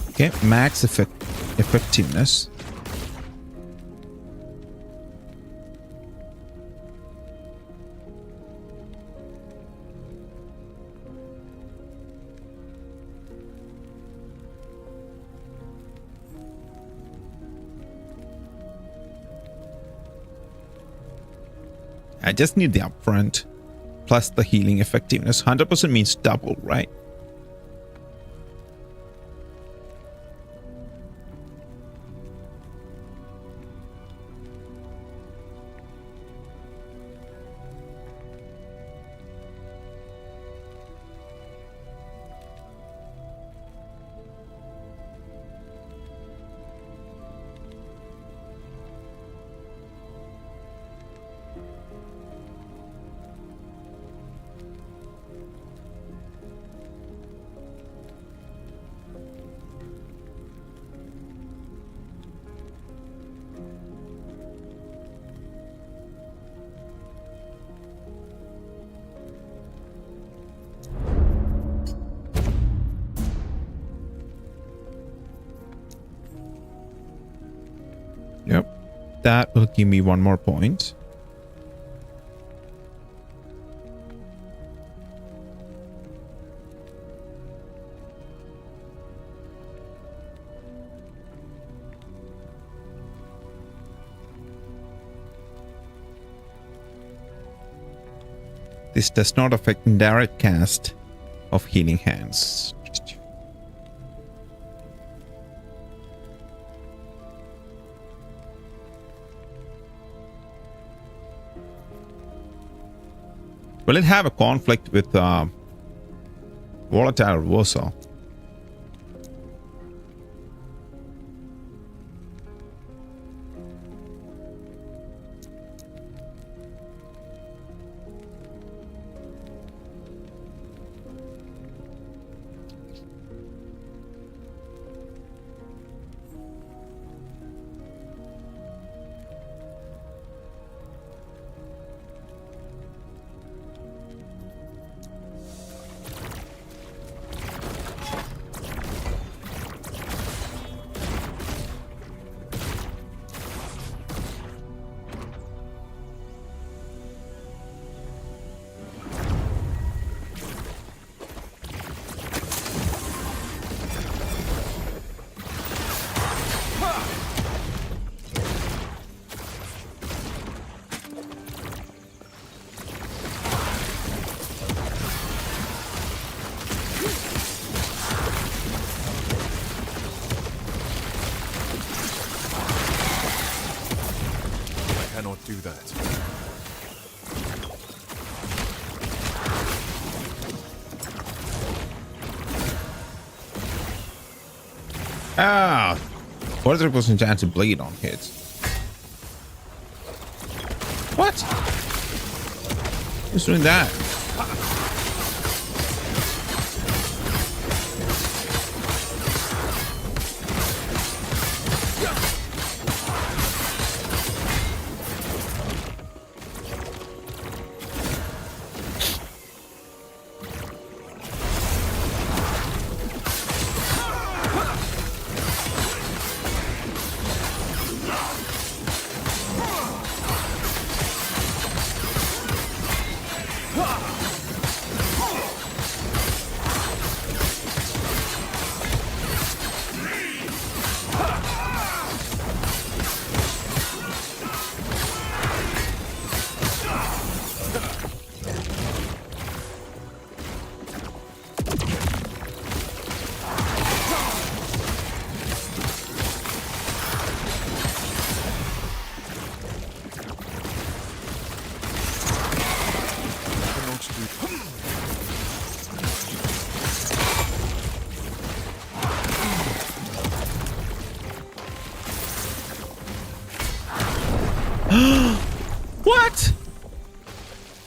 Okay, max effectiveness. I just need the upfront plus the healing effectiveness. 100% means double, right? Yep. That will give me one more point. This does not affect indirect cast of healing hands. Will it have a conflict with volatile reversal? Do that. Ah, 43% chance to bleed on hits. What? Who's doing that?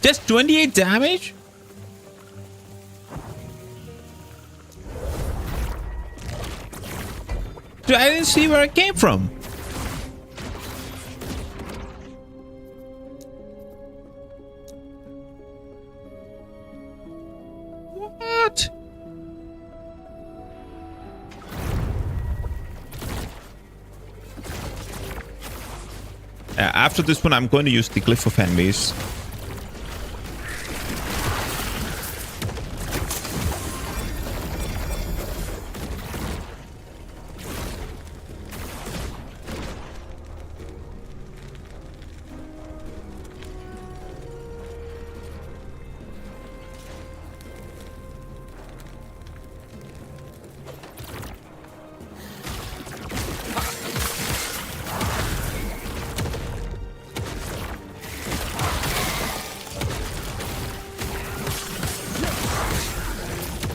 Just 28 damage? Dude, I didn't see where it came from. What? After this one, I'm going to use the Glyph of Enemies.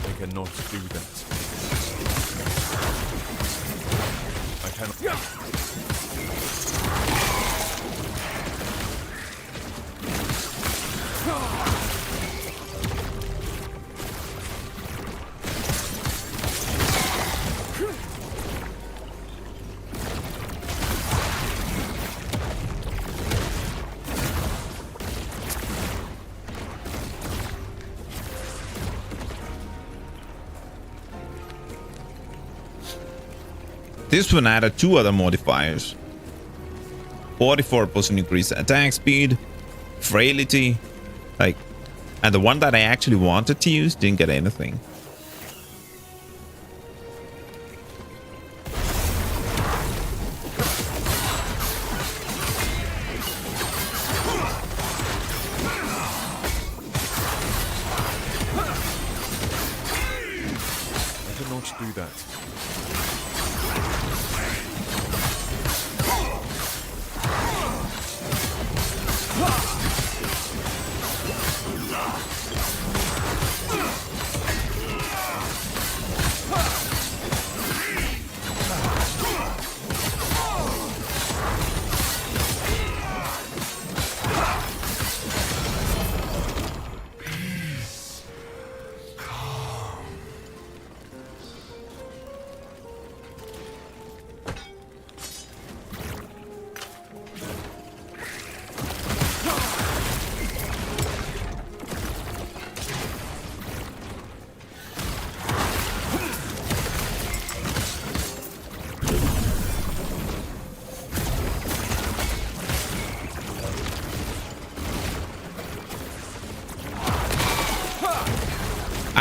I cannot do that. I cannot. This one added 2 other modifiers. 44% increase attack speed, frailty, like, and the one that I actually wanted to use didn't get anything. I cannot do that.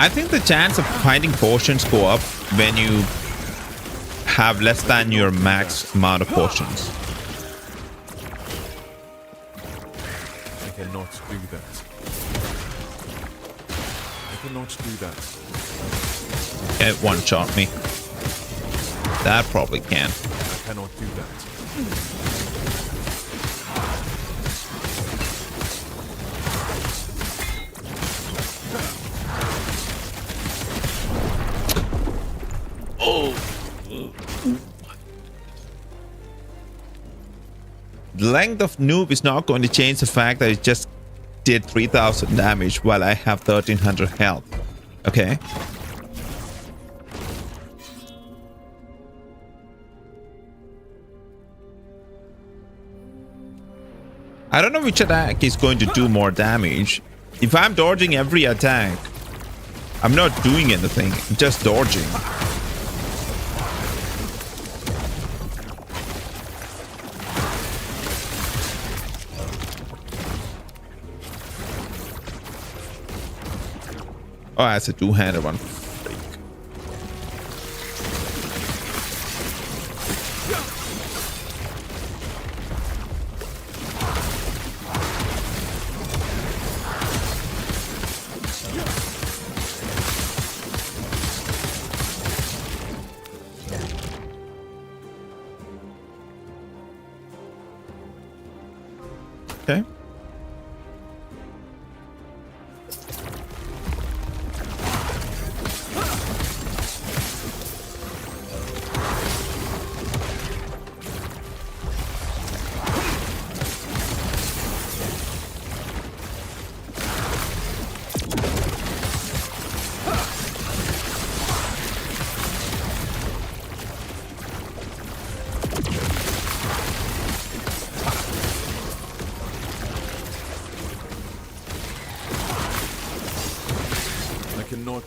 I think the chance of finding potions go up when you have less than your max amount of potions. I cannot do that. I cannot do that. It one-shot me. That probably can. I cannot do that. The length of noob is not going to change the fact that it just did 3000 damage while I have 1300 health. Okay. I don't know which attack is going to do more damage. If I'm dodging every attack, I'm not doing anything, I'm just dodging. Oh, that's a two-handed one. Freak. Okay.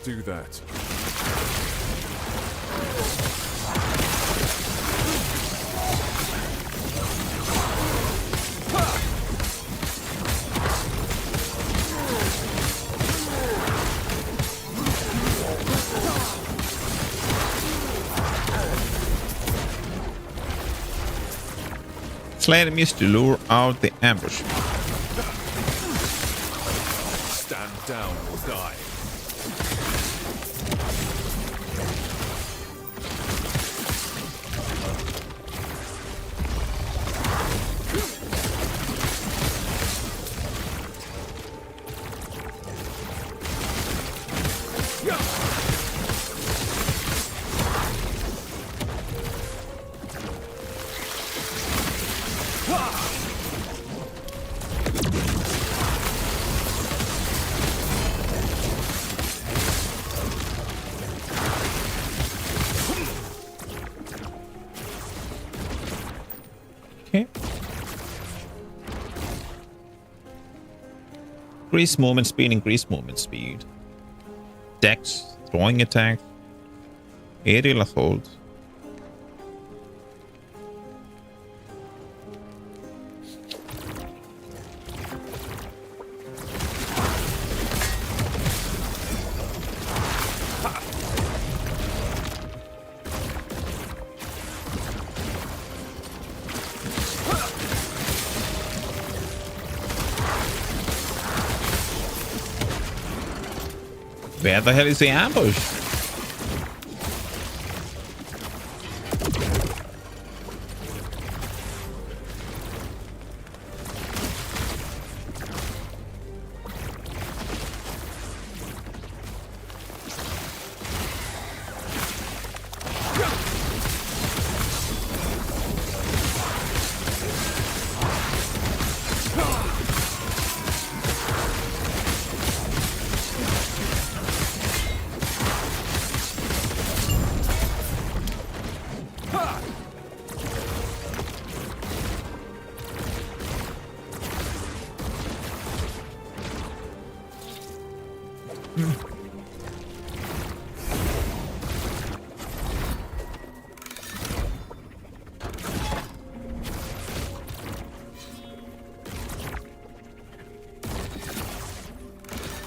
do that. Slay enemies to lure out the ambush. Stand down or die. Okay. Increase movement speed, increase movement speed. Dex, throwing attack, aerial assault. Where the hell is the ambush?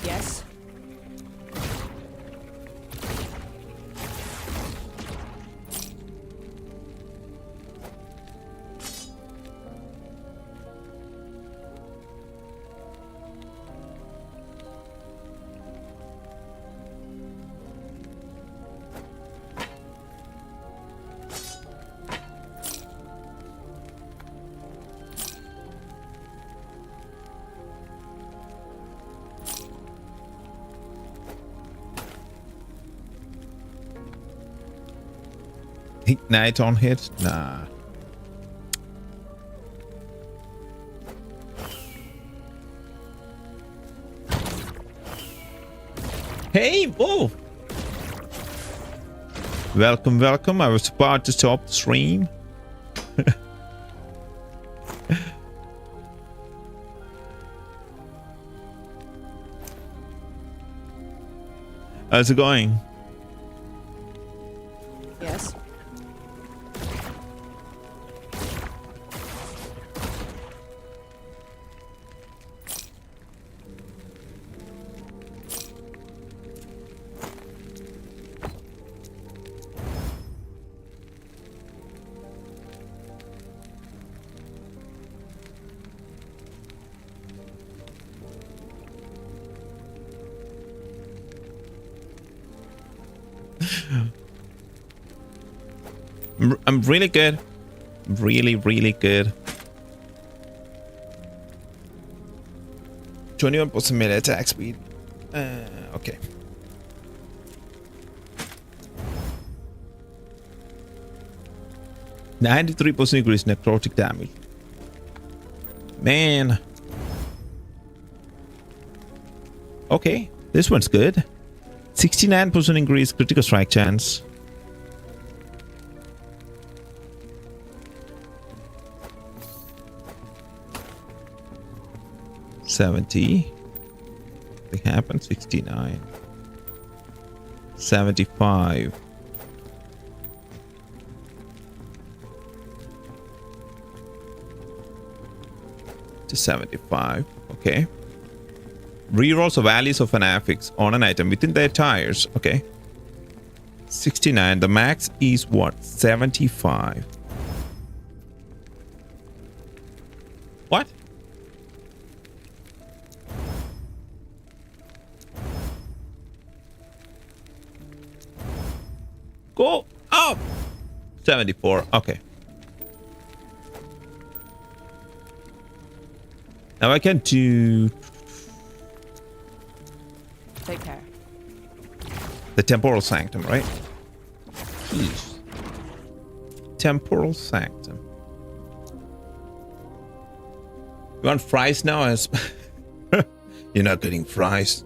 Yes. Ignite on hit? Nah. Hey, whoa! Welcome, welcome. I was about to stop the stream. How's it going? Yes. I'm really good. Really, really good. 21% melee attack speed. Okay. %93% increase necrotic damage. Man. Okay, this one's good. 69% increase critical strike chance. 70. Nothing happened. 69. 75. To 75. Okay. Rerolls or values of an affix on an item within their tires. Okay. 69. The max is what? 75. What? Go up. 74. Okay. Now I can do Take care. the temporal sanctum, right? Jeez. Temporal sanctum. You want fries now? As you're not getting fries.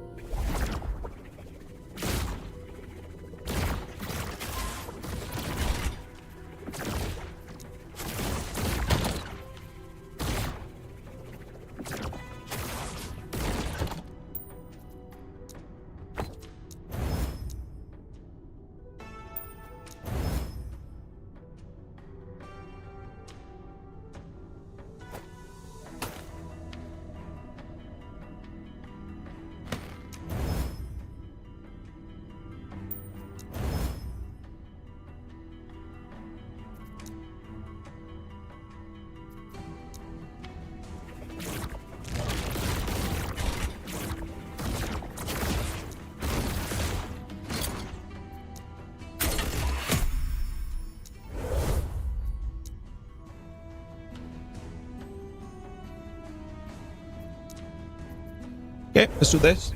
Okay, let's do this.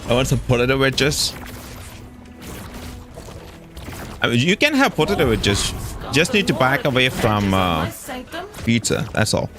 I want some potato wedges. I mean, you can have potato wedges. Just need to back away from pizza. That's all.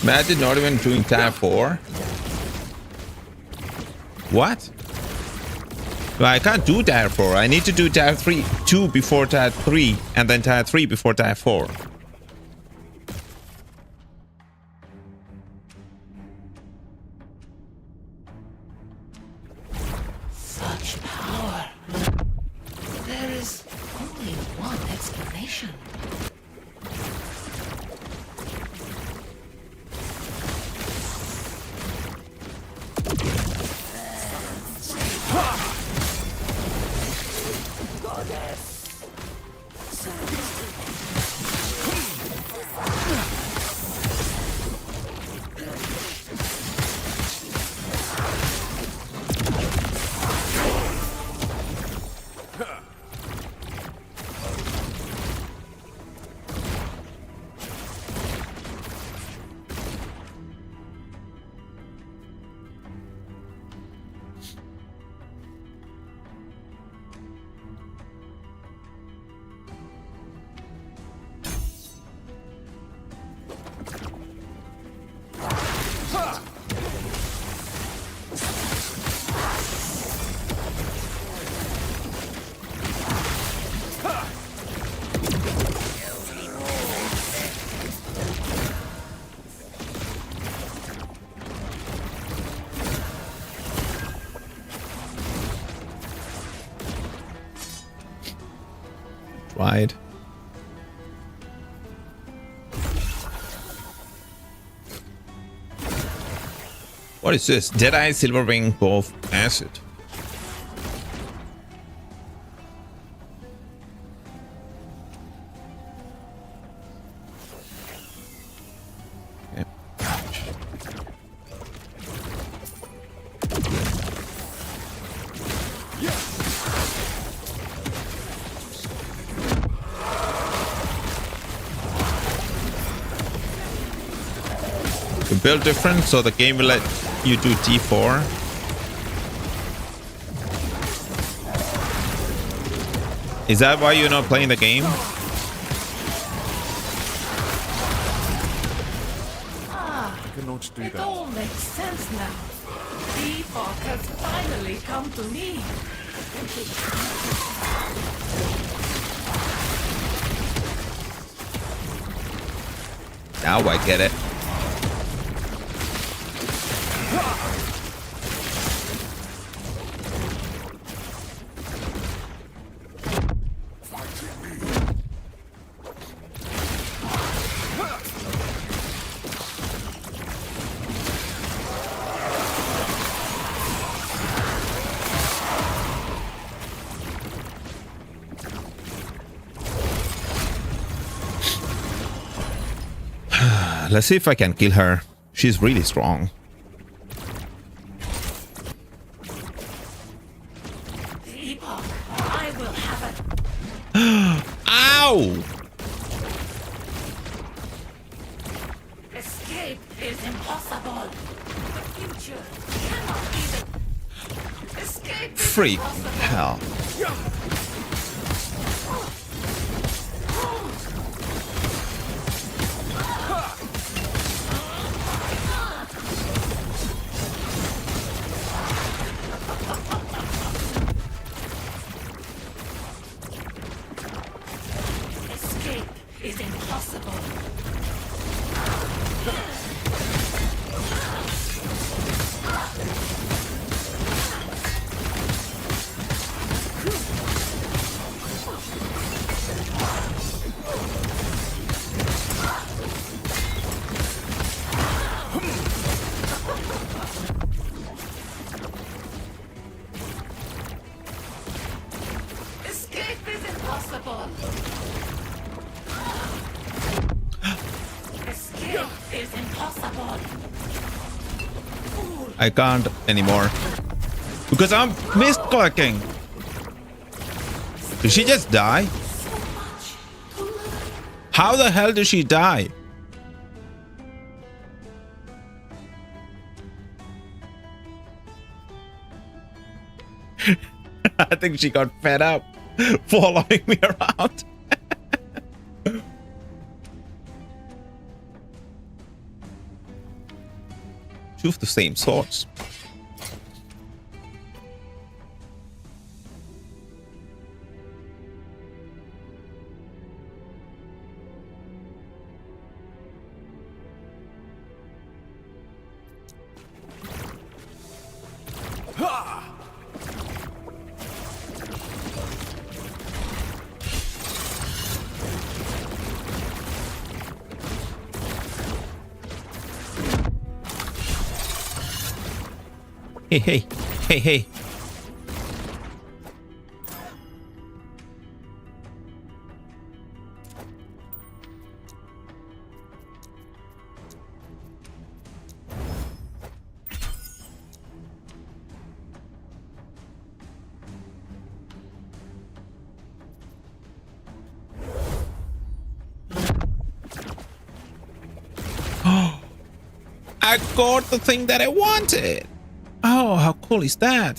Imagine not even doing tab 4. What? No, I can't do tab 4. I need to do tab 2 before tab 3 and then tab 3 before tab 4. Such power. There is only one explanation. right? What is this? Deadeye, Silverwing, both acid. Okay. You build different, so the game will let you do D4. Is that why you're not playing the game? Cannot do It that. all makes sense now. Epoch has finally come to me. Now I get it. Let's see if I can kill her. She's really strong. Epoch, I will have it. Ow! Escape is impossible. The future cannot be the... Escape is Freak impossible. hell. Escape is impossible. Escape is impossible. Escape is impossible. I can't anymore. Because I'm misclicking. Did she just die? How the hell did she die? I think she got fed up following me around. Two of the same swords. Hey, hey, hey, hey. I got the thing that I wanted. Oh, how cool is that?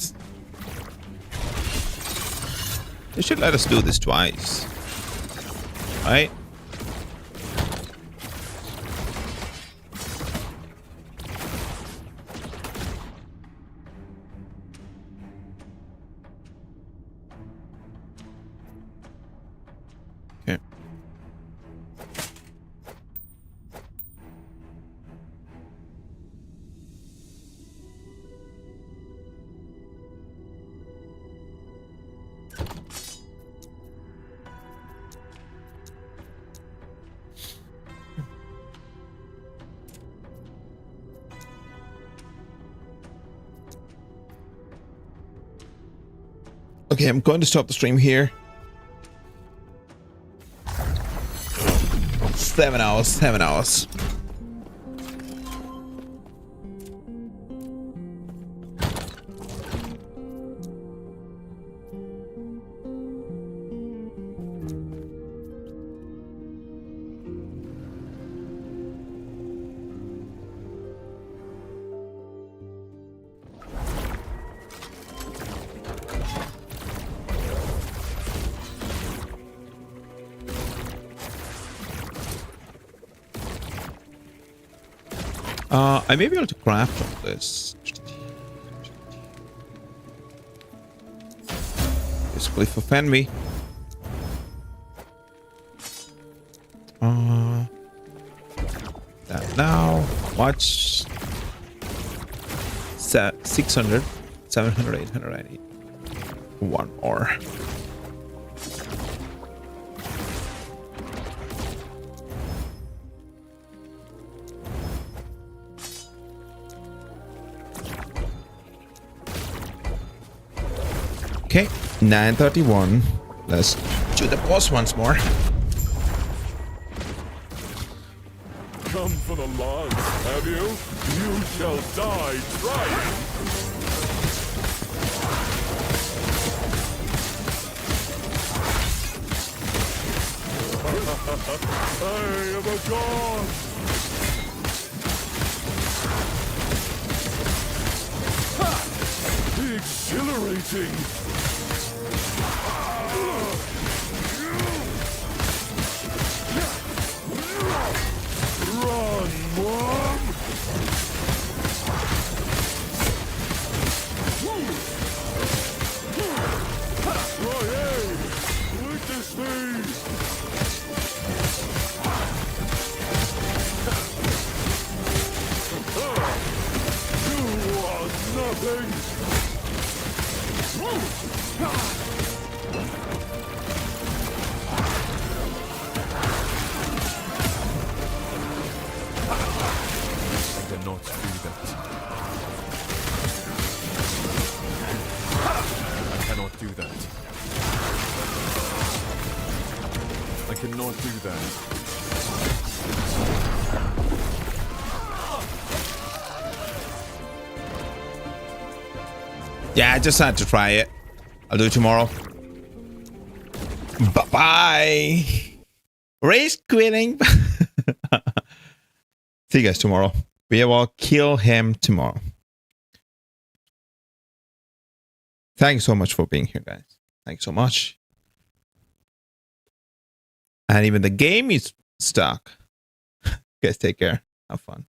They should let us do this twice. Right? Okay. Okay, I'm going to stop the stream here. 7 hours, 7 hours. I may be able to craft all this. Basically for Fenby. That now. Watch. 600, 700, 800, I need one more. Okay, 9:31. Let's do the boss once more. Come for the lance, have you? You shall die trying! I am a god! Ha! Exhilarating! Run, Mom! Roy, witness me! You are nothing! I cannot do that. I cannot do that. I cannot do that. Yeah, I just had to try it. I'll do it tomorrow. Bye-bye. Race quitting. See you guys tomorrow. We will kill him tomorrow. Thanks so much for being here, guys. Thanks so much. And even the game is stuck. Guys, take care. Have fun.